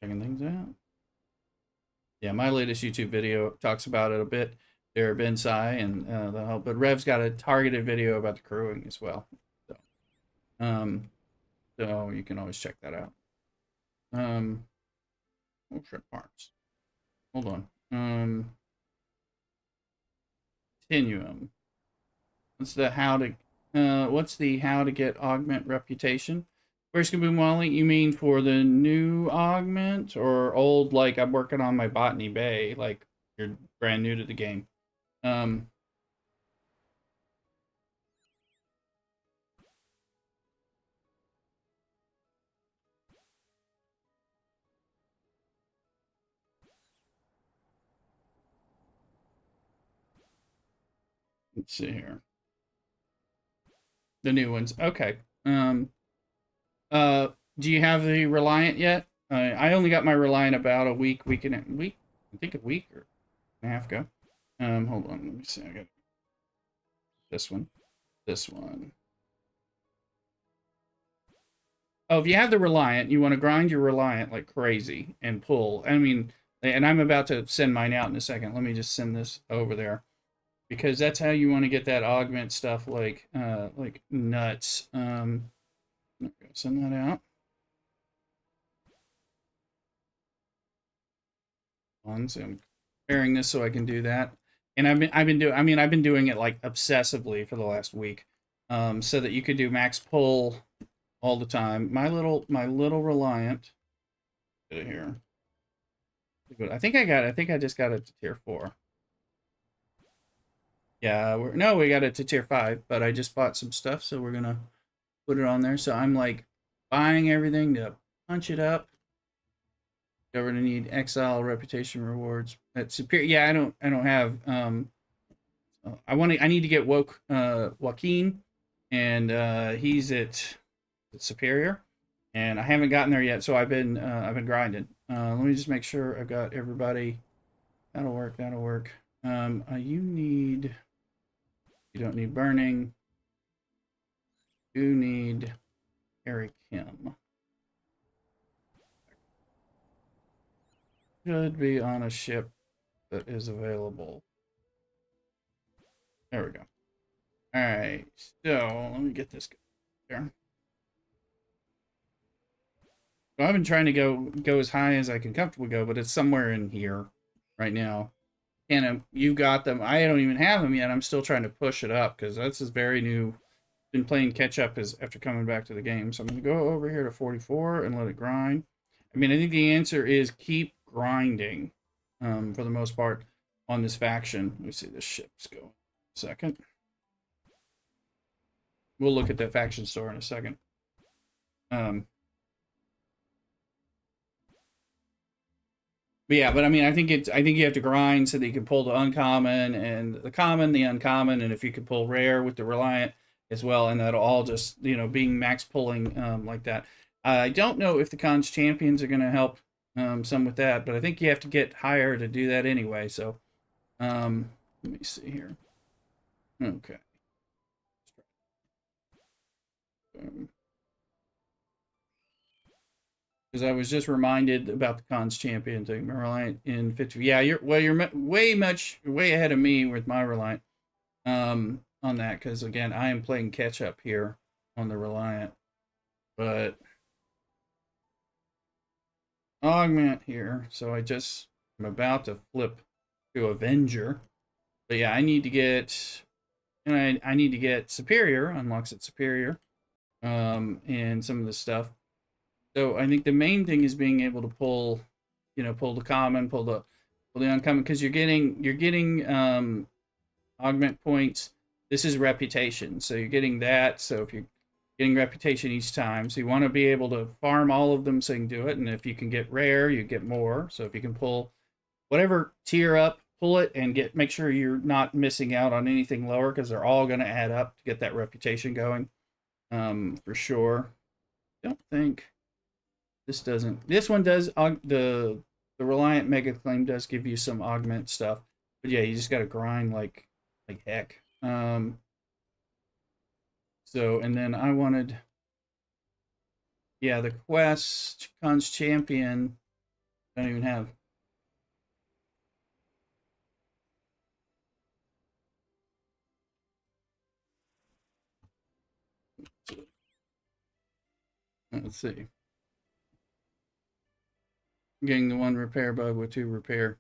checking things out. Yeah, my latest YouTube video talks about it a bit. There, Ben Sai and the help, but Rev's got a targeted video about the crewing as well. So you can always check that out. Oh, shrimp parts. Hold on. Continuum. What's the how to get augment reputation? Where's Kaboom Wally? You mean for the new augment or old, like I'm working on my Botany Bay, like you're brand new to the game? Let's see here. The new ones. Okay. Do you have the Reliant yet? I only got my Reliant about a week I think a week or a half ago. Hold on, let me see. I got this one. This one. Oh, if you have the Reliant, you want to grind your Reliant like crazy and pull. I mean, and I'm about to send mine out in a second. Let me just send this over there. Because that's how you want to get that augment stuff like nuts. Send that out. So I'm preparing this so I can do that. And I've been doing it like obsessively for the last week. So that you could do max pull all the time. My little Reliant. Get it here. I think I just got it to tier 4. Yeah, we got it to tier 5, but I just bought some stuff, so we're gonna put it on there. So I'm like buying everything to punch it up. Going to need exile reputation rewards. That's superior. Yeah, I don't have I need to get Joaquin, and he's at superior, and I haven't gotten there yet. So I've been grinding. Let me just make sure I've got everybody. That'll work. You don't need burning. You need Harry Kim. Should be on a ship that is available. There we go. Alright, so let me get this there. So I've been trying to go as high as I can comfortably go, but it's somewhere in here right now. And you got them. I don't even have them yet. I'm still trying to push it up because this is very new. Been playing catch up after coming back to the game. So I'm going to go over here to 44 and let it grind. I mean, I think the answer is keep grinding for the most part on this faction. Let me see the ships go. Second. We'll look at that faction store in a second. But yeah, but I mean, I think you have to grind so that you can pull the uncommon and the common, the uncommon, and if you can pull rare with the Reliant as well, and that'll all just being max pulling like that. I don't know if the Cons champions are going to help some with that, but I think you have to get higher to do that anyway. So let me see here. Okay. Because I was just reminded about the Cons champion thing, Reliant in 50. Yeah, you're way ahead of me with my Reliant on that. Because again, I am playing catch up here on the Reliant, but augment here. So I'm about to flip to Avenger. But yeah, I need to get, and I need to get superior, unlocks it superior, and some of this stuff. So I think the main thing is being able to pull, pull the common, pull the uncommon, because you're getting augment points. This is reputation, so you're getting that. So if you're getting reputation each time, so you want to be able to farm all of them so you can do it. And if you can get rare, you get more. So if you can pull whatever tier up, pull it and make sure you're not missing out on anything lower, because they're all going to add up to get that reputation going, for sure. Don't think this doesn't. This one does. The Reliant Mega Claim does give you some augment stuff, but yeah, you just got to grind like heck. So and then I wanted, yeah, the quest cons champion. I don't even have. Let's see. Getting the one repair bug with two repair.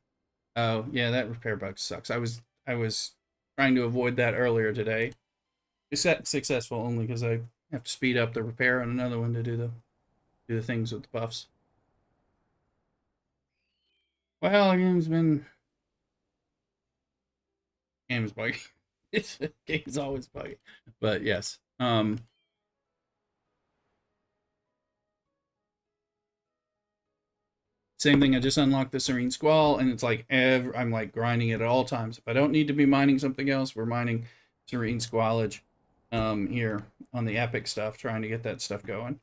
Oh yeah, that repair bug sucks. I was trying to avoid that earlier today. It's that successful only because I have to speed up the repair on another one to do the things with the buffs. Well, game's buggy. It's game's always buggy, but yes. Same thing. I just unlocked the Serene Squall, and it's like I'm like grinding it at all times. If I don't need to be mining something else, we're mining Serene Squallage here on the epic stuff, trying to get that stuff going.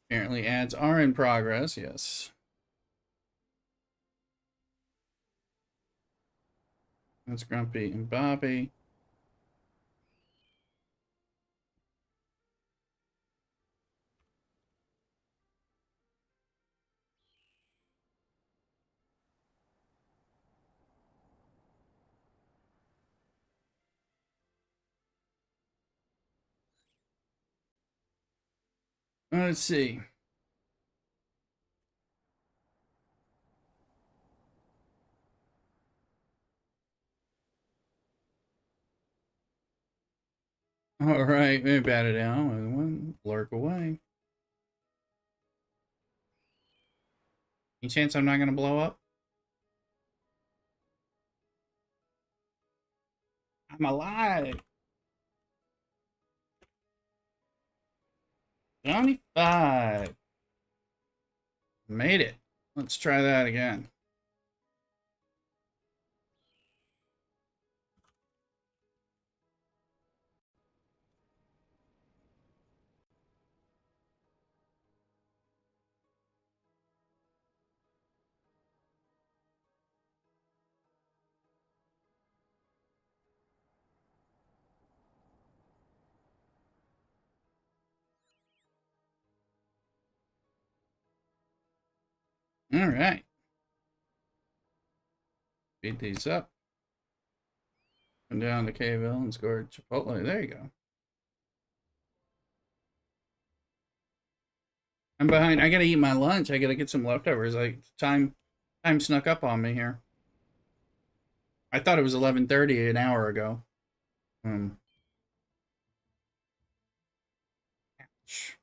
Apparently, ads are in progress. Yes, that's Grumpy and Bobby. Let's see. All right, maybe bat it down. One lurk away. Any chance I'm not gonna blow up? I'm alive. 25. Made it. Let's try that again. All right. Beat these up. Come down to Kville and score Chipotle. There you go. I'm behind. I gotta eat my lunch. I gotta get some leftovers. Time snuck up on me here. I thought it was 11:30 an hour ago. Um. Ouch.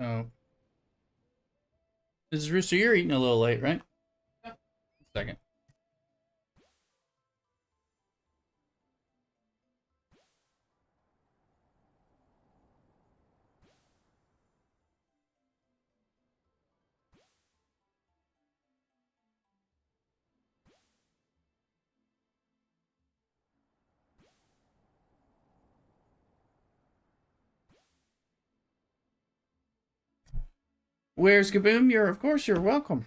Oh, this is Rooster. You're eating a little late, right? Yeah. Second. Where's Kaboom? Of course, you're welcome.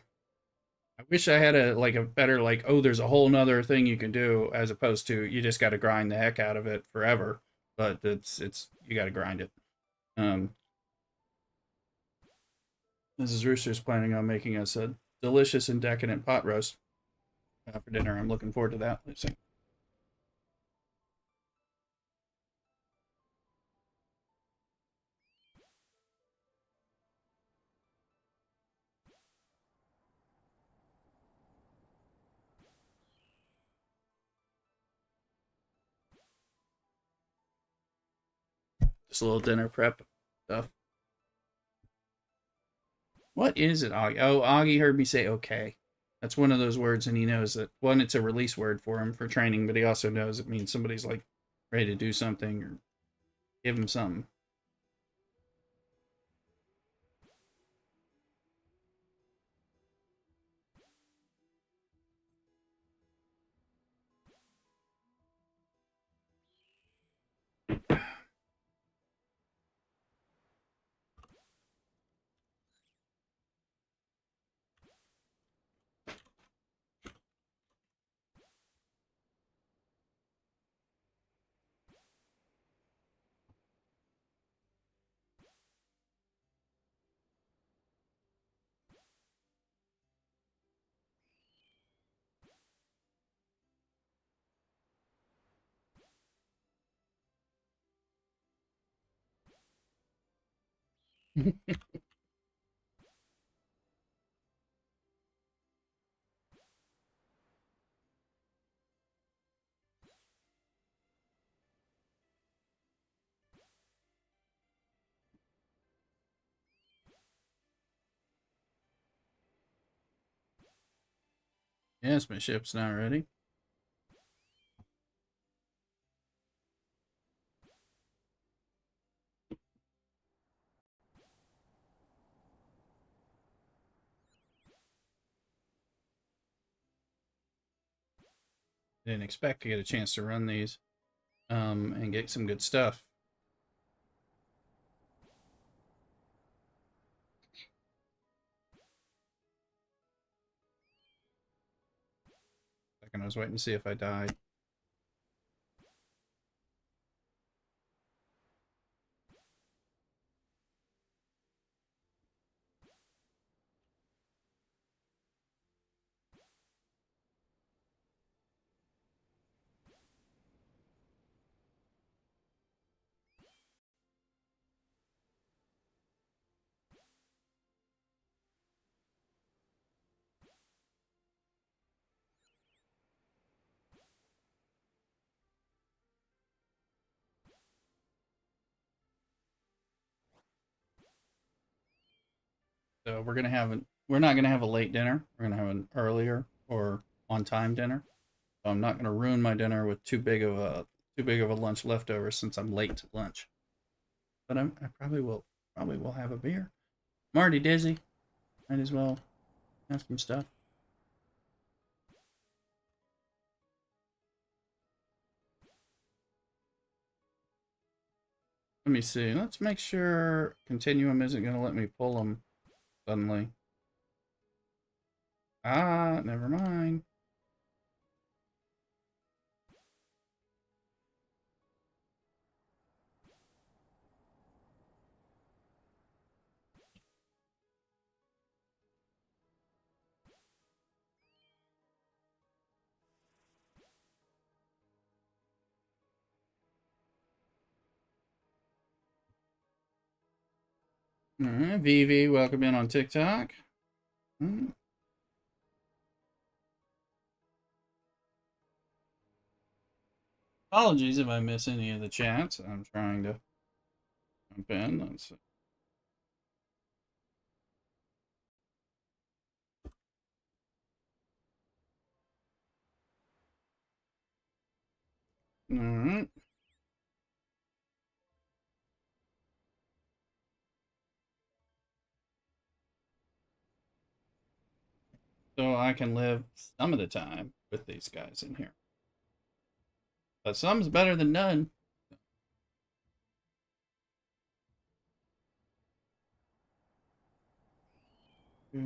I wish I had a better oh, there's a whole nother thing you can do as opposed to you just got to grind the heck out of it forever. But it's you got to grind it. Um, Mrs. Rooster's planning on making us a delicious and decadent pot roast for dinner. I'm looking forward to that. Let's see. Just a little dinner prep stuff. What is it, Augie? Oh, Augie heard me say okay. That's one of those words, and he knows that one, it's a release word for him for training, but he also knows it means somebody's like ready to do something or give him something. Yes, my ship's not ready. Didn't expect to get a chance to run these and get some good stuff. Second, I was waiting to see if I died. So we're not gonna have a late dinner. We're gonna have an earlier or on time dinner. So I'm not gonna ruin my dinner with too big of a lunch leftover since I'm late to lunch. But I probably will have a beer. I'm already dizzy. Might as well have some stuff. Let me see. Let's make sure Continuum isn't gonna let me pull them suddenly. Ah, never mind. All right, Vivi, welcome in on TikTok. Apologies if I miss any of the chats. I'm trying to jump in. Let's see. Alright. So I can live some of the time with these guys in here. But some's better than none. Look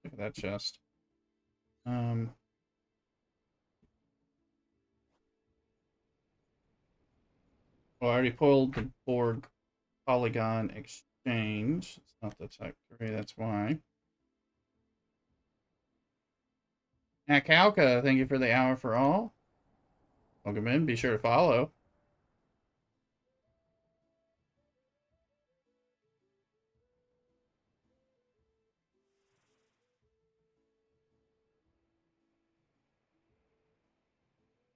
at that chest. Well, I already pulled the Borg Polygon Exchange. It's not the type 3, that's why. Akalka, thank you for the hour for all. Welcome in. Be sure to follow.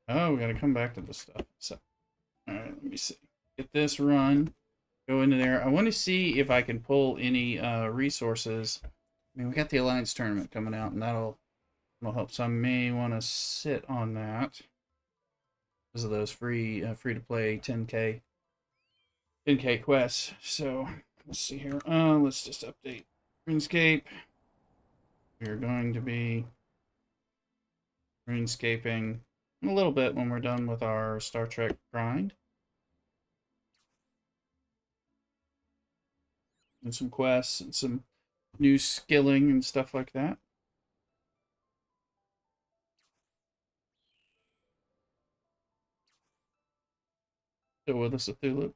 Oh, we gotta come back to the stuff. So, all right, let me see. Get this run. Go into there. I want to see if I can pull any resources. I mean, we got the Alliance tournament coming out, and that'll help. So I may want to sit on that because of those free to play 10K quests. So let's see here. Let's just update RuneScape. We're going to be RuneScaping a little bit when we're done with our Star Trek grind. And some quests and some new skilling and stuff like that. Still with us, Cthulhu.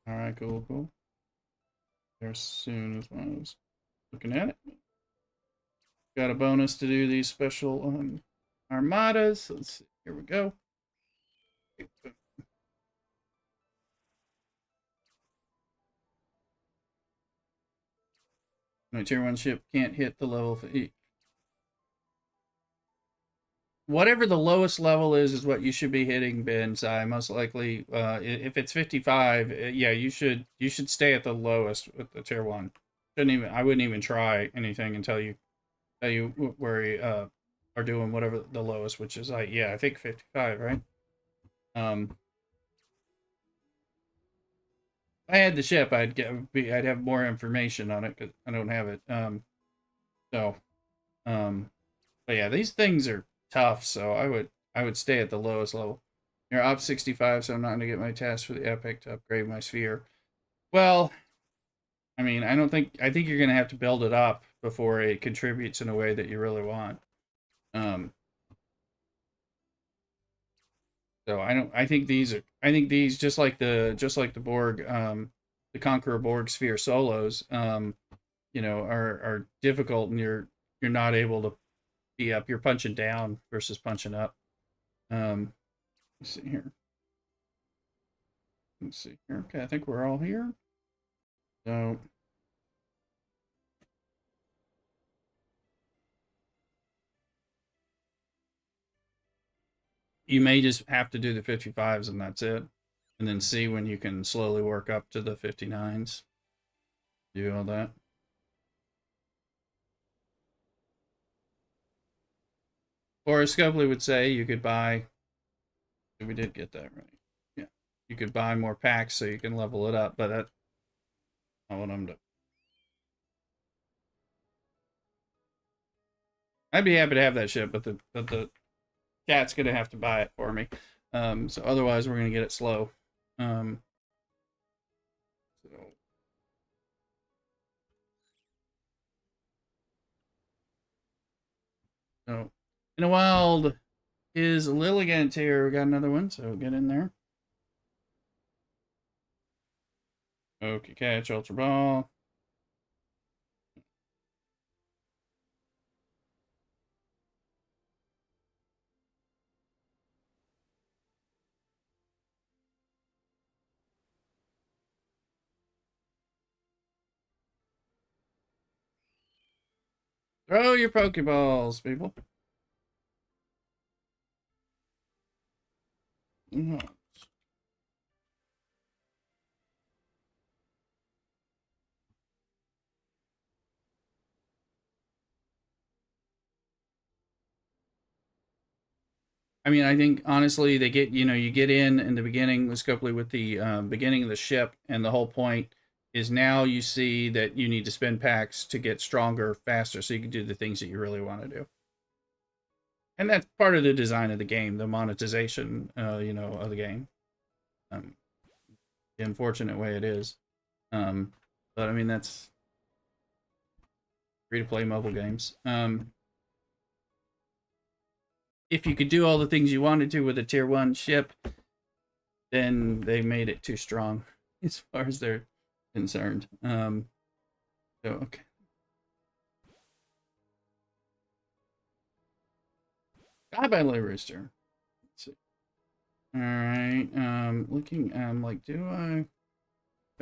Alright, cool. There soon as I was looking at it. Got a bonus to do these special armadas. Let's see. Here we go. My tier 1 ship can't hit the level. Whatever the lowest level is what you should be hitting, Ben. So most likely, if it's 55, yeah, you should stay at the lowest with the tier 1. I wouldn't even try anything until you where you are doing whatever the lowest, which is like, yeah, I think 55, right? If I had the ship, I'd have more information on it because I don't have it. But yeah, these things are tough, so I would stay at the lowest level. You're up 65, so I'm not going to get my task for the epic to upgrade my sphere. Well, I mean, I think you're going to have to build it up before it contributes in a way that you really want. So I think these just like the Borg, the Conqueror Borg sphere solos, are difficult, and you're not able to be up. You're punching down versus punching up. Let's see here. Let's see here. Okay, I think we're all here. So you may just have to do the 55s and that's it. And then see when you can slowly work up to the 59s. Do all that. Or as Scopely would say, you could buy. We did get that right. Yeah. You could buy more packs so you can level it up, but that's not what I'm doing. I'd be happy to have that ship, but the cat's gonna have to buy it for me. So otherwise we're gonna get it slow. So in a wild is Lilligant here. We got another one, so get in there. Okay, catch Ultra Ball. Throw your Pokeballs, people. I mean, I think honestly, they get you get in the beginning, Scopely with the beginning of the ship, and the whole point is now you see that you need to spend packs to get stronger faster, so you can do the things that you really want to do. And that's part of the design of the game, the monetization, of the game. Um, the unfortunate way it is, but I mean that's free to play mobile games. If you could do all the things you wanted to with a tier 1 ship, then they made it too strong as far as they're concerned. So okay. Bye bye, Lay Rooster. Let's see. All right. Looking. Like, do I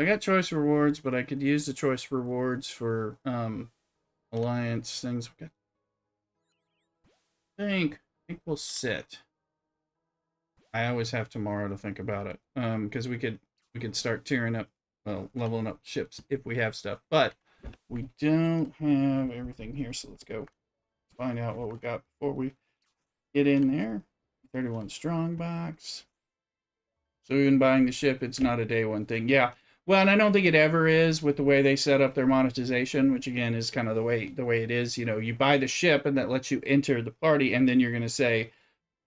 got choice rewards, but I could use the choice rewards for alliance things. I think we'll sit. I always have tomorrow to think about it. Because we could start tearing up, leveling up ships if we have stuff, but we don't have everything here. So let's go find out what we got before we get in there. 31 strong box. So even buying the ship, it's not a day one thing. Yeah. Well, and I don't think it ever is with the way they set up their monetization, which again is kind of the way it is. You buy the ship and that lets you enter the party, and then you're going to say,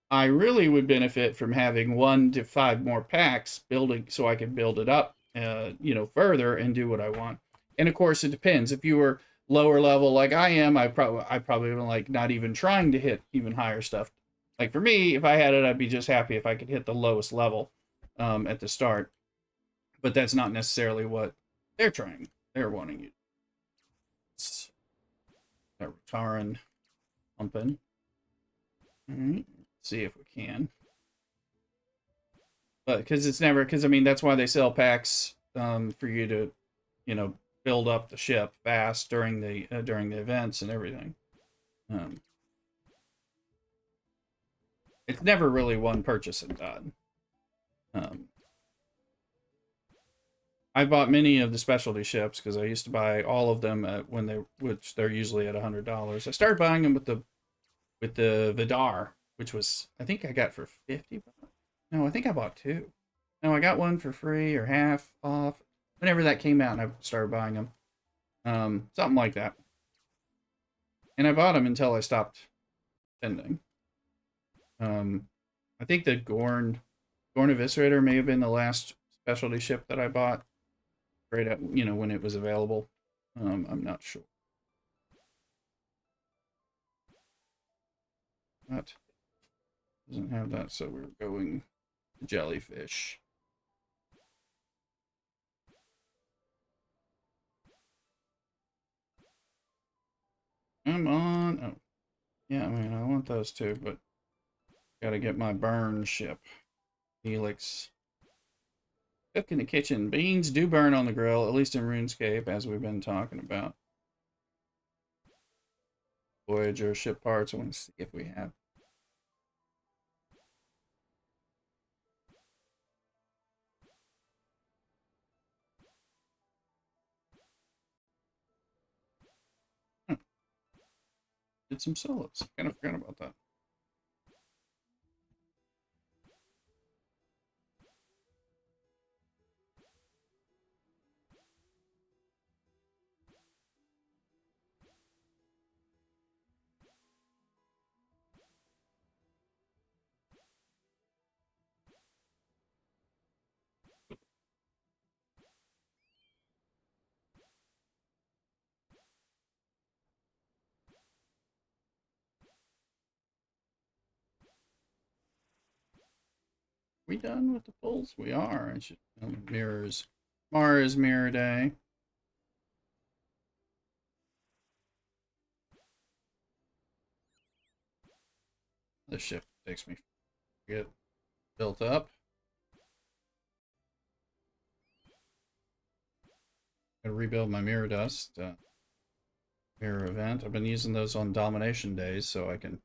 I really would benefit from having 1 to 5 more packs building so I can build it up, further and do what I want. And of course, it depends. If you were lower level like I am, I probably would like not even trying to hit even higher stuff. Like for me, if I had it, I'd be just happy if I could hit the lowest level at the start. But that's not necessarily what they're trying. They're wanting you. Retaran pumping. All right. See if we can. But because I mean, that's why they sell packs for you to, build up the ship fast during the events and everything. It's never really one purchase and done. I bought many of the specialty ships because I used to buy all of them which they're usually at $100. I started buying them with the Vidar, which was I think I got for 50. No, I think I bought 2. No, I got 1 for free or half off whenever that came out, and I started buying them. Something like that. And I bought them until I stopped spending. I think the Gorn Eviscerator may have been the last specialty ship that I bought right at, when it was available. I'm not sure. That doesn't have that, so we're going jellyfish. Come on. Oh, yeah, I mean, I want those too, but gotta get my burn ship. Helix. Cook in the kitchen. Beans do burn on the grill, at least in RuneScape, as we've been talking about. Voyager ship parts. I want to see if we have. Did some solos. Kind of forgot about that. We done with the pulls? We are. I should mirrors. Mars mirror day. The ship takes me to get built up. Gotta rebuild my mirror dust. Mirror event. I've been using those on domination days so I can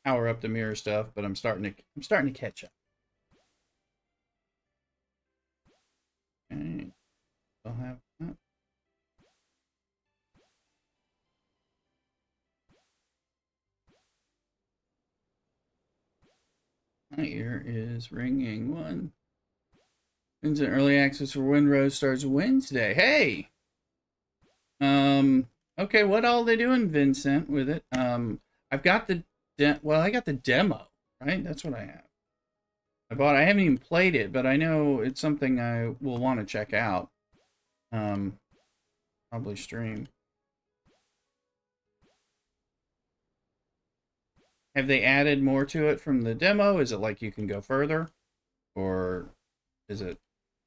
power up the mirror stuff, but I'm starting to catch up. Okay. I'll have that. My ear is ringing. One. Vincent, early access for Windrose starts Wednesday. Hey! Okay, what all they doing, Vincent, with it? I've got the, well, I got the demo, right? That's what I have. I haven't even played it, but I know it's something I will want to check out. Probably stream. Have they added more to it from the demo? Is it like you can go further? Or is it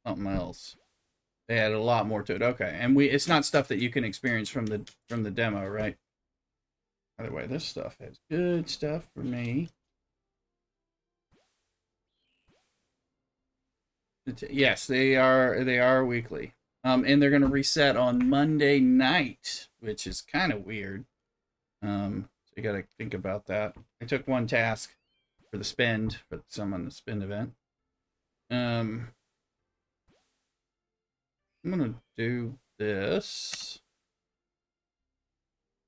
something else? They added a lot more to it. Okay. And it's not stuff that you can experience from the demo, right? By the way, this stuff has good stuff for me. Yes, they are weekly. And they're gonna reset on Monday night, which is kind of weird. So you gotta think about that. I took one task for the spend, for some on the spend event. I'm gonna do this.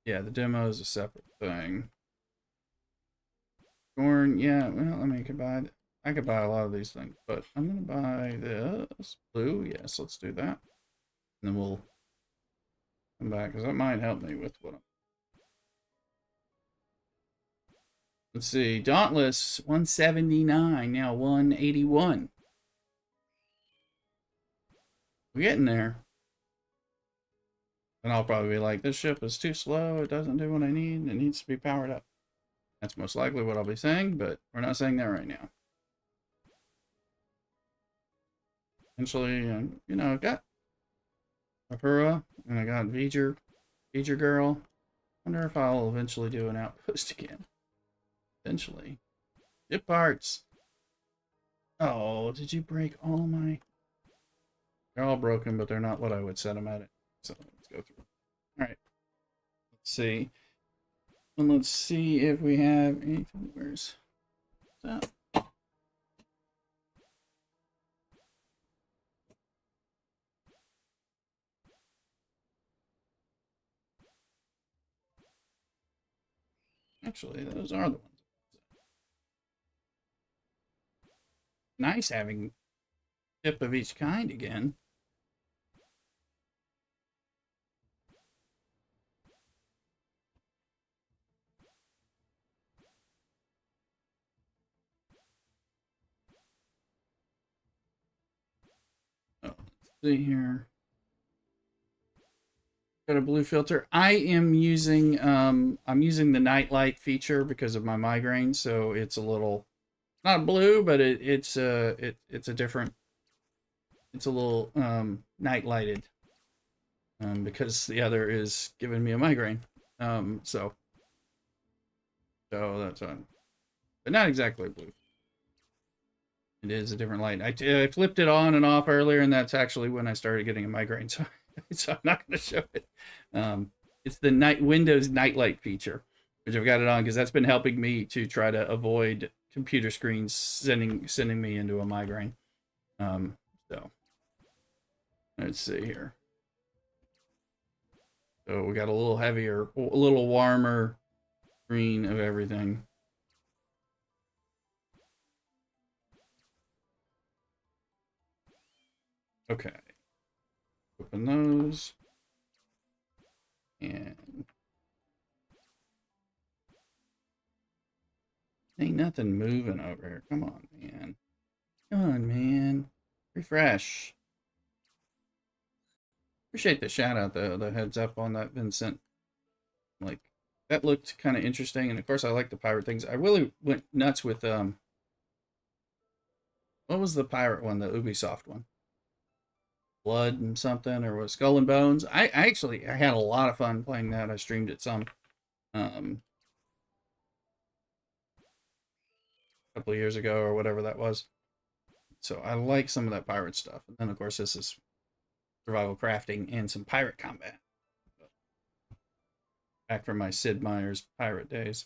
Yeah, the demo is a separate thing. Corn, yeah, well, I mean, I could buy a lot of these things, but I'm gonna buy this. Blue, yes, let's do that. And then we'll come back, because that might help me with what I'm... Let's see, Dauntless, 179, now 181. We're getting there. And I'll probably be like, this ship is too slow, it doesn't do what I need, it needs to be powered up. That's most likely what I'll be saying, but we're not saying that right now. Eventually, you know, I've got Ahura, and I got V'ger Girl. Wonder if I'll eventually do an outpost again. Eventually. Ship parts. Oh, did you break all my... They're all broken, but they're not what I would set them at. So let's go through. Alright. Let's see. And let's see if we have anything. Where's that? Actually, those are the ones. Nice having ship of each kind again. Oh, let's see here. Got a blue filter. I am using I'm using the nightlight feature because of my migraine, so it's a little not blue, but it's a different, it's a little night lighted because the other is giving me a migraine. So that's on, but not exactly blue. It is a different light. I flipped it on and off earlier, and that's actually when I started getting a migraine. So so I'm not going to show it. It's the Windows nightlight feature, which I've got it on because that's been helping me to try to avoid computer screens sending me into a migraine. So let's see here. So we got a little heavier, a little warmer screen of everything. Okay. Open those. And ain't nothing moving over here. Come on, man. Come on, man. Refresh. Appreciate the shout out, though. The heads up on that, Vincent. Like, that looked kind of interesting. And of course, I like the pirate things. I really went nuts with, what was the pirate one? The Ubisoft one? Blood and something, or was Skull and Bones? I had a lot of fun playing that. I streamed it some. A couple of years ago or whatever that was. So I like some of that pirate stuff. And then of course this is survival crafting and some pirate combat. Back from my Sid Meier's pirate days.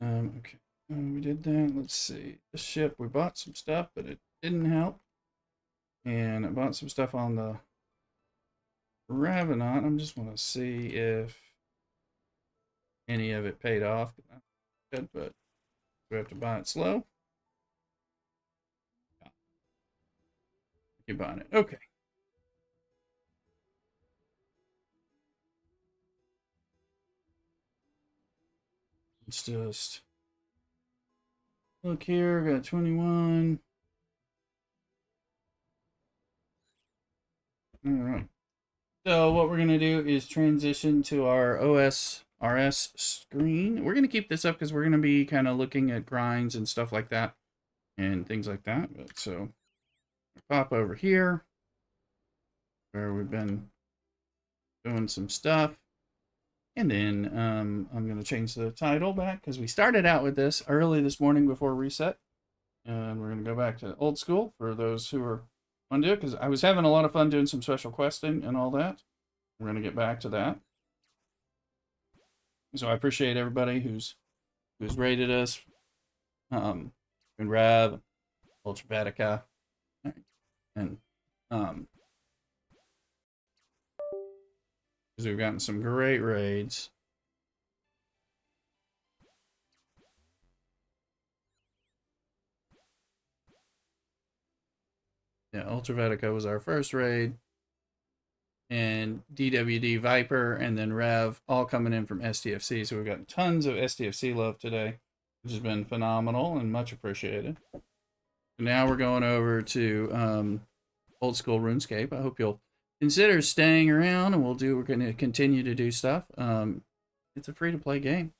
Okay, we did that. Let's see. The ship, we bought some stuff, but it didn't help. And I bought some stuff on the Ravenant. I just want to see if any of it paid off. Good, but we have to buy it slow. Keep on it. Okay. Let's just look here. Got 21. All right. So what we're going to do is transition to our OSRS screen. We're going to keep this up because we're going to be kind of looking at grinds and stuff like that and things like that. But so pop over here where we've been doing some stuff. And then I'm going to change the title back because we started out with this early this morning before reset. And we're going to go back to old school for those who are want to do it because I was having a lot of fun doing some special questing and all that. We're going to get back to that. So I appreciate everybody who's rated us. And Rav, Ultravatica, and because we've gotten some great raids. Yeah, Ultravatica was our first raid. And DWD Viper and then Rev all coming in from STFC. So we've got tons of STFC love today, which has been phenomenal and much appreciated. Now we're going over to old school RuneScape. I hope you'll consider staying around, and we're going to continue to do stuff. It's a free-to-play game.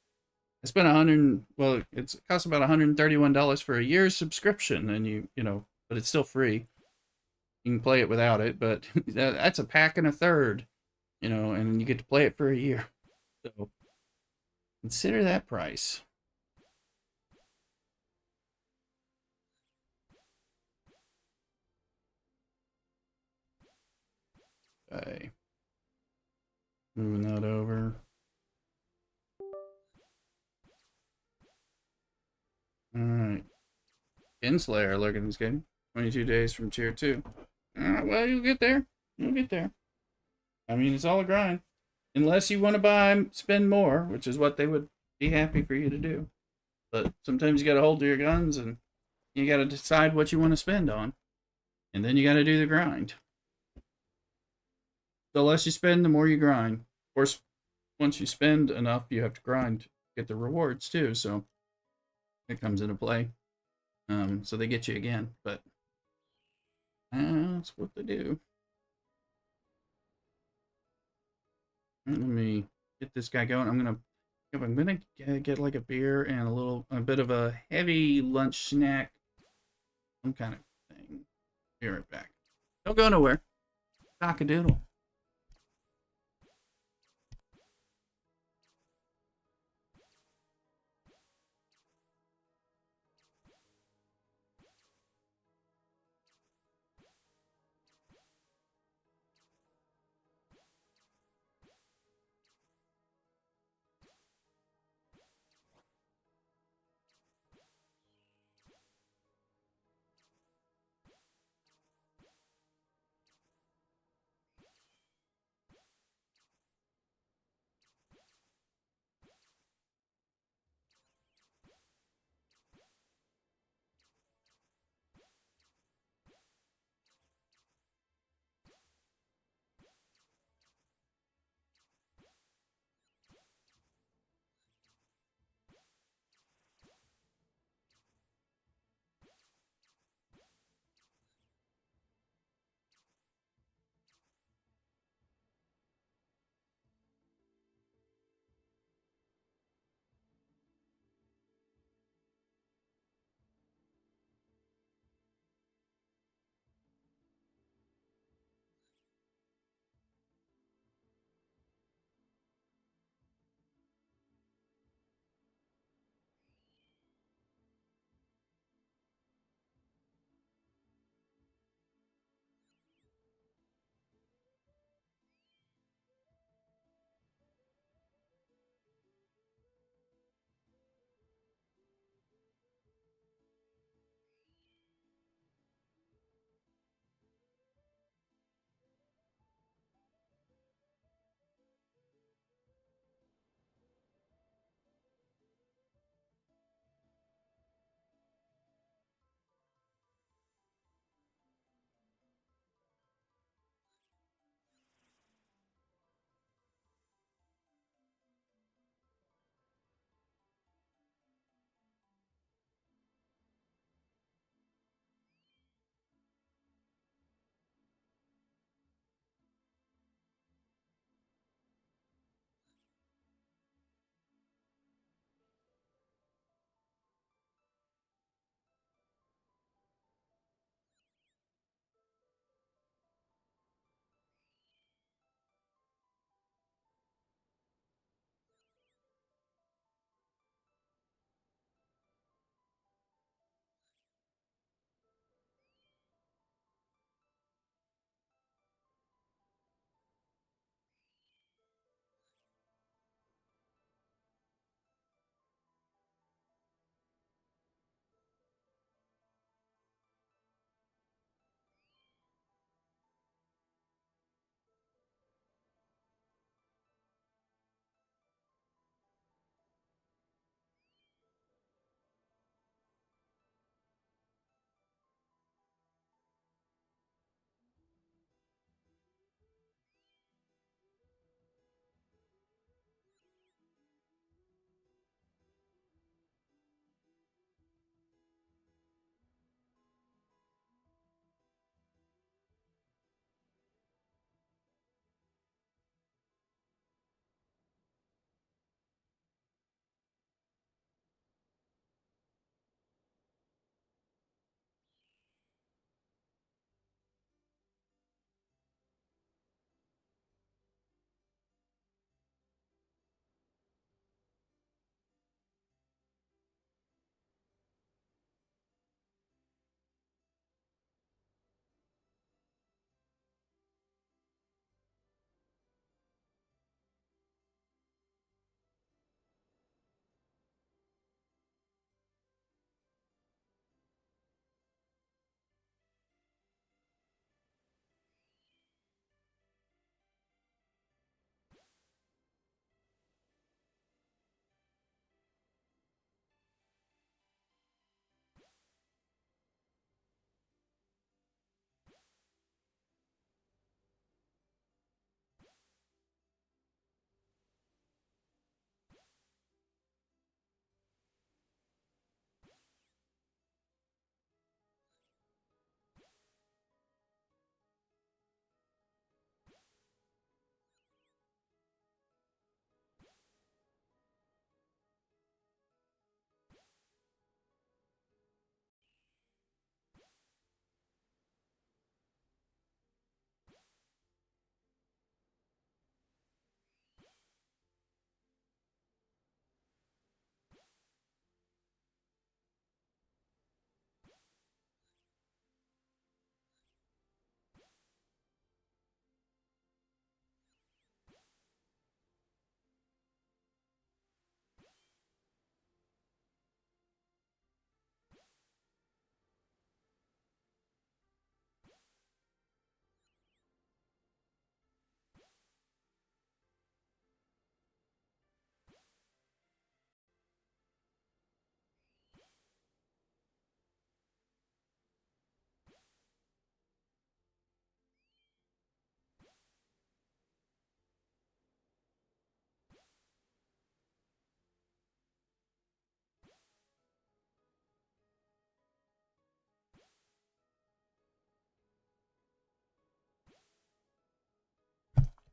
I spent it costs about $131 for a year's subscription, and you know, but it's still free. You can play it without it, but that's a pack and a third, you know, and you get to play it for a year. So consider that price. Okay. Moving that over. Alright. Kinslayer looking this game. 22 days from tier 2. Well, you'll get there. You'll get there. I mean, it's all a grind. Unless you want to spend more, which is what they would be happy for you to do. But sometimes you got to hold to your guns and you got to decide what you want to spend on. And then you got to do the grind. The less you spend, the more you grind. Of course, once you spend enough, you have to grind to get the rewards too. So it comes into play. So they get you again, but that's what they do. Let me get this guy going. I'm gonna get like a beer and a bit of a heavy lunch snack, some kind of thing. Be right back. Don't go nowhere. Cock-a-doodle.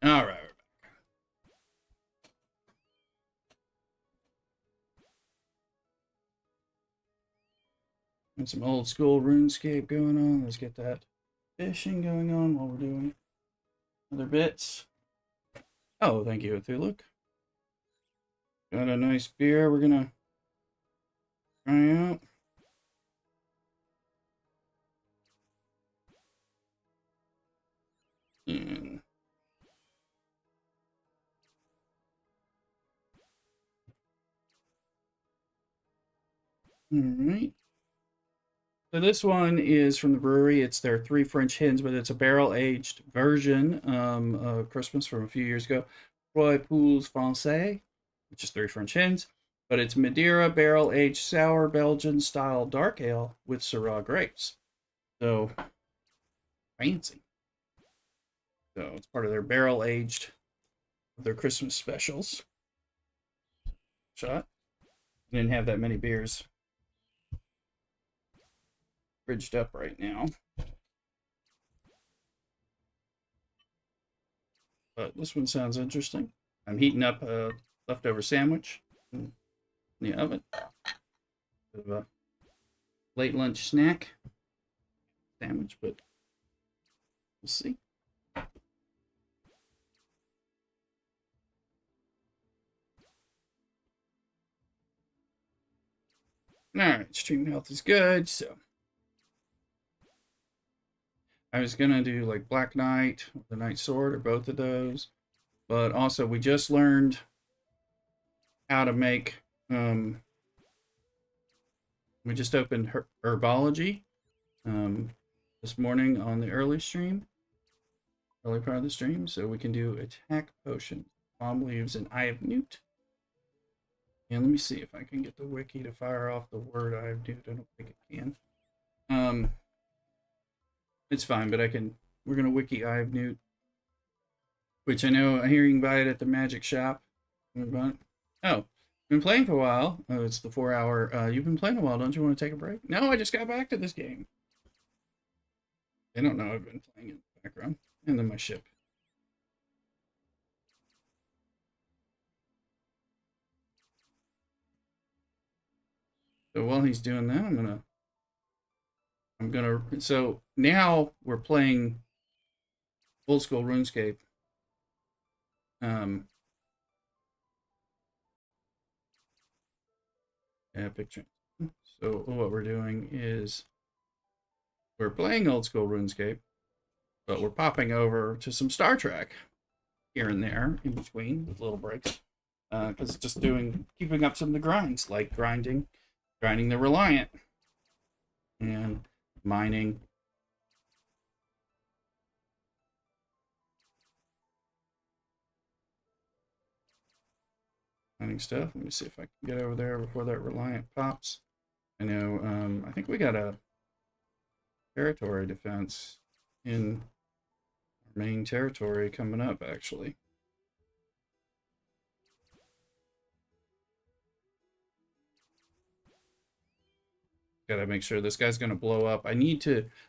All right. And some old school RuneScape going on. Let's get that fishing going on while we're doing other bits. Oh, thank you, Thuluk. Got a nice beer we're gonna try out. And all right. So this one is from the brewery. It's their Three French Hens, but it's a barrel-aged version of Christmas from a few years ago. Trois Poules Français, which is Three French Hens, but it's Madeira barrel-aged sour Belgian-style dark ale with Syrah grapes. So fancy. So it's part of their barrel-aged, their Christmas specials. Shot. I didn't have that many beers bridged up right now. But this one sounds interesting. I'm heating up a leftover sandwich in the oven. Bit of a late lunch snack sandwich, but we'll see. Alright, stream health is good, so I was gonna do like Black Knight, the Knight Sword, or both of those. But also we just learned how to make we just opened herbology this morning on the early part of the stream, so we can do attack potion, palm leaves, and Eye of Newt. And let me see if I can get the wiki to fire off the word Eye of Newt. I don't think it can. It's fine, but we're gonna wiki Eye of Newt, which I know I'm hearing buy it at the magic shop. Oh, been playing for a while. Oh, it's the 4-hour. You've been playing a while. Don't you want to take a break? No, I just got back to this game. They don't know I've been playing in the background. And then my ship. So while he's doing that, so now we're playing old school RuneScape. Picture. So what we're doing is we're playing old school RuneScape, but we're popping over to some Star Trek here and there in between with little breaks, because it's just keeping up some of the grinds, like grinding the Reliant and mining. Mining stuff. Let me see if I can get over there before that Reliant pops. I know, I think we got a territory defense in our main territory coming up, actually. Gotta make sure this guy's gonna blow up. I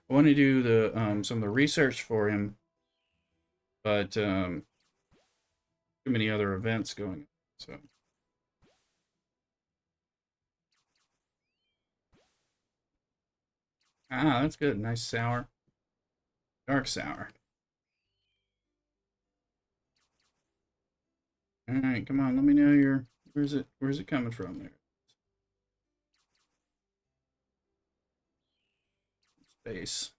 want to do the some of the research for him, but too many other events going, so. Ah, that's good. Nice sour. Dark sour. Alright, come on, let me know where's it coming from there? Space.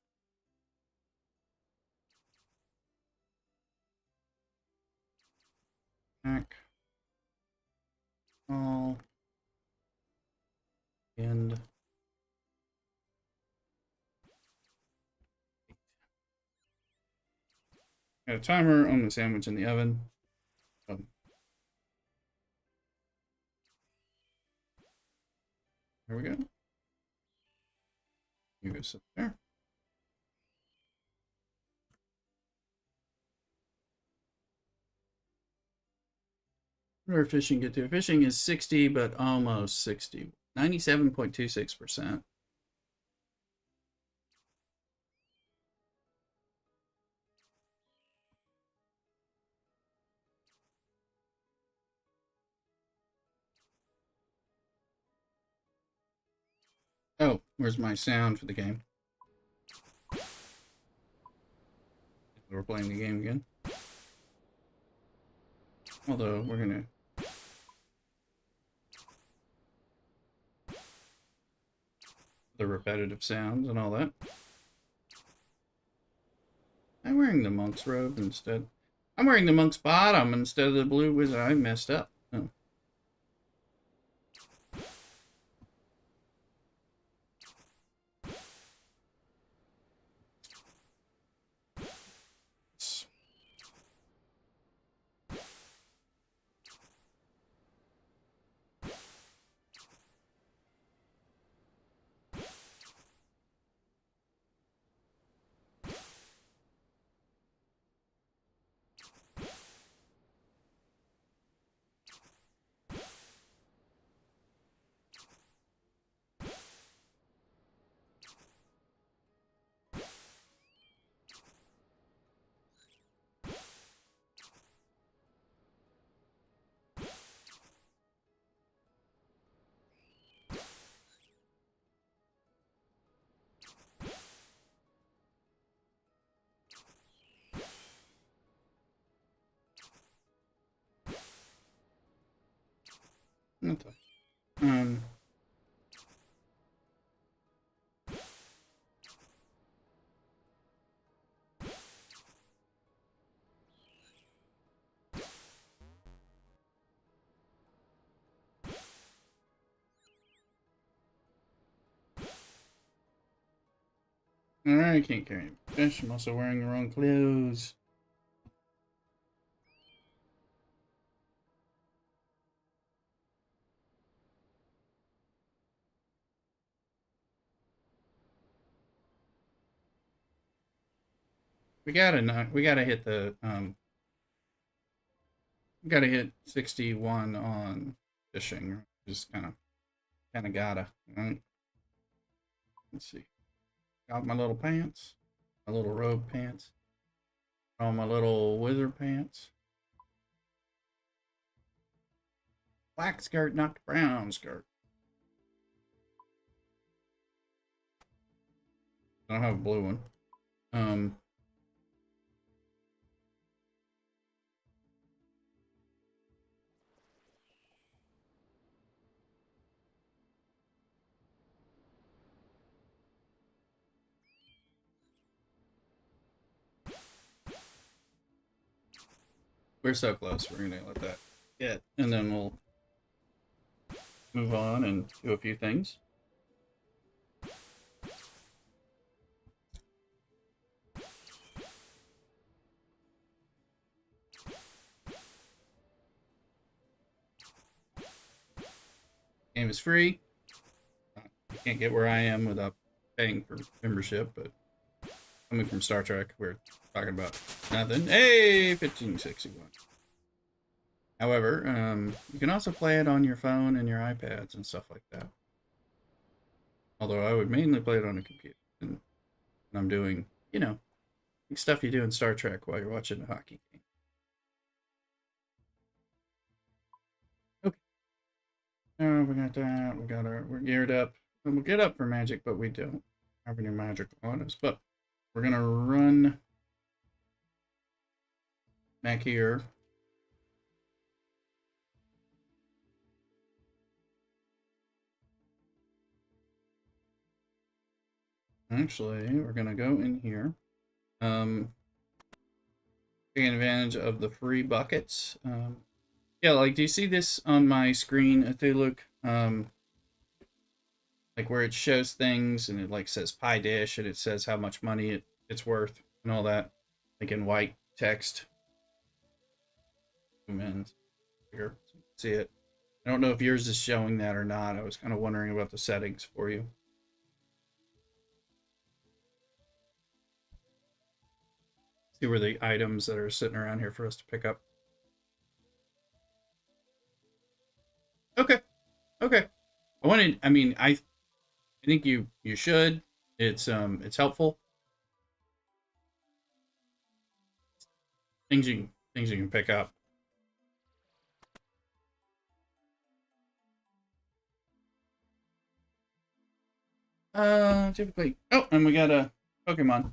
Back. All. And got a timer on the sandwich in the oven. There we go. You go sit there. Where did fishing get to? Fishing is 60, but almost 60. 97.26%. Where's my sound for the game? We're playing the game again. Although, we're gonna... the repetitive sounds and all that. I'm wearing the monk's robe instead. I'm wearing the monk's bottom instead of the blue wizard. I messed up. Oh. Not that. Alright, I can't carry fish. I'm also wearing the wrong clothes. We gotta hit the we gotta hit 61 on fishing. Just kinda gotta, right? Let's see. Got my little pants, my little robe pants, all my little wizard pants. Black skirt, not brown skirt. I don't have a blue one. We're so close. We're gonna let that get, and then we'll move on and do a few things. Game is free. You can't get where I am without paying for membership, but coming from Star Trek, we're talking about nothing. Hey, 1561. However, you can also play it on your phone and your iPads and stuff like that. Although I would mainly play it on a computer. And I'm doing, you know, stuff you do in Star Trek while you're watching a hockey game. Okay. We got that. We're geared up. And we'll get up for magic, but we don't have any magic on us. But we're gonna run back here. Actually, we're gonna go in here. Taking advantage of the free buckets. Yeah, like, do you see this on my screen? If they look, like where it shows things and it like says pie dish and it says how much money it's worth and all that, like in white text. Zoom in here, so you can see it. I don't know if yours is showing that or not. I was kind of wondering about the settings for you. See where the items that are sitting around here for us to pick up. Okay. Okay. I think you should. It's helpful. Things you can pick up. Typically. Oh, and we got a Pokemon.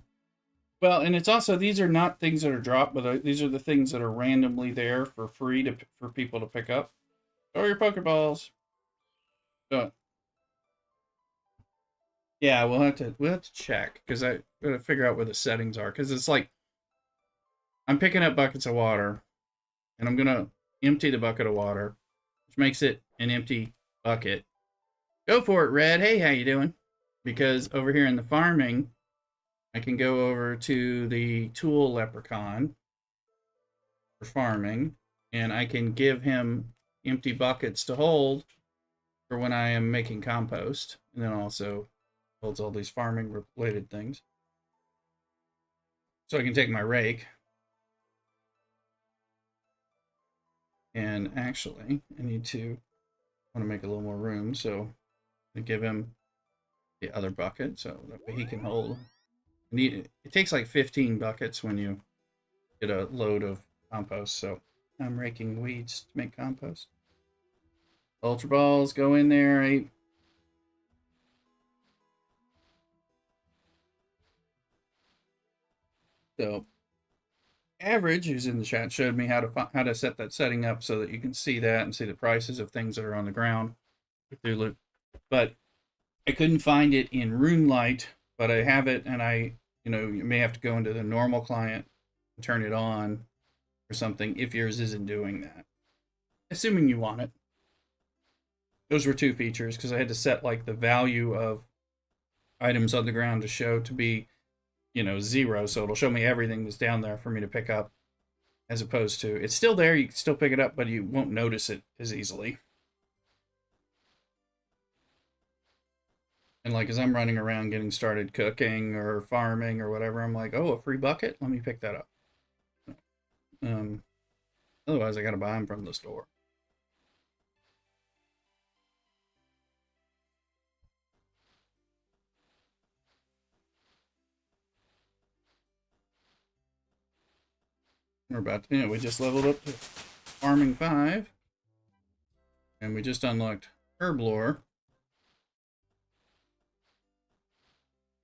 Well, and it's also, these are not things that are dropped, but these are the things that are randomly there for free for people to pick up. Oh, your Pokeballs. So, yeah, we'll have to check because I gotta figure out where the settings are because it's like I'm picking up buckets of water and I'm gonna empty the bucket of water, which makes it an empty bucket. Go for it, Red. Hey, how you doing? Because over here in the farming, I can go over to the tool leprechaun for farming, and I can give him empty buckets to hold for when I am making compost, and then also holds all these farming related things. So I can take my rake, and actually, I want to make a little more room, so I give him the other bucket so that way he can hold. It takes like 15 buckets when you get a load of compost, so I'm raking weeds to make compost. Ultra balls go in there. So Average, who's in the chat, showed me how to set that setting up so that you can see that and see the prices of things that are on the ground through loot. But I couldn't find it in RuneLite, but I have it, and you may have to go into the normal client and turn it on or something if yours isn't doing that. Assuming you want it. Those were two features because I had to set like the value of items on the ground to show to be, 0, so it'll show me everything that's down there for me to pick up, as opposed to it's still there, you can still pick it up, but you won't notice it as easily. And like as I'm running around getting started cooking or farming or whatever, I'm like, oh, a free bucket? Let me pick that up. Um, Otherwise, I gotta buy them from the store. We're about to, we just leveled up to farming 5, and we just unlocked herblore.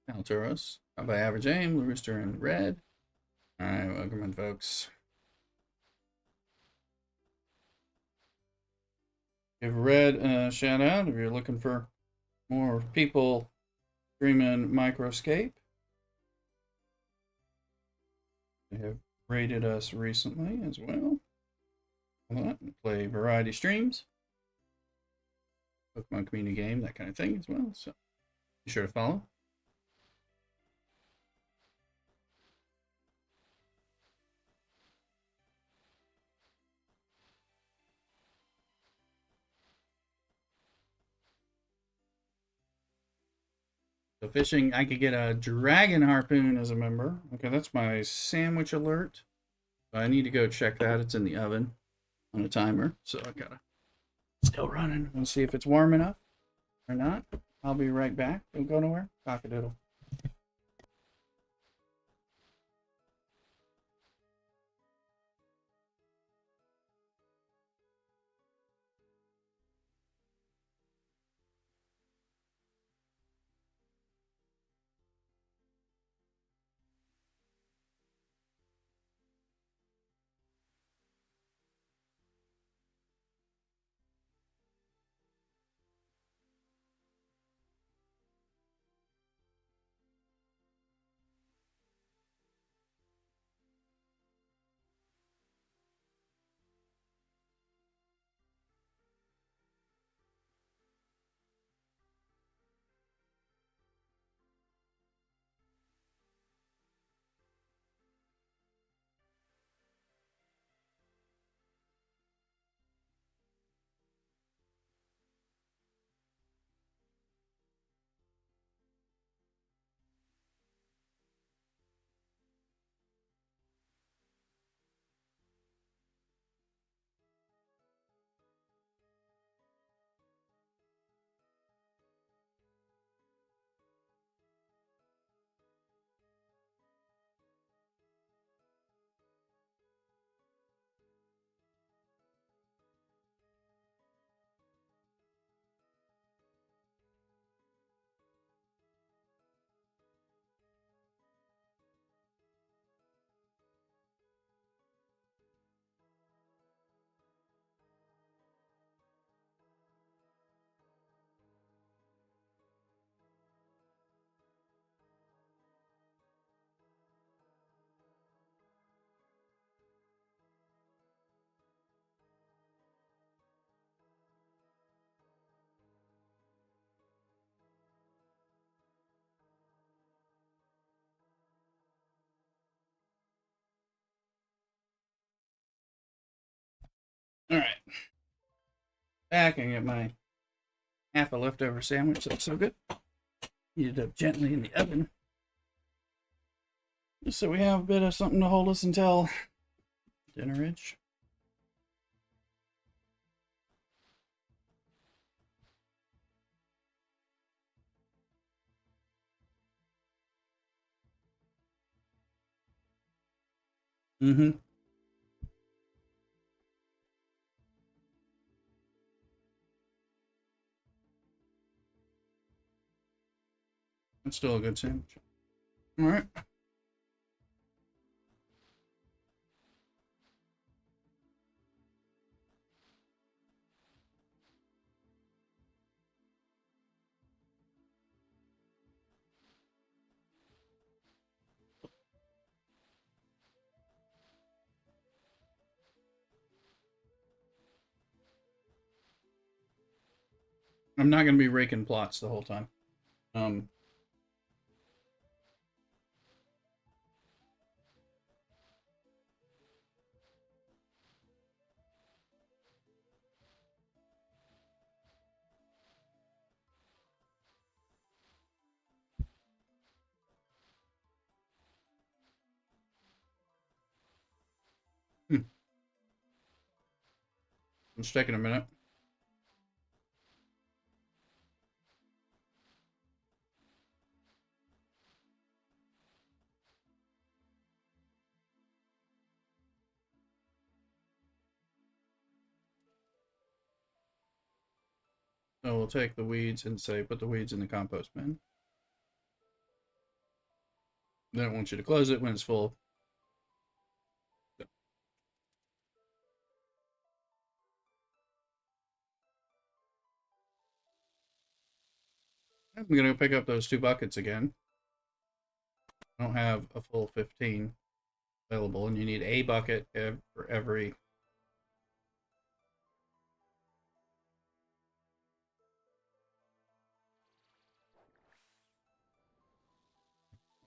Alturos, by average aim, rooster in red. All right, welcome in, folks. Give Red a shout out if you're looking for more people streaming Microscape. They have rated us recently as well. Play variety streams, Pokemon community game, that kind of thing as well. So be sure to follow. So fishing, I could get a dragon harpoon as a member. Okay, that's my sandwich alert. I need to go check that. It's in the oven on a timer, so I gotta still running. We'll see if it's warm enough or not. I'll be right back. Don't go nowhere. Cockadoodle. All right. Back and get my half a leftover sandwich. That's so good. Heat it up gently in the oven. Just so we have a bit of something to hold us until dinnerage. Mm-hmm. That's still a good sandwich. All right. I'm not going to be raking plots the whole time. Um, it's taking a minute. So we'll take the weeds and say put the weeds in the compost bin. Then I want you to close it when it's full. I'm going to pick up those 2 buckets again. I don't have a full 15 available, and you need a bucket for every.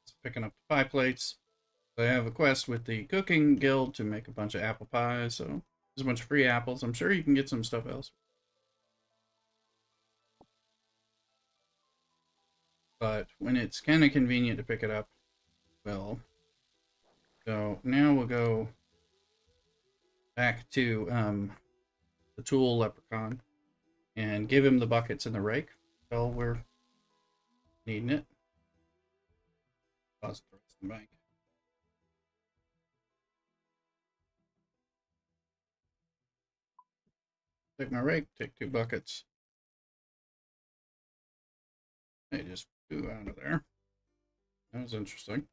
So picking up the pie plates. I have a quest with the cooking guild to make a bunch of apple pies, so there's a bunch of free apples. I'm sure you can get some stuff else. But when it's kind of convenient to pick it up, well, so now we'll go back to the tool leprechaun and give him the buckets and the rake. Well, we're needing it. Deposit the rest in the bank. Take my rake, take 2 buckets. They just flew out of there. That was interesting.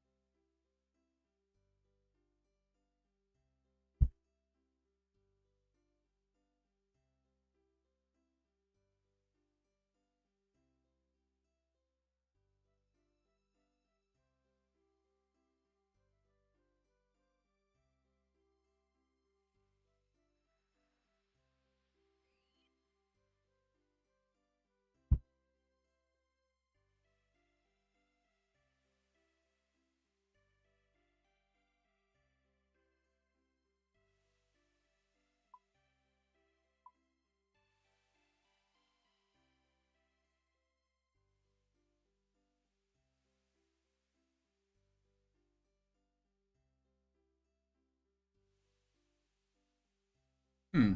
Hmm.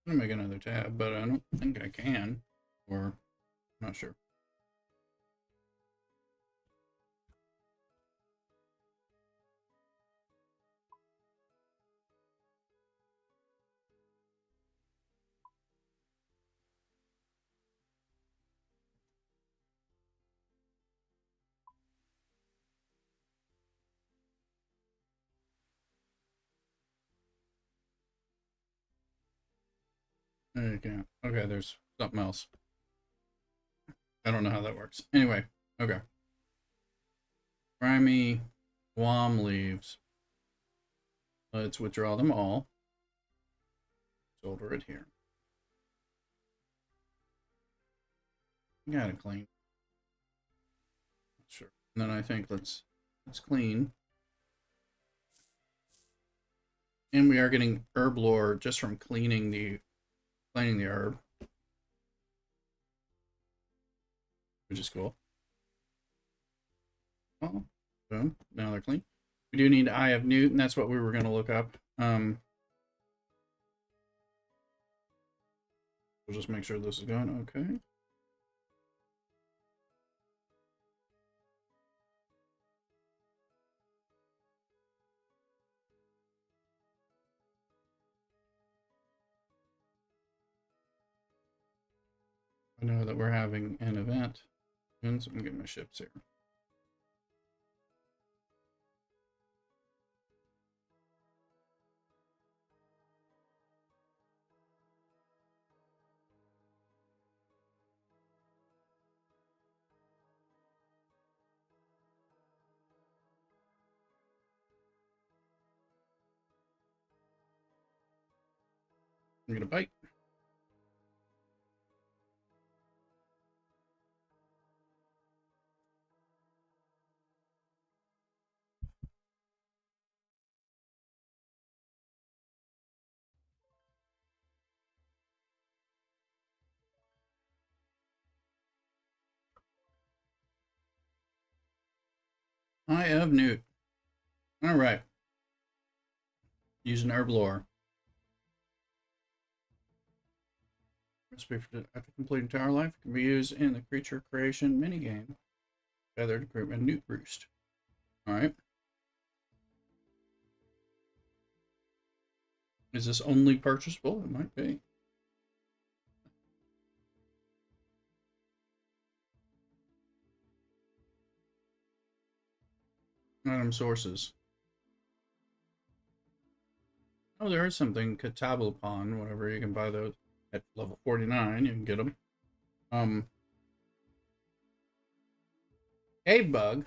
I'm gonna make another tab, but I don't think I can. Or, I'm not sure. There you go. Okay, there's something else. I don't know how that works. Anyway, okay. Grimy Guam leaves. Let's withdraw them all. Solder it here. Got it clean. Sure. And then I think let's clean And we are getting herblore just from cleaning the herb, which is cool. Oh, boom. Now they're clean. We do need Eye of Newt, and that's what we were going to look up. We'll just make sure this is going okay. I know that we're having an event. And so I'm getting my ships here. I'm gonna bite. Eye of Newt. All right. Using herblore. Recipe for after completing tower life can be used in the creature creation minigame. Feathered equipment Newt Roost. All right. Is this only purchasable? It might be. Item sources. Oh, there is something Katabalpon, whatever. You can buy those at level 49. You can get them. Cave bug.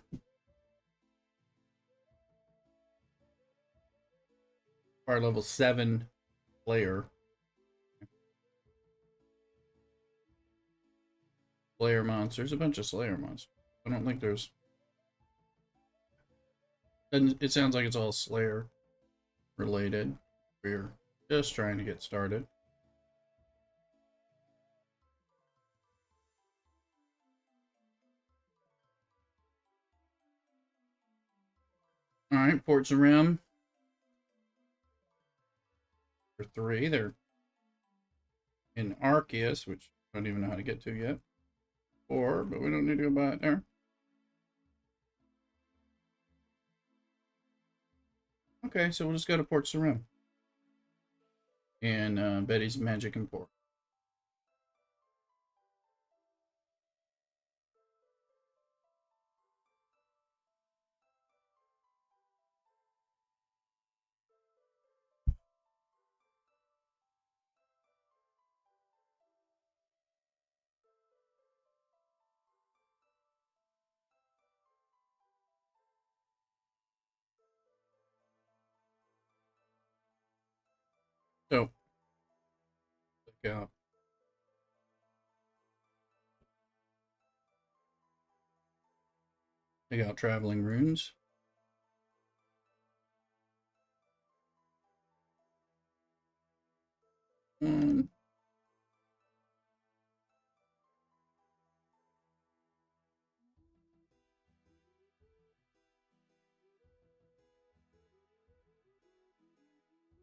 Our level 7 player. Slayer monsters. A bunch of Slayer monsters. I don't think there's. It sounds like it's all Slayer related. We're just trying to get started. All right, ports and rim. For 3, they're in Arceus, which I don't even know how to get to yet. 4, but we don't need to go by it there. Okay, so we'll just go to Ports and Rim. And Betty's Magic Import. So, look out. Take out Traveling Runes. One.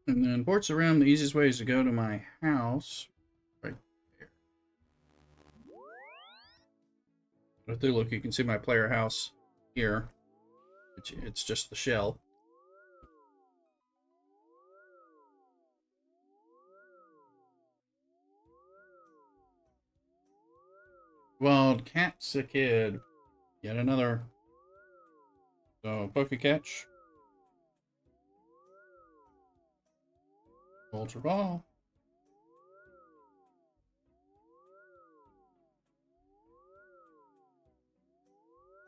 And then Ports around, the easiest way is to go to my house. Right there. If they look, you can see my player house here. It's just the shell. Wild Cat's a Kid. Yet another. So, Pokecatch. Ultra Ball.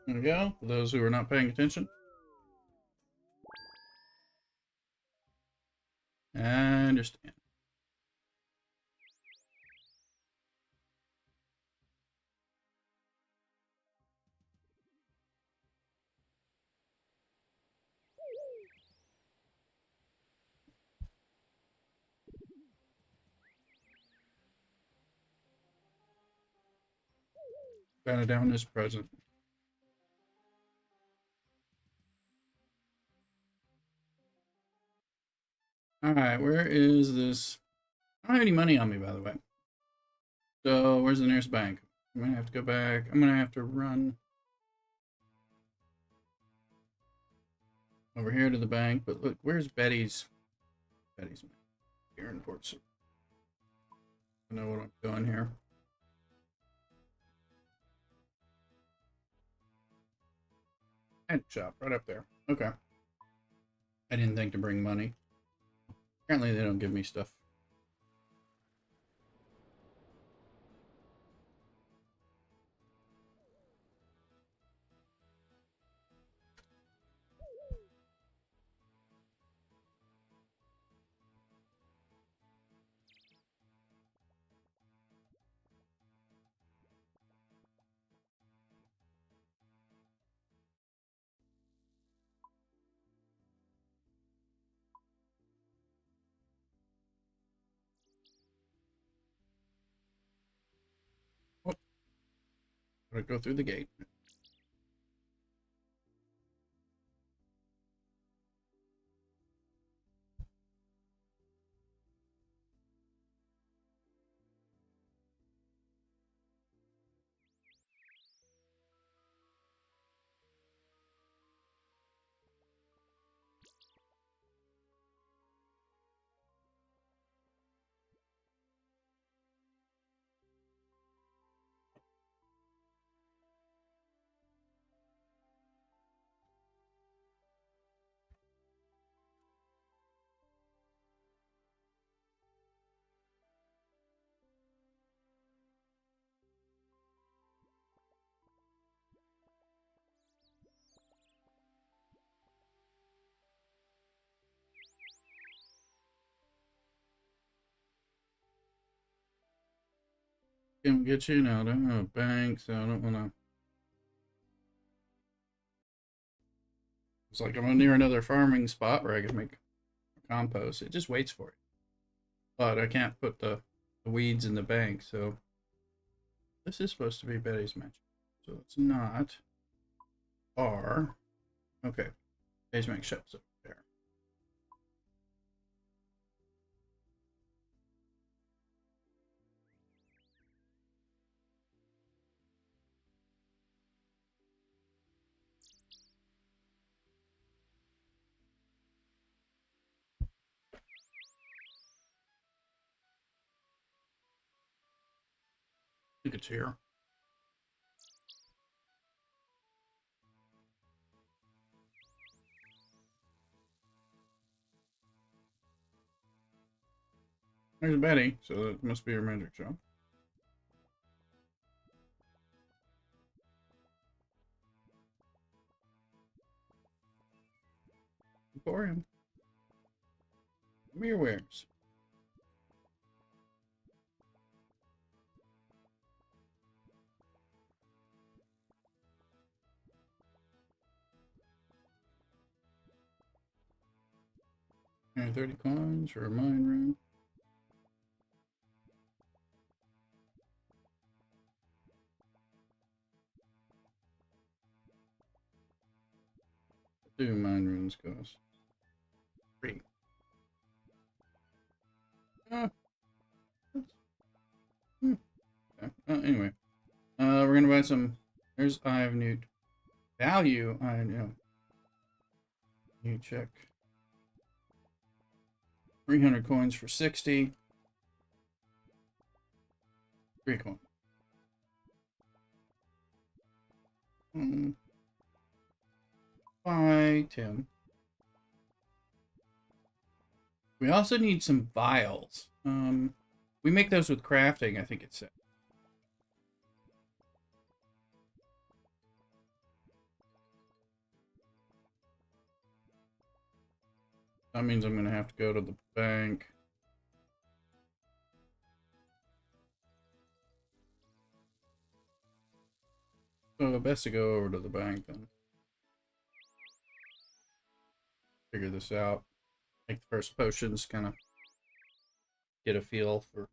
There we go. For those who are not paying attention. I understand. kind of down this present. Alright, where is this? I don't have any money on me, by the way. So, where's the nearest bank? I'm gonna have to go back. I'm gonna have to run over here to the bank. But look, where's Betty's? Betty's bank. Here in Port St. I know what I'm doing here. Head shop, right up there. Okay. I didn't think to bring money. Apparently they don't give me stuff. Oh, gotta go through the gate. Can get you now. I don't have a bank, so I don't wanna. It's like I'm near another farming spot where I can make compost. It just waits for it. But I can't put the weeds in the bank, so this is supposed to be Betty's mansion. So it's not R. Okay. Betty's mansion shop's up there. I think it's here. There's Betty, so it must be her magic shop. Emporium. Give me your wares. And 30 coins for a mine run. What do mine runes cost? 3. Okay. Anyway, we're gonna buy some. There's Eye of Newt. Value. I know. You check. 300 coins for 60. 3 coins. Bye, Tim. We also need some vials. We make those with crafting, I think it said. That means I'm gonna have to go to the bank. So best to go over to the bank then. Figure this out. Make the first potions, kind of get a feel for.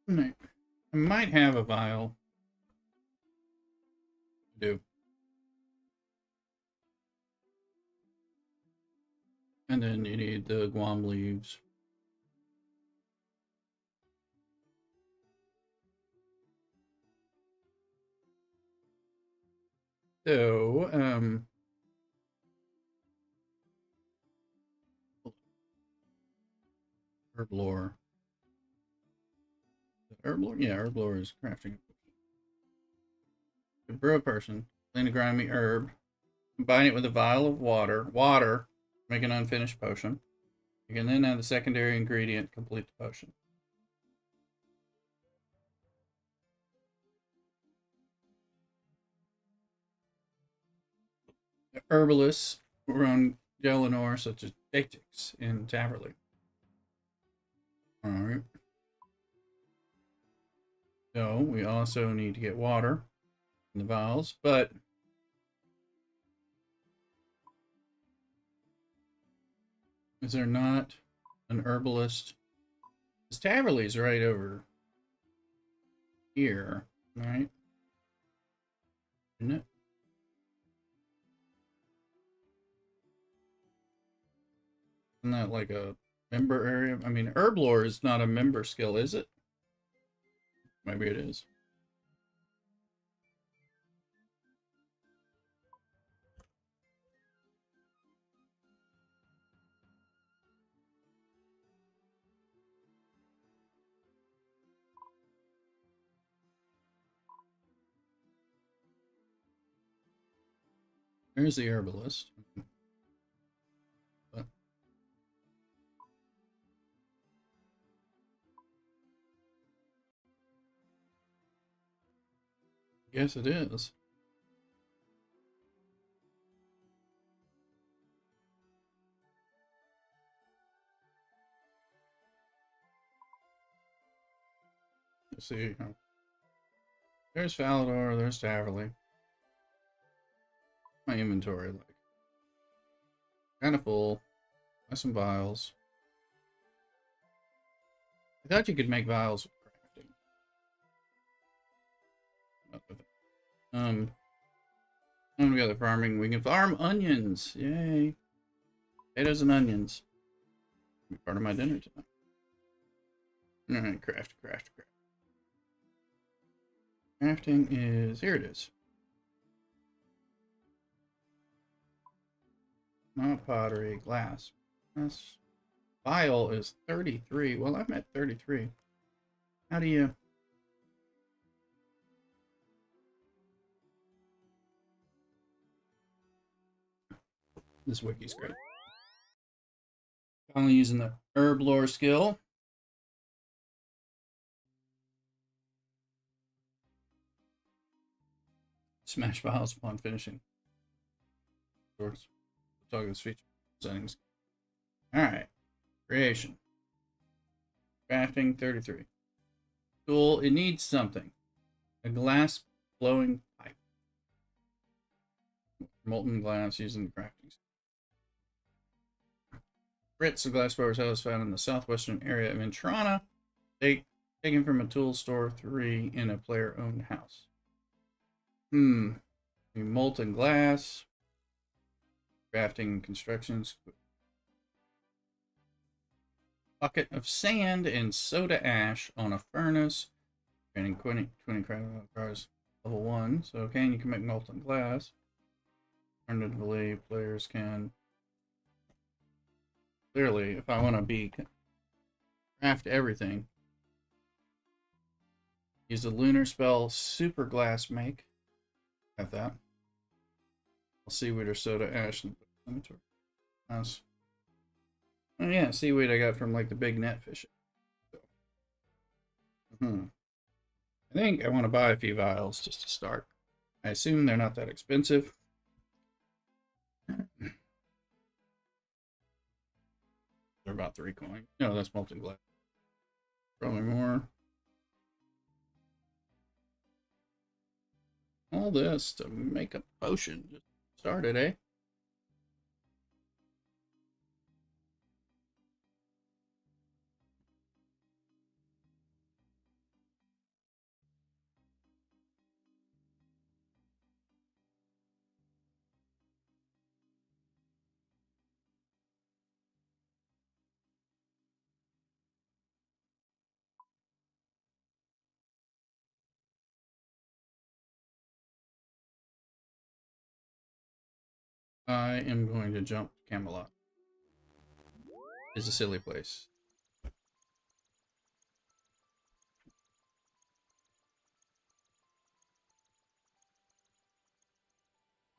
I might have a vial. I do. And then you need the guam leaves. So, herblore. Herblore? Yeah, herblore is crafting. To brew a person, clean a grimy herb, combine it with a vial of water, make an unfinished potion. You can then add the secondary ingredient, complete the potion. The herbalists run Gelinor such as Dactix in Taverley. Alright. So we also need to get water in the vials, but is there not an herbalist? Because Taverley's right over here, right? Isn't it? Isn't that like a member area? I mean, herblore is not a member skill, is it? Maybe it is. There's the herbalist. But I guess it is. Let's see. There's Falador, there's Taverley. My inventory, like, kind of full. Got some vials. I thought you could make vials with crafting. Not with it. And we got the farming. We can farm onions. Yay. Potatoes and onions. Be part of my dinner tonight. Alright, craft. Crafting is, here it is. Not pottery, glass. This vial is 33. Well, I'm at 33. How do you... This wiki's great. Finally using the herblore skill. Smash vials upon finishing. Source. Talking this feature. Settings. Alright. Creation. Crafting 33. Tool. It needs something. A glass blowing pipe. Molten glass using the crafting. Brits, a glass blower's house found in the southwestern area of Intrana. Taken from a tool store 3 in a player-owned house. Molten glass. Crafting constructions. Bucket of sand and soda ash on a furnace. Training 20 cars level 1. So, okay, you can make molten glass. Alternatively, players can... Clearly, if I want to craft everything, use the lunar spell super glass make. Got that. I'll seaweed or soda ash and put it in the inventory. Nice. Oh yeah, seaweed I got from like the big net fishing. So. I think I want to buy a few vials just to start. I assume they're not that expensive. They're about 3 coins. No, that's molten glass. Probably more. All this to make a potion. Just started, eh? I am going to jump to Camelot. It's a silly place.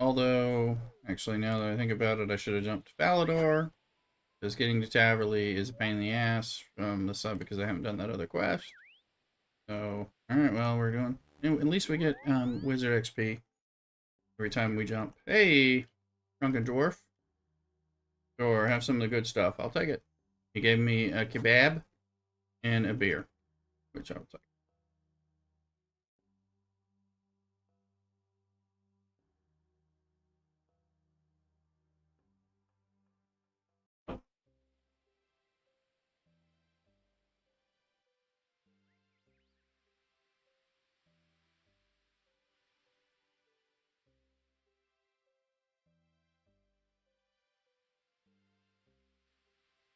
Although, actually, now that I think about it, I should have jumped to Falador. Because getting to Taverley is a pain in the ass from the side because I haven't done that other quest. So, alright, well, we're doing... At least we get Wizard XP every time we jump. Hey, Drunken Dwarf. Sure, have some of the good stuff. I'll take it. He gave me a kebab and a beer, which I'll take.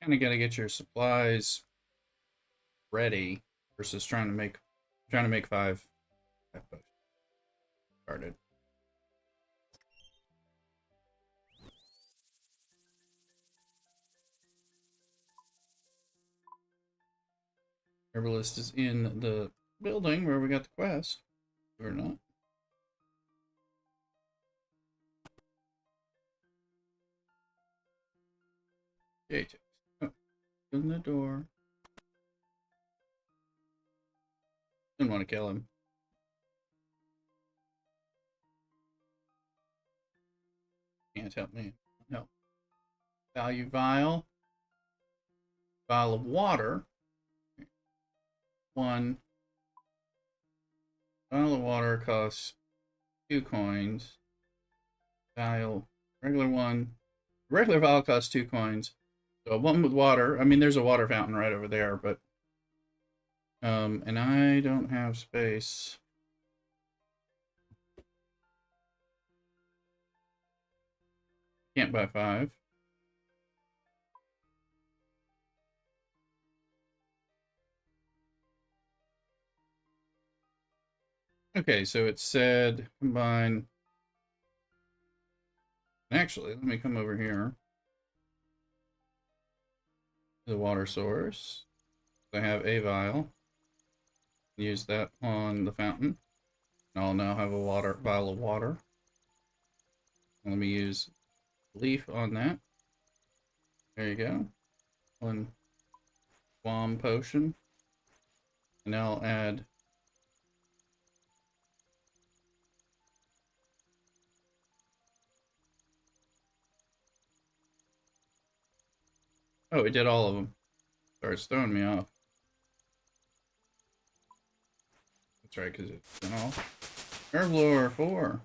Kind of got to get your supplies ready versus trying to make five potions. Started. Herbalist is in the building where we got the quest. Or not. Okay, oh, open the door. Didn't want to kill him. Can't help me. Help. Value vial. Vial of water. One. Vial of water costs 2 coins. Vial. Regular one. Regular vial costs 2 coins. So one with water. I mean, there's a water fountain right over there, but and I don't have space. Can't buy 5. Okay, so it said combine. Actually, let me come over here. The water source. I have a vial. Use that on the fountain. I'll now have a vial of water. Let me use leaf on that. There you go. One bomb potion. And now I'll add oh, it did all of them. Sorry, it's throwing me off. That's right, because it's been all. Herblore 4.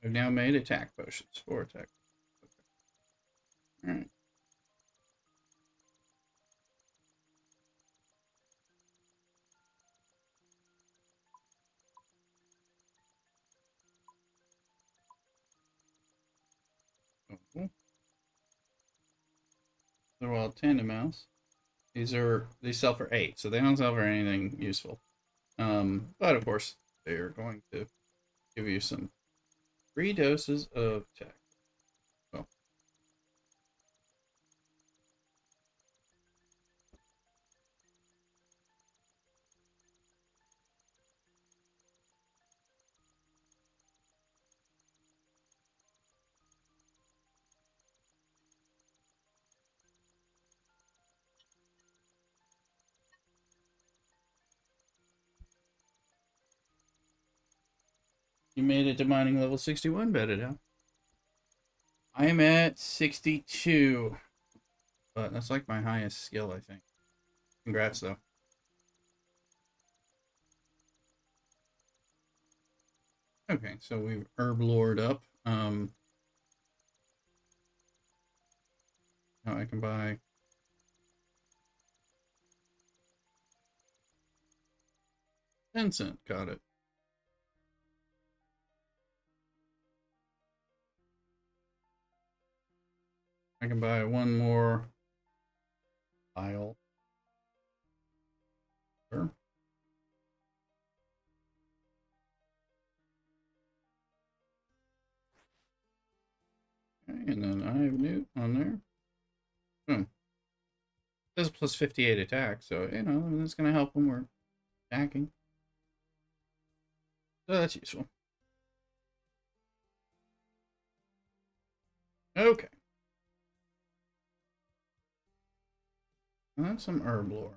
I've now made attack potions. 4 attack. Okay. Alright. Oh. They're all tandem mouse. They sell for 8, so they don't sell for anything useful. But of course they are going to give you some 3 doses of tech. Well, you made it to mining level 61, bet it out. I am at 62, but that's like my highest skill, I think. Congrats, though. Okay, so we've herblored up. Now I can buy $0.10. Got it. I can buy one more vial. Sure. and then I have Newt on there. Boom. It does plus 58 attack, so, you know, that's going to help when we're attacking. So that's useful. Okay. Well, that's some herblore.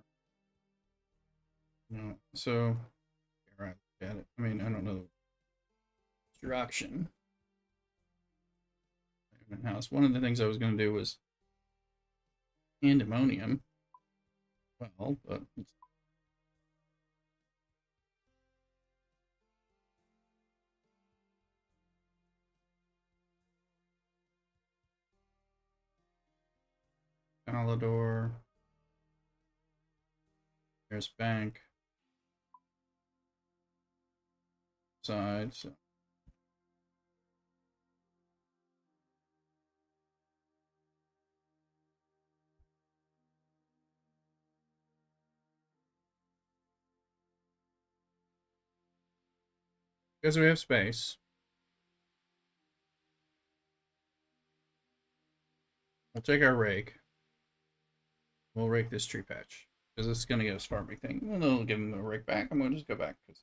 No, so, right, got it. I mean, I don't know. Destruction. House. One of the things I was going to do was pandemonium. Well, but it's Alador. There's bank. Side, so. Because we have space. We'll take our rake. We'll rake this tree patch. Because it's going to get us farming thing. Well, then we'll give him the rake back. I'm going to just go back. Cause...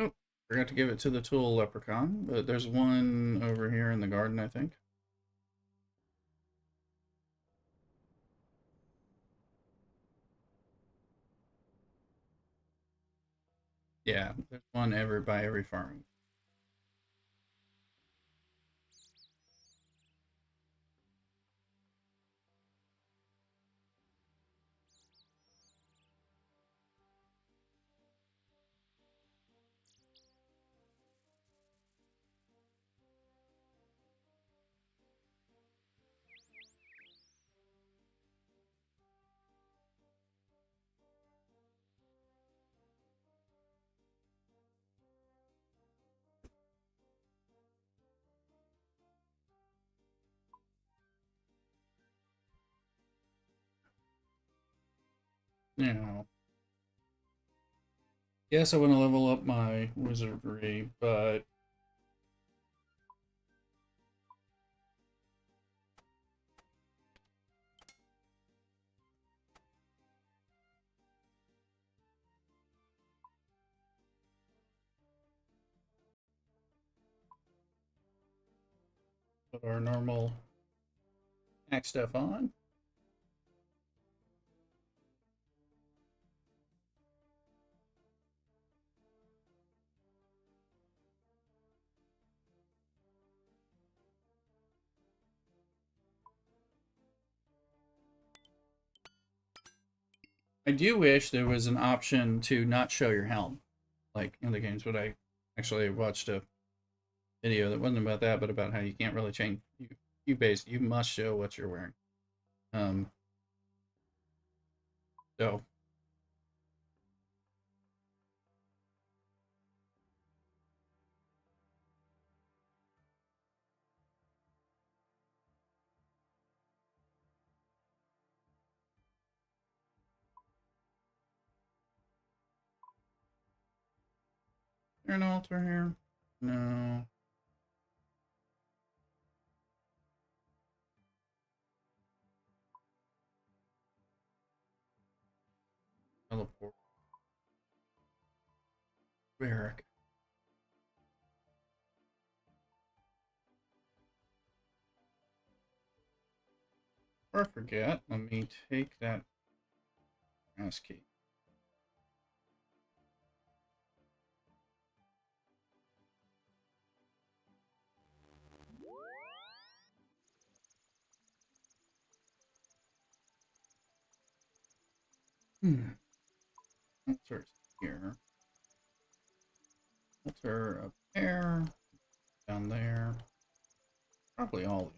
Oh, forgot to give it to the tool leprechaun. But there's one over here in the garden, I think. Yeah, there's one by every farming. Now, yes, I want to level up my wizardry, but put our normal hack stuff on. I do wish there was an option to not show your helm, like in the games. But I actually watched a video that wasn't about that, but about how you can't really change. You must show what you're wearing. So there an altar here? No. Teleport. Barrack. Or I forget. Let me take that mouse key. Altar's here. filter up there, down there, probably all.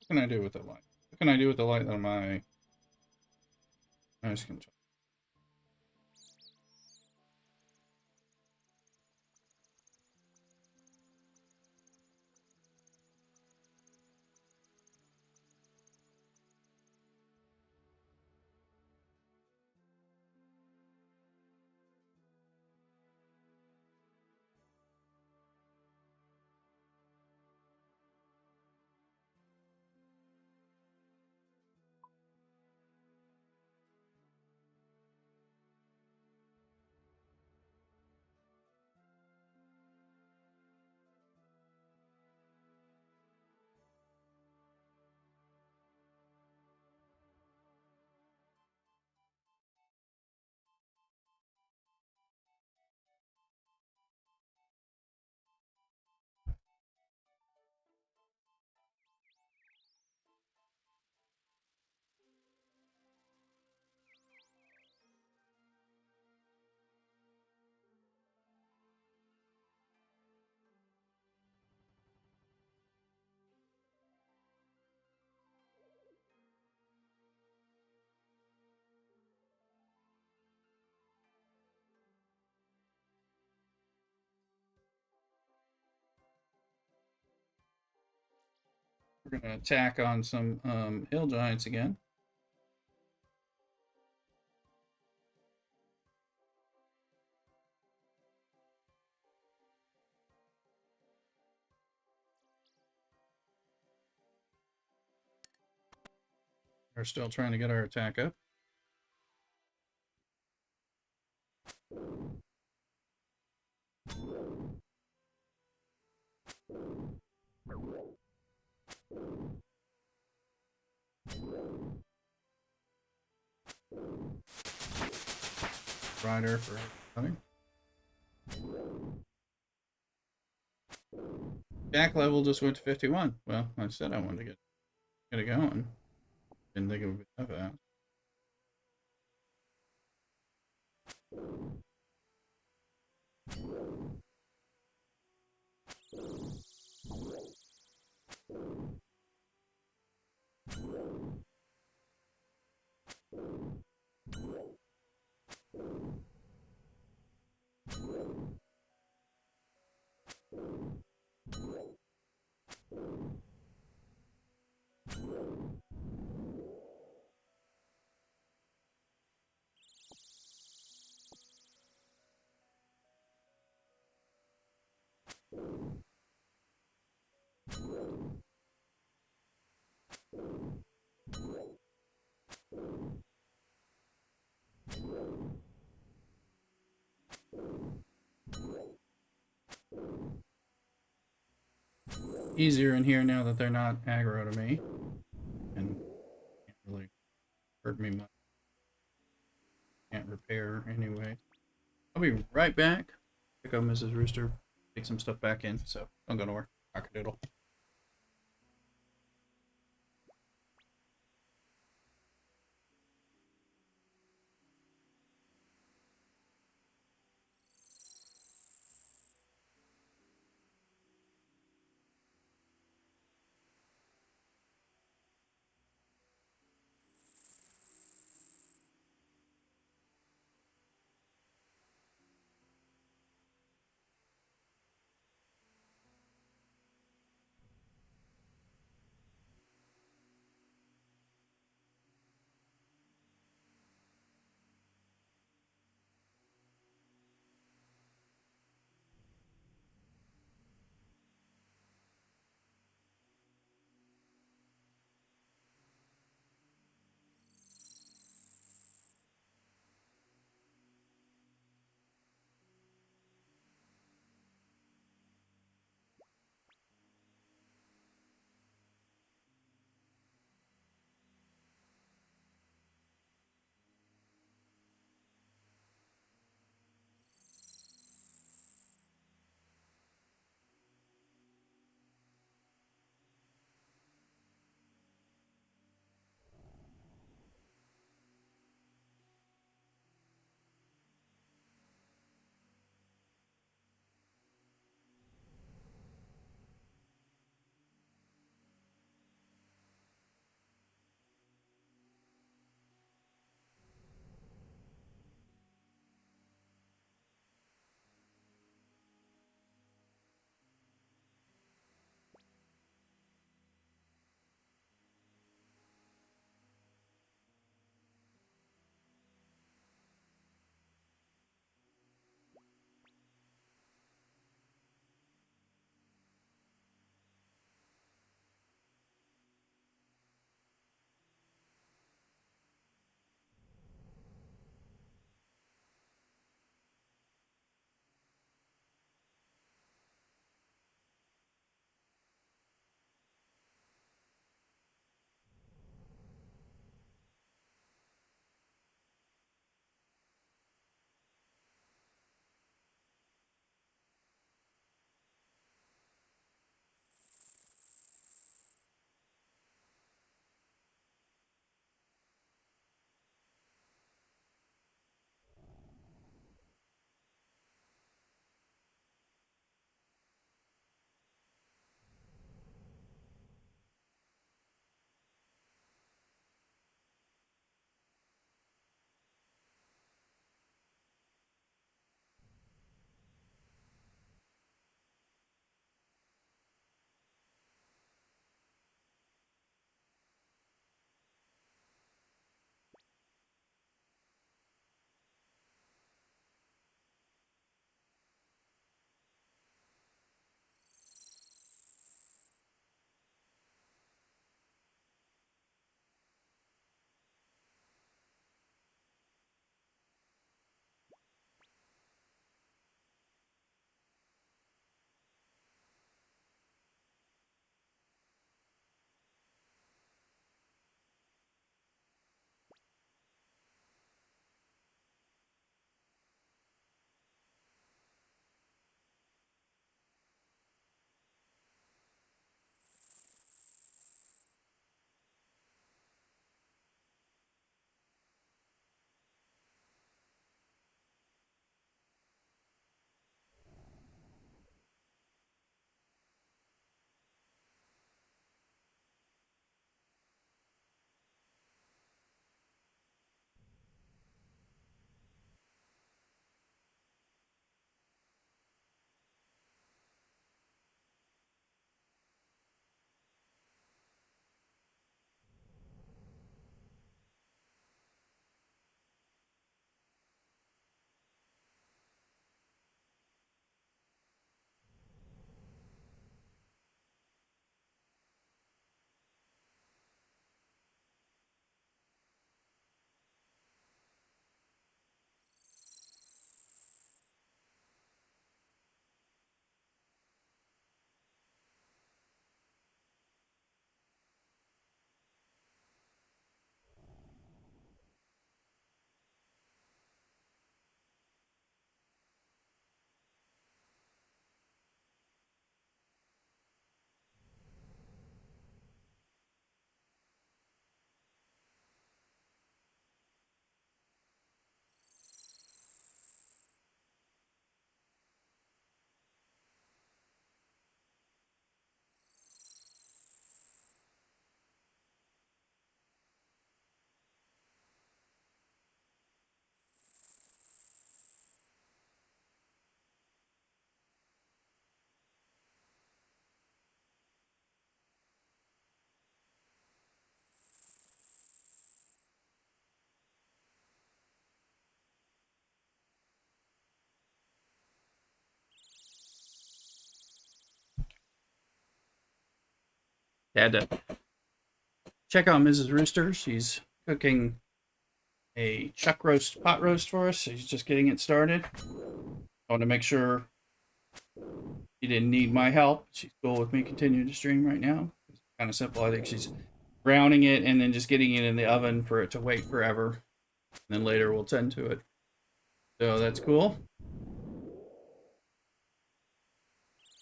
What can I do with the light? What can I do with the light on my mouse control? We're gonna attack on some hill giants again. We're still trying to get our attack up. Rider for everybody. Attack level just went to 51. Well, I said I wanted to get it going. Didn't think it would be that fast. Easier in here now that they're not aggro to me. And can't really hurt me much. Can't repair anyway. I'll be right back. Pick up Mrs. Rooster. Take some stuff back in, so don't go nowhere. Cockadoodle. Had to check on Mrs. Rooster. She's cooking a chuck roast pot roast for us. She's just getting it started. I want to make sure she didn't need my help. She's cool with me continuing to stream right now. It's kind of simple. I think she's browning it and then just getting it in the oven for it to wait forever. And then later we'll tend to it. So that's cool.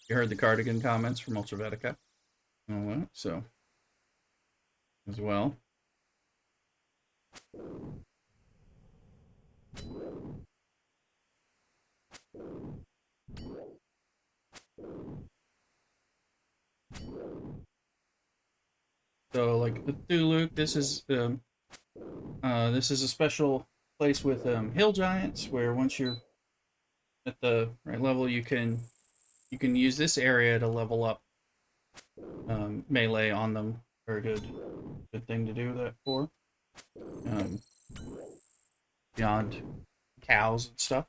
You heard the cardigan comments from Ultravetica. All that, so as well. So like Cthulhu, this is a special place with hill giants where once you're at the right level, you can use this area to level up melee on them. Very good thing to do that for. Beyond cows and stuff.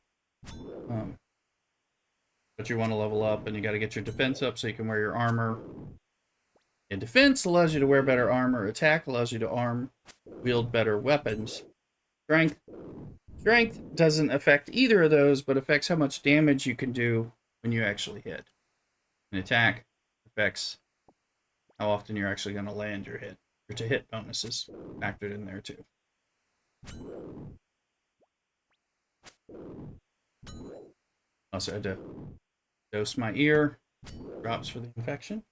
But you want to level up and you got to get your defense up so you can wear your armor. And defense allows you to wear better armor. Attack allows you to wield better weapons. Strength doesn't affect either of those, but affects how much damage you can do when you actually hit. And attack affects how often you're actually going to land your hit. Your to hit bonuses factored in there too. Also had to dose my ear. Drops for the infection.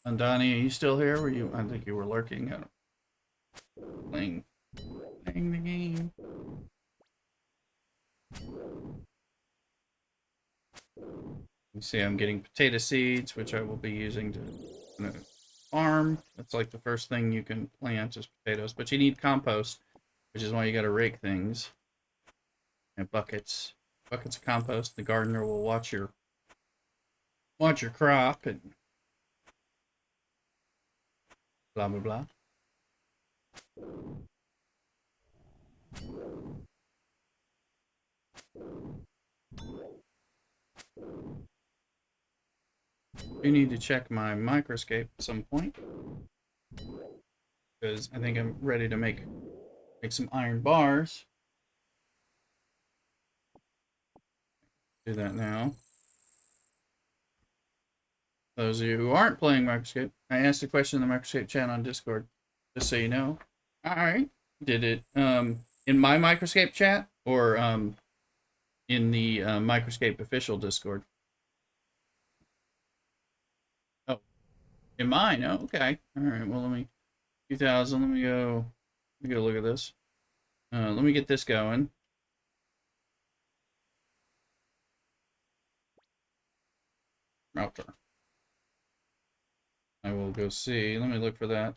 And Donnie, are you still here? Were you? I think you were lurking. Playing the game. You see, I'm getting potato seeds, which I will be using to farm. That's like the first thing you can plant is potatoes, but you need compost, which is why you got to rake things. And buckets of compost. The gardener will watch your crop and blah blah blah. I need to check my Microscape at some point because I think I'm ready to make some iron bars. Do that now. Those of you who aren't playing Microscape, I asked a question in the Microscape chat on Discord, just so you know. All right, did it in my Microscape chat or in the Microscape official Discord? Oh, in mine. Oh, okay. All right. Well, let me 2000. Let me go look at this. Let me get this going. Router. I will go see. Let me look for that.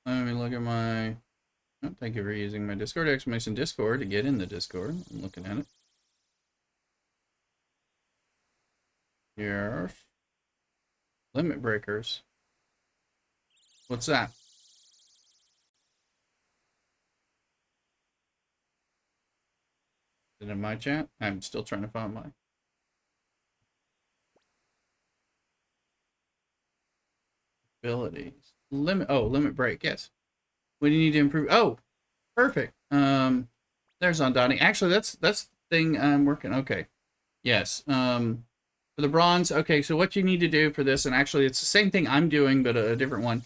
Let me look at my... Oh, thank you for using my Discord exclamation Discord to get in the Discord. I'm looking at it. Yes. Limit breakers. What's that? Is it in my chat? I'm still trying to find my... abilities. Limit break, yes. What do you need to improve? Oh, perfect. There's on Donnie. Actually, that's the thing I'm working. Okay. Yes. For the bronze, okay, so what you need to do for this, and actually it's the same thing I'm doing, but a different one.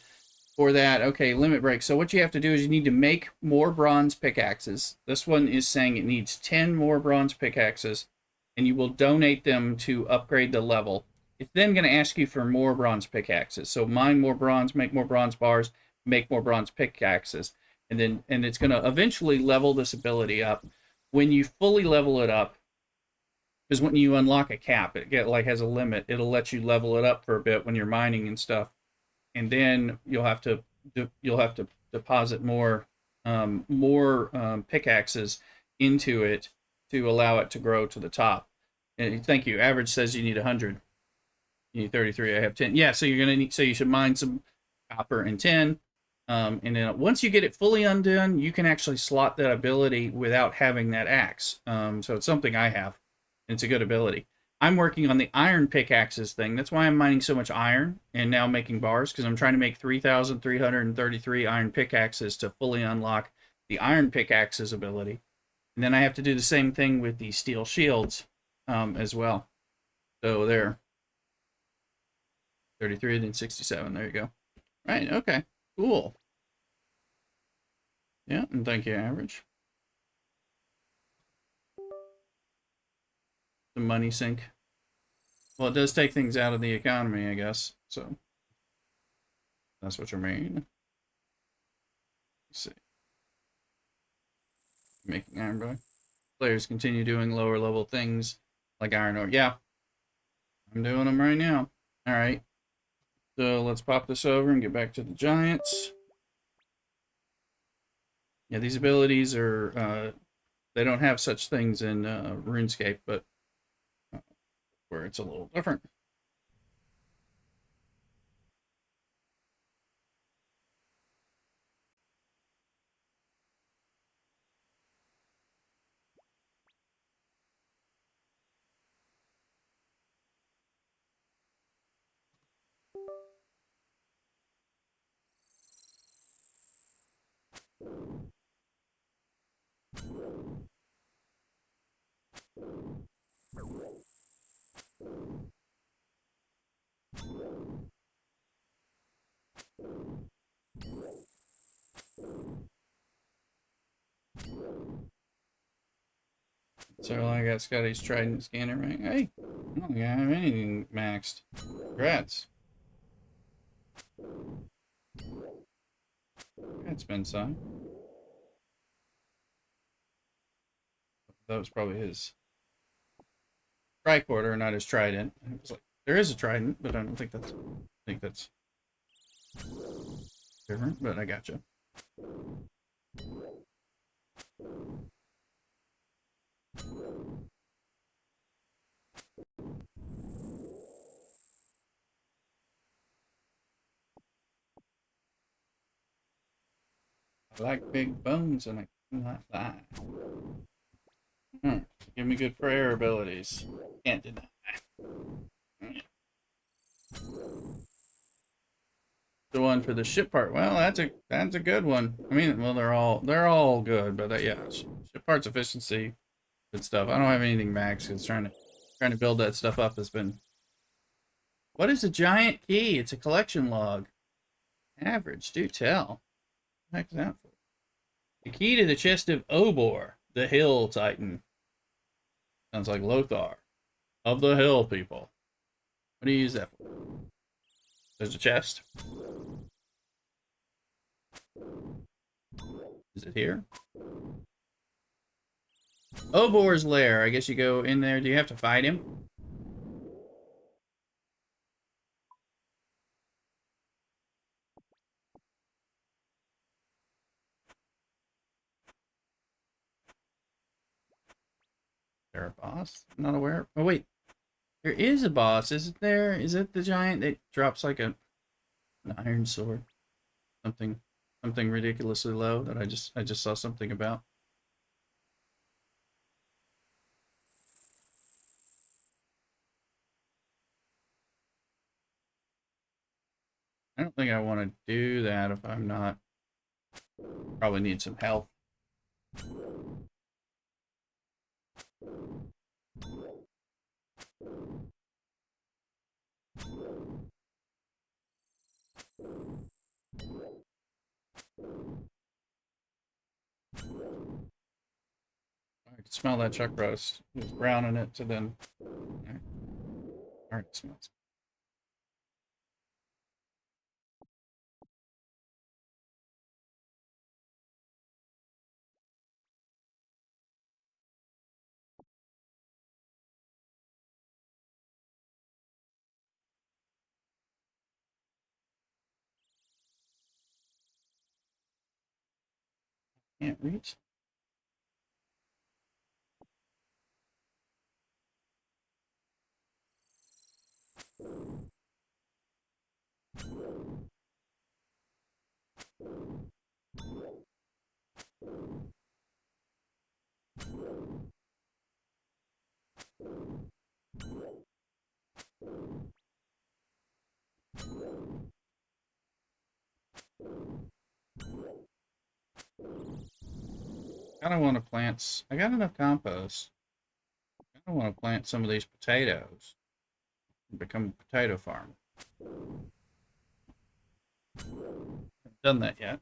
For that, okay, limit break. So what you have to do is you need to make more bronze pickaxes. This one is saying it needs 10 more bronze pickaxes, and you will donate them to upgrade the level. It's then going to ask you for more bronze pickaxes. So mine more bronze, make more bronze bars, make more bronze pickaxes, and it's going to eventually level this ability up. When you fully level it up, because when you unlock a cap, like has a limit. It'll let you level it up for a bit when you're mining and stuff, and then you'll have to deposit more pickaxes into it to allow it to grow to the top. And thank you. Average says you need 100. You need 33. I have 10. Yeah, so you're gonna need. So you should mine some copper and tin. And then once you get it fully undone, you can actually slot that ability without having that axe. So it's something I have. It's a good ability. I'm working on the iron pickaxes thing. That's why I'm mining so much iron and now making bars, because I'm trying to make 3,333 iron pickaxes to fully unlock the iron pickaxes ability. And then I have to do the same thing with the steel shields as well. So there. 33, then 67. There you go. Right, okay. Cool. Yeah, and thank you, Average. The money sink. Well, it does take things out of the economy, I guess. So that's what you mean. Let's see. Making iron bar. Players continue doing lower level things like iron ore. Yeah, I'm doing them right now. All right. So let's pop this over and get back to the giants. Yeah, these abilities are, they don't have such things in RuneScape, but where it's a little different. So I got Scotty's Trident scanner right. Hey, I don't think I have anything maxed. Congrats. That's been some. That was probably his tricorder, not his trident. It was like, there is a trident, but I don't think that's. I think that's different. But I gotcha. I like big bones, and I cannot lie. Give me good prayer abilities. Can't deny. The one for the ship part. Well, that's a good one. I mean, well, they're all good, but yeah, ship parts efficiency, good stuff. I don't have anything max. It's trying to build that stuff up has been. What is a giant key? It's a collection log. Average. Do tell. What the heck is that for? The key to the chest of Obor, the Hill Titan. Sounds like Lothar. Of the Hill people. What do you use that for? There's a chest. Is it here? Obor's lair. I guess you go in there. Do you have to fight him? Is there a boss? I'm not aware. Oh wait, there is a boss, isn't there? Is it the giant that drops like an iron sword? Something, something ridiculously low that I just saw something about. I don't think I want to do that if I'm not. Probably need some help. I can smell that chuck roast. It was browning it to then. All right, smells. Can't reach. I don't want to plant. I got enough compost. I don't want to plant some of these potatoes and become a potato farmer. Haven't done that yet.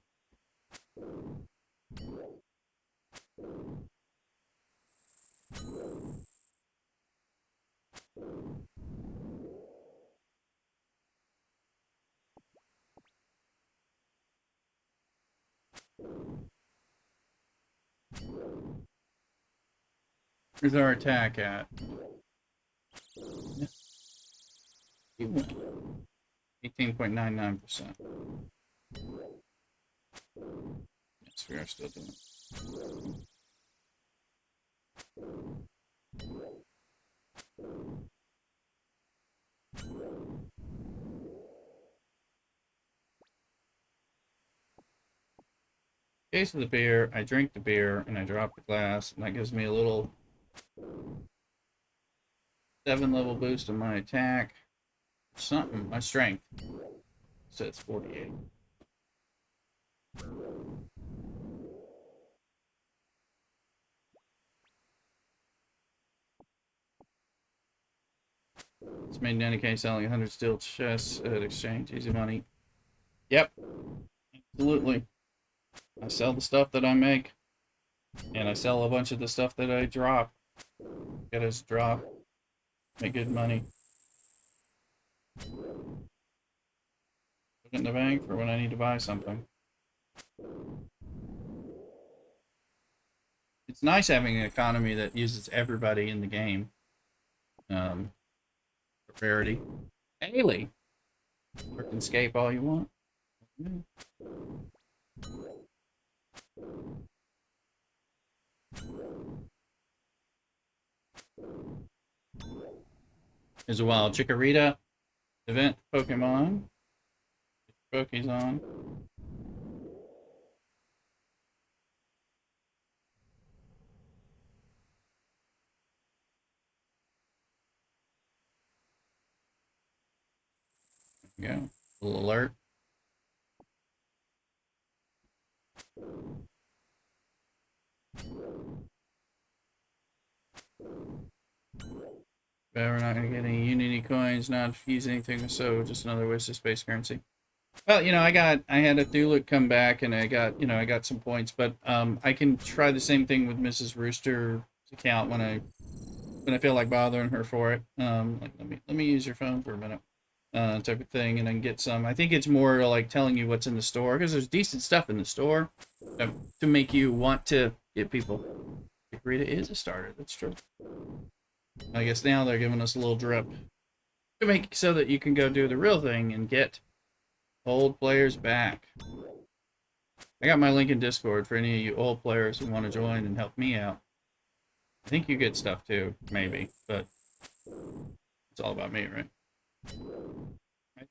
Where's our attack at? 18.99%. Yes, we are still doing it. Case of the beer, I drink the beer and I drop the glass, and that gives me a little 7-level boost on my attack. Something, my strength. So it's 48. It's made in any case selling 100 steel chests at exchange. Easy money. Yep. Absolutely. I sell the stuff that I make. And I sell a bunch of the stuff that I drop. Get us drop. Make good money. Put it in the bank for when I need to buy something. It's nice having an economy that uses everybody in the game. For rarity. Haley! RuneScape all you want. There's a wild Chikorita event Pokemon. Poke's on. There you go. Little alert. But we're not going to get any Unity coins, not use anything, so just another waste of space currency. Well, you know, I had a Thulic come back, and I got some points, but I can try the same thing with Mrs. Rooster's account when I feel like bothering her for it. Like let me use your phone for a minute, type of thing, and then get some. I think it's more like telling you what's in the store, because there's decent stuff in the store to make you want to get people. Rita is a starter. That's true. I guess now they're giving us a little drip to make so that you can go do the real thing and get old players back. I got my link in Discord for any of you old players who want to join and help me out. I think you get stuff too, maybe, but it's all about me, right?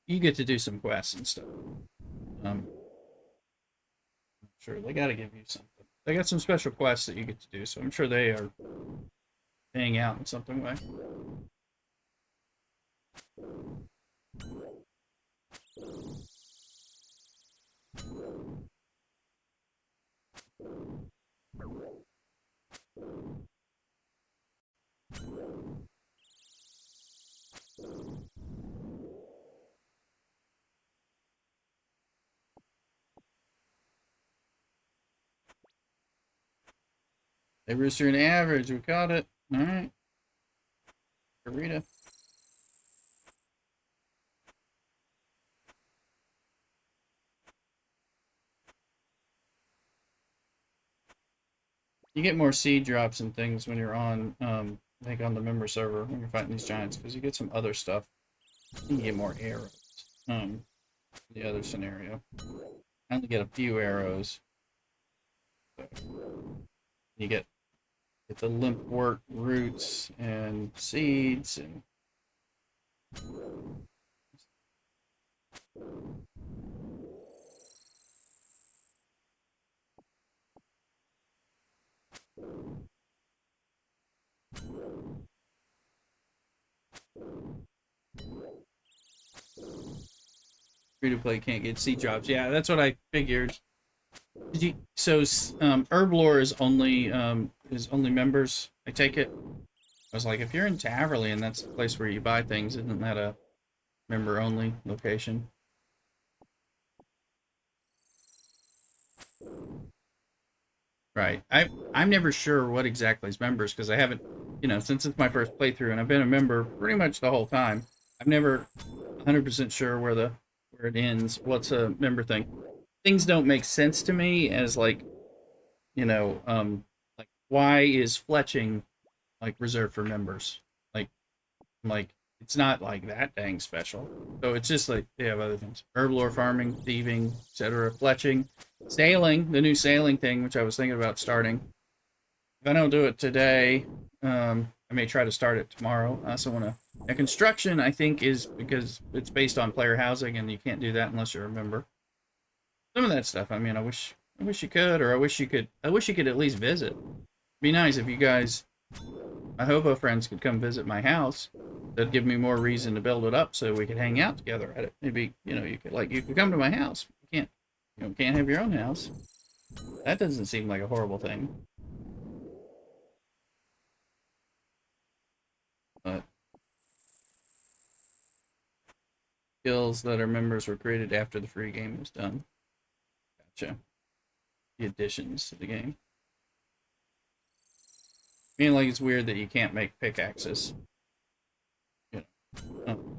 You get to do some quests and stuff. Sure, they got to give you something. They got some special quests that you get to do, so I'm sure they are paying out in something way. They rooster an average. We caught it. All right. Rita. You get more seed drops and things when you're on, I think on the member server when you're fighting these giants, because you get some other stuff. You get more arrows. The other scenario. I only get a few arrows. You get the limpwort roots and seeds and free to play can't get seed drops. Yeah, that's what I figured. So herblore is only members. I take it. I was like, if you're in Taverley and that's the place where you buy things, isn't that a member only location? Right. I'm never sure what exactly is members because I haven't, since it's my first playthrough and I've been a member pretty much the whole time. I'm never 100% sure where it ends. What's a member thing? Things don't make sense to me as like, like why is fletching like reserved for members? Like it's not like that dang special. So it's just like they have other things: herblore farming, thieving, etc. Fletching, sailing, the new sailing thing, which I was thinking about starting. If I don't do it today, I may try to start it tomorrow. I also want to. And construction, I think, is because it's based on player housing, and you can't do that unless you're a member. Some of that stuff. I mean, I wish you could, or I wish you could at least visit. It'd be nice if you guys, my hobo friends, could come visit my house. That'd give me more reason to build it up so we could hang out together at it. Maybe, you could come to my house. Can't have your own house. That doesn't seem like a horrible thing. But skills that are members were created after the free game was done. Gotcha. The additions to the game. I mean, like, it's weird that you can't make pickaxes. Oh.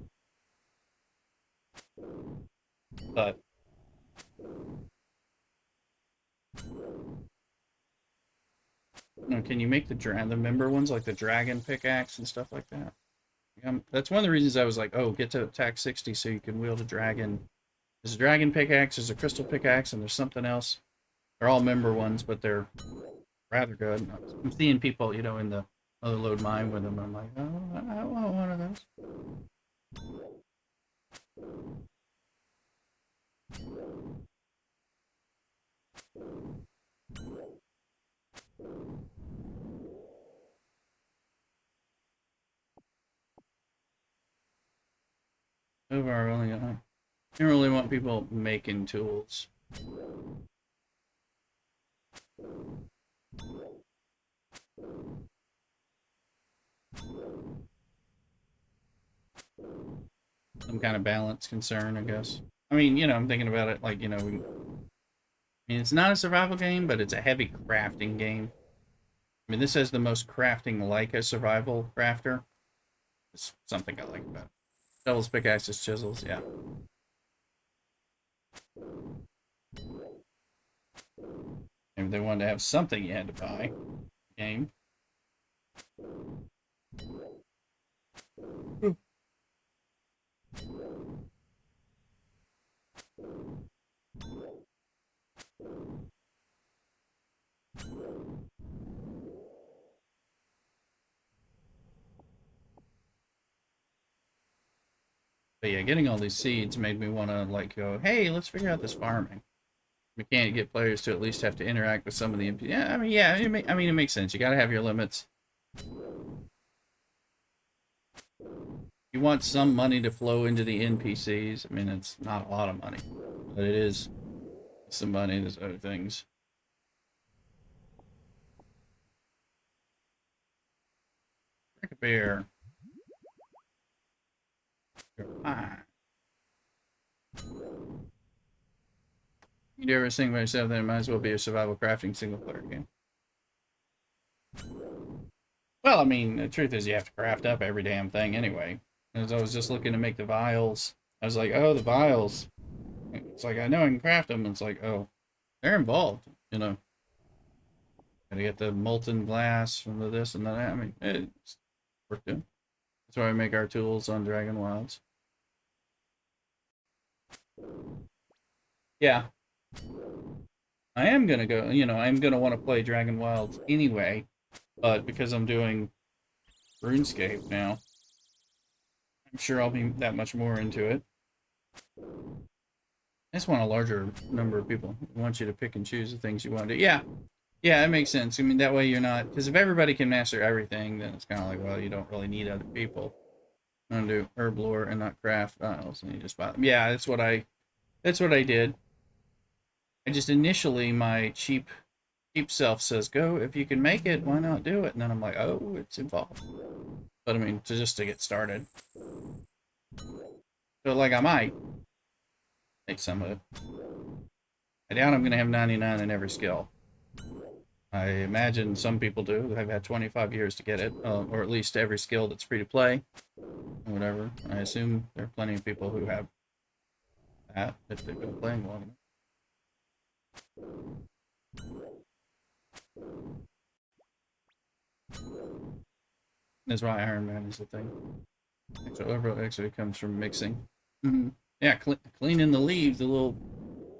But can you make the member ones like the dragon pickaxe and stuff like that? That's one of the reasons I was like, oh, get to attack 60 so you can wield a dragon. There's a dragon pickaxe, there's a crystal pickaxe, and there's something else. They're all member ones, but they're rather good. I'm seeing people, in the other load mine with them. I'm like, oh, I want one of those. Over only, I don't really want people making tools. Some kind of balance concern, I guess. I mean, I'm thinking about it like, it's not a survival game, but it's a heavy crafting game. I mean, this has the most crafting like a survival crafter. It's something I like about it. Shovels, pickaxes, chisels, yeah. Maybe they wanted to have something you had to buy. Game. But yeah, getting all these seeds made me want to like go, hey, let's figure out this farming. We can't get players to at least have to interact with some of the NPCs. Yeah, it makes sense. You got to have your limits. You want some money to flow into the NPCs. I mean, it's not a lot of money, but it is some money. There's other things. Like a bear. You do everything by yourself, then it might as well be a survival crafting single player game. Well, I mean, the truth is you have to craft up every damn thing anyway. As I was just looking to make the vials, I was like, oh, the vials. It's like, I know I can craft them. It's like, oh, they're involved, Gotta get the molten glass from the this and that. I mean, it's worth doing. That's why we make our tools on Dragon Wilds. Yeah. I am gonna go, you know, I'm gonna want to play Dragon Wilds anyway, but because I'm doing RuneScape now, I'm sure I'll be that much more into it. I just want a larger number of people. I want you to pick and choose the things you want to do. Yeah, yeah, it makes sense. I mean, that way you're not, because if everybody can master everything, then it's kind of like, well, you don't really need other people. I'm gonna do herblore and not craft. So you just buy them. Yeah, that's what I did. I just initially my cheap self says go if you can make it, why not do it? And then I'm like, oh, it's involved. But I mean, just to get started. So like I might take some of it. I doubt I'm gonna have 99 in every skill. I imagine some people do. They've had 25 years to get it, or at least every skill that's free to play, or whatever. I assume there are plenty of people who have that if they've been playing long enough. That's why Iron Man is the thing. So overall actually comes from mixing. Mm-hmm. Yeah, cleaning the leaves, the little,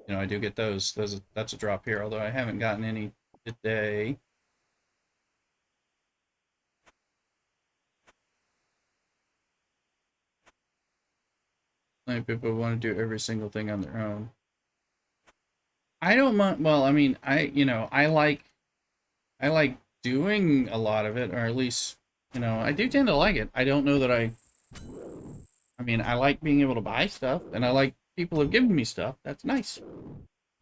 you know, I do get those. That's a drop here, although I haven't gotten any today. Many people want to do every single thing on their own. I don't mind. Well, I mean, you know, I like doing a lot of it, or at least, you know, I do tend to like it. I don't know that I mean, I like being able to buy stuff, and I like people have given me stuff. That's nice.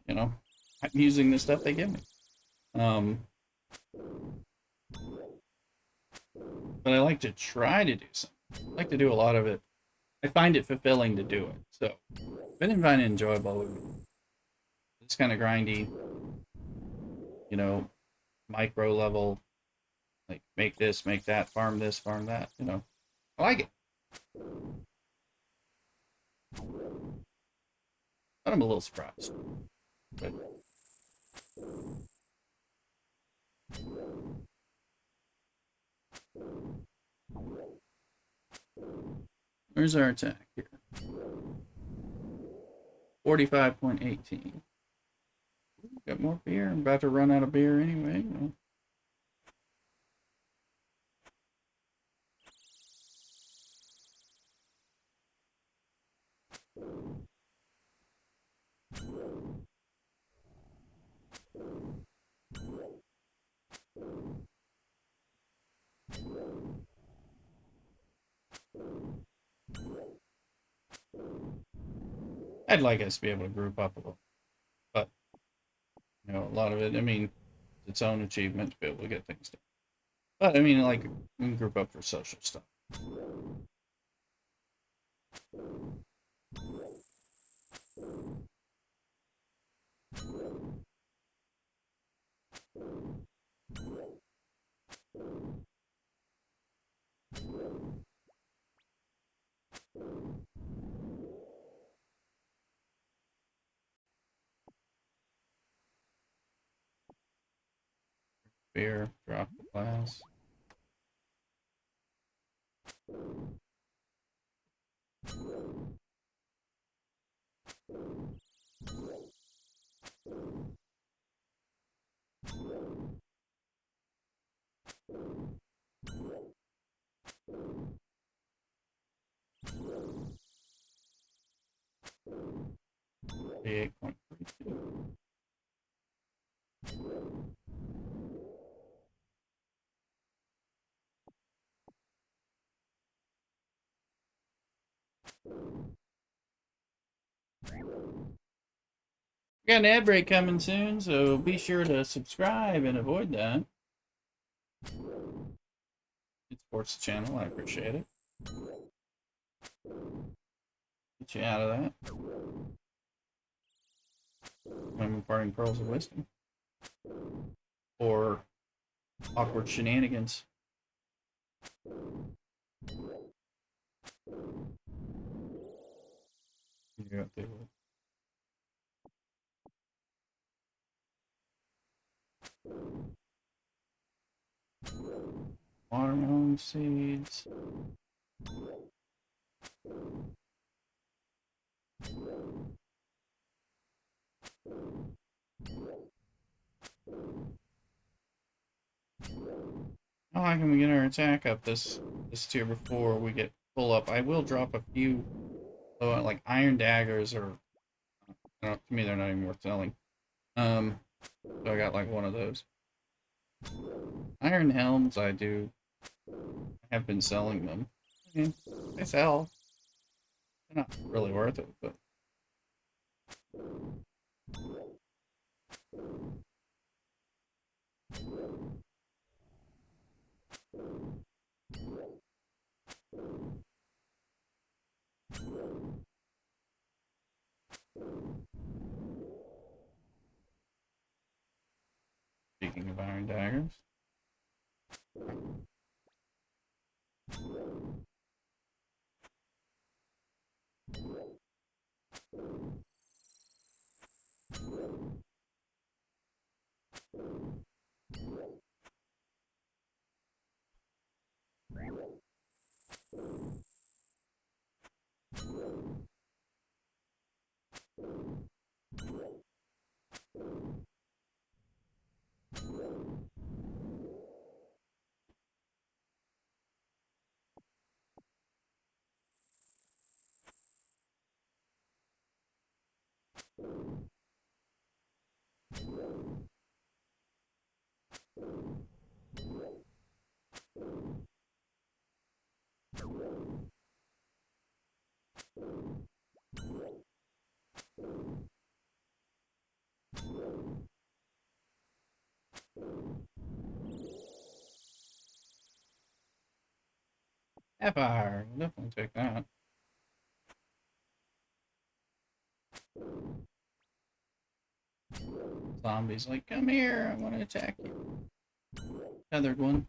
You know, I'm using the stuff they give me. Um, but I like to try to do something. I like to do a lot of it. I find it fulfilling to do it. So, if I didn't find it enjoyable, it's kind of grindy, you know, micro level, like make this, make that, farm this, farm that, you know. I like it. But I'm a little surprised. But where's our attack here? 45.18. Got more beer. I'm about to run out of beer anyway. I'd like us to be able to group up a little, but you know, a lot of it. I mean, it's its own achievement to be able to get things done. But I mean, like we can group up for social stuff. Beer, drop the glass. The 8.32. We got an ad break coming soon, so be sure to subscribe and avoid that. It supports the channel. I appreciate it. Get you out of that. I'm imparting pearls of wisdom. Or awkward shenanigans. Yeah, they will. Watermelon seeds. How high can we get our attack up this tier before we get full up? I will drop a few, like iron daggers, or to me they're not even worth selling. So I got like one of those. Iron helms, I have been selling them. I mean, they sell. They're not really worth it, but speaking of iron daggers. Sapphire, we'll definitely take that. Zombies like, come here, I want to attack you. Tethered one.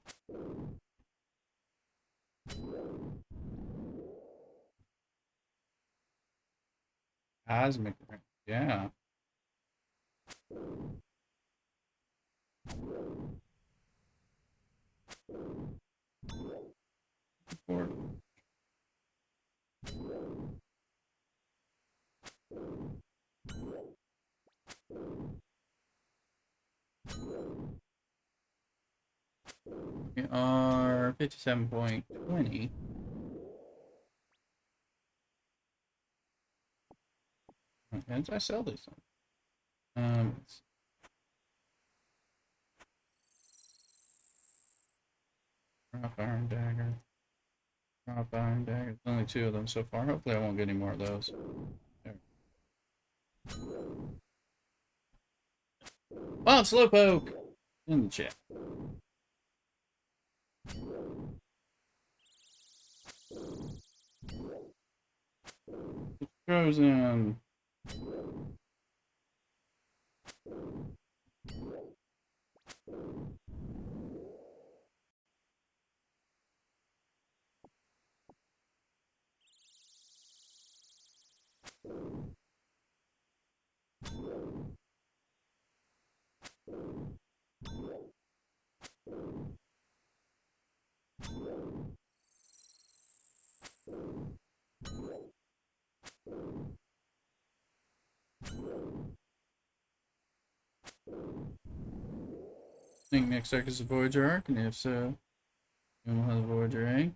Cosmic, yeah. We are 57.20. How did I sell these things? Drop iron dagger. Drop iron dagger. There's only 2 of them so far. Hopefully I won't get any more of those. There. Oh, Slowpoke! In the chat. It's frozen. Think next arc is the Voyager arc, and if so, then we'll have the Voyager A.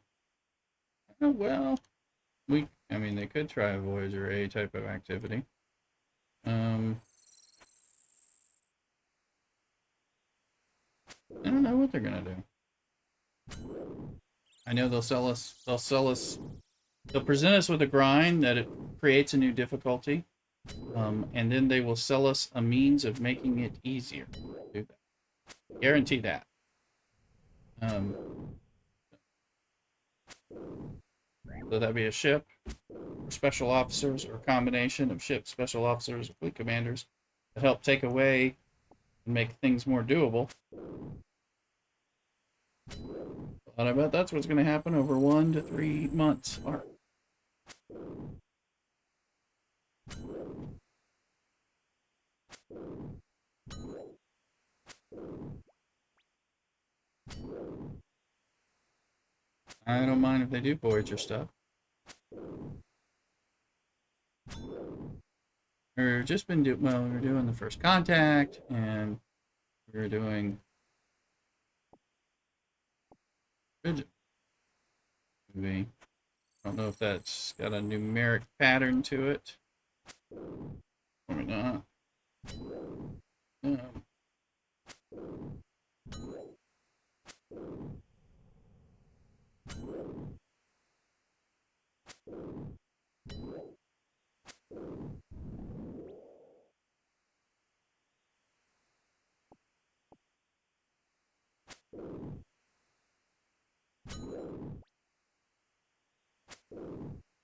Oh, well, I mean, they could try a Voyager A type of activity. I don't know what they're gonna do. I know they'll present us with a grind that it creates a new difficulty, and then they will sell us a means of making it easier to do that. Guarantee that. So that'd be a ship, or special officers, or a combination of ships, special officers, or fleet commanders that help take away and make things more doable. But I bet that's what's going to happen over 1 to 3 months. I don't mind if they do Voyager stuff. We've just been we were doing the First Contact, and we were doing Good. Maybe. I don't know if that's got a numeric pattern to it. Probably not. Um,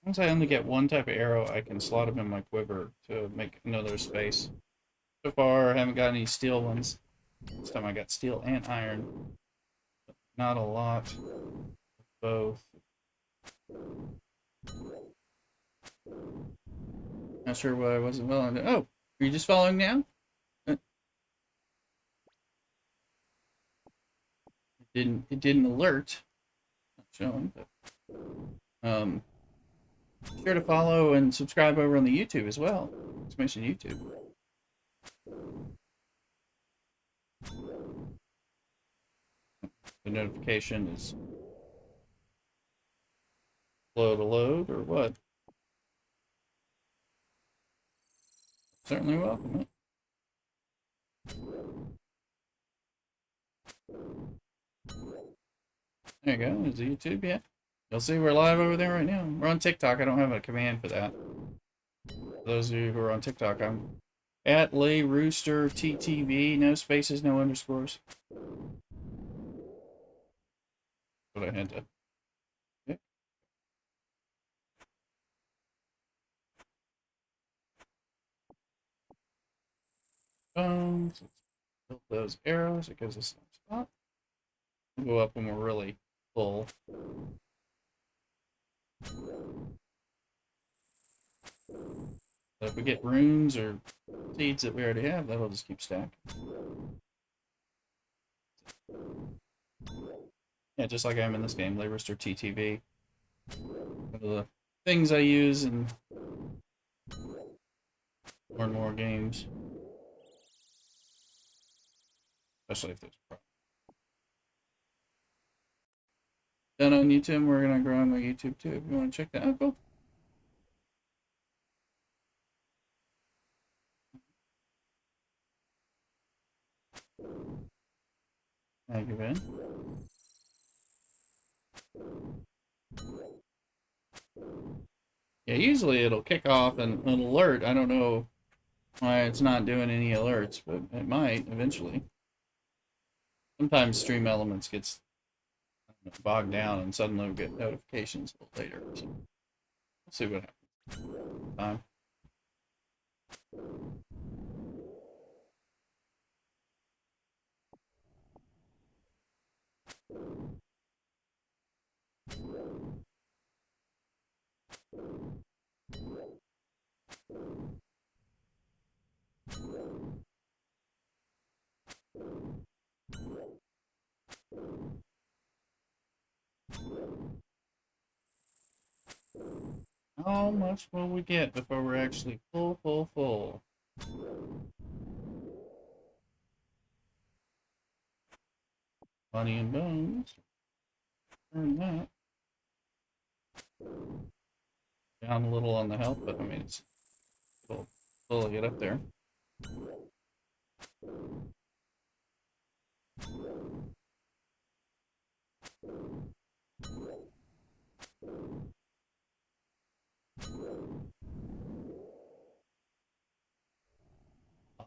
Once I only get one type of arrow, I can slot them in my quiver to make another space. So far, I haven't got any steel ones. This time I got steel and iron. Not a lot. Both. Not sure what I wasn't well into. Oh, are you just following now? It didn't alert. Not showing, but be sure to follow and subscribe over on the YouTube as well. Exclamation YouTube. The notification is slow to load or what? Certainly welcome it. There you go. There's the YouTube, yeah. You'll see we're live over there right now. We're on TikTok. I don't have a command for that. For those of you who are on TikTok, I'm at Lay Rooster TTV. No spaces, no underscores. What I had to. Yeah. Let's build those arrows. It gives us some spot. We'll go up when we're really full. So if we get runes or seeds that we already have, that'll just keep stacking. Yeah, just like I am in this game, Laborister TTV. One of the things I use in more and more games. Especially if there's a problem. Then on YouTube, we're going to grow on my YouTube too. If you want to check that out, cool. Thank you, Ben. Yeah, usually it'll kick off an alert. I don't know why it's not doing any alerts, but it might eventually. Sometimes Stream Elements gets bogged down and suddenly we get notifications a little later. So we'll see what happens. Time. How much will we get before we're actually full? Money and bones. Earn that. Down a little on the health, but I mean, it's slowly get up there.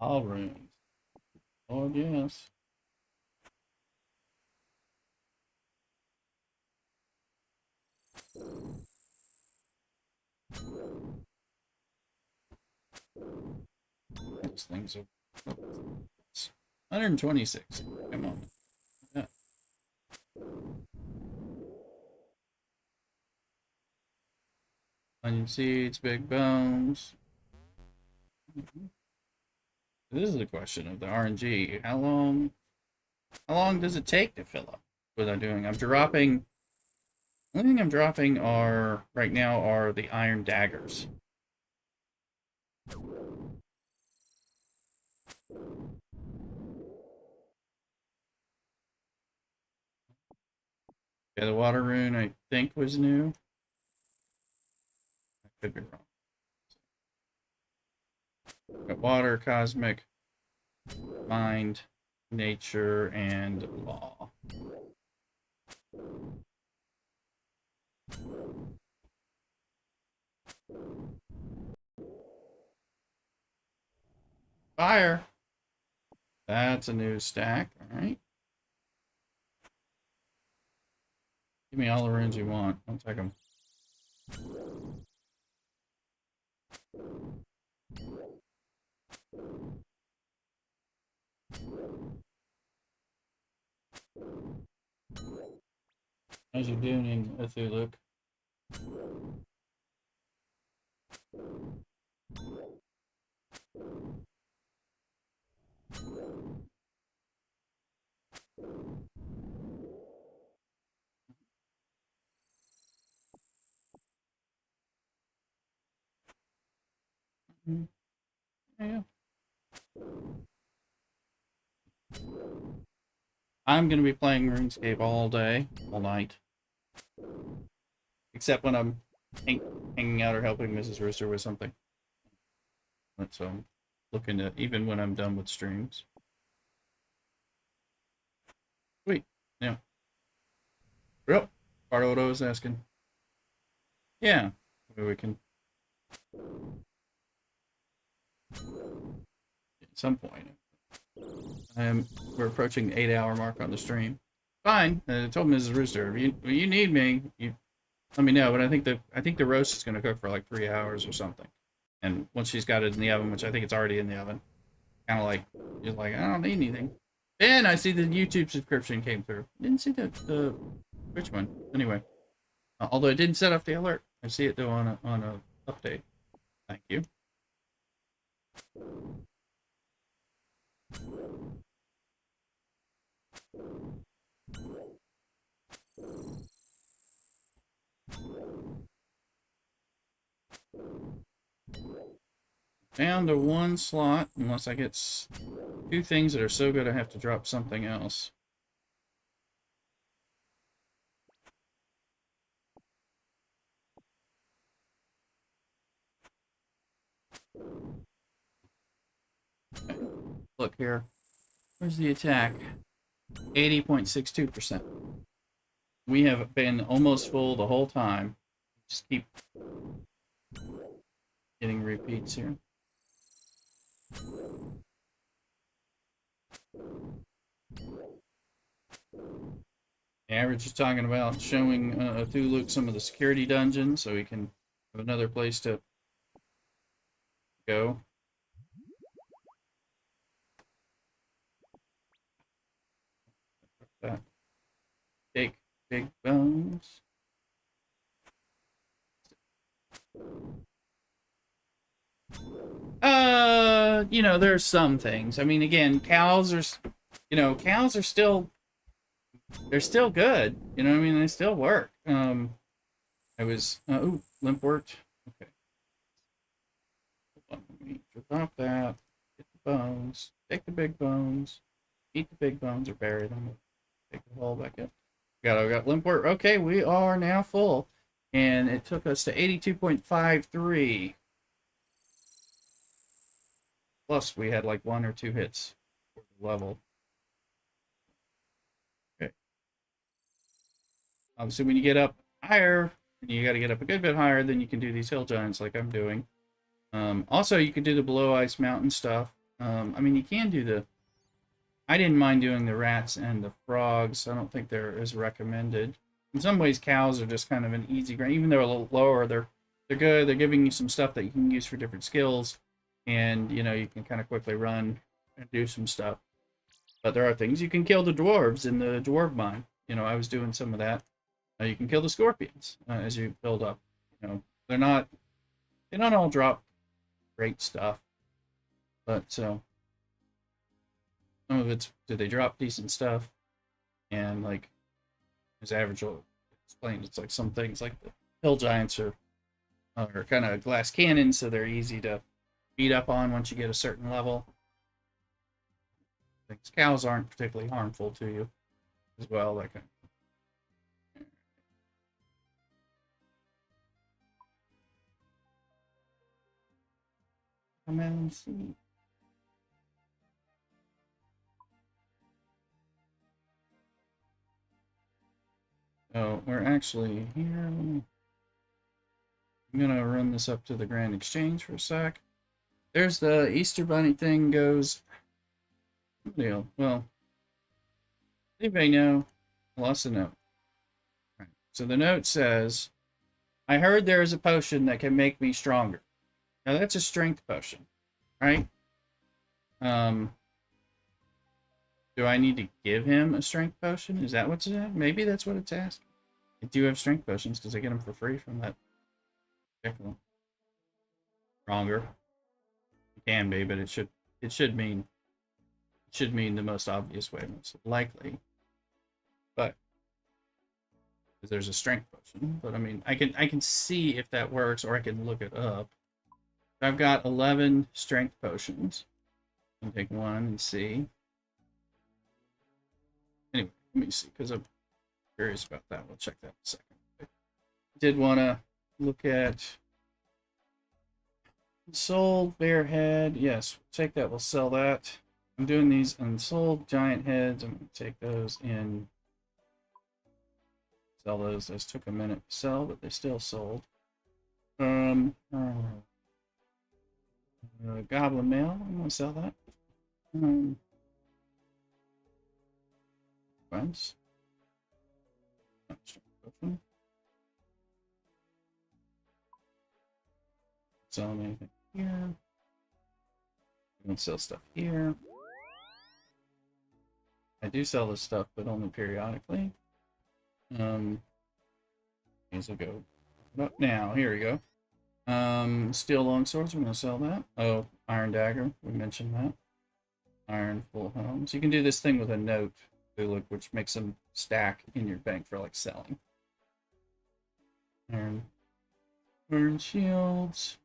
All runes. Oh, yes. These things are 126. Come on. Yeah. Onion seeds, big bones. This is the question of the RNG. How long does it take to fill up? What I'm doing, I'm dropping. The only thing I'm dropping are right now are the iron daggers. Yeah, the water rune I think was new. I could be wrong. Got water, cosmic, mind, nature, and law. Fire. That's a new stack. All right. Give me all the runes you want. I'll take them. How's you doing, Athuluk? Yeah. I'm going to be playing RuneScape all day, all night. Except when I'm hanging out or helping Mrs. Rooster with something. So I'm looking at, even when I'm done with streams. Wait, yeah. Yep, part of what I was asking. Yeah, maybe we can at some point. We're approaching the 8-hour mark on the stream. Fine. I told Mrs. Rooster, if you need me, you let me know. But I think the roast is going to cook for like 3 hours or something. And once she's got it in the oven, which I think it's already in the oven, kind of like you're like, I don't need anything. Then I see the YouTube subscription came through. Didn't see the which one. Anyway, although I didn't set up the alert, I see it though on a update. Thank you. Down to one slot, unless I get two things that are so good I have to drop something else. Okay. Look here. Where's the attack? 80.62%. We have been almost full the whole time. Just keep getting repeats here. The average is talking about showing Athuluk some of the security dungeons so he can have another place to go. Take big bones. You know, there's some things. I mean, again, cows are still, they're still good. You know what I mean? They still work. Ooh, limp worked. Okay. Hold on, let me drop that. Get the bones. Take the big bones. Eat the big bones or bury them. Take the whole back up. I got limp work. Okay, we are now full. And it took us to 82.53. Plus, we had like 1 or 2 hits for the level. Okay. Obviously, when you get up higher, you got to get up a good bit higher, then you can do these hill giants like I'm doing. Also, you can do the below ice mountain stuff. I mean, you can do the... I didn't mind doing the rats and the frogs. I don't think they're as recommended. In some ways, cows are just kind of an easy grind. Even though they're a little lower, they're good. They're giving you some stuff that you can use for different skills. And, you know, you can kind of quickly run and do some stuff. But there are things. You can kill the dwarves in the dwarf mine. You know, I was doing some of that. You can kill the scorpions as you build up. You know, they don't all drop great stuff. But so some of it's, do they drop decent stuff? And like, as average will explain, it's like some things like the hill giants are kind of glass cannons, so they're easy to beat up on once you get a certain level. Things cows aren't particularly harmful to you as well. Like, Watermelon seed. Oh, we're actually here. I'm gonna run this up to the Grand Exchange for a sec. There's the Easter Bunny thing goes. Deal. Well, anybody know? I lost a note. Right. So the note says, I heard there is a potion that can make me stronger. Now that's a strength potion, right? Do I need to give him a strength potion? Is that what's it at? Maybe that's what it's asking. I do have strength potions because I get them for free from that. Stronger. It can be, but it should mean the most obvious way, most likely. But because there's a strength potion, but I mean, I can see if that works, or I can look it up. I've got 11 strength potions. I'll take one and see. Anyway, let me see, because I'm curious about that. We'll check that in a second. I did want to look at unsold bear head. Yes, take that. We'll sell that. I'm doing these unsold giant heads. I'm going to take those in. Sell those. Those took a minute to sell, but they still sold. Goblin mail. I'm going to sell that. Friends. Selling anything here. I'm going to sell stuff here. I do sell this stuff, but only periodically. These will go up now. Here we go. Steel longswords, we're going to sell that. Oh, iron dagger, we mentioned that. Iron full helms. You can do this thing with a note, which makes them stack in your bank for like selling. Iron shields.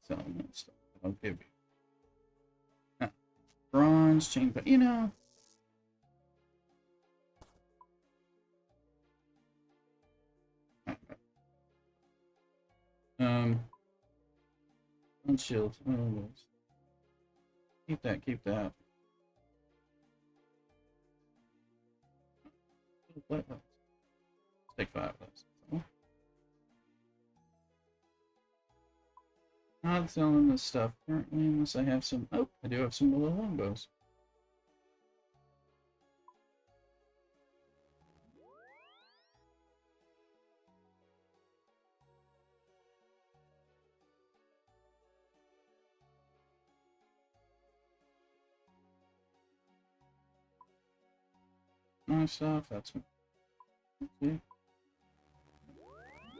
Selling that stuff. I'll give you. Bronze chain, but you know. Shield. Oh, keep that. Let's take 5 of those. Not selling this stuff currently unless I have some. Oh, I do have some little longbows. My stuff, that's me.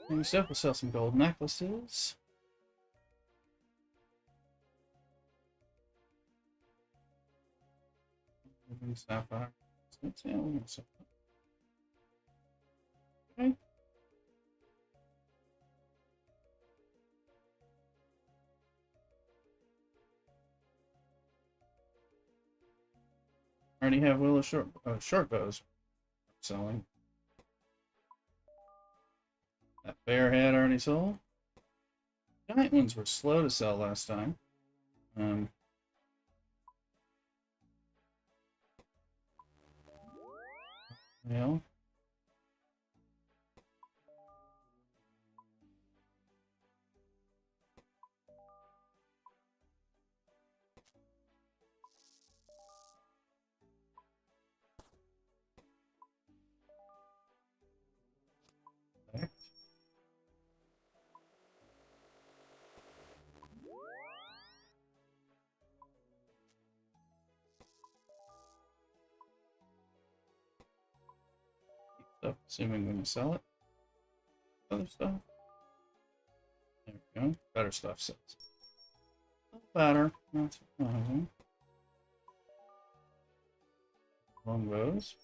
New stuff, we'll sell some gold necklaces. Sapphire. Okay. I already have willow short bows selling. That bear head already sold. Giant ones were slow to sell last time. Yeah. Stuff, assuming I'm going to sell it. Other stuff. There we go. Better stuff sells. Better. Not surprising. Longbows.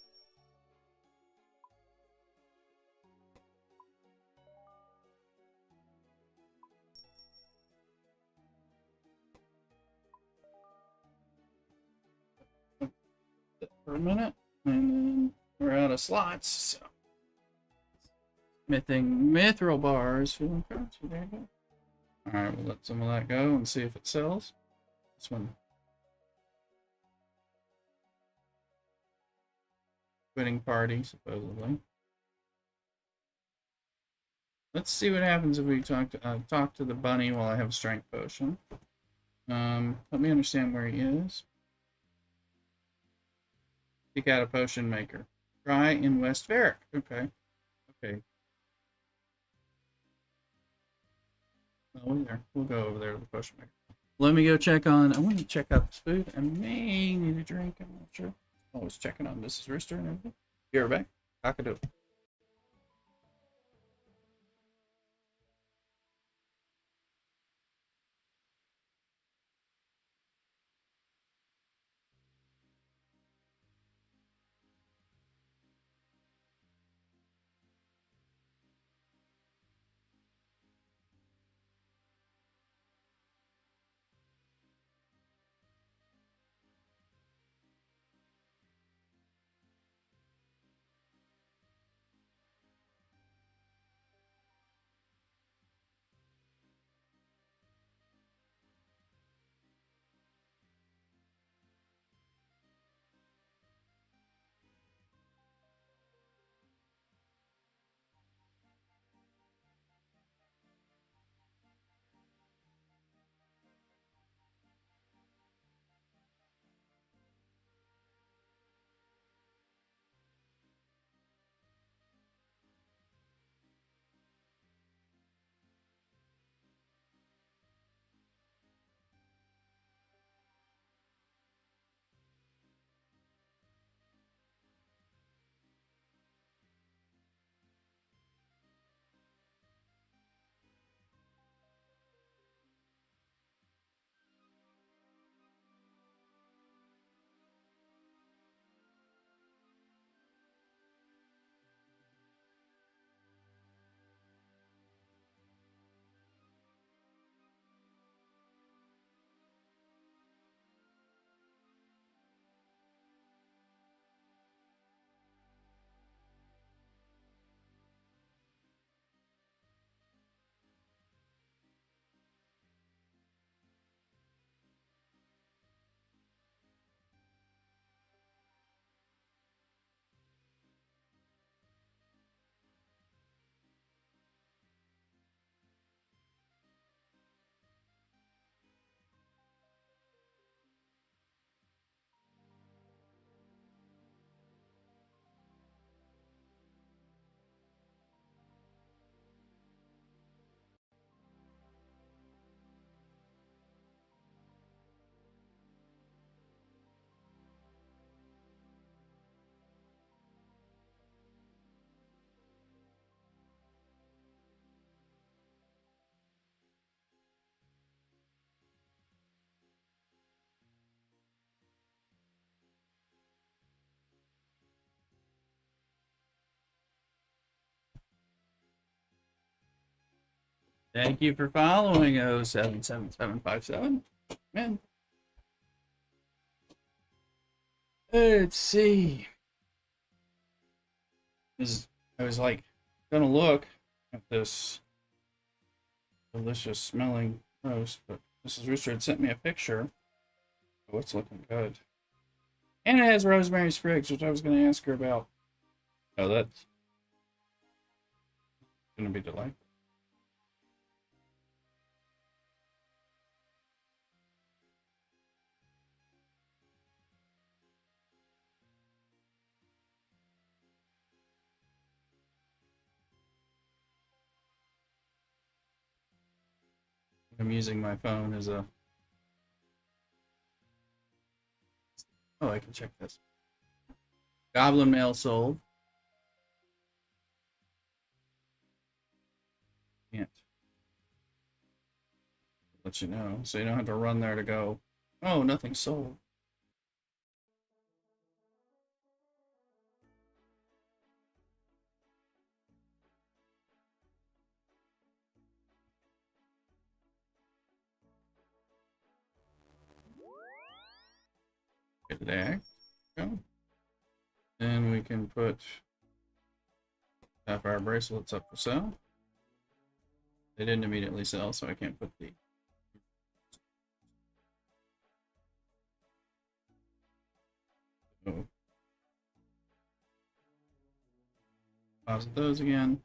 For a minute, and then we're out of slots, so smithing mithril bars. There you go. Alright, we'll let some of that go and see if it sells. This one. Quitting party, supposedly. Let's see what happens if we talk to the bunny while I have a strength potion. Let me understand where he is. Seek out a potion maker. Try in West Varick. Okay. Okay. Well, we'll go over there to the potion maker. Let me go check on. I want to check out this food. I may need a drink. I'm not sure. Always checking on Mrs. Rister and everything. Be right back. Cock-a-doodle. Thank you for following 077757. Man. Let's see. I was like gonna look at this delicious smelling roast, but Mrs. Rooster had sent me a picture. Oh, it's looking good. And it has rosemary sprigs, which I was gonna ask her about. Oh, that's gonna be delightful. I'm using my phone as a... Oh, I can check this. Goblin mail sold. Can't let you know, so you don't have to run there to go, oh, nothing sold. Get there. Go. Then we can put sapphire bracelets up for sale. They didn't immediately sell, so I can't put the... Oh. Pause those again.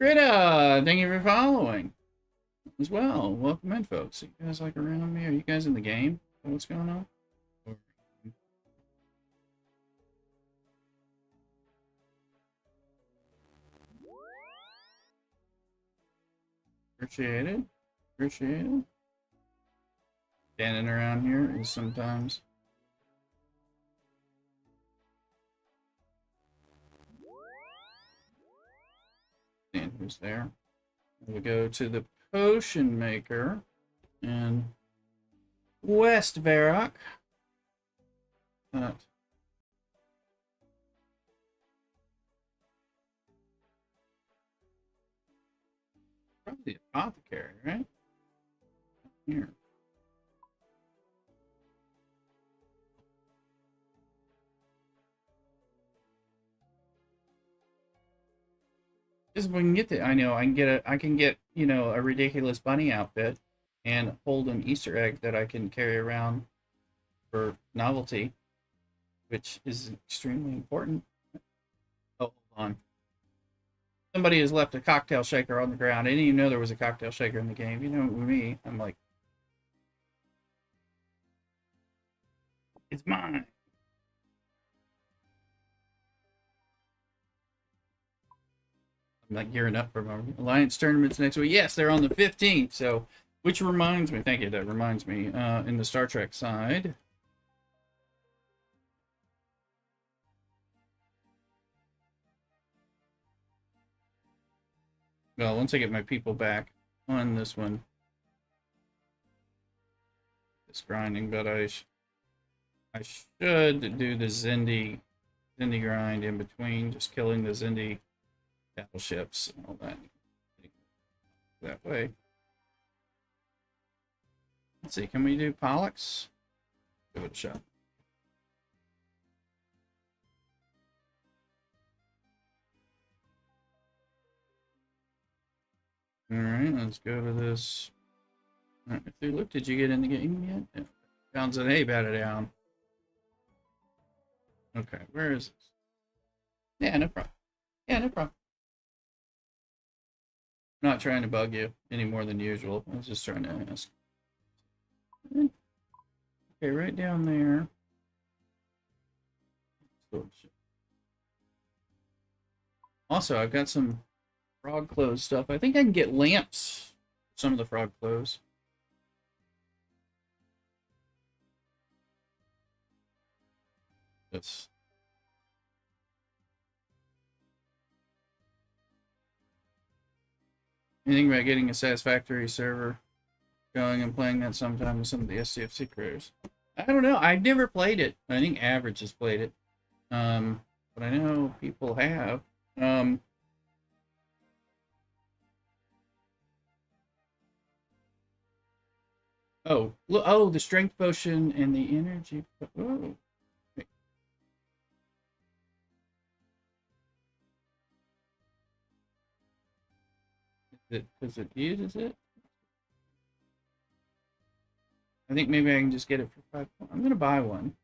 Greta, thank you for following as well. Welcome in, folks. You guys like around me? Are you guys in the game? What's going on? Appreciate it. Appreciate it. Standing around here is sometimes... And who's there? We'll go to the potion maker in West Varrock. Probably the apothecary, right? Here. Just if we can get the, I know I can get, you know, a ridiculous bunny outfit and hold an Easter egg that I can carry around for novelty, which is extremely important. Oh, hold on. Somebody has left a cocktail shaker on the ground. I didn't even know there was a cocktail shaker in the game. You know, with me, I'm like, it's mine. I'm like gearing up for my Alliance tournaments next week. Yes, they're on the 15th. So, which reminds me, thank you. That reminds me, in the Star Trek side. Well, once I get my people back on this one, it's grinding, but I should do the Zindi grind in between, just killing the Zindi battleships and all that way. Let's see, can we do Pollux? Give it a shot. Alright, let's go to this. Right, look, did you get in the game yet? Sounds an A batted down. Okay, where is this? Yeah, no problem. Yeah, no problem. I'm not trying to bug you any more than usual. I was just trying to ask. Okay, right down there. Also, I've got some frog clothes stuff. I think I can get lamps for some of the frog clothes. That's anything about getting a satisfactory server going and playing that sometime with some of the STFC creators. I don't know. I've never played it. I think Average has played it. But I know people have. Oh, the strength potion and the energy. Oh. Because it uses it? I think maybe I can just get it for 5 points. I'm going to buy one.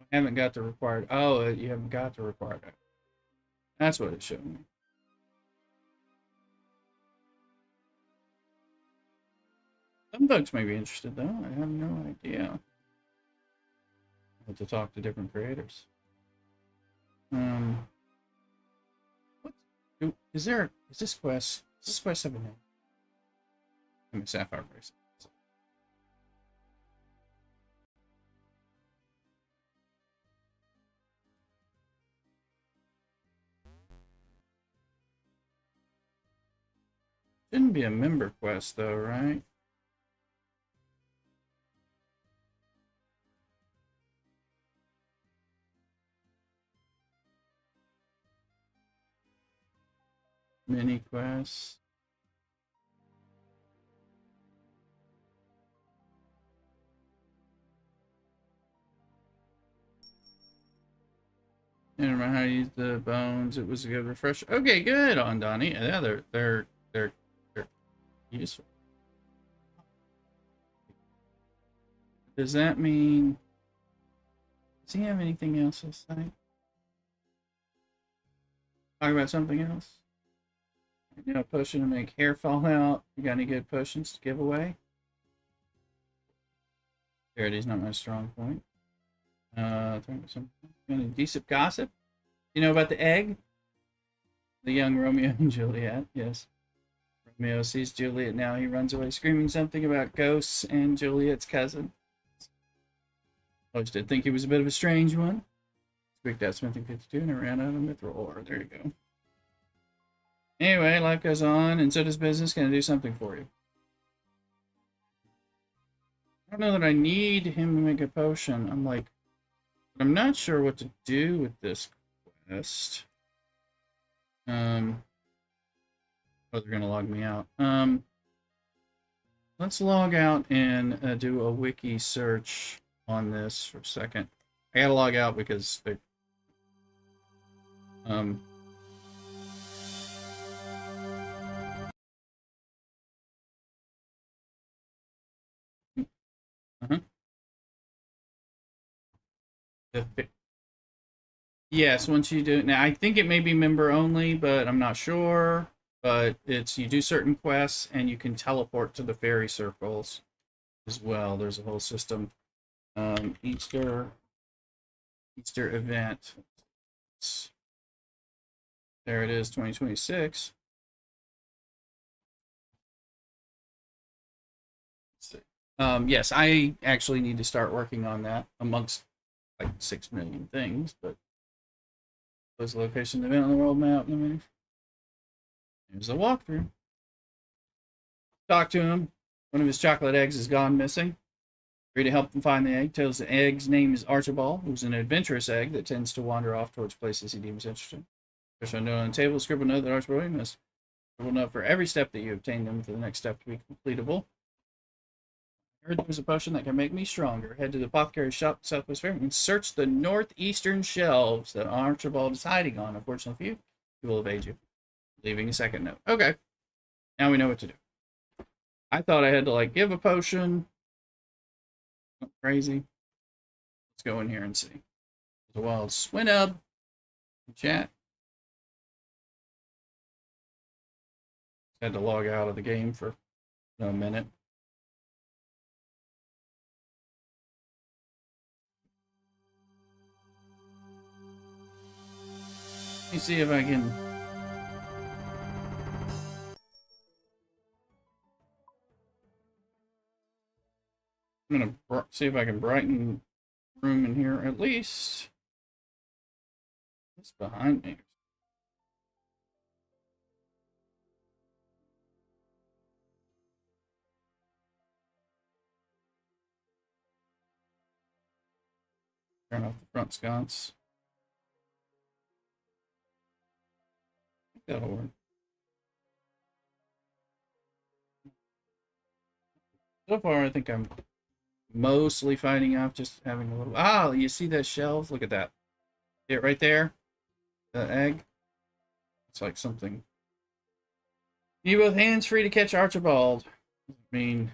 I haven't got the required. Oh, you haven't got the required. That's what it showed me. Some folks may be interested, though. I have no idea. I have to talk to different creators. What? Is this quest? Is this quest have a name? I mean, Sapphire Bracelet. Shouldn't be a member quest, though, right? Mini quests. Didn't remember how to use the bones. It was a good refresher. Okay, good on Donnie. Yeah, they're useful. Does that mean? Does he have anything else to say? Talk about something else. You know, potion to make hair fall out. You got any good potions to give away? Charity's not my strong point. Some decent gossip. You know about the egg? The young Romeo and Juliet, yes. Romeo sees Juliet now. He runs away screaming something about ghosts and Juliet's cousin. Always did think he was a bit of a strange one. Squeaked out smithing 52 and I ran out of mithril ore. There you go. Anyway, life goes on, and so does business. Can I do something for you? I don't know that I need him to make a potion. I'm not sure what to do with this quest. Oh, they're gonna log me out. Let's log out and do a wiki search on this for a second. I gotta log out because they, yes, once you do now, I think it may be member only, but I'm not sure. But it's you do certain quests and you can teleport to the fairy circles as well. There's a whole system. Easter event. There it is, 2026. Yes, I actually need to start working on that amongst like 6 million things, but there's a location event on the world map. Here's a walkthrough. Talk to him. One of his chocolate eggs has gone missing. Free to help him find the egg. Tells the egg's name is Archibald, who's an adventurous egg that tends to wander off towards places he deems interesting. There's a note on the table. Scribble note that Archibald must scribble note for every step that you obtain them for the next step to be completable. I heard there was a potion that can make me stronger. Head to the apothecary's shop in Southwest Fair and search the northeastern shelves that Archibald is hiding on. Unfortunately for you, he will evade you. Leaving a second note. Okay. Now we know what to do. I thought I had to like give a potion. Crazy. Let's go in here and see. There's a wild Swinub. Chat. Had to log out of the game for a minute. Let me see if I can. I'm gonna see if I can brighten the room in here at least. What's behind me? Turn off the front sconce. I think that'll work. So far, I think I'm mostly fighting off just having a little. Ah, you see that shelves? Look at that. See it right there? The egg? It's like something. You both hands free to catch Archibald. I mean.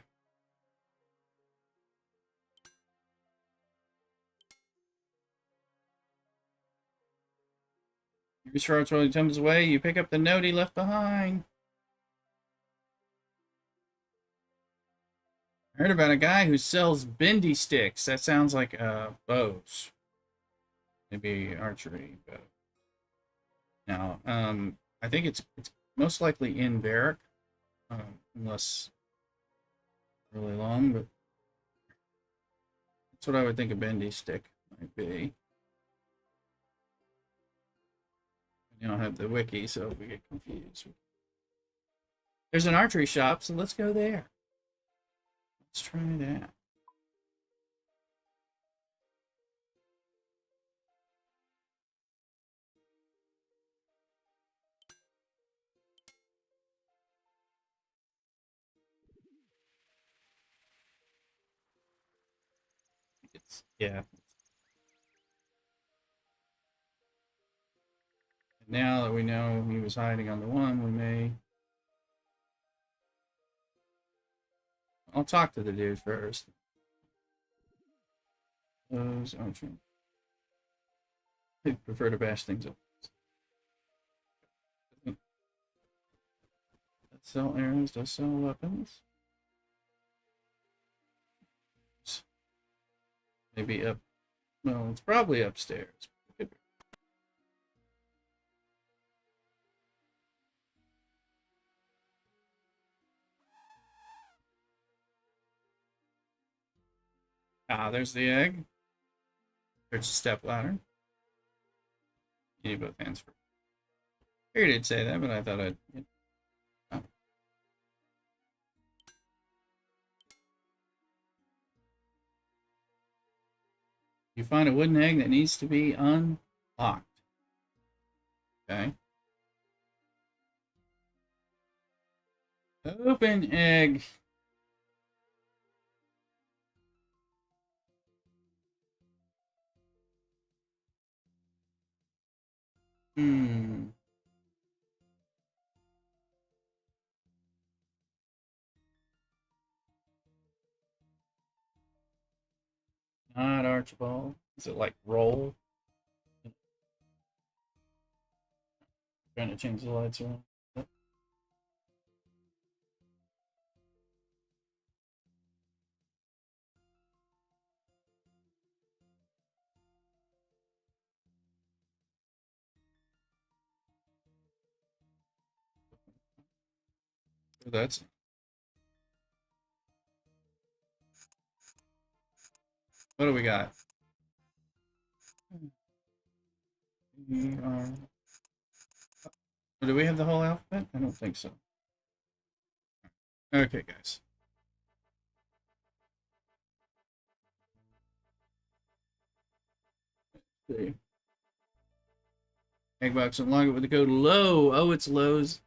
You reach for Archibald, he tumbles away. You pick up the note he left behind. I heard about a guy who sells bendy sticks. That sounds like bows. Maybe archery bow. Now, I think it's most likely in Varric, unless really long, but that's what I would think a bendy stick might be. You don't have the wiki, so we get confused. There's an archery shop, so let's go there. Let's try that. Yeah. now that we know he was hiding on the one, we may... I'll talk to the dude first. Those archer. I prefer to bash things up. Does sell arrows, does sell weapons. Maybe up. Well, it's probably upstairs. Ah, there's the egg. There's a step ladder. You need both hands for. I figured it'd say that, but I thought I'd. Oh. You find a wooden egg that needs to be unlocked. Okay. Open egg. Hmm. Not Archibald. Is it like roll? Trying to change the lights around. That's. What do we got? Do we have the whole alphabet? I don't think so. Okay, guys. Let's see. Egg box unlock it with the code LOW. Oh, it's Lowe's.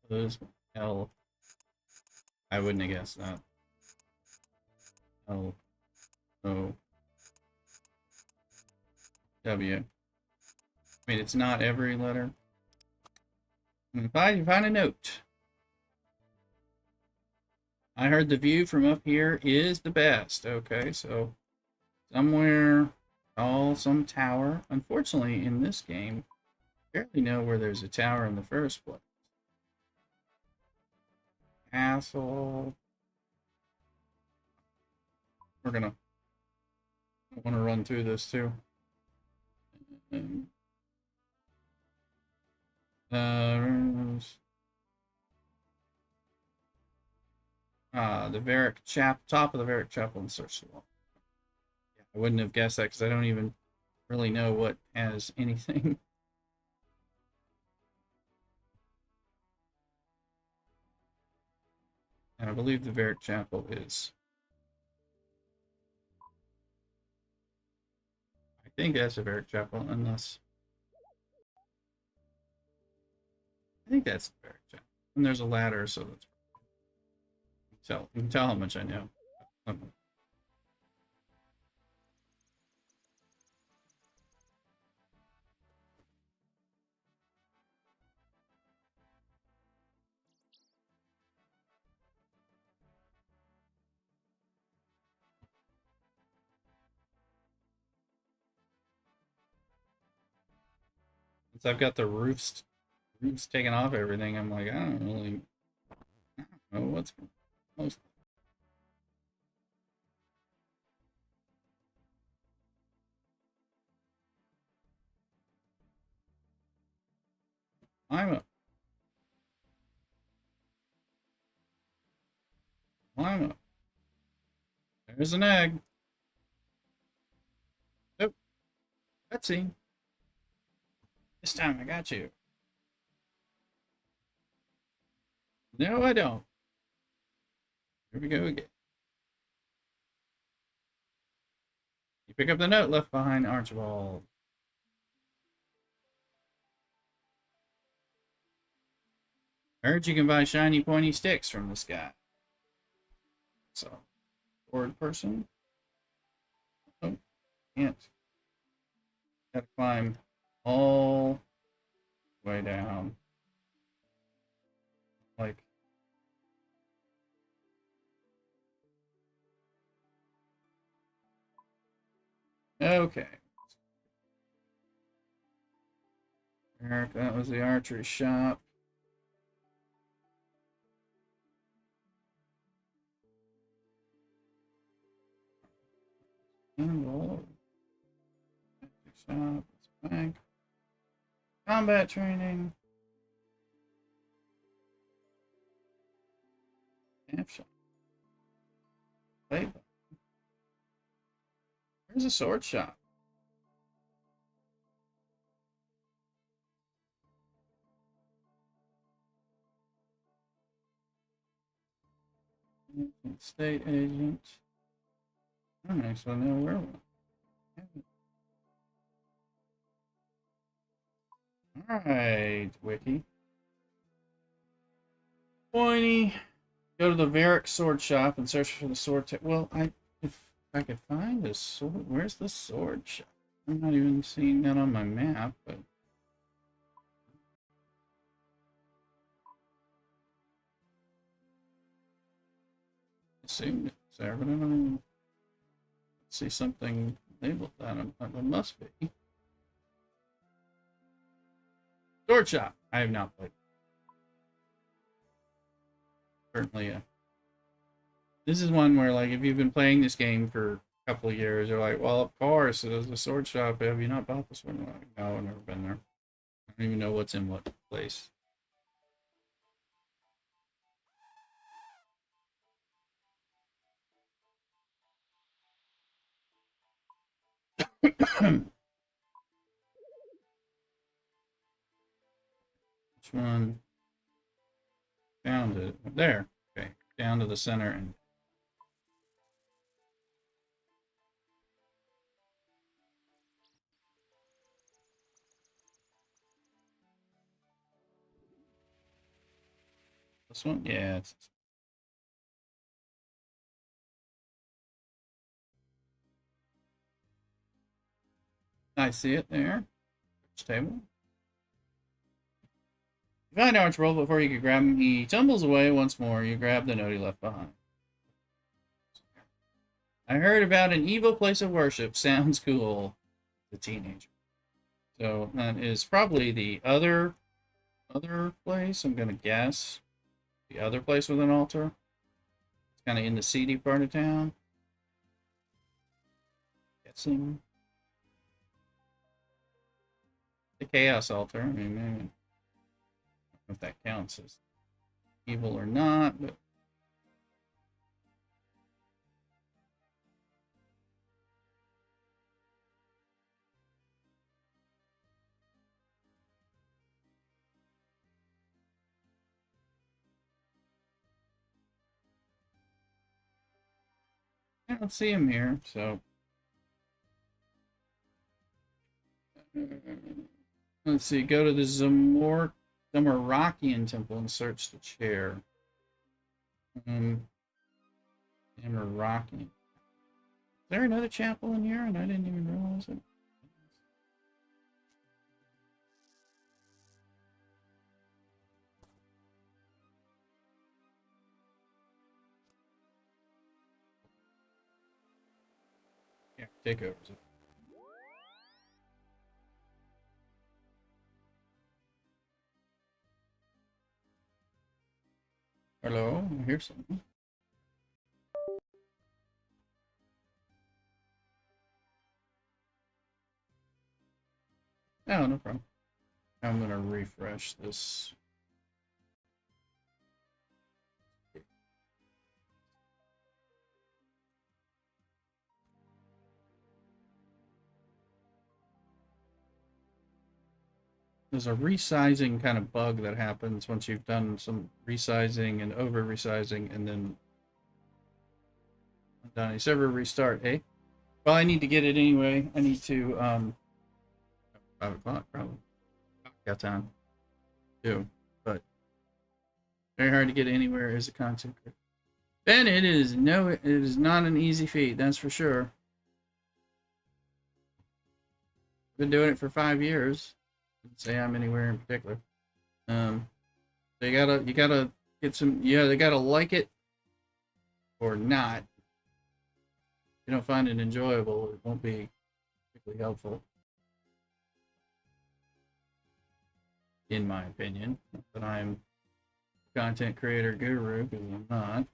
Lowe's L. I wouldn't have guessed that. L O W. I mean, it's not every letter. Find a note. I heard the view from up here is the best. Okay, so somewhere, some tower. Unfortunately, in this game, I barely know where there's a tower in the first place. Castle. We're gonna want to run through this too. And, the Varick top of the Varick Chapel and search the wall. Yeah, I wouldn't have guessed that because I don't even really know what has anything. And I believe the Varick Chapel is. I think that's a Varick Chapel, unless. I think that's the Varick Chapel. And there's a ladder, so that's. You can tell how much I know. Since I've got the roofs taken off everything, I'm like, I don't know what's most. Climb up. Climb up. There's an egg. Oh, cutscene. This time I got you. No, I don't. Here we go again. You pick up the note left behind Archibald. I heard you can buy shiny pointy sticks from this guy. So, bored person. Oh, can't. Gotta climb all way down. Like, okay. Eric, that was the archery shop. And shop, bank. Combat training. Camp shop. Playbook. Where's a sword shop? State agent. I don't actually know where one. Alright, wiki. Pointy. Go to the Varric sword shop and search for the sword. Well, if I could find a sword, where's the sword shop? I'm not even seeing that on my map, but I assume it's there, but I don't see something labeled that. It must be. Sword shop. I have not played. Certainly, this is one where, like, if you've been playing this game for a couple of years, you're like, well, of course, there's a sword shop. Have you not bought this one? Like, no, I've never been there. I don't even know what's in what place. Which one? Found it. There. Okay. Down to the center and this one? Yeah, it's I see it there. Which table? You find Arch roll before you can grab him. He tumbles away once more. You grab the note he left behind. I heard about an evil place of worship. Sounds cool. The teenager. So that is probably the other place. I'm gonna guess the other place with an altar. It's kind of in the seedy part of town. Guessing the chaos altar. I mean, maybe, I don't know if that counts as evil or not, but. I don't see him here, so. Let's see, go to the Zamorakian temple and search the chair. Zamorakian. Is there another chapel in here and I didn't even realize it? Yeah, take over. Hello, I hear something. Oh, no problem. I'm gonna refresh this. There's a resizing kind of bug that happens once you've done some resizing and over resizing and then done a server restart. Hey, well, I need to get it anyway. I need to 5 o'clock probably. Got time too, but very hard to get anywhere as a content creator. And it is not an easy feat, that's for sure. Been doing it for 5 years. Didn't say I'm anywhere in particular. So you gotta get some. Yeah, they gotta like it or not. If you don't find it enjoyable, it won't be particularly helpful, in my opinion. Not that I'm a content creator guru, because I'm not.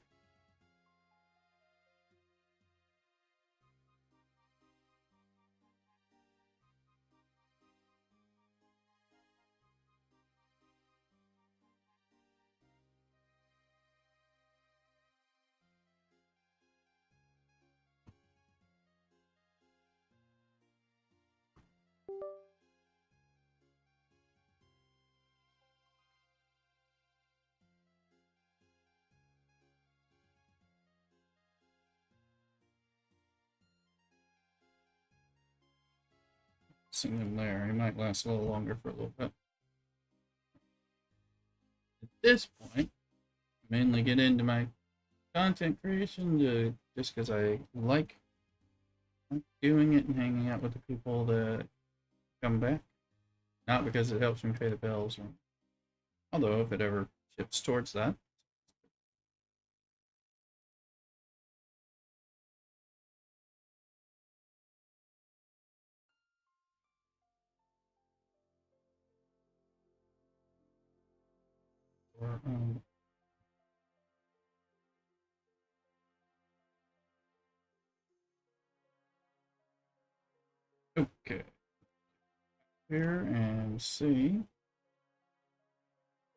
Seeing him there, he might last a little longer for a little bit. At this point, I mainly get into my content creation just because I like doing it and hanging out with the people that come back. Not because it helps me pay the bills, or, although if it ever shifts towards that. Or, okay. Here and see.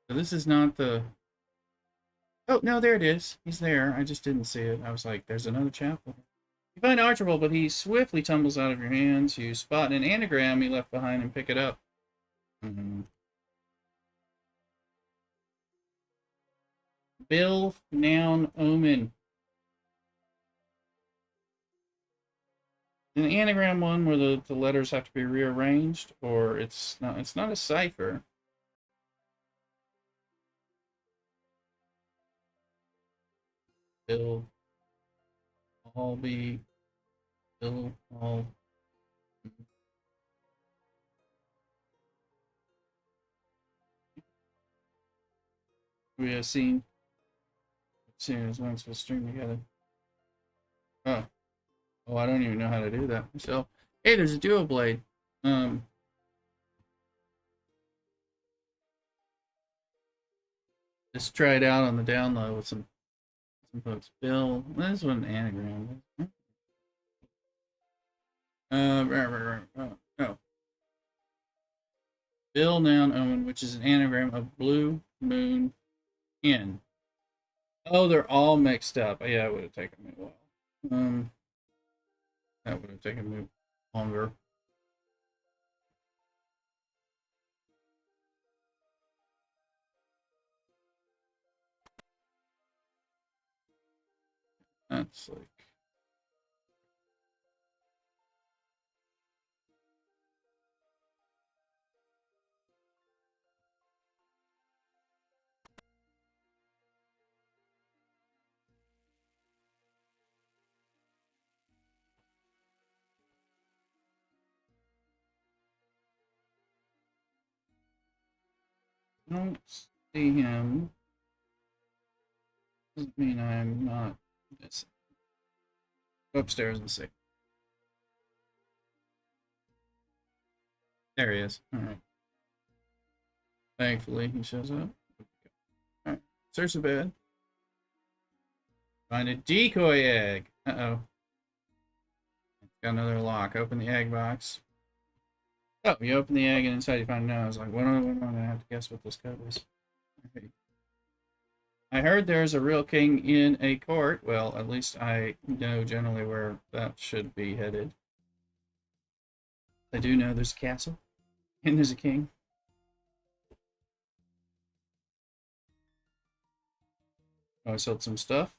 So this is not the. Oh, no, there it is. He's there. I just didn't see it. I was like, there's another chapel. You find Archibald, but he swiftly tumbles out of your hands. You spot an anagram he left behind and pick it up. Bill, noun, omen. An anagram one where the letters have to be rearranged, or it's not a cipher. Bill, all be, Bill, all. We have seen as once we'll string together. Oh, oh, I don't even know how to do that. So, hey, there's a dual blade. Just try it out on the download with some folks. Bill, this one anagram. No. Bill, noun, omen, which is an anagram of blue moon in. Oh, they're all mixed up. Yeah, it would have taken me a while. That would have taken me longer. That's like. I don't see him. Doesn't mean I'm not. Go upstairs and see. There he is. All right. Thankfully, he shows up. All right. Search the bed. Find a decoy egg. Uh-oh. Got another lock. Open the egg box. Oh, you open the egg and inside you find a nose. Like, what am I going to have to guess what this code is? Okay. I heard there's a real king in a court. Well, at least I know generally where that should be headed. I do know there's a castle and there's a king. Oh, I sold some stuff.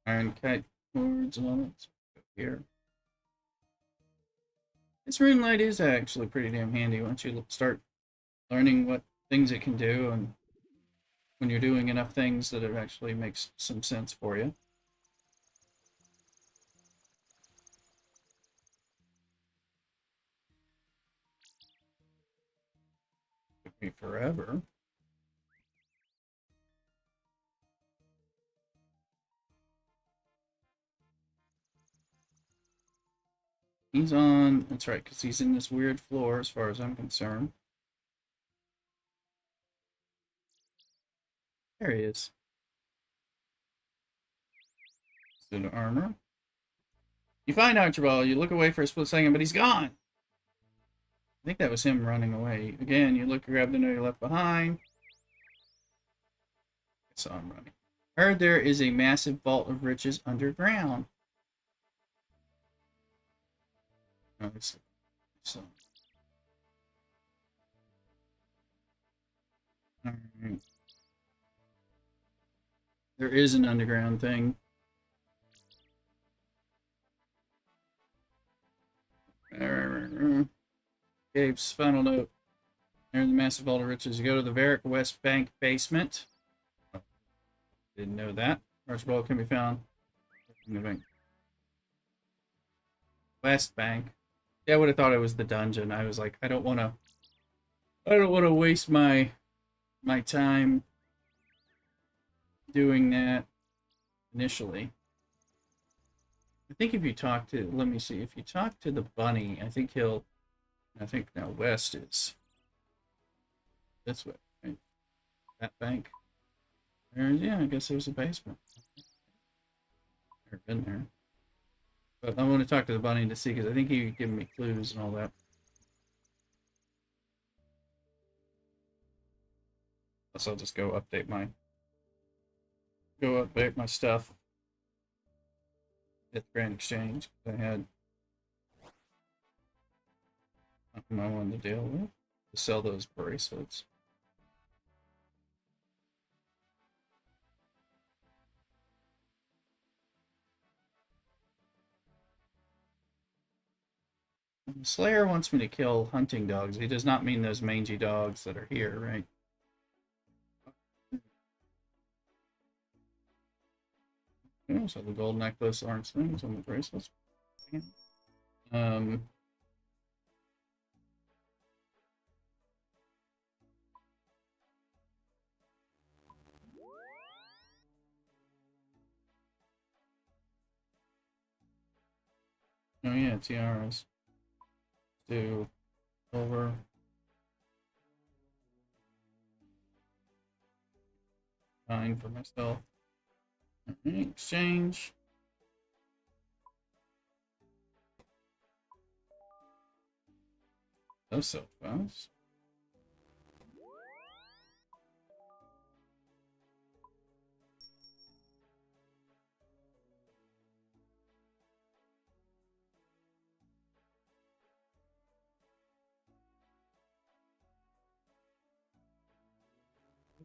Iron kite cords and all that. Here. This rune light is actually pretty damn handy once you start learning what things it can do, and when you're doing enough things that it actually makes some sense for you. Wait forever. He's on, that's right, because he's in this weird floor as far as I'm concerned. There he is. Suit of armor. You find Archibald, you look away for a split second, but he's gone! I think that was him running away. Again, you look, grab the note you left behind. I saw him running. Heard there is a massive vault of riches underground. Oh, it's alright. There is an underground thing. Gabe's final note. There in the massive vault of riches. You go to the Varick West Bank basement. Oh, didn't know that. Archibald can be found in the bank. West Bank. Yeah, I would have thought it was the dungeon. I was like, I don't want to waste my time doing that initially. I think if you talk to, let me see, if you talk to the bunny, I think now West is this way, right? That bank. Yeah, I guess there's a basement. Never been there. But I want to talk to the bunny to see, because I think he would give me clues and all that. Plus, I'll just go update my stuff at the Grand Exchange. I had something I wanted to deal with to sell those bracelets. Slayer wants me to kill hunting dogs. He does not mean those mangy dogs that are here, right? Okay, so the gold necklace aren't things on the bracelets. Oh yeah, tiaras. Do over. Fine for myself. Alright, exchange. Those so fast.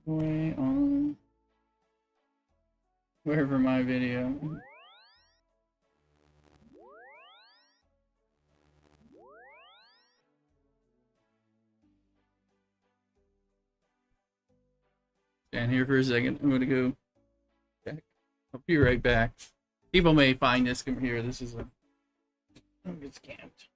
Way on. Wherever my video. Stand here for a second. I'm gonna go check. I'll be right back. People may find this from here. This is a it's camped.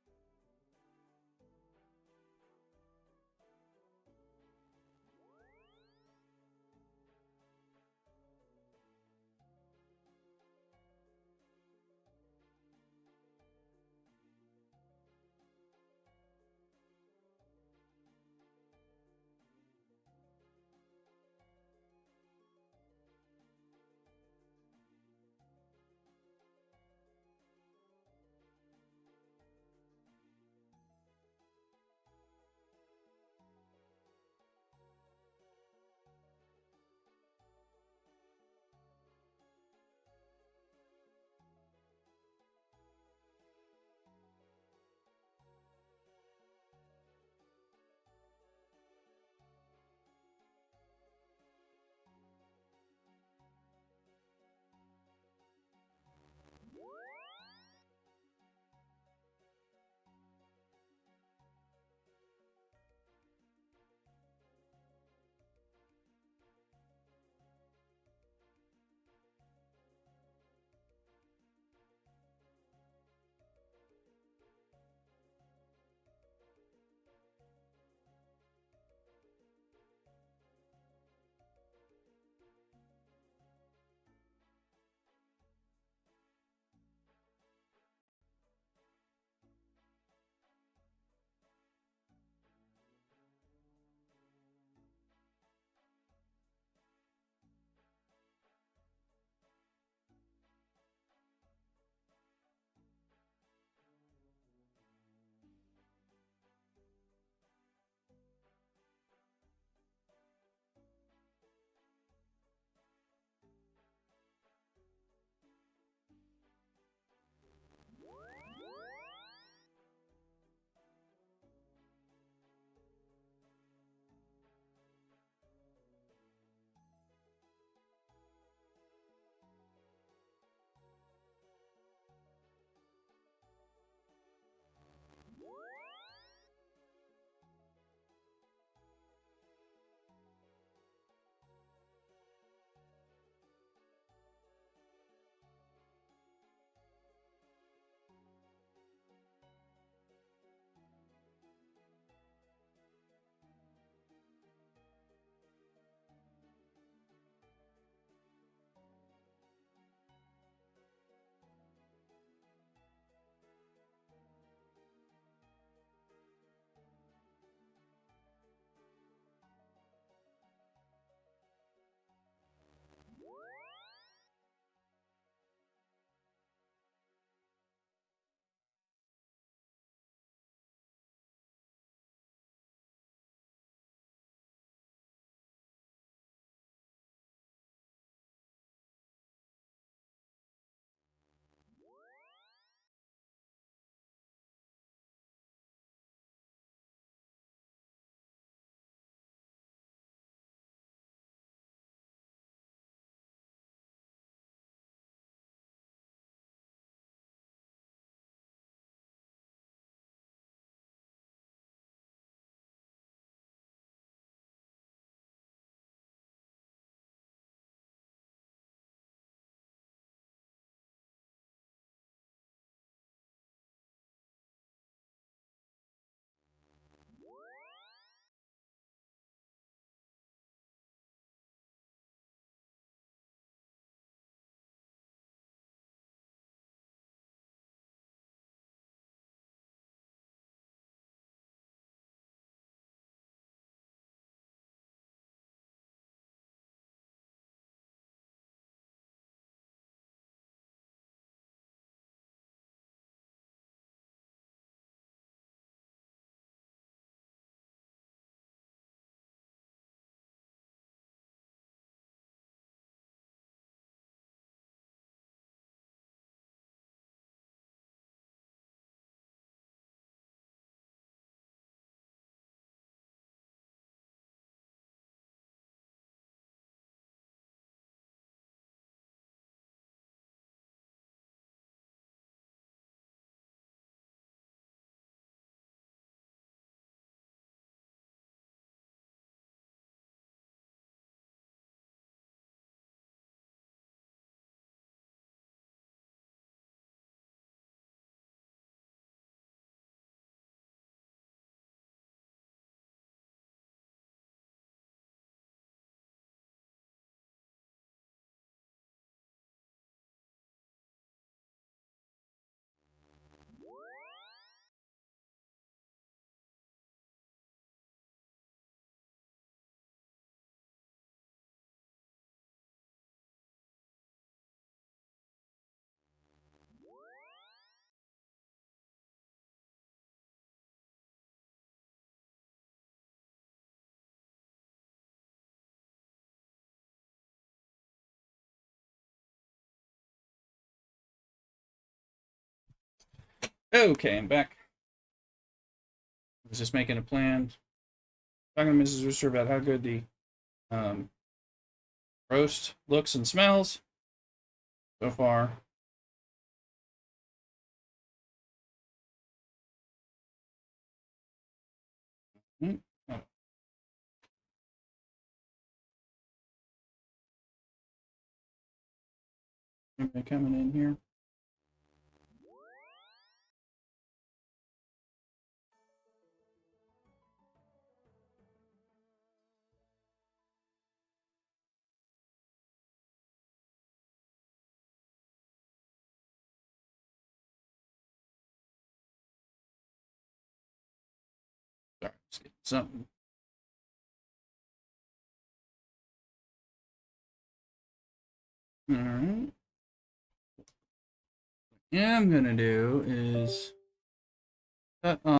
Okay, I'm back. I was just making a plan. Talking to Mrs. Rooster about how good the um, roast looks and smells so far. Oh, anybody coming in here? Sorry, just getting something. All right. Yeah, I'm gonna do is cut off.